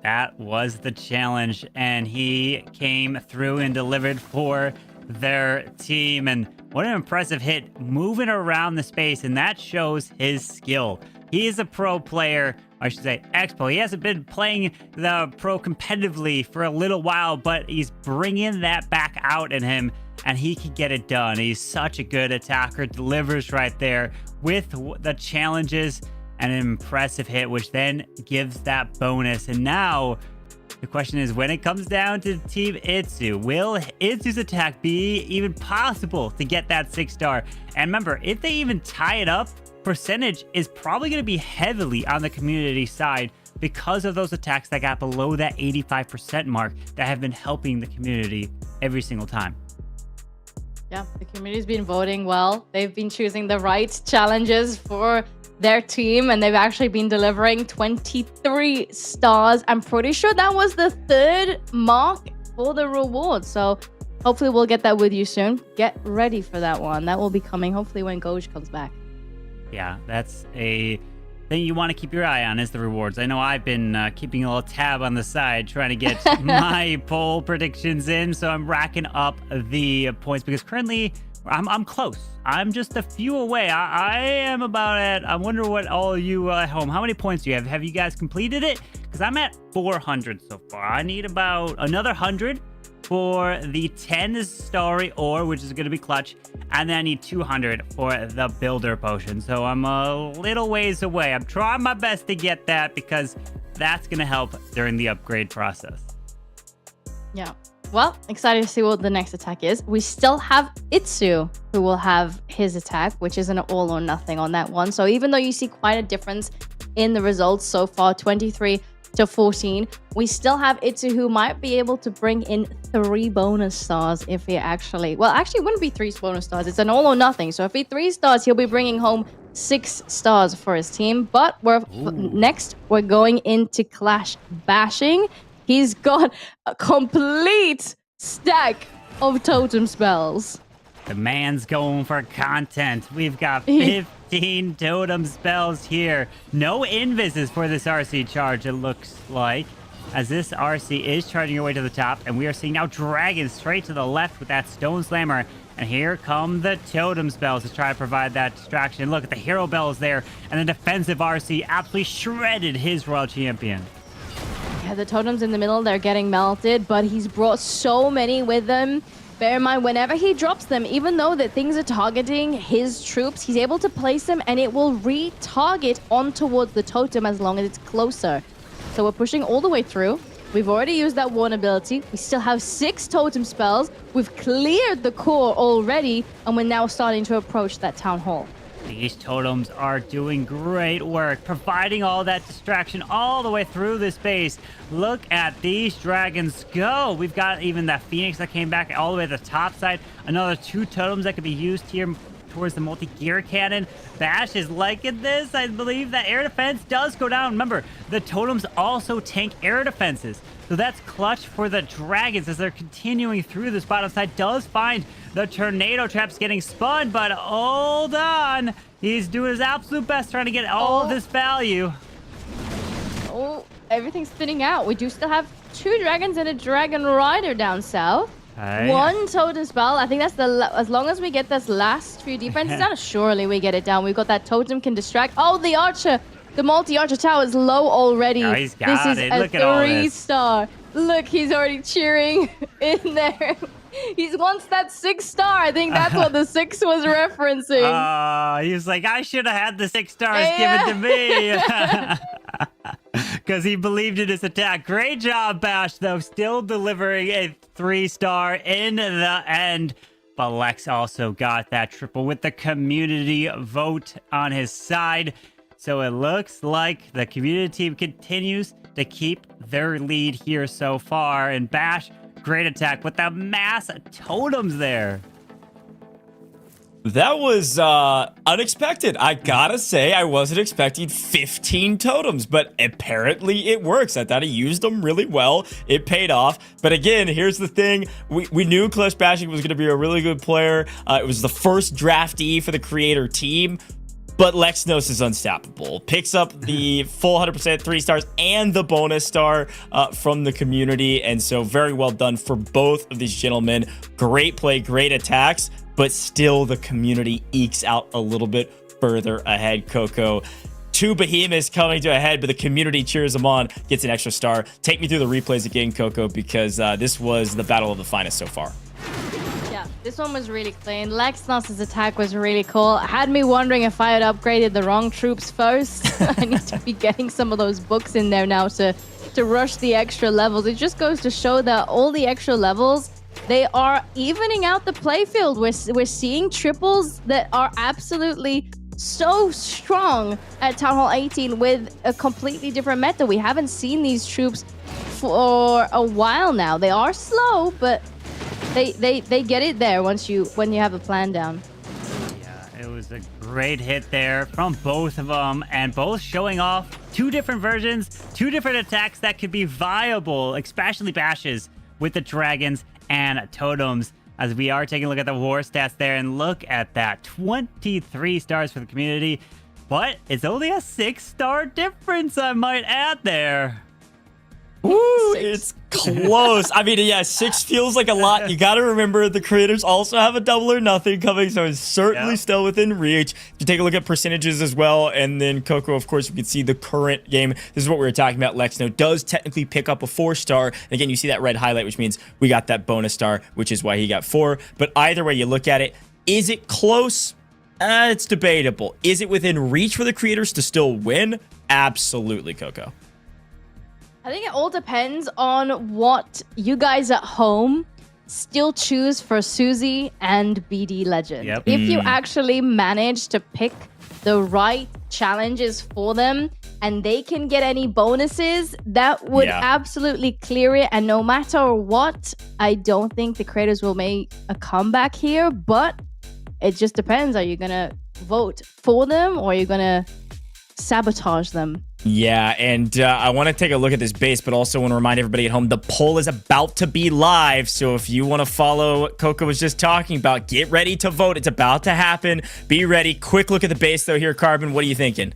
That was the challenge, and he came through and delivered for their team. And what an impressive hit, moving around the space, and that shows his skill. He is a pro player, I should say expo. He hasn't been playing the pro competitively for a little while, but he's bringing that back out in him. and he can get it done. He's such a good attacker, delivers right there with the challenges and an impressive hit, which then gives that bonus. And now the question is, when it comes down to Team Itsu, will Itsu's attack be even possible to get that 6-star? And remember, if they even tie it up, percentage is probably going to be heavily on the community side because of those attacks that got below that 85% mark that have been helping the community every single time. Yeah, the community's been voting well. They've been choosing the right challenges for their team, and they've actually been delivering 23 stars. I'm pretty sure that was the 3rd mark for the reward. So hopefully we'll get that with you soon. Get ready for that one. That will be coming hopefully when Goj comes back. Yeah, that's a thing you want to keep your eye on, is the rewards. I know I've been keeping a little tab on the side trying to get my poll predictions in, so I'm racking up the points because currently I'm close. I'm just a few away. I am about at, I wonder what all of you at home, how many points do you have? Have you guys completed it? Because I'm at 400 so far. I need about another 100 for the 10-star ore, which is going to be clutch, and then I need 200 for the builder potion. So I'm a little ways away. I'm trying my best to get that because that's going to help during the upgrade process. Yeah. Well, excited to see what the next attack is. We still have Itsu, who will have his attack, which is an all or nothing on that one. So even though you see quite a difference in the results so far, 23 to 14, we still have Itsu, who might be able to bring in 3 bonus stars if he actually... Well, actually, it wouldn't be 3 bonus stars. It's an all or nothing. So if he 3 stars, he'll be bringing home 6 stars for his team. But next, we're going into Clash Bashing. He's got a complete stack of totem spells. The man's going for content. We've got 15 totem spells here. No invises for this RC charge, it looks like, as this RC is charging her way to the top. And we are seeing now dragons straight to the left with that stone slammer. And here come the totem spells to try to provide that distraction. Look at the hero bells there. And the defensive RC absolutely shredded his royal champion. Yeah, the totems in the middle, they're getting melted, but he's brought so many with him. Bear in mind, whenever he drops them, even though that things are targeting his troops, he's able to place them and it will re-target on towards the totem as long as it's closer. So we're pushing all the way through. We've already used that warn ability. We still have 6 totem spells. We've cleared the core already, and we're now starting to approach that town hall. These totems are doing great work, providing all that distraction all the way through this base. Look at these dragons go. We've got even that phoenix that came back all the way to the top side. Another 2 totems that could be used here towards the multi-gear cannon. Bash is liking this. I believe that air defense does go down. Remember, the totems also tank air defenses. So that's clutch for the dragons as they're continuing through this bottom side. Does find the tornado traps getting spun, but hold on. He's doing his absolute best trying to get all of this value. Oh, everything's thinning out. We do still have 2 dragons and a dragon rider down south. Hey. 1 totem spell. I think that's as long as we get this last few defenses down, surely we get it down. We've got that totem can distract. Oh, the archer. The multi-archer tower is low already. Oh, he's got this is it. a Look at all this. 3-star. Look, he's already cheering in there. He wants that 6-star. I think that's what the 6 was referencing. He was like, I should have had the 6 stars given to me. Because he believed in his attack. Great job, Bash, though. Still delivering a 3-star in the end. But Lex also got that triple with the community vote on his side. So it looks like the community team continues to keep their lead here so far. And Bash, great attack with the mass totems there. That was unexpected. I gotta say, I wasn't expecting 15 totems, but apparently it works. I thought he used them really well. It paid off. But again, here's the thing. We knew Clash Bashing was gonna be a really good player. It was the first draftee for the creator team. But Lexnos is unstoppable. Picks up the full 100% 3 stars and the bonus star from the community. And so very well done for both of these gentlemen. Great play, great attacks, but still the community ekes out a little bit further ahead. Coco, 2 behemoths coming to a head, but the community cheers them on, gets an extra star. Take me through the replays again, Coco, because this was the battle of the finest so far. Yeah, This one was really clean. Lexnos's attack was really cool. Had me wondering if I had upgraded the wrong troops first. I need to be getting some of those books in there now to rush the extra levels. It just goes to show that all the extra levels, they are evening out the playfield. We're seeing triples that are absolutely so strong at Town Hall 18 with a completely different meta. We haven't seen these troops for a while now. They are slow, but they get it there when you have a plan down. Yeah, it was a great hit there from both of them, and both showing off two different versions, two different attacks that could be viable, especially bashes with the dragons and totems. As we are taking a look at the war stats there, and look at that, 23 stars for the community, but it's only a 6-star difference, I might add there. Ooh, it's close. I mean, yeah, 6 feels like a lot. You got to remember the creators also have a double or nothing coming, so it's certainly still within reach. You take a look at percentages as well, and then Coco, of course, you can see the current game. This is what we were talking about. Lexno does technically pick up a 4-star. And again, you see that red highlight, which means we got that bonus star, which is why he got 4. But either way you look at it, is it close? It's debatable. Is it within reach for the creators to still win? Absolutely, Coco. I think it all depends on what you guys at home still choose for Susie and BD Legend. Yep. If you actually manage to pick the right challenges for them and they can get any bonuses, that would absolutely clear it. And no matter what, I don't think the creators will make a comeback here, but it just depends. Are you going to vote for them or are you going to sabotage them? Yeah, and I want to take a look at this base, but also want to remind everybody at home, the poll is about to be live. So if you want to follow what Coco was just talking about, get ready to vote. It's about to happen. Be ready. Quick look at the base, though, here, Carbon. What are you thinking?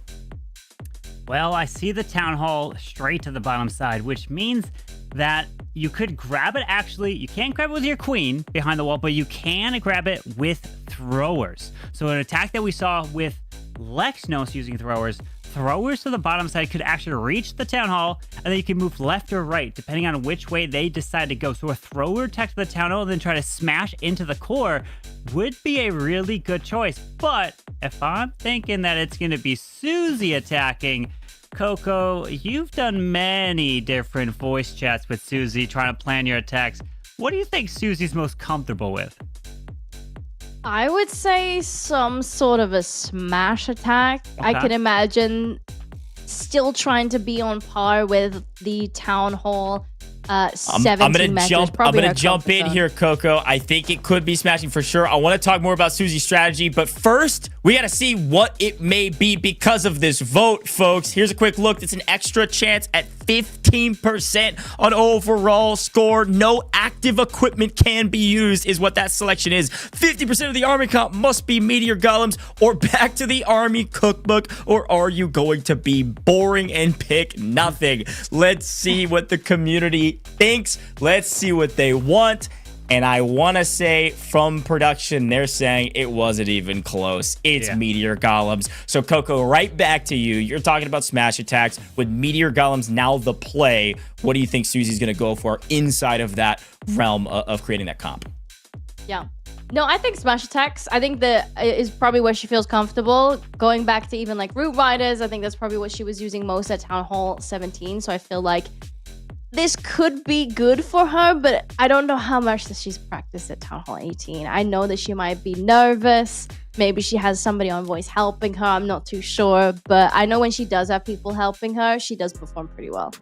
Well, I see the town hall straight to the bottom side, which means that you could grab it. Actually, you can't grab it with your queen behind the wall, but you can grab it with throwers. So an attack that we saw with Lexnos using throwers to the bottom side could actually reach the town hall, and then you can move left or right depending on which way they decide to go. So a thrower attack to the town hall and then try to smash into the core would be a really good choice. But if I'm thinking that it's going to be Susie attacking, Coco, you've done many different voice chats with Susie trying to plan your attacks. What do you think Susie's most comfortable with? I would say some sort of a smash attack. I can imagine still trying to be on par with the Town Hall 17 I'm gonna jump in zone. here, Coco. I think it could be smashing for sure. I want to talk more about Susie's strategy, but first, we got to see what it may be because of this vote, folks. Here's a quick look. It's an extra chance at 15% on overall score. No active equipment can be used is what that selection is. 50% of the army comp must be meteor golems or back to the army cookbook, or are you going to be boring and pick nothing? Let's see what the community thinks. Let's see what they want. And I want to say from production, they're saying it wasn't even close. It's Meteor Golems. So, Coco, right back to you. You're talking about smash attacks. With Meteor Golems now the play, what do you think Susie's going to go for inside of that realm of creating that comp? Yeah. No, I think smash attacks, I think that is probably where she feels comfortable. Going back to even like Hog Riders, I think that's probably what she was using most at Town Hall 17. So I feel like this could be good for her, but I don't know how much that she's practiced at Town Hall 18. I know that she might be nervous. Maybe she has somebody on voice helping her. I'm not too sure, but I know when she does have people helping her, she does perform pretty well.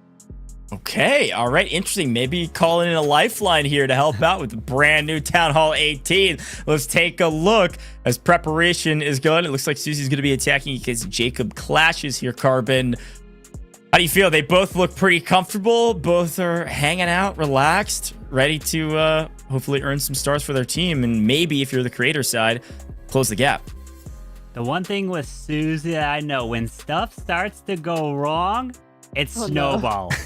Okay, all right, interesting. Maybe calling in a lifeline here to help out with the brand new Town Hall 18. Let's take a look as preparation is going. It looks like Susie's going to be attacking against Jacob Clashes here, Carbon. How do you feel? They both look pretty comfortable. Both are hanging out, relaxed, ready to hopefully earn some stars for their team. And maybe if you're the creator side, close the gap. The one thing with Susie that I know, when stuff starts to go wrong, it snowballs. No.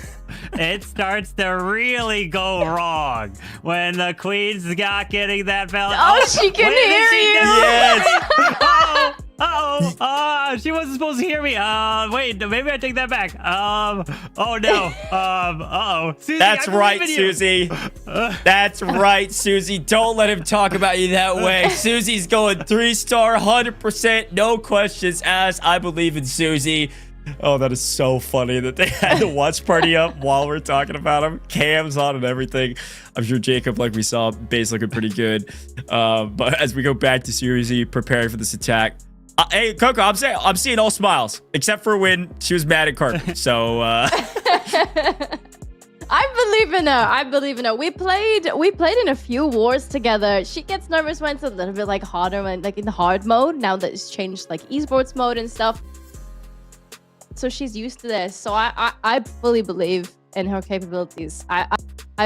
It starts to really go wrong. When the queen's not getting that balance. Oh, she can hear you. Yes. She wasn't supposed to hear me. Wait, maybe I take that back. Oh no. Susie, That's I believe right, in you. Susie. That's right, Susie. Don't let him talk about you that way. Susie's going 3-star, 100%, no questions asked. I believe in Susie. Oh, that is so funny that they had the watch party up while we're talking about him. Cam's on and everything. I'm sure Jacob, like we saw, base looking pretty good. But as we go back to Susie preparing for this attack, hey, Coco, I'm seeing all smiles except for when she was mad at Carmen. So I believe in her. I believe in her. We played in a few wars together. She gets nervous when it's a little bit like harder, when like in the hard mode. Now that it's changed like esports mode and stuff. So she's used to this. So I fully believe in her capabilities. I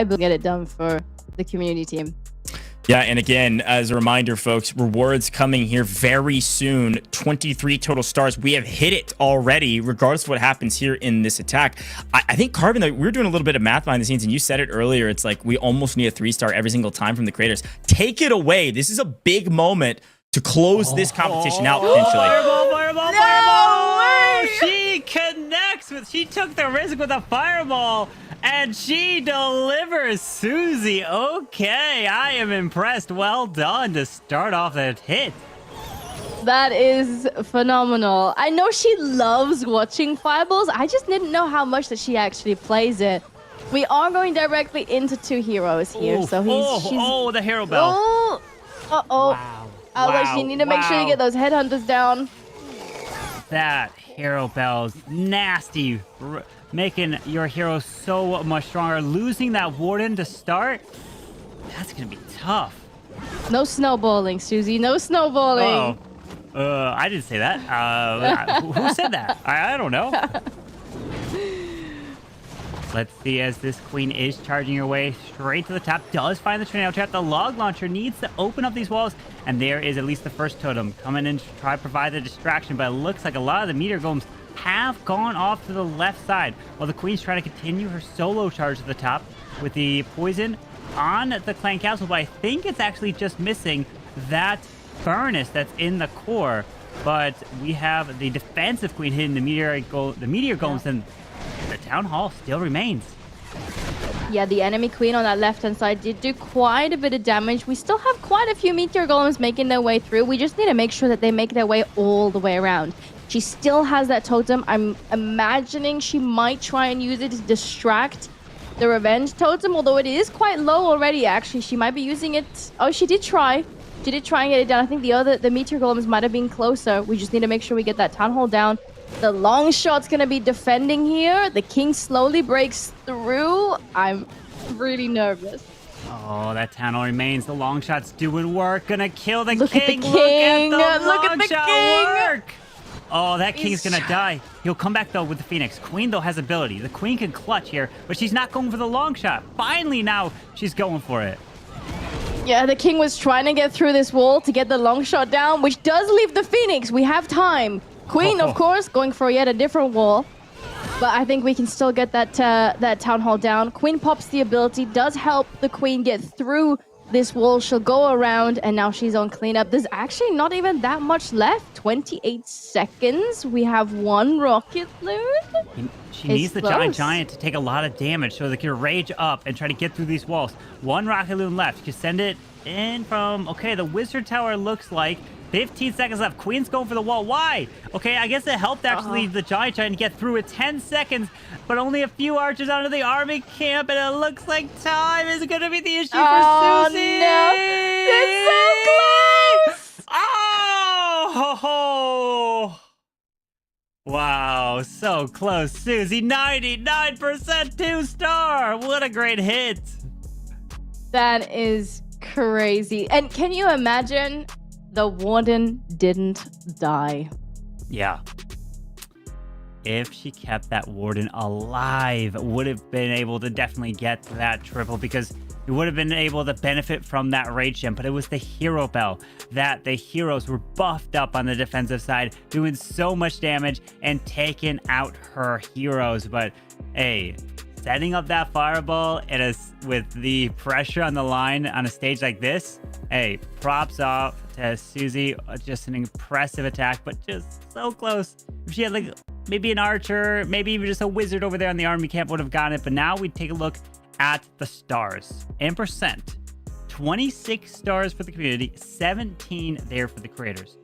will get it done for the community team. yeah, and again, as a reminder, folks, rewards coming here very soon. 23 total stars. We have hit it already, regardless of what happens here in this attack. I think, Carbon, like, we were doing a little bit of math behind the scenes, and you said it earlier. It's like we almost need a 3-star every single time from the creators. Take it away. This is a big moment to close this competition out, potentially. Fireball! She connects with. She took the risk with a fireball, and she delivers. Susie, okay, I am impressed. Well done to start off that hit. That is phenomenal. I know she loves watching fireballs. I just didn't know how much that she actually plays it. We are going directly into 2 heroes here, Ooh, so she's. the hero bell. Oh, Wow. Alex, you need to make sure you get those headhunters down. That hero bell's nasty, making your hero so much stronger. Losing that warden to start, that's gonna be tough. No snowballing, Susie. No snowballing. Oh, I didn't say that. Who said that? I don't know. Let's see, as this queen is charging her way straight to the top, does find the tornado trap. The log launcher needs to open up these walls, and there is at least the first totem coming in to try to provide the distraction, but it looks like a lot of the meteor golems have gone off to the left side, while the queen's trying to continue her solo charge to the top with the poison on the clan castle, but I think it's actually just missing that furnace that's in the core. But we have the defensive queen hitting the meteor golems, and the town hall still remains. Yeah, the enemy queen on that left-hand side did do quite a bit of damage. We still have quite a few meteor golems making their way through. We just need to make sure that they make their way all the way around. She still has that totem. I'm imagining she might try and use it to distract the revenge totem, although it is quite low already, actually. She might be using it. Oh, she did try. She did try and get it down. I think the meteor golems might have been closer. We just need to make sure we get that town hall down. The long shot's gonna be defending here. The king slowly breaks through. I'm really nervous. Oh, that town hall remains. The long shot's doing work. Gonna kill the Look king. at the king. Look at the Look long at the shot king. work. Oh, that king's gonna die. He'll come back though with the phoenix. Queen though has ability. The queen can clutch here, but she's not going for the long shot. Finally, now she's going for it. Yeah, the king was trying to get through this wall to get the long shot down, which does leave the phoenix. We have time. Queen, of course, going for yet a different wall. But I think we can still get that town hall down. Queen pops the ability, does help the queen get through this wall. She'll go around, and now she's on cleanup. There's actually not even that much left. 28 seconds. We have 1 rocket loon. She needs the giant to take a lot of damage so they can rage up and try to get through these walls. 1 rocket loon left. You can send it in from, okay, the wizard tower looks like 15 seconds left. Queen's going for the wall. Why? Okay, I guess it helped actually the giant to get through it. 10 seconds, but only a few archers out of the army camp, and it looks like time is going to be the issue for Susie. No. It's so close. Oh! Wow, so close. Susie, 99% 2-star. What a great hit. That is crazy. And can you imagine? The warden didn't die. Yeah. If she kept that warden alive, would have been able to definitely get that triple, because it would have been able to benefit from that rage gem. But it was the hero bell that the heroes were buffed up on the defensive side, doing so much damage and taking out her heroes. But hey, setting up that fireball with the pressure on the line on a stage like this, hey, props off to Susie. Just an impressive attack, but just so close. If she had like maybe an archer, maybe even just a wizard over there on the army camp would have gotten it. But now we take a look at the stars and percent. 26 stars for the community, 17 there for the creators.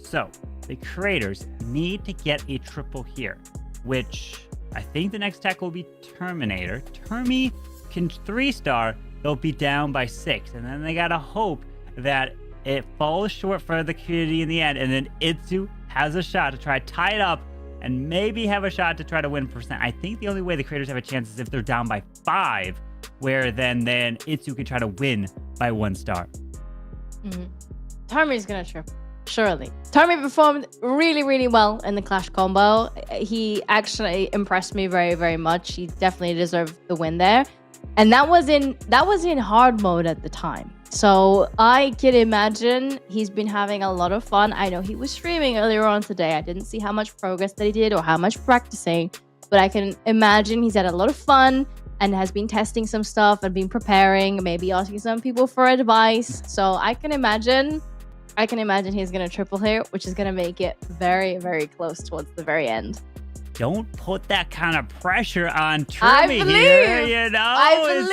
So the creators need to get a triple here, which I think the next tech will be Terminator. Termi can 3-star, they'll be down by 6. And then they gotta hope that it falls short for the community in the end. And then Itsu has a shot to try to tie it up and maybe have a shot to try to win percent. I think the only way the creators have a chance is if they're down by 5, where then Itsu can try to win by 1 star. Tarmi's gonna trip, surely. Tarmi performed really, really well in the Clash combo. He actually impressed me very, very much. He definitely deserved the win there. And that was in hard mode at the time. So I can imagine he's been having a lot of fun. I know he was streaming earlier on today. I didn't see how much progress that he did or how much practicing, but I can imagine he's had a lot of fun and has been testing some stuff and been preparing, maybe asking some people for advice. So I can imagine he's gonna triple here, which is gonna make it very, very close towards the very end. Don't put that kind of pressure on Termi here, you know? I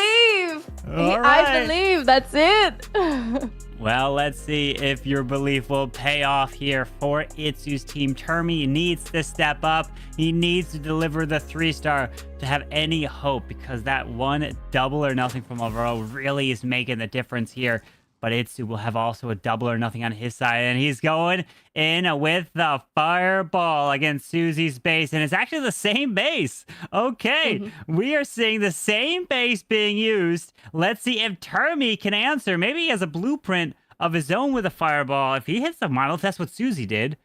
believe. That's it. Well, let's see if your belief will pay off here for Itsu's team. Termi needs to step up. He needs to deliver the 3-star to have any hope, because that one double or nothing from Alvaro really is making the difference here. But Itsu will have also a double or nothing on his side, and he's going in with the fireball against Susie's base, and it's actually the same base. Okay, we are seeing the same base being used. Let's see if Termi can answer. Maybe he has a blueprint of his own with a fireball. If he hits the model, if that's what Susie did.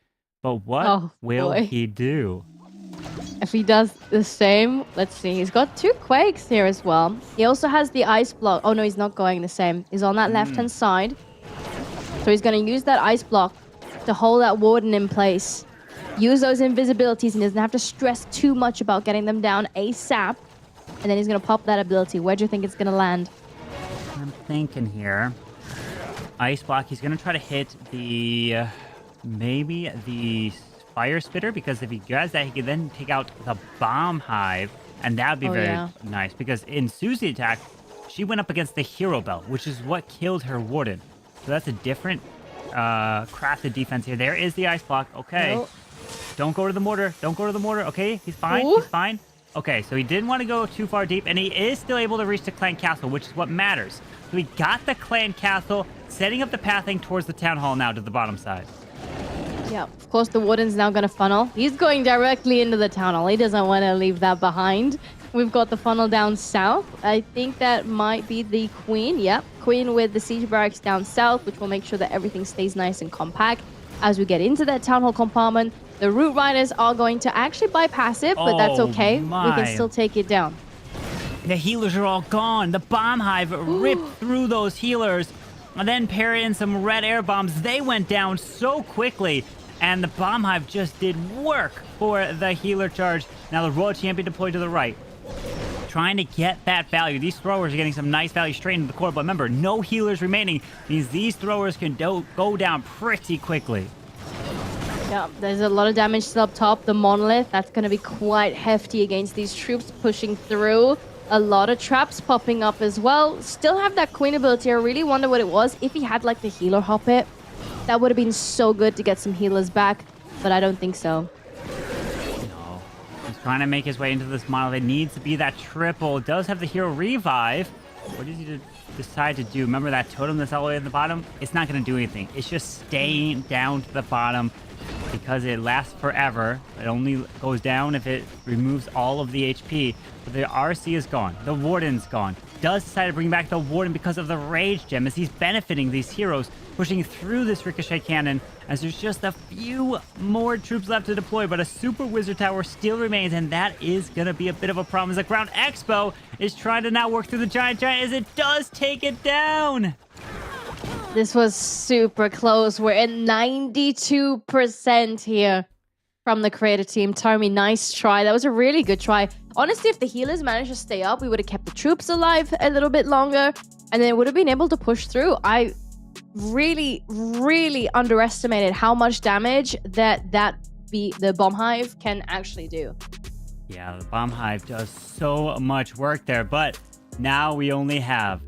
But what will he do? If he does the same, let's see. He's got 2 quakes here as well. He also has the ice block. Oh no, he's not going the same. He's on that left-hand side. So he's going to use that ice block to hold that warden in place. Use those invisibilities, and he doesn't have to stress too much about getting them down ASAP. And then he's going to pop that ability. Where do you think it's going to land? I'm thinking here. Ice block. He's going to try to hit the... maybe the... fire spitter, because if he does that, he can then take out the bomb hive, and that would be very nice, because in Susie's attack, she went up against the hero belt, which is what killed her warden. So that's a different crafted defense here. There is the ice block. Okay. Nope. Don't go to the mortar. Don't go to the mortar. Okay, he's fine. Ooh. He's fine. Okay, so he didn't want to go too far deep, and he is still able to reach the clan castle, which is what matters. So he got the clan castle, setting up the pathing towards the town hall now to the bottom side. Yeah, of course the warden's now going to funnel. He's going directly into the town hall. He doesn't want to leave that behind. We've got the funnel down south. I think that might be the queen. Yep, queen with the siege barracks down south, which will make sure that everything stays nice and compact. As we get into that town hall compartment, the root riders are going to actually bypass it, but that's okay. We can still take it down. The healers are all gone. The bomb hive ripped through those healers. And then pair in some red air bombs. They went down so quickly. And the bomb hive just did work for the healer charge. Now the royal champion deployed to the right. Trying to get that value. These throwers are getting some nice value straight into the core. But remember, no healers remaining means these throwers can go down pretty quickly. Yeah, there's a lot of damage still up top. The monolith, that's going to be quite hefty against these troops pushing through. A lot of traps popping up as well. Still have that queen ability. I really wonder what it was. If he had like the healer hop it, that would have been so good to get some healers back, but I don't think so. No. He's trying to make his way into this model. It needs to be that triple. It does have the hero revive. What does he decide to do? Remember that totem that's all the way at the bottom? It's not going to do anything. It's just staying down to the bottom because it lasts forever. It only goes down if it removes all of the HP. But the RC is gone. The Warden's gone. Does decide to bring back the Warden because of the Rage Gem, as he's benefiting these heroes, pushing through this Ricochet Cannon, as there's just a few more troops left to deploy, but a Super Wizard Tower still remains, and that is going to be a bit of a problem, as the Ground Expo is trying to now work through the Giant, as it does take it down. This was super close. We're at 92% here from the creator team. Tarmi, nice try. That was a really good try. Honestly, if the healers managed to stay up, we would have kept the troops alive a little bit longer, and then would have been able to push through. I really, really underestimated how much damage the bomb hive can actually do. Yeah, the bomb hive does so much work there, but now we only have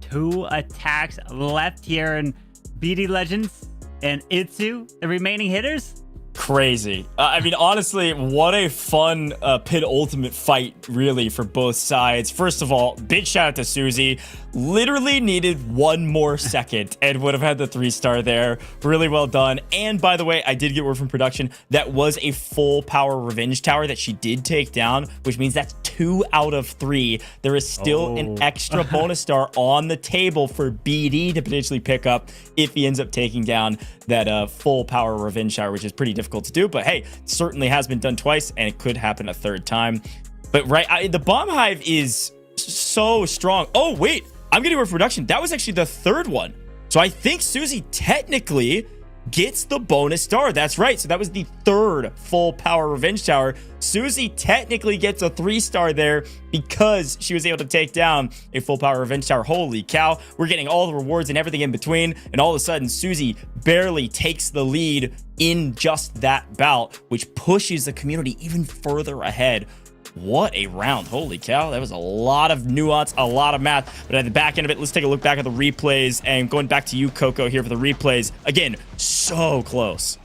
two attacks left here in BD Legends and Itsu, the remaining hitters. Crazy. I mean, honestly, what a fun pit ultimate fight, really, for both sides. First of all, big shout out to Susie. Literally needed one more second and would have had the 3-star there. Really well done. And by the way, I did get word from production that was a full power revenge tower that she did take down, which means that's 2 out of 3. There is still an extra bonus star on the table for BD to potentially pick up if he ends up taking down that full power revenge tower, which is pretty difficult to do. But hey, certainly has been done twice and it could happen a third time. But the bomb hive is so strong. Oh, wait. I'm getting word from production. That was actually the third one. So I think Susie technically gets the bonus star. That's right. So that was the third full power revenge tower. Susie technically gets a 3-star there because she was able to take down a full power revenge tower. Holy cow. We're getting all the rewards and everything in between. And all of a sudden, Susie barely takes the lead in just that bout, which pushes the community even further ahead. What a round. Holy cow. That was a lot of nuance, a lot of math. But at the back end of it, let's take a look back at the replays. And going back to you, Coco, here for the replays. Again, so close.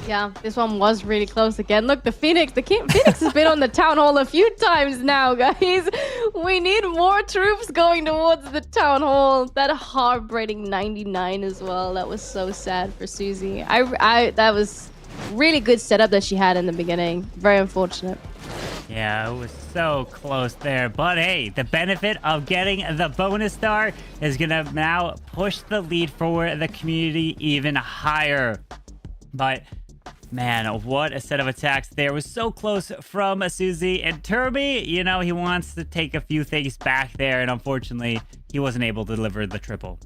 Yeah, this one was really close again. Look, the Phoenix has been on the town hall a few times now, guys. We need more troops going towards the town hall. That heartbreaking 99 as well. That was so sad for Susie. That was really good setup that she had in the beginning. Very unfortunate. Yeah, it was so close there. But hey, the benefit of getting the bonus star is going to now push the lead for the community even higher. But man, what a set of attacks there. It was so close from Susie. And Turby, you know, he wants to take a few things back there. And unfortunately, he wasn't able to deliver the triple.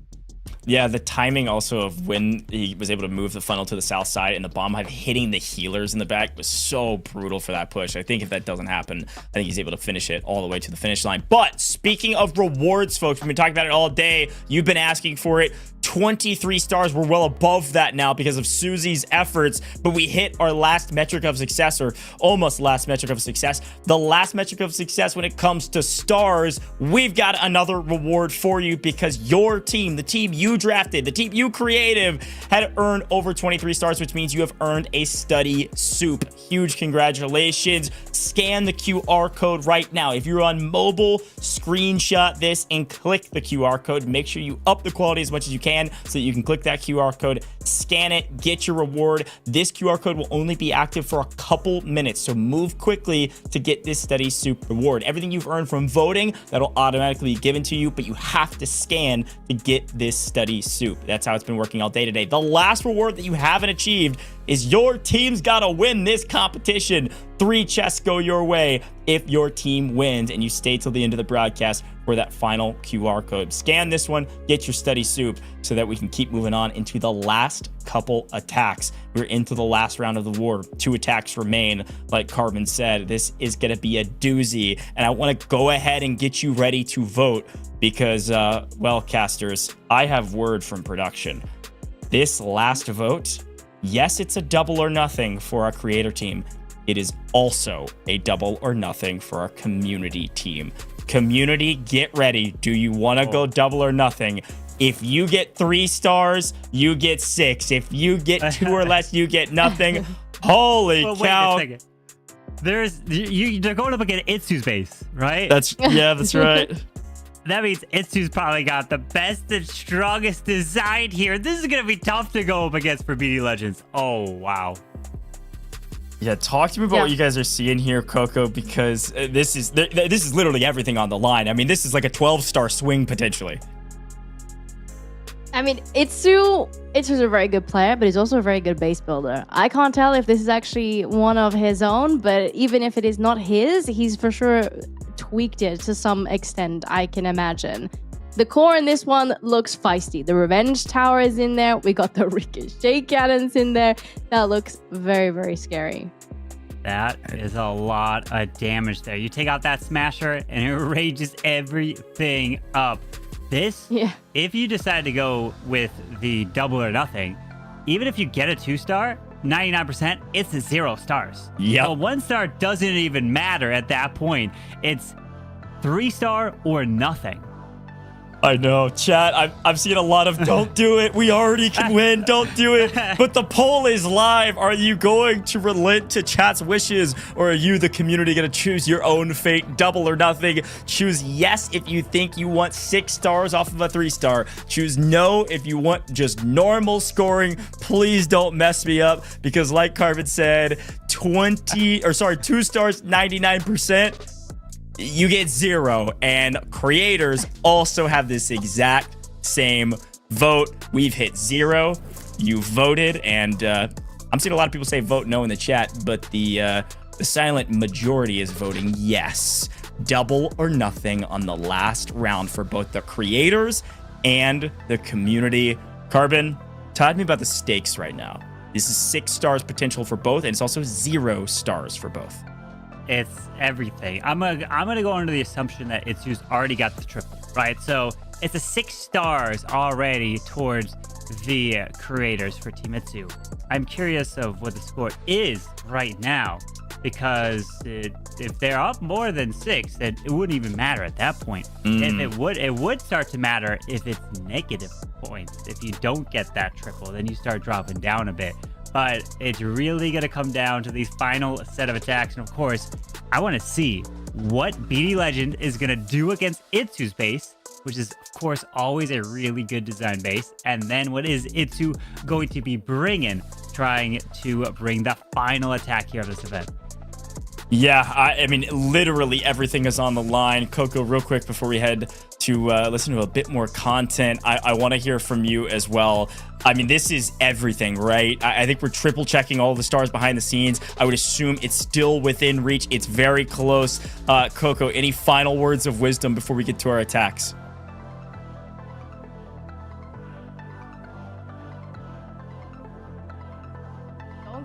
Yeah, the timing also of when he was able to move the funnel to the south side and the bomb hive hitting the healers in the back was so brutal for that push. I think if that doesn't happen, I think he's able to finish it all the way to the finish line. But speaking of rewards, folks, we've been talking about it all day. You've been asking for it. 23 stars. We're well above that now because of Susie's efforts, but we hit our last metric of success, or almost last metric of success. The last metric of success when it comes to stars, we've got another reward for you because your team, the team you drafted, the team you creative, had earned over 23 stars, which means you have earned a study soup. Huge congratulations. Scan the QR code right now. If you're on mobile, screenshot this and click the QR code. Make sure you up the quality as much as you can so that you can click that QR code, scan it, get your reward. This QR code will only be active for a couple minutes, so move quickly to get this study soup reward. Everything you've earned from voting, that'll automatically be given to you, but you have to scan to get this study soup. That's how it's been working all day today. The last reward that you haven't achieved is your team's got to win this competition. 3 chests go your way if your team wins and you stay till the end of the broadcast for that final QR code. Scan this one, get your study soup so that we can keep moving on into the last couple attacks. We're into the last round of the war. 2 attacks remain. Like Carbon said, this is going to be a doozy. And I want to go ahead and get you ready to vote because, well, casters, I have word from production. This last vote, yes, it's a double or nothing for our creator team. It is also a double or nothing for our community team. Community, get ready. Do you want to go double or nothing? If you get 3 stars, you get 6. If you get 2 or less, you get nothing. Holy cow. Wait a second. They're going up against Itsu's base, right? That's right. That means Itsu's probably got the best and strongest design here. This is going to be tough to go up against for BD Legends. Oh, wow. Yeah, talk to me about what you guys are seeing here, Coco, because this is literally everything on the line. I mean, this is like a 12-star swing potentially. I mean, Itsu's a very good player, but he's also a very good base builder. I can't tell if this is actually one of his own, but even if it is not his, he's for sure tweaked it to some extent, I can imagine. The core in this one looks feisty. The Revenge Tower is in there. We got the Ricochet Cannons in there. That looks very, very scary. That is a lot of damage there. You take out that Smasher and it rages everything up. This, Yeah. if you decide to go with the double or nothing, even if you get a 2-star, 99%, it's 0 stars. Yep. A 1-star doesn't even matter at that point. It's 3-star or nothing. I know, chat. I've seen a lot of don't do it. We already can win. Don't do it. But the poll is live. Are you going to relent to chat's wishes, or are you, the community, going to choose your own fate? Double or nothing. Choose yes if you think you want 6 stars off of a 3-star. Choose no if you want just normal scoring. Please don't mess me up, because like Carbon said, 2 stars, 99%. You get 0, and creators also have this exact same vote. We've hit 0. You voted, and I'm seeing a lot of people say vote no in the chat, but the silent majority is voting yes. Double or nothing on the last round for both the creators and the community. Carbon, talk to me about the stakes right now. This is 6 stars potential for both, and it's also 0 stars for both. It's everything. I'm gonna go under the assumption that Itsu's already got the triple, right? So it's a 6 stars already towards the creators for Team Itsu. I'm curious of what the score is right now, because if they're up more than 6, then it wouldn't even matter at that point. If it would start to matter if it's negative points. If you don't get that triple, then you start dropping down a bit. But it's really going to come down to these final set of attacks. And of course, I want to see what BD Legend is going to do against Itsu's base, which is, of course, always a really good design base. And then what is Itsu going to be bringing, trying to bring the final attack here of this event? Yeah, I mean, literally everything is on the line. Coco, real quick before we head to listen to a bit more content, I want to hear from you as well. I mean, this is everything, right? I think we're triple checking all the stars behind the scenes. I would assume it's still within reach. It's very close. Coco, any final words of wisdom before we get to our attacks?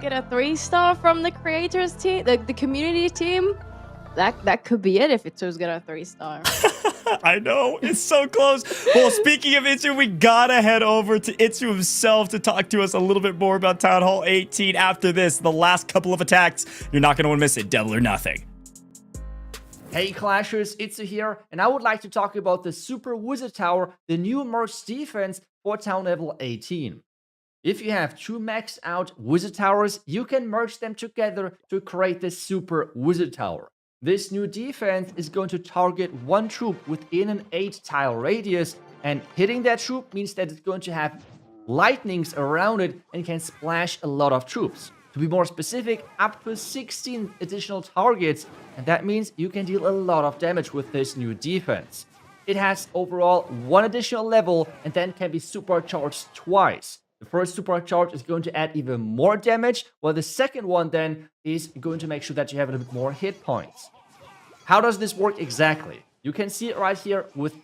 Get a 3-star from the creators team, the community team. That could be it if Itsu's got a 3-star. I know, it's so close. Well, speaking of Itsu, we gotta head over to Itsu himself to talk to us a little bit more about Town Hall 18 after this. The last couple of attacks, you're not gonna want to miss it. Double or nothing. Hey Clashers, Itsu here, and I would like to talk about the Super Wizard Tower, the new merged defense for Town Level 18. If you have 2 maxed out Wizard Towers, you can merge them together to create the Super Wizard Tower. This new defense is going to target 1 troop within an 8-tile radius, and hitting that troop means that it's going to have lightnings around it and can splash a lot of troops. To be more specific, up to 16 additional targets, and that means you can deal a lot of damage with this new defense. It has overall 1 additional level and then can be supercharged twice. The first supercharge is going to add even more damage, while the second one then is going to make sure that you have a little bit more hit points. How does this work exactly? You can see it right here with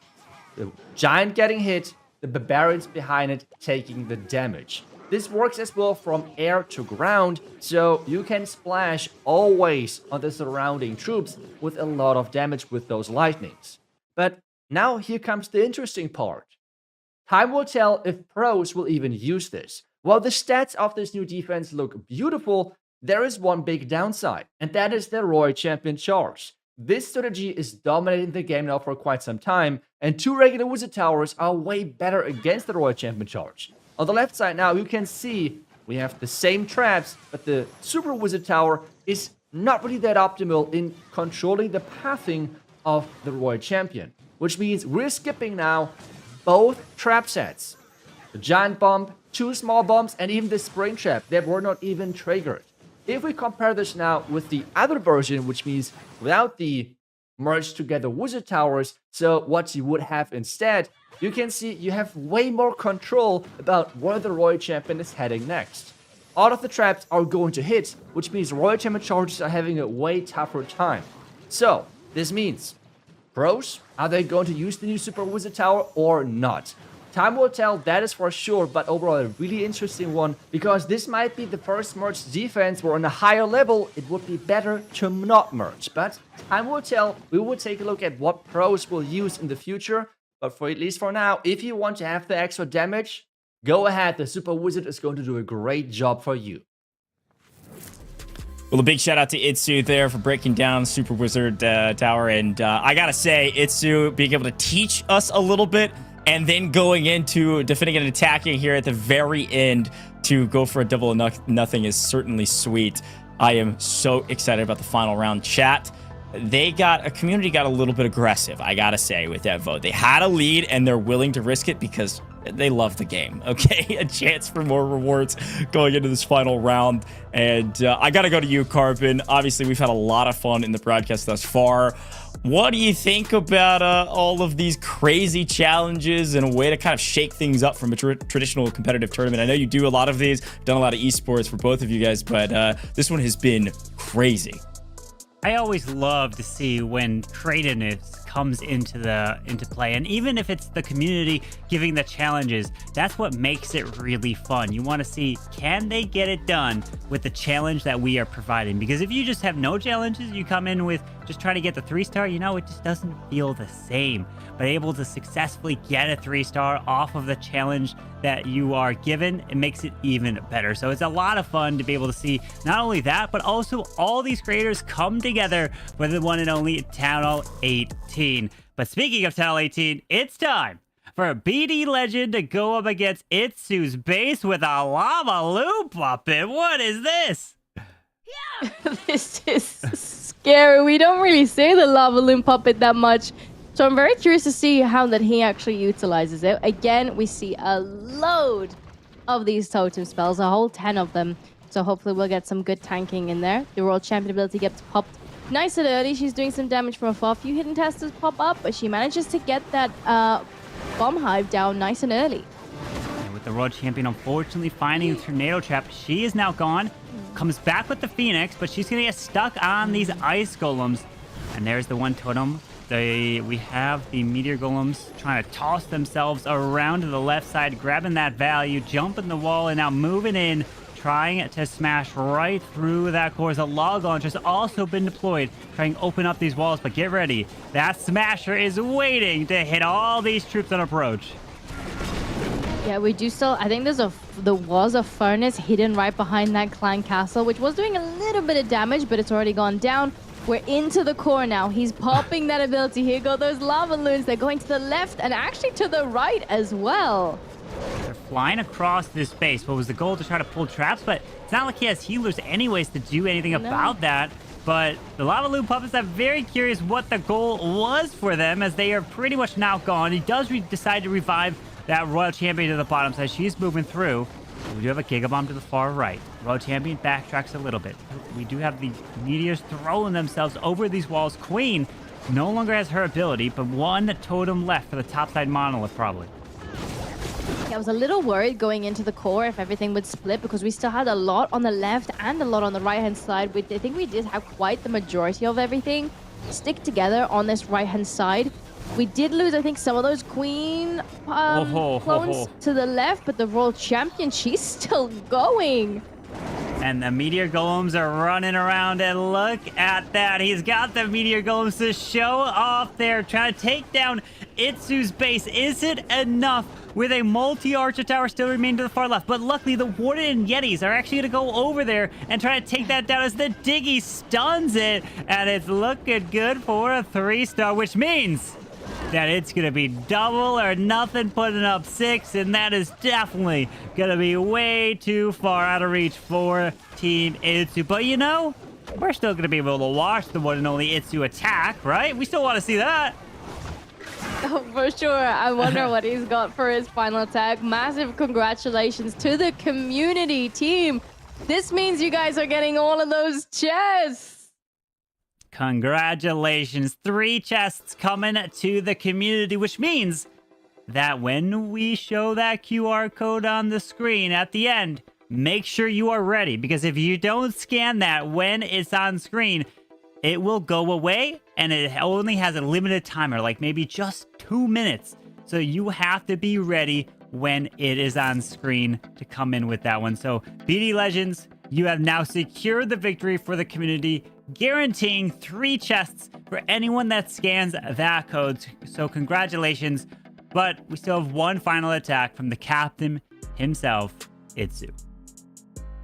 the giant getting hit, the barbarians behind it taking the damage. This works as well from air to ground, so you can splash always on the surrounding troops with a lot of damage with those lightnings. But now here comes the interesting part. Time will tell if pros will even use this. While the stats of this new defense look beautiful, there is one big downside, and that is the Royal Champion Charge. This strategy is dominating the game now for quite some time, and 2 regular Wizard Towers are way better against the Royal Champion Charge. On the left side now, you can see we have the same traps, but the Super Wizard Tower is not really that optimal in controlling the pathing of the Royal Champion, which means we're skipping now both trap sets. The giant bomb, 2 small bombs, and even the spring trap that were not even triggered. If we compare this now with the other version, which means without the merged together Wizard Towers, so what you would have instead, you can see you have way more control about where the Royal Champion is heading next. All of the traps are going to hit, which means Royal Champion charges are having a way tougher time. So, this means pros, are they going to use the new Super Wizard Tower or not? Time will tell, that is for sure, but overall a really interesting one, because this might be the first merged defense where on a higher level it would be better to not merge. But time will tell. We will take a look at what pros will use in the future, But for at least for now, if you want to have the extra damage, go ahead. The Super Wizard is going to do a great job for you. Well, a big shout out to Itsu there for breaking down Super Wizard Tower. And I gotta say, Itsu being able to teach us a little bit and then going into defending and attacking here at the very end to go for a double or nothing is certainly sweet. I am so excited about the final round. Chat, community got a little bit aggressive, I gotta say, with that vote. They had a lead and they're willing to risk it because they love the game, okay? A chance for more rewards going into this final round. And I gotta go to you, Carbon. Obviously, we've had a lot of fun in the broadcast thus far. What do you think about all of these crazy challenges and a way to kind of shake things up from a traditional competitive tournament? I know you do a lot of these, done a lot of esports for both of you guys, but this one has been crazy. I always love to see when creativeness comes into play, and even if it's the community giving the challenges, that's what makes it really fun. You want to see, can they get it done with the challenge that we are providing? Because if you just have no challenges, you come in with just trying to get the 3-star, you know, it just doesn't feel the same. But able to successfully get a 3-star off of the challenge that you are given, it makes it even better. So it's a lot of fun to be able to see not only that, but also all these creators come together for the one and only Town Hall 18. But speaking of Town Hall 18, it's time for BD Legend to go up against Itsu's base with a lava loop puppet. What is this? This is scary. We don't really say the lava loom puppet that much. So I'm very curious to see how that he actually utilizes it. Again, we see a load of these totem spells, a whole 10 of them. So hopefully we'll get some good tanking in there. The World Champion ability gets popped nice and early. She's doing some damage from afar. A few hidden testers pop up, but she manages to get that bomb hive down nice and early. And with the World Champion unfortunately finding the tornado trap, she is now gone. Comes back with the Phoenix, but she's going to get stuck on these ice golems. And there's the one totem. We have the meteor golems trying to toss themselves around to the left side, grabbing that value, jumping the wall, and now moving in, trying to smash right through that core. The log launch has also been deployed, trying to open up these walls, but get ready. That smasher is waiting to hit all these troops on approach. Yeah, we do still, I think there was a furnace hidden right behind that clan castle, which was doing a little bit of damage, but it's already gone down. We're into the core now. He's popping that ability. Here go those lava loons. They're going to the left and actually to the right as well. They're flying across this base. What was the goal? To try to pull traps, but it's not like he has healers anyways to do anything about that. But the lava loon puppets, I'm very curious what the goal was for them, as they are pretty much now gone. He does decide to revive that Royal Champion to the bottom side. She's moving through. We do have a Giga Bomb to the far right. Royal Champion backtracks a little bit. We do have the meteors throwing themselves over these walls. Queen no longer has her ability, but one totem left for the topside monolith, probably. Yeah, I was a little worried going into the core if everything would split, because we still had a lot on the left and a lot on the right-hand side. I think we did have quite the majority of everything stick together on this right-hand side. We did lose, I think, some of those queen clones to the left, but the Royal Champion, she's still going. And the meteor golems are running around, and look at that. He's got the meteor golems to show off there, trying to take down Itsu's base. Is it enough with a multi-archer tower still remaining to the far left? But luckily, the Warden and Yetis are actually going to go over there and try to take that down as the Diggy stuns it. And it's looking good for a 3-star, which means that it's going to be double or nothing, putting up 6, and that is definitely going to be way too far out of reach for Team Itsu. But you know, we're still going to be able to watch the one and only Itsu attack, right? We still want to see that. Oh, for sure. I wonder what he's got for his final attack. Massive congratulations to the community team. This means you guys are getting all of those chests. Congratulations. 3 chests coming to the community, which means that when we show that QR code on the screen at the end, make sure you are ready, because if you don't scan that when it's on screen, it will go away, and it only has a limited timer, like maybe just 2 minutes. So you have to be ready when it is on screen to come in with that one. So BD Legends, you have now secured the victory for the community, guaranteeing 3 chests for anyone that scans that code. So congratulations. But we still have one final attack from the captain himself, Itsu.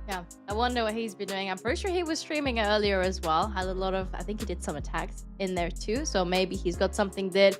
Yeah, I wonder what he's been doing. I'm pretty sure he was streaming earlier as well. Had a lot of, I think he did some attacks in there too. So maybe he's got something that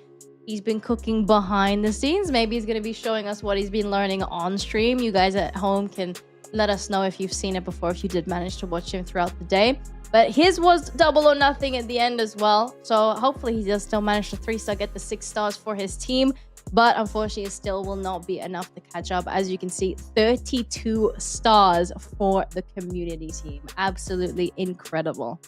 he's been cooking behind the scenes. Maybe he's going to be showing us what he's been learning on stream. You guys at home can let us know if you've seen it before, if you did manage to watch him throughout the day. But his was double or nothing at the end as well. So hopefully he does still manage to 3-star, get the 6 stars for his team. But unfortunately, it still will not be enough to catch up. As you can see, 32 stars for the community team. Absolutely incredible.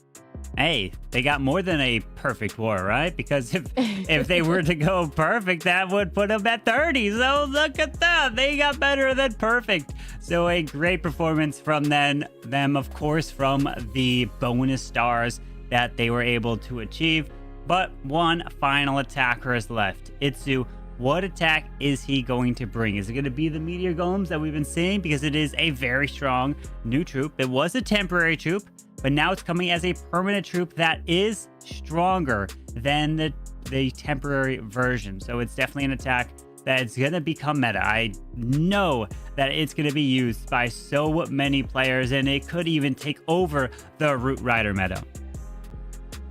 Hey, they got more than a perfect war, right? Because if they were to go perfect, that would put them at 30. So look at that. They got better than perfect. So a great performance from them, of course, from the bonus stars that they were able to achieve. But one final attacker is left. Itsu, what attack is he going to bring? Is it going to be the meteor golems that we've been seeing? Because it is a very strong new troop. It was a temporary troop, but now it's coming as a permanent troop that is stronger than the temporary version. So it's definitely an attack that's going to become meta. I know that it's going to be used by so many players, and it could even take over the Root Rider meta.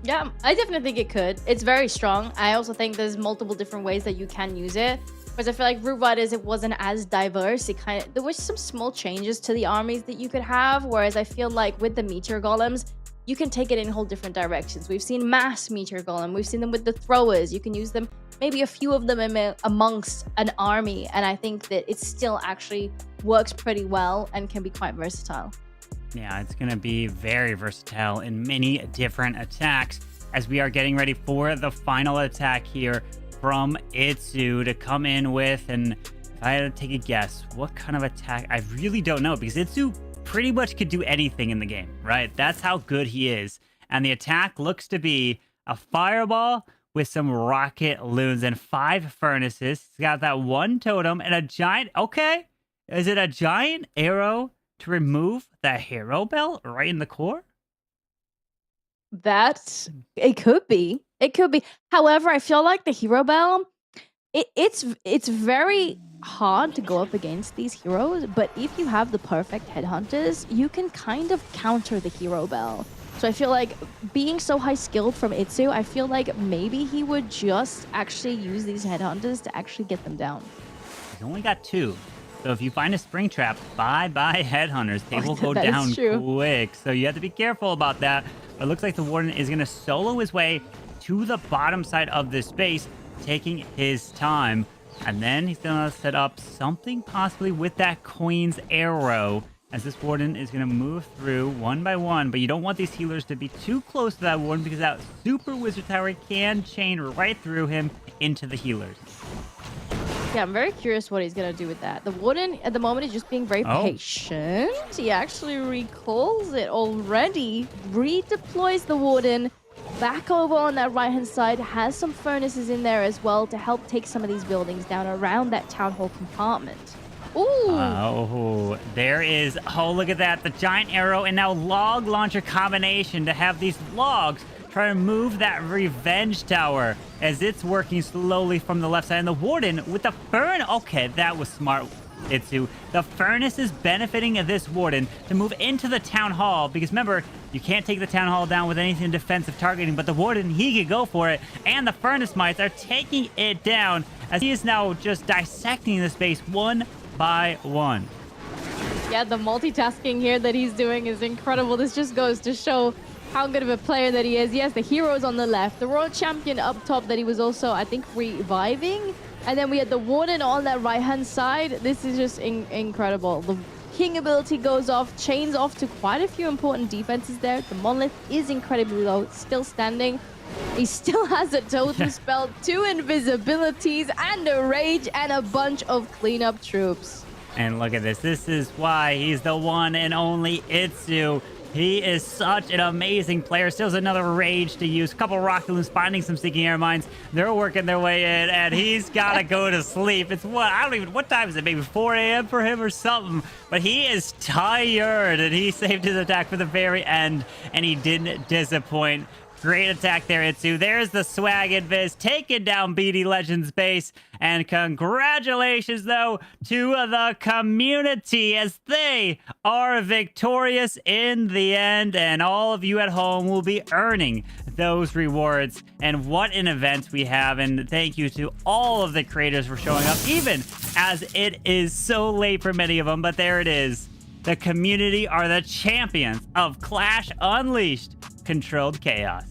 Yeah, I definitely think it could. It's very strong. I also think there's multiple different ways that you can use it. Because I feel like Root Riders, it wasn't as diverse. There was some small changes to the armies that you could have. Whereas I feel like with the Meteor Golems, you can take it in whole different directions. We've seen mass Meteor Golem. We've seen them with the throwers. You can use them, maybe a few of them amongst an army. And I think that it still actually works pretty well and can be quite versatile. Yeah, it's going to be very versatile in many different attacks as we are getting ready for the final attack here from Itsu to come in with. And if I had to take a guess, what kind of attack? I really don't know, because Itsu pretty much could do anything in the game, right? That's how good he is. And the attack looks to be a fireball with some rocket loons and 5 furnaces. He's got that 1 totem and a giant... Okay, is it a giant arrow to remove the hero bell right in the core? It could be. It could be. However, I feel like the hero bell, it's very hard to go up against these heroes, but if you have the perfect headhunters, you can kind of counter the hero bell. So I feel like being so high skilled from Itsu, I feel like maybe he would just actually use these headhunters to actually get them down. He's only got 2. So if you find a spring trap, bye-bye headhunters. They will go that down is true. quick. So you have to be careful about that. But it looks like the Warden is going to solo his way to the bottom side of this base, taking his time. And then he's going to set up something possibly with that Queen's Arrow, as this Warden is going to move through one by one. But you don't want these healers to be too close to that Warden, because that Super Wizard Tower can chain right through him into the healers. Yeah, I'm very curious what he's going to do with that. The Warden, at the moment, is just being very patient. He actually recalls it already. Redeploys the Warden back over on that right-hand side. Has some furnaces in there as well to help take some of these buildings down around that Town Hall compartment. Ooh! Oh, there is... Oh, look at that. The giant arrow and now log launcher combination to have these logs try to move that revenge tower as it's working slowly from the left side. And the Warden with the furnace. Okay, that was smart, Itsu. The furnace is benefiting this Warden to move into the Town Hall, because remember, you can't take the Town Hall down with anything defensive targeting, but the Warden, he could go for it. And the Furnace Mites are taking it down as he is now just dissecting the space one by one. Yeah, the multitasking here that he's doing is incredible. This just goes to show how good of a player that he is. Yes, the heroes on the left, the World Champion up top that he was also, I think, reviving. And then we had the Warden on that right-hand side. This is just incredible. The King ability goes off, chains off to quite a few important defenses there. The Monolith is incredibly low, still standing. He still has a totem spell, 2 invisibilities, and a rage, and a bunch of cleanup troops. And look at this. This is why he's the one and only Itsu. He is such an amazing player. Still has another rage to use. A couple rocket loons finding some stinking air mines. They're working their way in, and he's got to go to sleep. It's what time is it? Maybe 4 a.m. for him or something. But he is tired, and he saved his attack for the very end, and he didn't disappoint. Great attack there, Itsu. There's the swag invis, taking down BD Legends base. And congratulations, though, to the community as they are victorious in the end. And all of you at home will be earning those rewards. And what an event we have. And thank you to all of the creators for showing up, even as it is so late for many of them. But there it is. The community are the champions of Clash Unleashed Controlled Chaos.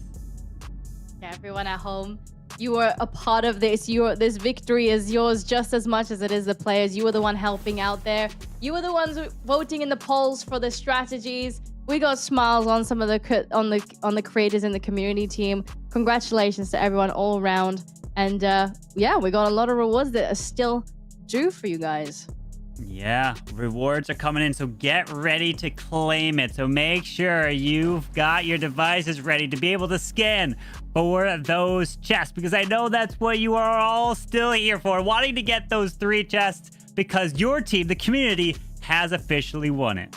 Yeah, everyone at home, you were a part of this. This victory is yours just as much as it is the players. You were the one helping out there. You were the ones voting in the polls for the strategies. We got smiles on some of the on the creators in the community team. Congratulations to everyone all around. And yeah, we got a lot of rewards that are still due for you guys. Yeah, rewards are coming in, so get ready to claim it. So make sure you've got your devices ready to be able to scan for those chests, because I know that's what you are all still here for, wanting to get those 3 chests, because your team, the community, has officially won it.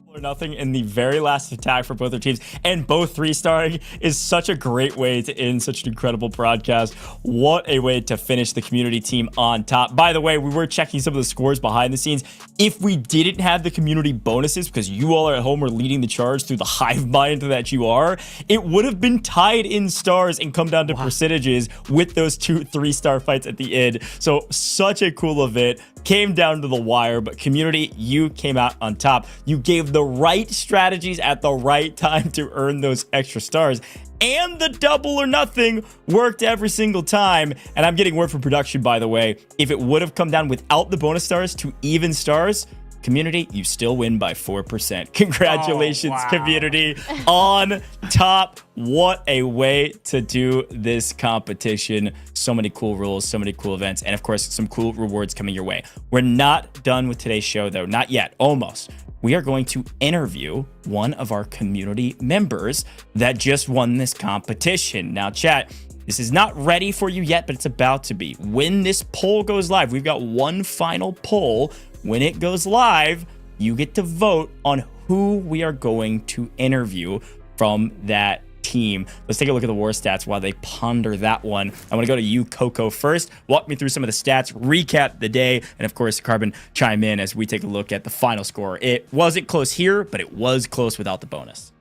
Or nothing in the very last attack for both their teams, and both 3-starring is such a great way to end such an incredible broadcast. What a way to finish the community team on top. By the way, we were checking some of the scores behind the scenes. If we didn't have the community bonuses, because you all are at home were leading the charge through the hive mind that you are, it would have been tied in stars and come down to percentages with those 2 3-star fights at the end. So such a cool event. Came down to the wire, but community, you came out on top. You gave the right strategies at the right time to earn those extra stars, and the double or nothing worked every single time. And I'm getting word from production, by the way, if it would have come down without the bonus stars to even stars, community, you still win by 4%. Congratulations, community, on top. What a way to do this competition. So many cool rules, so many cool events, and of course, some cool rewards coming your way. We're not done with today's show, though. Not yet. Almost. We are going to interview one of our community members that just won this competition. Now, chat, this is not ready for you yet, but it's about to be. When this poll goes live, we've got one final poll. When it goes live, you get to vote on who we are going to interview from that team. Let's take a look at the war stats while they ponder that one. I want to go to you, Coco, first. Walk me through some of the stats, recap the day, and of course, Carbon, chime in as we take a look at the final score. It wasn't close here, but it was close without the bonus.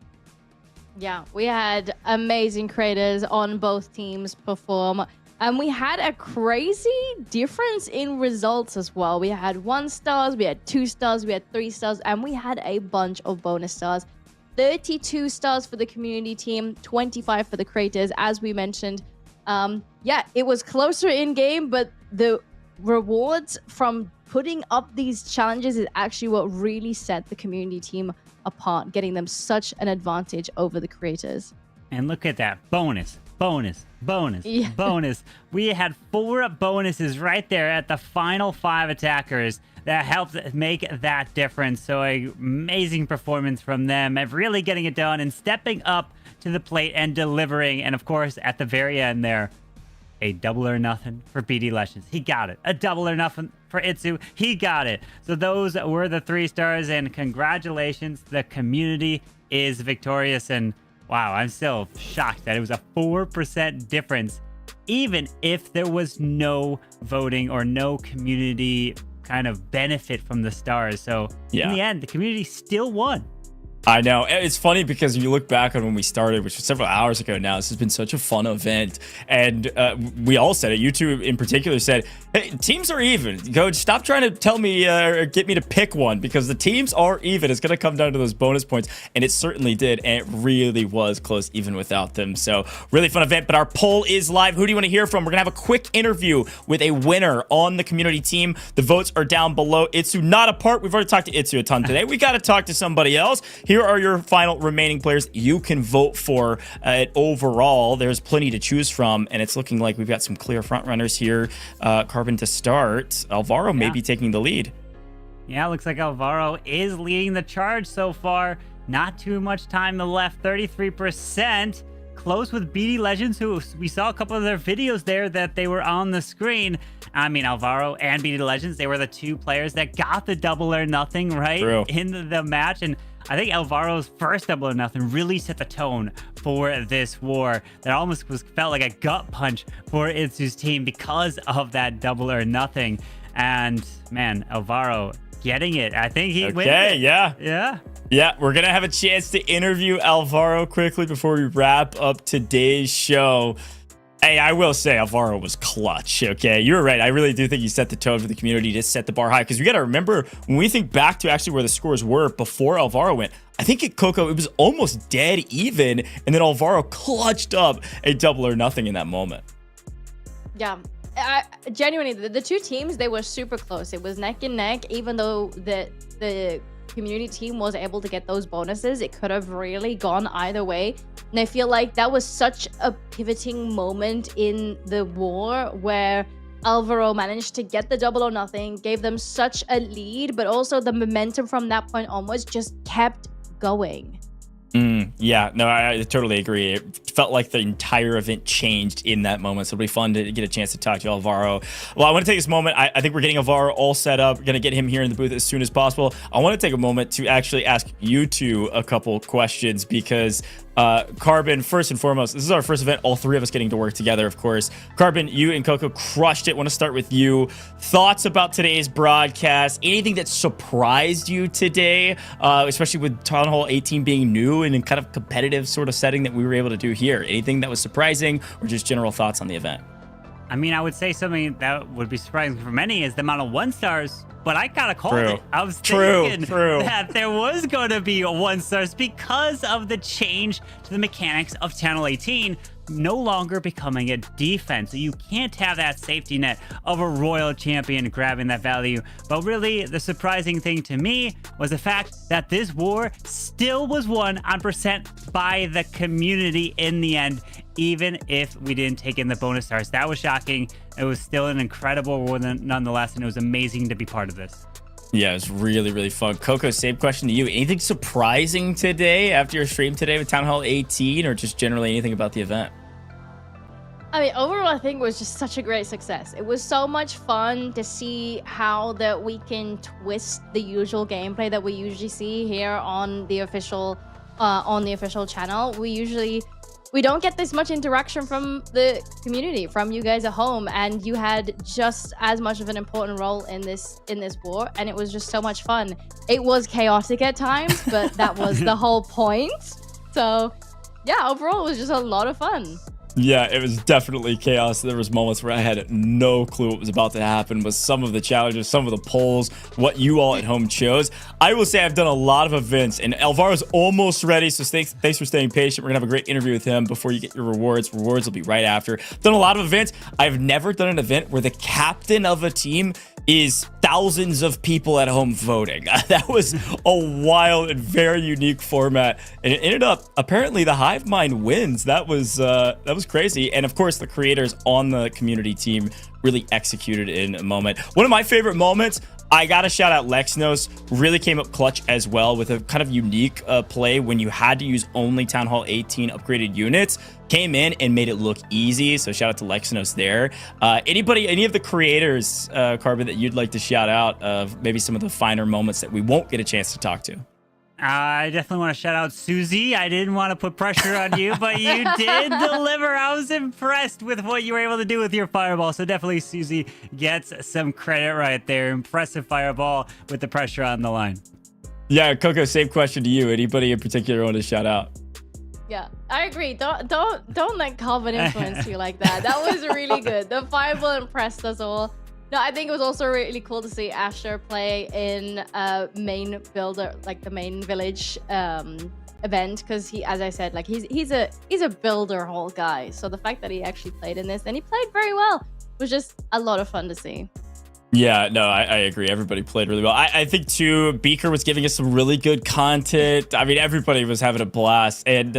Yeah, we had amazing creators on both teams perform. And we had a crazy difference in results as well. We had 1 stars, we had 2 stars, we had 3 stars, and we had a bunch of bonus stars. 32 stars for the community team, 25 for the creators, as we mentioned. Yeah, it was closer in game, but the rewards from putting up these challenges is actually what really set the community team apart, getting them such an advantage over the creators. And look at that. Bonus. Yeah. Bonus. We had 4 bonuses right there at the final 5 attackers that helped make that difference. So amazing performance from them of really getting it done and stepping up to the plate and delivering. And of course, at the very end there, a double or nothing for BD Legends. He got it. A double or nothing for Itsu. He got it. So those were the 3 stars, and congratulations. The community is victorious. And wow, I'm still shocked that it was a 4% difference, even if there was no voting or no community kind of benefit from the stars. So in the end, the community still won. I know. It's funny because you look back on when we started, which was several hours ago now. This has been such a fun event. And we all said it. You two in particular said, hey, teams are even. Coach, stop trying to tell me or get me to pick one, because the teams are even. It's going to come down to those bonus points. And it certainly did. And it really was close even without them. So really fun event. But our poll is live. Who do you want to hear from? We're going to have a quick interview with a winner on the community team. The votes are down below. Itsu, not a part. We've already talked to Itsu a ton today. We got to talk to somebody else. Here are your final remaining players you can vote for. Overall, there's plenty to choose from, and it's looking like we've got some clear front runners here. Carbon to start. Alvaro may be taking the lead. Yeah, looks like Alvaro is leading the charge so far. Not too much time left. 33%. close with BD Legends, who we saw a couple of their videos there that they were on the screen. I mean, Alvaro and BD Legends, they were the two players that got the double or nothing, right? True. In the match. And I think Alvaro's first double or nothing really set the tone for this war. That almost felt like a gut punch for Itsu's team because of that double or nothing. And man, Alvaro getting it. I think he wins. Okay, yeah. Yeah. Yeah, we're going to have a chance to interview Alvaro quickly before we wrap up today's show. Hey, I will say Alvaro was clutch, okay? You're right. I really do think he set the tone for the community to set the bar high, because we got to remember, when we think back to actually where the scores were before Alvaro went, I think at Coco, it was almost dead even, and then Alvaro clutched up a double or nothing in that moment. Yeah. Genuinely, the two teams, they were super close. It was neck and neck, even though the community team was able to get those bonuses. It could have really gone either way. And I feel like that was such a pivoting moment in the war where Alvaro managed to get the double or nothing, gave them such a lead, but also the momentum from that point onwards just kept going. Yeah, no, I totally agree. It felt like the entire event changed in that moment, so it'll be fun to get a chance to talk to Alvaro. Well, I want to take this moment. I think we're getting Alvaro all set up. We're going to get him here in the booth as soon as possible. I want to take a moment to actually ask you two a couple questions, because Carbon, first and foremost, this is our first event, all three of us getting to work together, of course. Carbon, you and Coco crushed it. Want to start with you. Thoughts about today's broadcast? Anything that surprised you today, especially with Town Hall 18 being new and in kind of competitive sort of setting that we were able to do here? Anything that was surprising, or just general thoughts on the event? I mean, I would say something that would be surprising for many is the amount of 1-stars, but I kind of called it. I was thinking that there was going to be 1-stars because of the change to the mechanics of Town Hall 18 no longer becoming a defense. So you can't have that safety net of a royal champion grabbing that value. But really, the surprising thing to me was the fact that this war still was won on percent by the community in the end, even if we didn't take in the bonus stars. That was shocking. It was still an incredible war nonetheless, and it was amazing to be part of this. Yeah, it was really, really fun. Coco, same question to you. Anything surprising today after your stream today with Town Hall 18, or just generally anything about the event? I mean, overall, I think it was just such a great success. It was so much fun to see how that we can twist the usual gameplay that we usually see here on the official channel. We don't get this much interaction from the community, from you guys at home, and you had just as much of an important role in this war, and it was just so much fun. It was chaotic at times, but that was the whole point. So yeah, overall it was just a lot of fun. Yeah, it was definitely chaos. There was moments where I had no clue what was about to happen with some of the challenges, some of the polls, what you all at home chose. I will say I've done a lot of events, and Alvaro's almost ready, so thanks for staying patient. We're going to have a great interview with him before you get your rewards. Rewards will be right after. Done a lot of events. I've never done an event where the captain of a team is thousands of people at home voting. That was a wild and very unique format, and it ended up apparently the hive mind wins. That was crazy. And of course, the creators on the community team really executed in a moment. One of my favorite moments, I gotta shout out Lexnos, really came up clutch as well with a kind of unique play when you had to use only Town Hall 18 upgraded units. Came in and made it look easy, so shout out to Lexnos there. Any of the creators, Carbon, that you'd like to shout out of maybe some of the finer moments that we won't get a chance to talk to? I definitely want to shout out Susie. I didn't want to put pressure on you, but you did deliver. I was impressed with what you were able to do with your fireball. So definitely Susie gets some credit right there. Impressive fireball with the pressure on the line. Yeah, Coco, same question to you. Anybody in particular want to shout out? Yeah, I agree. Don't let Calvin influence you like that. That was really good. The fireball impressed us all. No, I think it was also really cool to see Asher play in main builder, like the main village event, because he, as I said, like he's a builder hall guy. So the fact that he actually played in this, and he played very well, was just a lot of fun to see. Yeah, no, I agree. Everybody played really well. I think, too, Beaker was giving us some really good content. I mean, everybody was having a blast. And,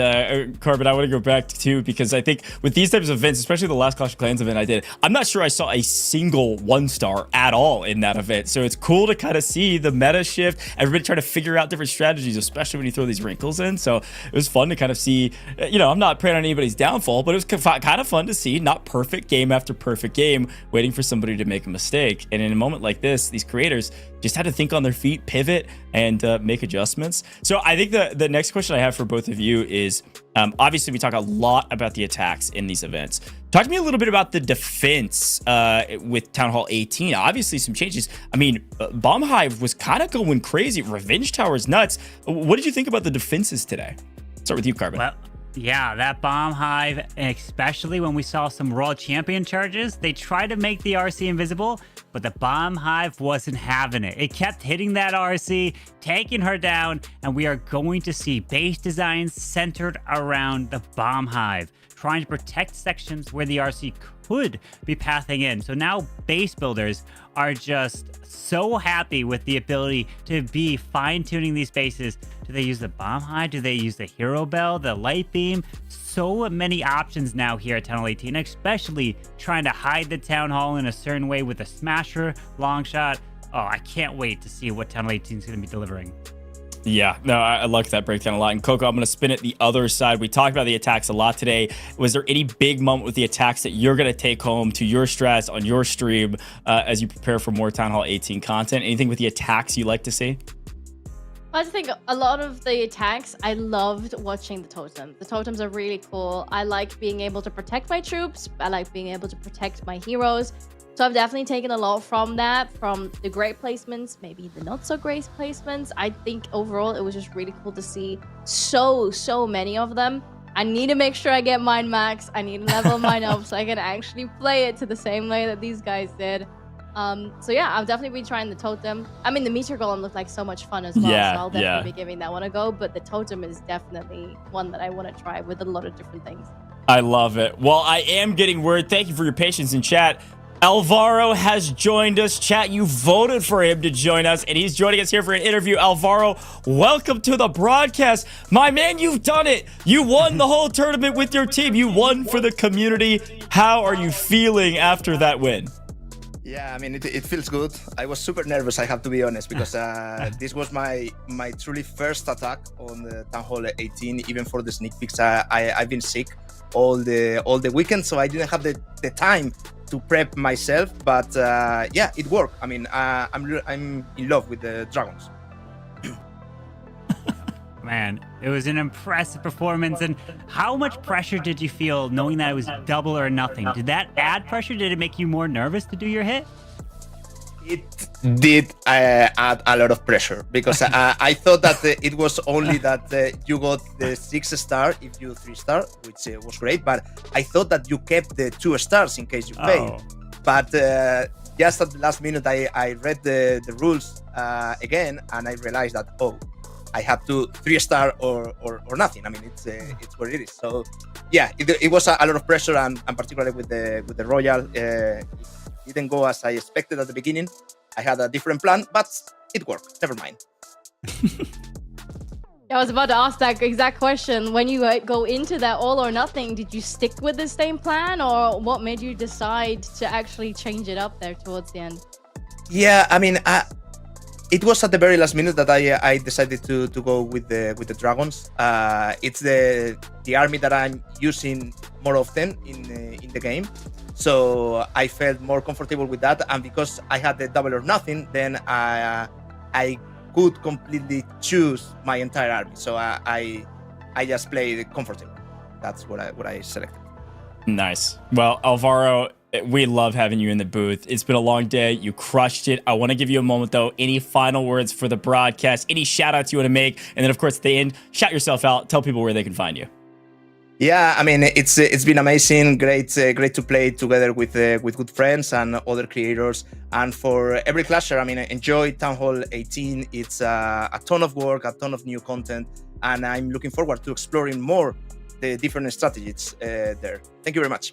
Carbon, I want to go back, too, because I think with these types of events, especially the last Clash of Clans event I did, I'm not sure I saw a single 1-star at all in that event. So it's cool to kind of see the meta shift, everybody trying to figure out different strategies, especially when you throw these wrinkles in. So it was fun to kind of see, I'm not praying on anybody's downfall, but it was kind of fun to see, not perfect game after perfect game, waiting for somebody to make a mistake. And in a moment like this, these creators just had to think on their feet, pivot, and make adjustments. So I think the next question I have for both of you is, obviously we talk a lot about the attacks in these events. Talk to me a little bit about the defense with Town Hall 18. Obviously some changes. I mean, Bomb Hive was kind of going crazy. Revenge Tower's nuts. What did you think about the defenses today? Start with you, Carbon. Well, yeah, that Bomb Hive, especially when we saw some World Champion charges, they tried to make the RC invisible, but the Bomb Hive wasn't having it. It kept hitting that RC, taking her down, and we are going to see base designs centered around the Bomb Hive, trying to protect sections where the RC could be pathing in. So now base builders are just so happy with the ability to be fine-tuning these bases. Do they use the Bomb Hive? Do they use the Hero Bell, the Light Beam? So many options now here at Town Hall 18, especially trying to hide the Town Hall in a certain way with a Smasher, Long Shot. Oh, I can't wait to see what Town Hall 18 is going to be delivering. Yeah, no, I liked that breakdown a lot. And Coco, I'm going to spin it the other side. We talked about the attacks a lot today. Was there any big moment with the attacks that you're going to take home to your strats on your stream as you prepare for more Town Hall 18 content? Anything with the attacks you like to see? I think a lot of the attacks, I loved watching the totem. The totems are really cool. I like being able to protect my troops. I like being able to protect my heroes. So I've definitely taken a lot from that, from the great placements, maybe the not so great placements. I think overall it was just really cool to see so many of them. I need to make sure I get mine max. I need to level mine up so I can actually play it to the same way that these guys did. So yeah, I'll definitely be trying the totem. I mean, the meteor golem looked like so much fun as well, Yeah, so I'll definitely be giving that one a go. But the totem is definitely one that I want to try with a lot of different things. I love it. Well, I am getting word. Thank you for your patience in chat. Alvaro has joined us. Chat, you voted for him to join us, and he's joining us here for an interview. Alvaro, welcome to the broadcast. My man, you've done it. You won the whole tournament with your team. You won for the community. How are you feeling after that win? Yeah, I mean, it feels good. I was super nervous, I have to be honest, because this was my truly first attack on the Town Hall 18. Even for the sneak peeks, I've been sick all the weekend, so I didn't have the time to prep myself. But yeah, it worked. I mean, I'm in love with the dragons. Man, it was an impressive performance. And how much pressure did you feel knowing that it was double or nothing? Did that add pressure? Did it make you more nervous to do your hit? It did add a lot of pressure, because I thought that it was only that you got the 6-star if you 3-star, which was great. But I thought that you kept the 2 stars in case you failed. But just at the last minute, I read the rules again, and I realized that, I have to 3-star or nothing. I mean, it's what it is. So yeah, it was a lot of pressure, and particularly with the Royal, it didn't go as I expected at the beginning. I had a different plan, but it worked. Never mind. I was about to ask that exact question. When you go into that all or nothing, did you stick with the same plan, or what made you decide to actually change it up there towards the end? Yeah, I mean, it was at the very last minute that I decided to go with the dragons. It's the army that I'm using more often in the game, so I felt more comfortable with that. And because I had the double or nothing, then I could completely choose my entire army. So I just played comfortable. That's what I selected. Nice. Well, Alvaro, we love having you in the booth. It's been a long day. You crushed it. I want to give you a moment, though. Any final words for the broadcast? Any shout-outs you want to make? And then, of course, at the end, shout yourself out. Tell people where they can find you. Yeah, I mean, it's been amazing. Great to play together with good friends and other creators. And for every clasher, I mean, enjoy Town Hall 18. It's a ton of work, a ton of new content, and I'm looking forward to exploring more the different strategies there. Thank you very much.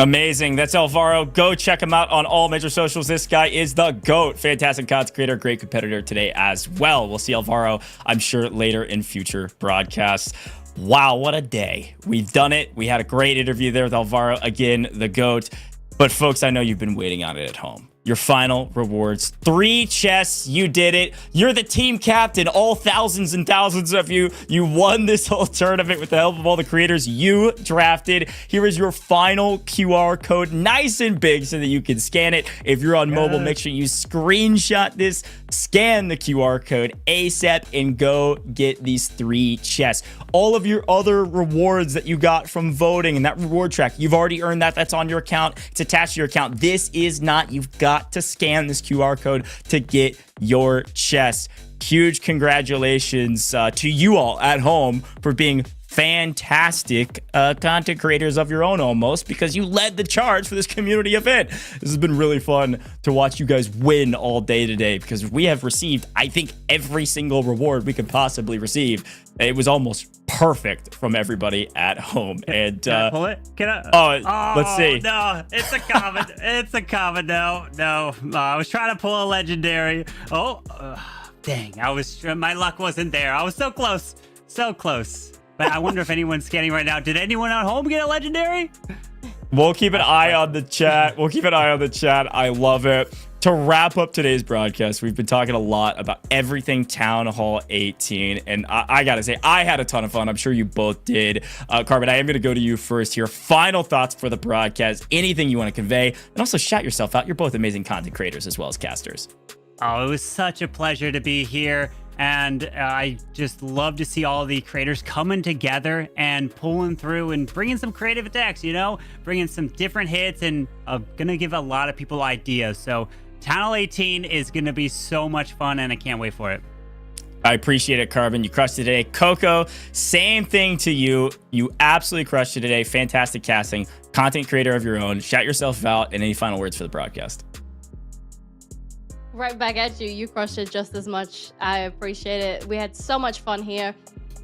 Amazing. That's Alvaro. Go check him out on all major socials. This guy is the GOAT. Fantastic content creator, great competitor today as well. We'll see Alvaro, I'm sure, later in future broadcasts. Wow, what a day. We've done it. We had a great interview there with Alvaro. Again, the GOAT. But folks, I know you've been waiting on it at home. Your final rewards, 3 chests. You did it. You're the team captain. All thousands and thousands of you. You won this whole tournament with the help of all the creators you drafted. Here is your final QR code, nice and big so that you can scan it. If you're on mobile, make sure you screenshot this, scan the QR code ASAP, and go get these 3 chests. All of your other rewards that you got from voting and that reward track, you've already earned that. That's on your account. It's attached to your account. This is not. You've got to scan this QR code to get your chest. Huge congratulations to you all at home for being fantastic content creators of your own almost, because you led the charge for this community event. This has been really fun to watch you guys win all day today, because we have received, I think, every single reward we could possibly receive. It was almost perfect from everybody at home. And can I pull it? Can I? Oh, let's see. No, it's a common. It's a common. No. I was trying to pull a legendary. Dang! My luck wasn't there. I was so close, so close. But I wonder if anyone's scanning right now. Did anyone at home get a legendary? We'll keep an eye on the chat. I love it. To wrap up today's broadcast, we've been talking a lot about everything Town Hall 18. And I got to say, I had a ton of fun. I'm sure you both did. Carbon, I am going to go to you first here. Final thoughts for the broadcast. Anything you want to convey. And also shout yourself out. You're both amazing content creators as well as casters. Oh, it was such a pleasure to be here. And I just love to see all the creators coming together and pulling through and bringing some creative attacks, bringing some different hits, and going to give a lot of people ideas. So Town Hall 18 is going to be so much fun, and I can't wait for it. I appreciate it, Carbon. You crushed it today. Coco, same thing to you. You absolutely crushed it today. Fantastic casting. Content creator of your own. Shout yourself out, and any final words for the broadcast? Right back at you. You crushed it just as much. I appreciate it. We had so much fun here.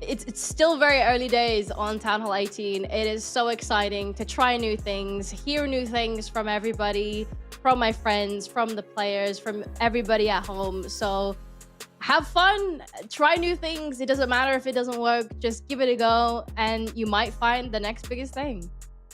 It's still very early days on Town Hall 18. It is so exciting to try new things, hear new things from everybody, from my friends, from the players, from everybody at home. So have fun, try new things. It doesn't matter if it doesn't work. Just give it a go, and you might find the next biggest thing.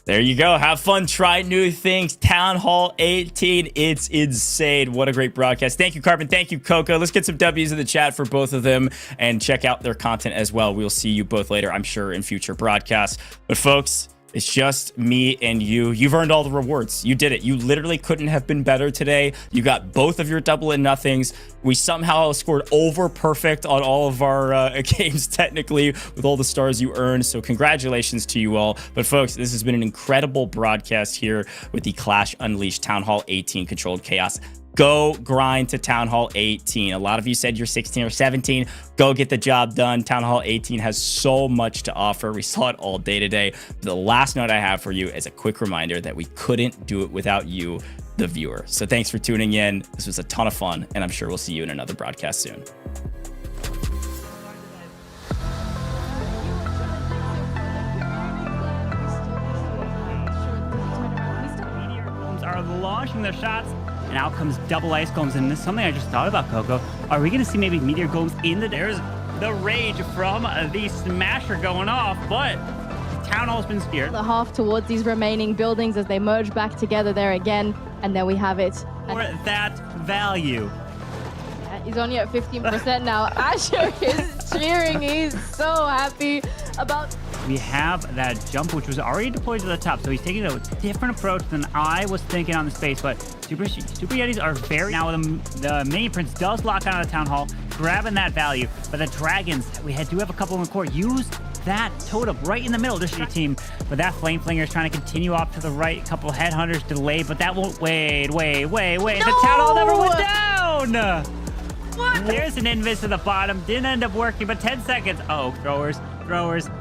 There you go. Have fun. Try new things. Town Hall 18. It's insane. What a great broadcast. Thank you, Carbon. Thank you, Coco. Let's get some W's in the chat for both of them and check out their content as well. We'll see you both later, I'm sure, in future broadcasts. But folks, it's just me and you. You've earned all the rewards. You did it. You literally couldn't have been better today. You got both of your double and nothings. We somehow scored over perfect on all of our games, technically, with all the stars you earned. So congratulations to you all. But folks, this has been an incredible broadcast here with the Clash Unleashed Town Hall 18 Controlled Chaos. Go grind to Town Hall 18. A lot of you said you're 16 or 17. Go get the job done. Town Hall 18 has so much to offer. We saw it all day today. The last note I have for you is a quick reminder that we couldn't do it without you, the viewer. So thanks for tuning in. This was a ton of fun, and I'm sure we'll see you in another broadcast soon. Are launching their shots, and out comes double ice golems. And this is something I just thought about, Coco. Are we going to see maybe meteor golems in there's the rage from the smasher going off, but Town Hall's been speared. The half towards these remaining buildings as they merge back together there again, and there we have it. For that value. He's only at 15% now. Asher is cheering. He's so happy about... We have that jump, which was already deployed to the top, so he's taking a different approach than I was thinking on the space, but Super Yetis are very... Now, the Mini Prince does lock out of the Town Hall, grabbing that value, but the Dragons, we do have a couple in the core, use that totem right in the middle, just your team, but that Flame Flinger is trying to continue off to the right, a couple Headhunters delayed, but that won't... Wait. No! The Town Hall never went down! What? There's an invis to the bottom, didn't end up working, but 10 seconds. Oh, throwers.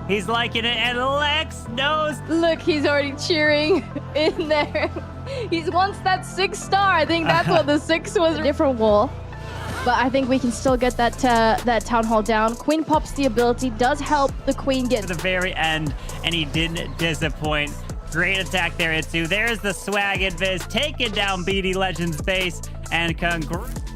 He's liking it, and Lex knows. Look, he's already cheering in there. He wants that 6-star. I think that's what the 6 was. Different wall. But I think we can still get that Town Hall down. Queen pops the ability, does help the Queen get... To the very end, and he didn't disappoint. Great attack there, Itsu. There's the swag invis, taking down BD Legend's base, and congrats.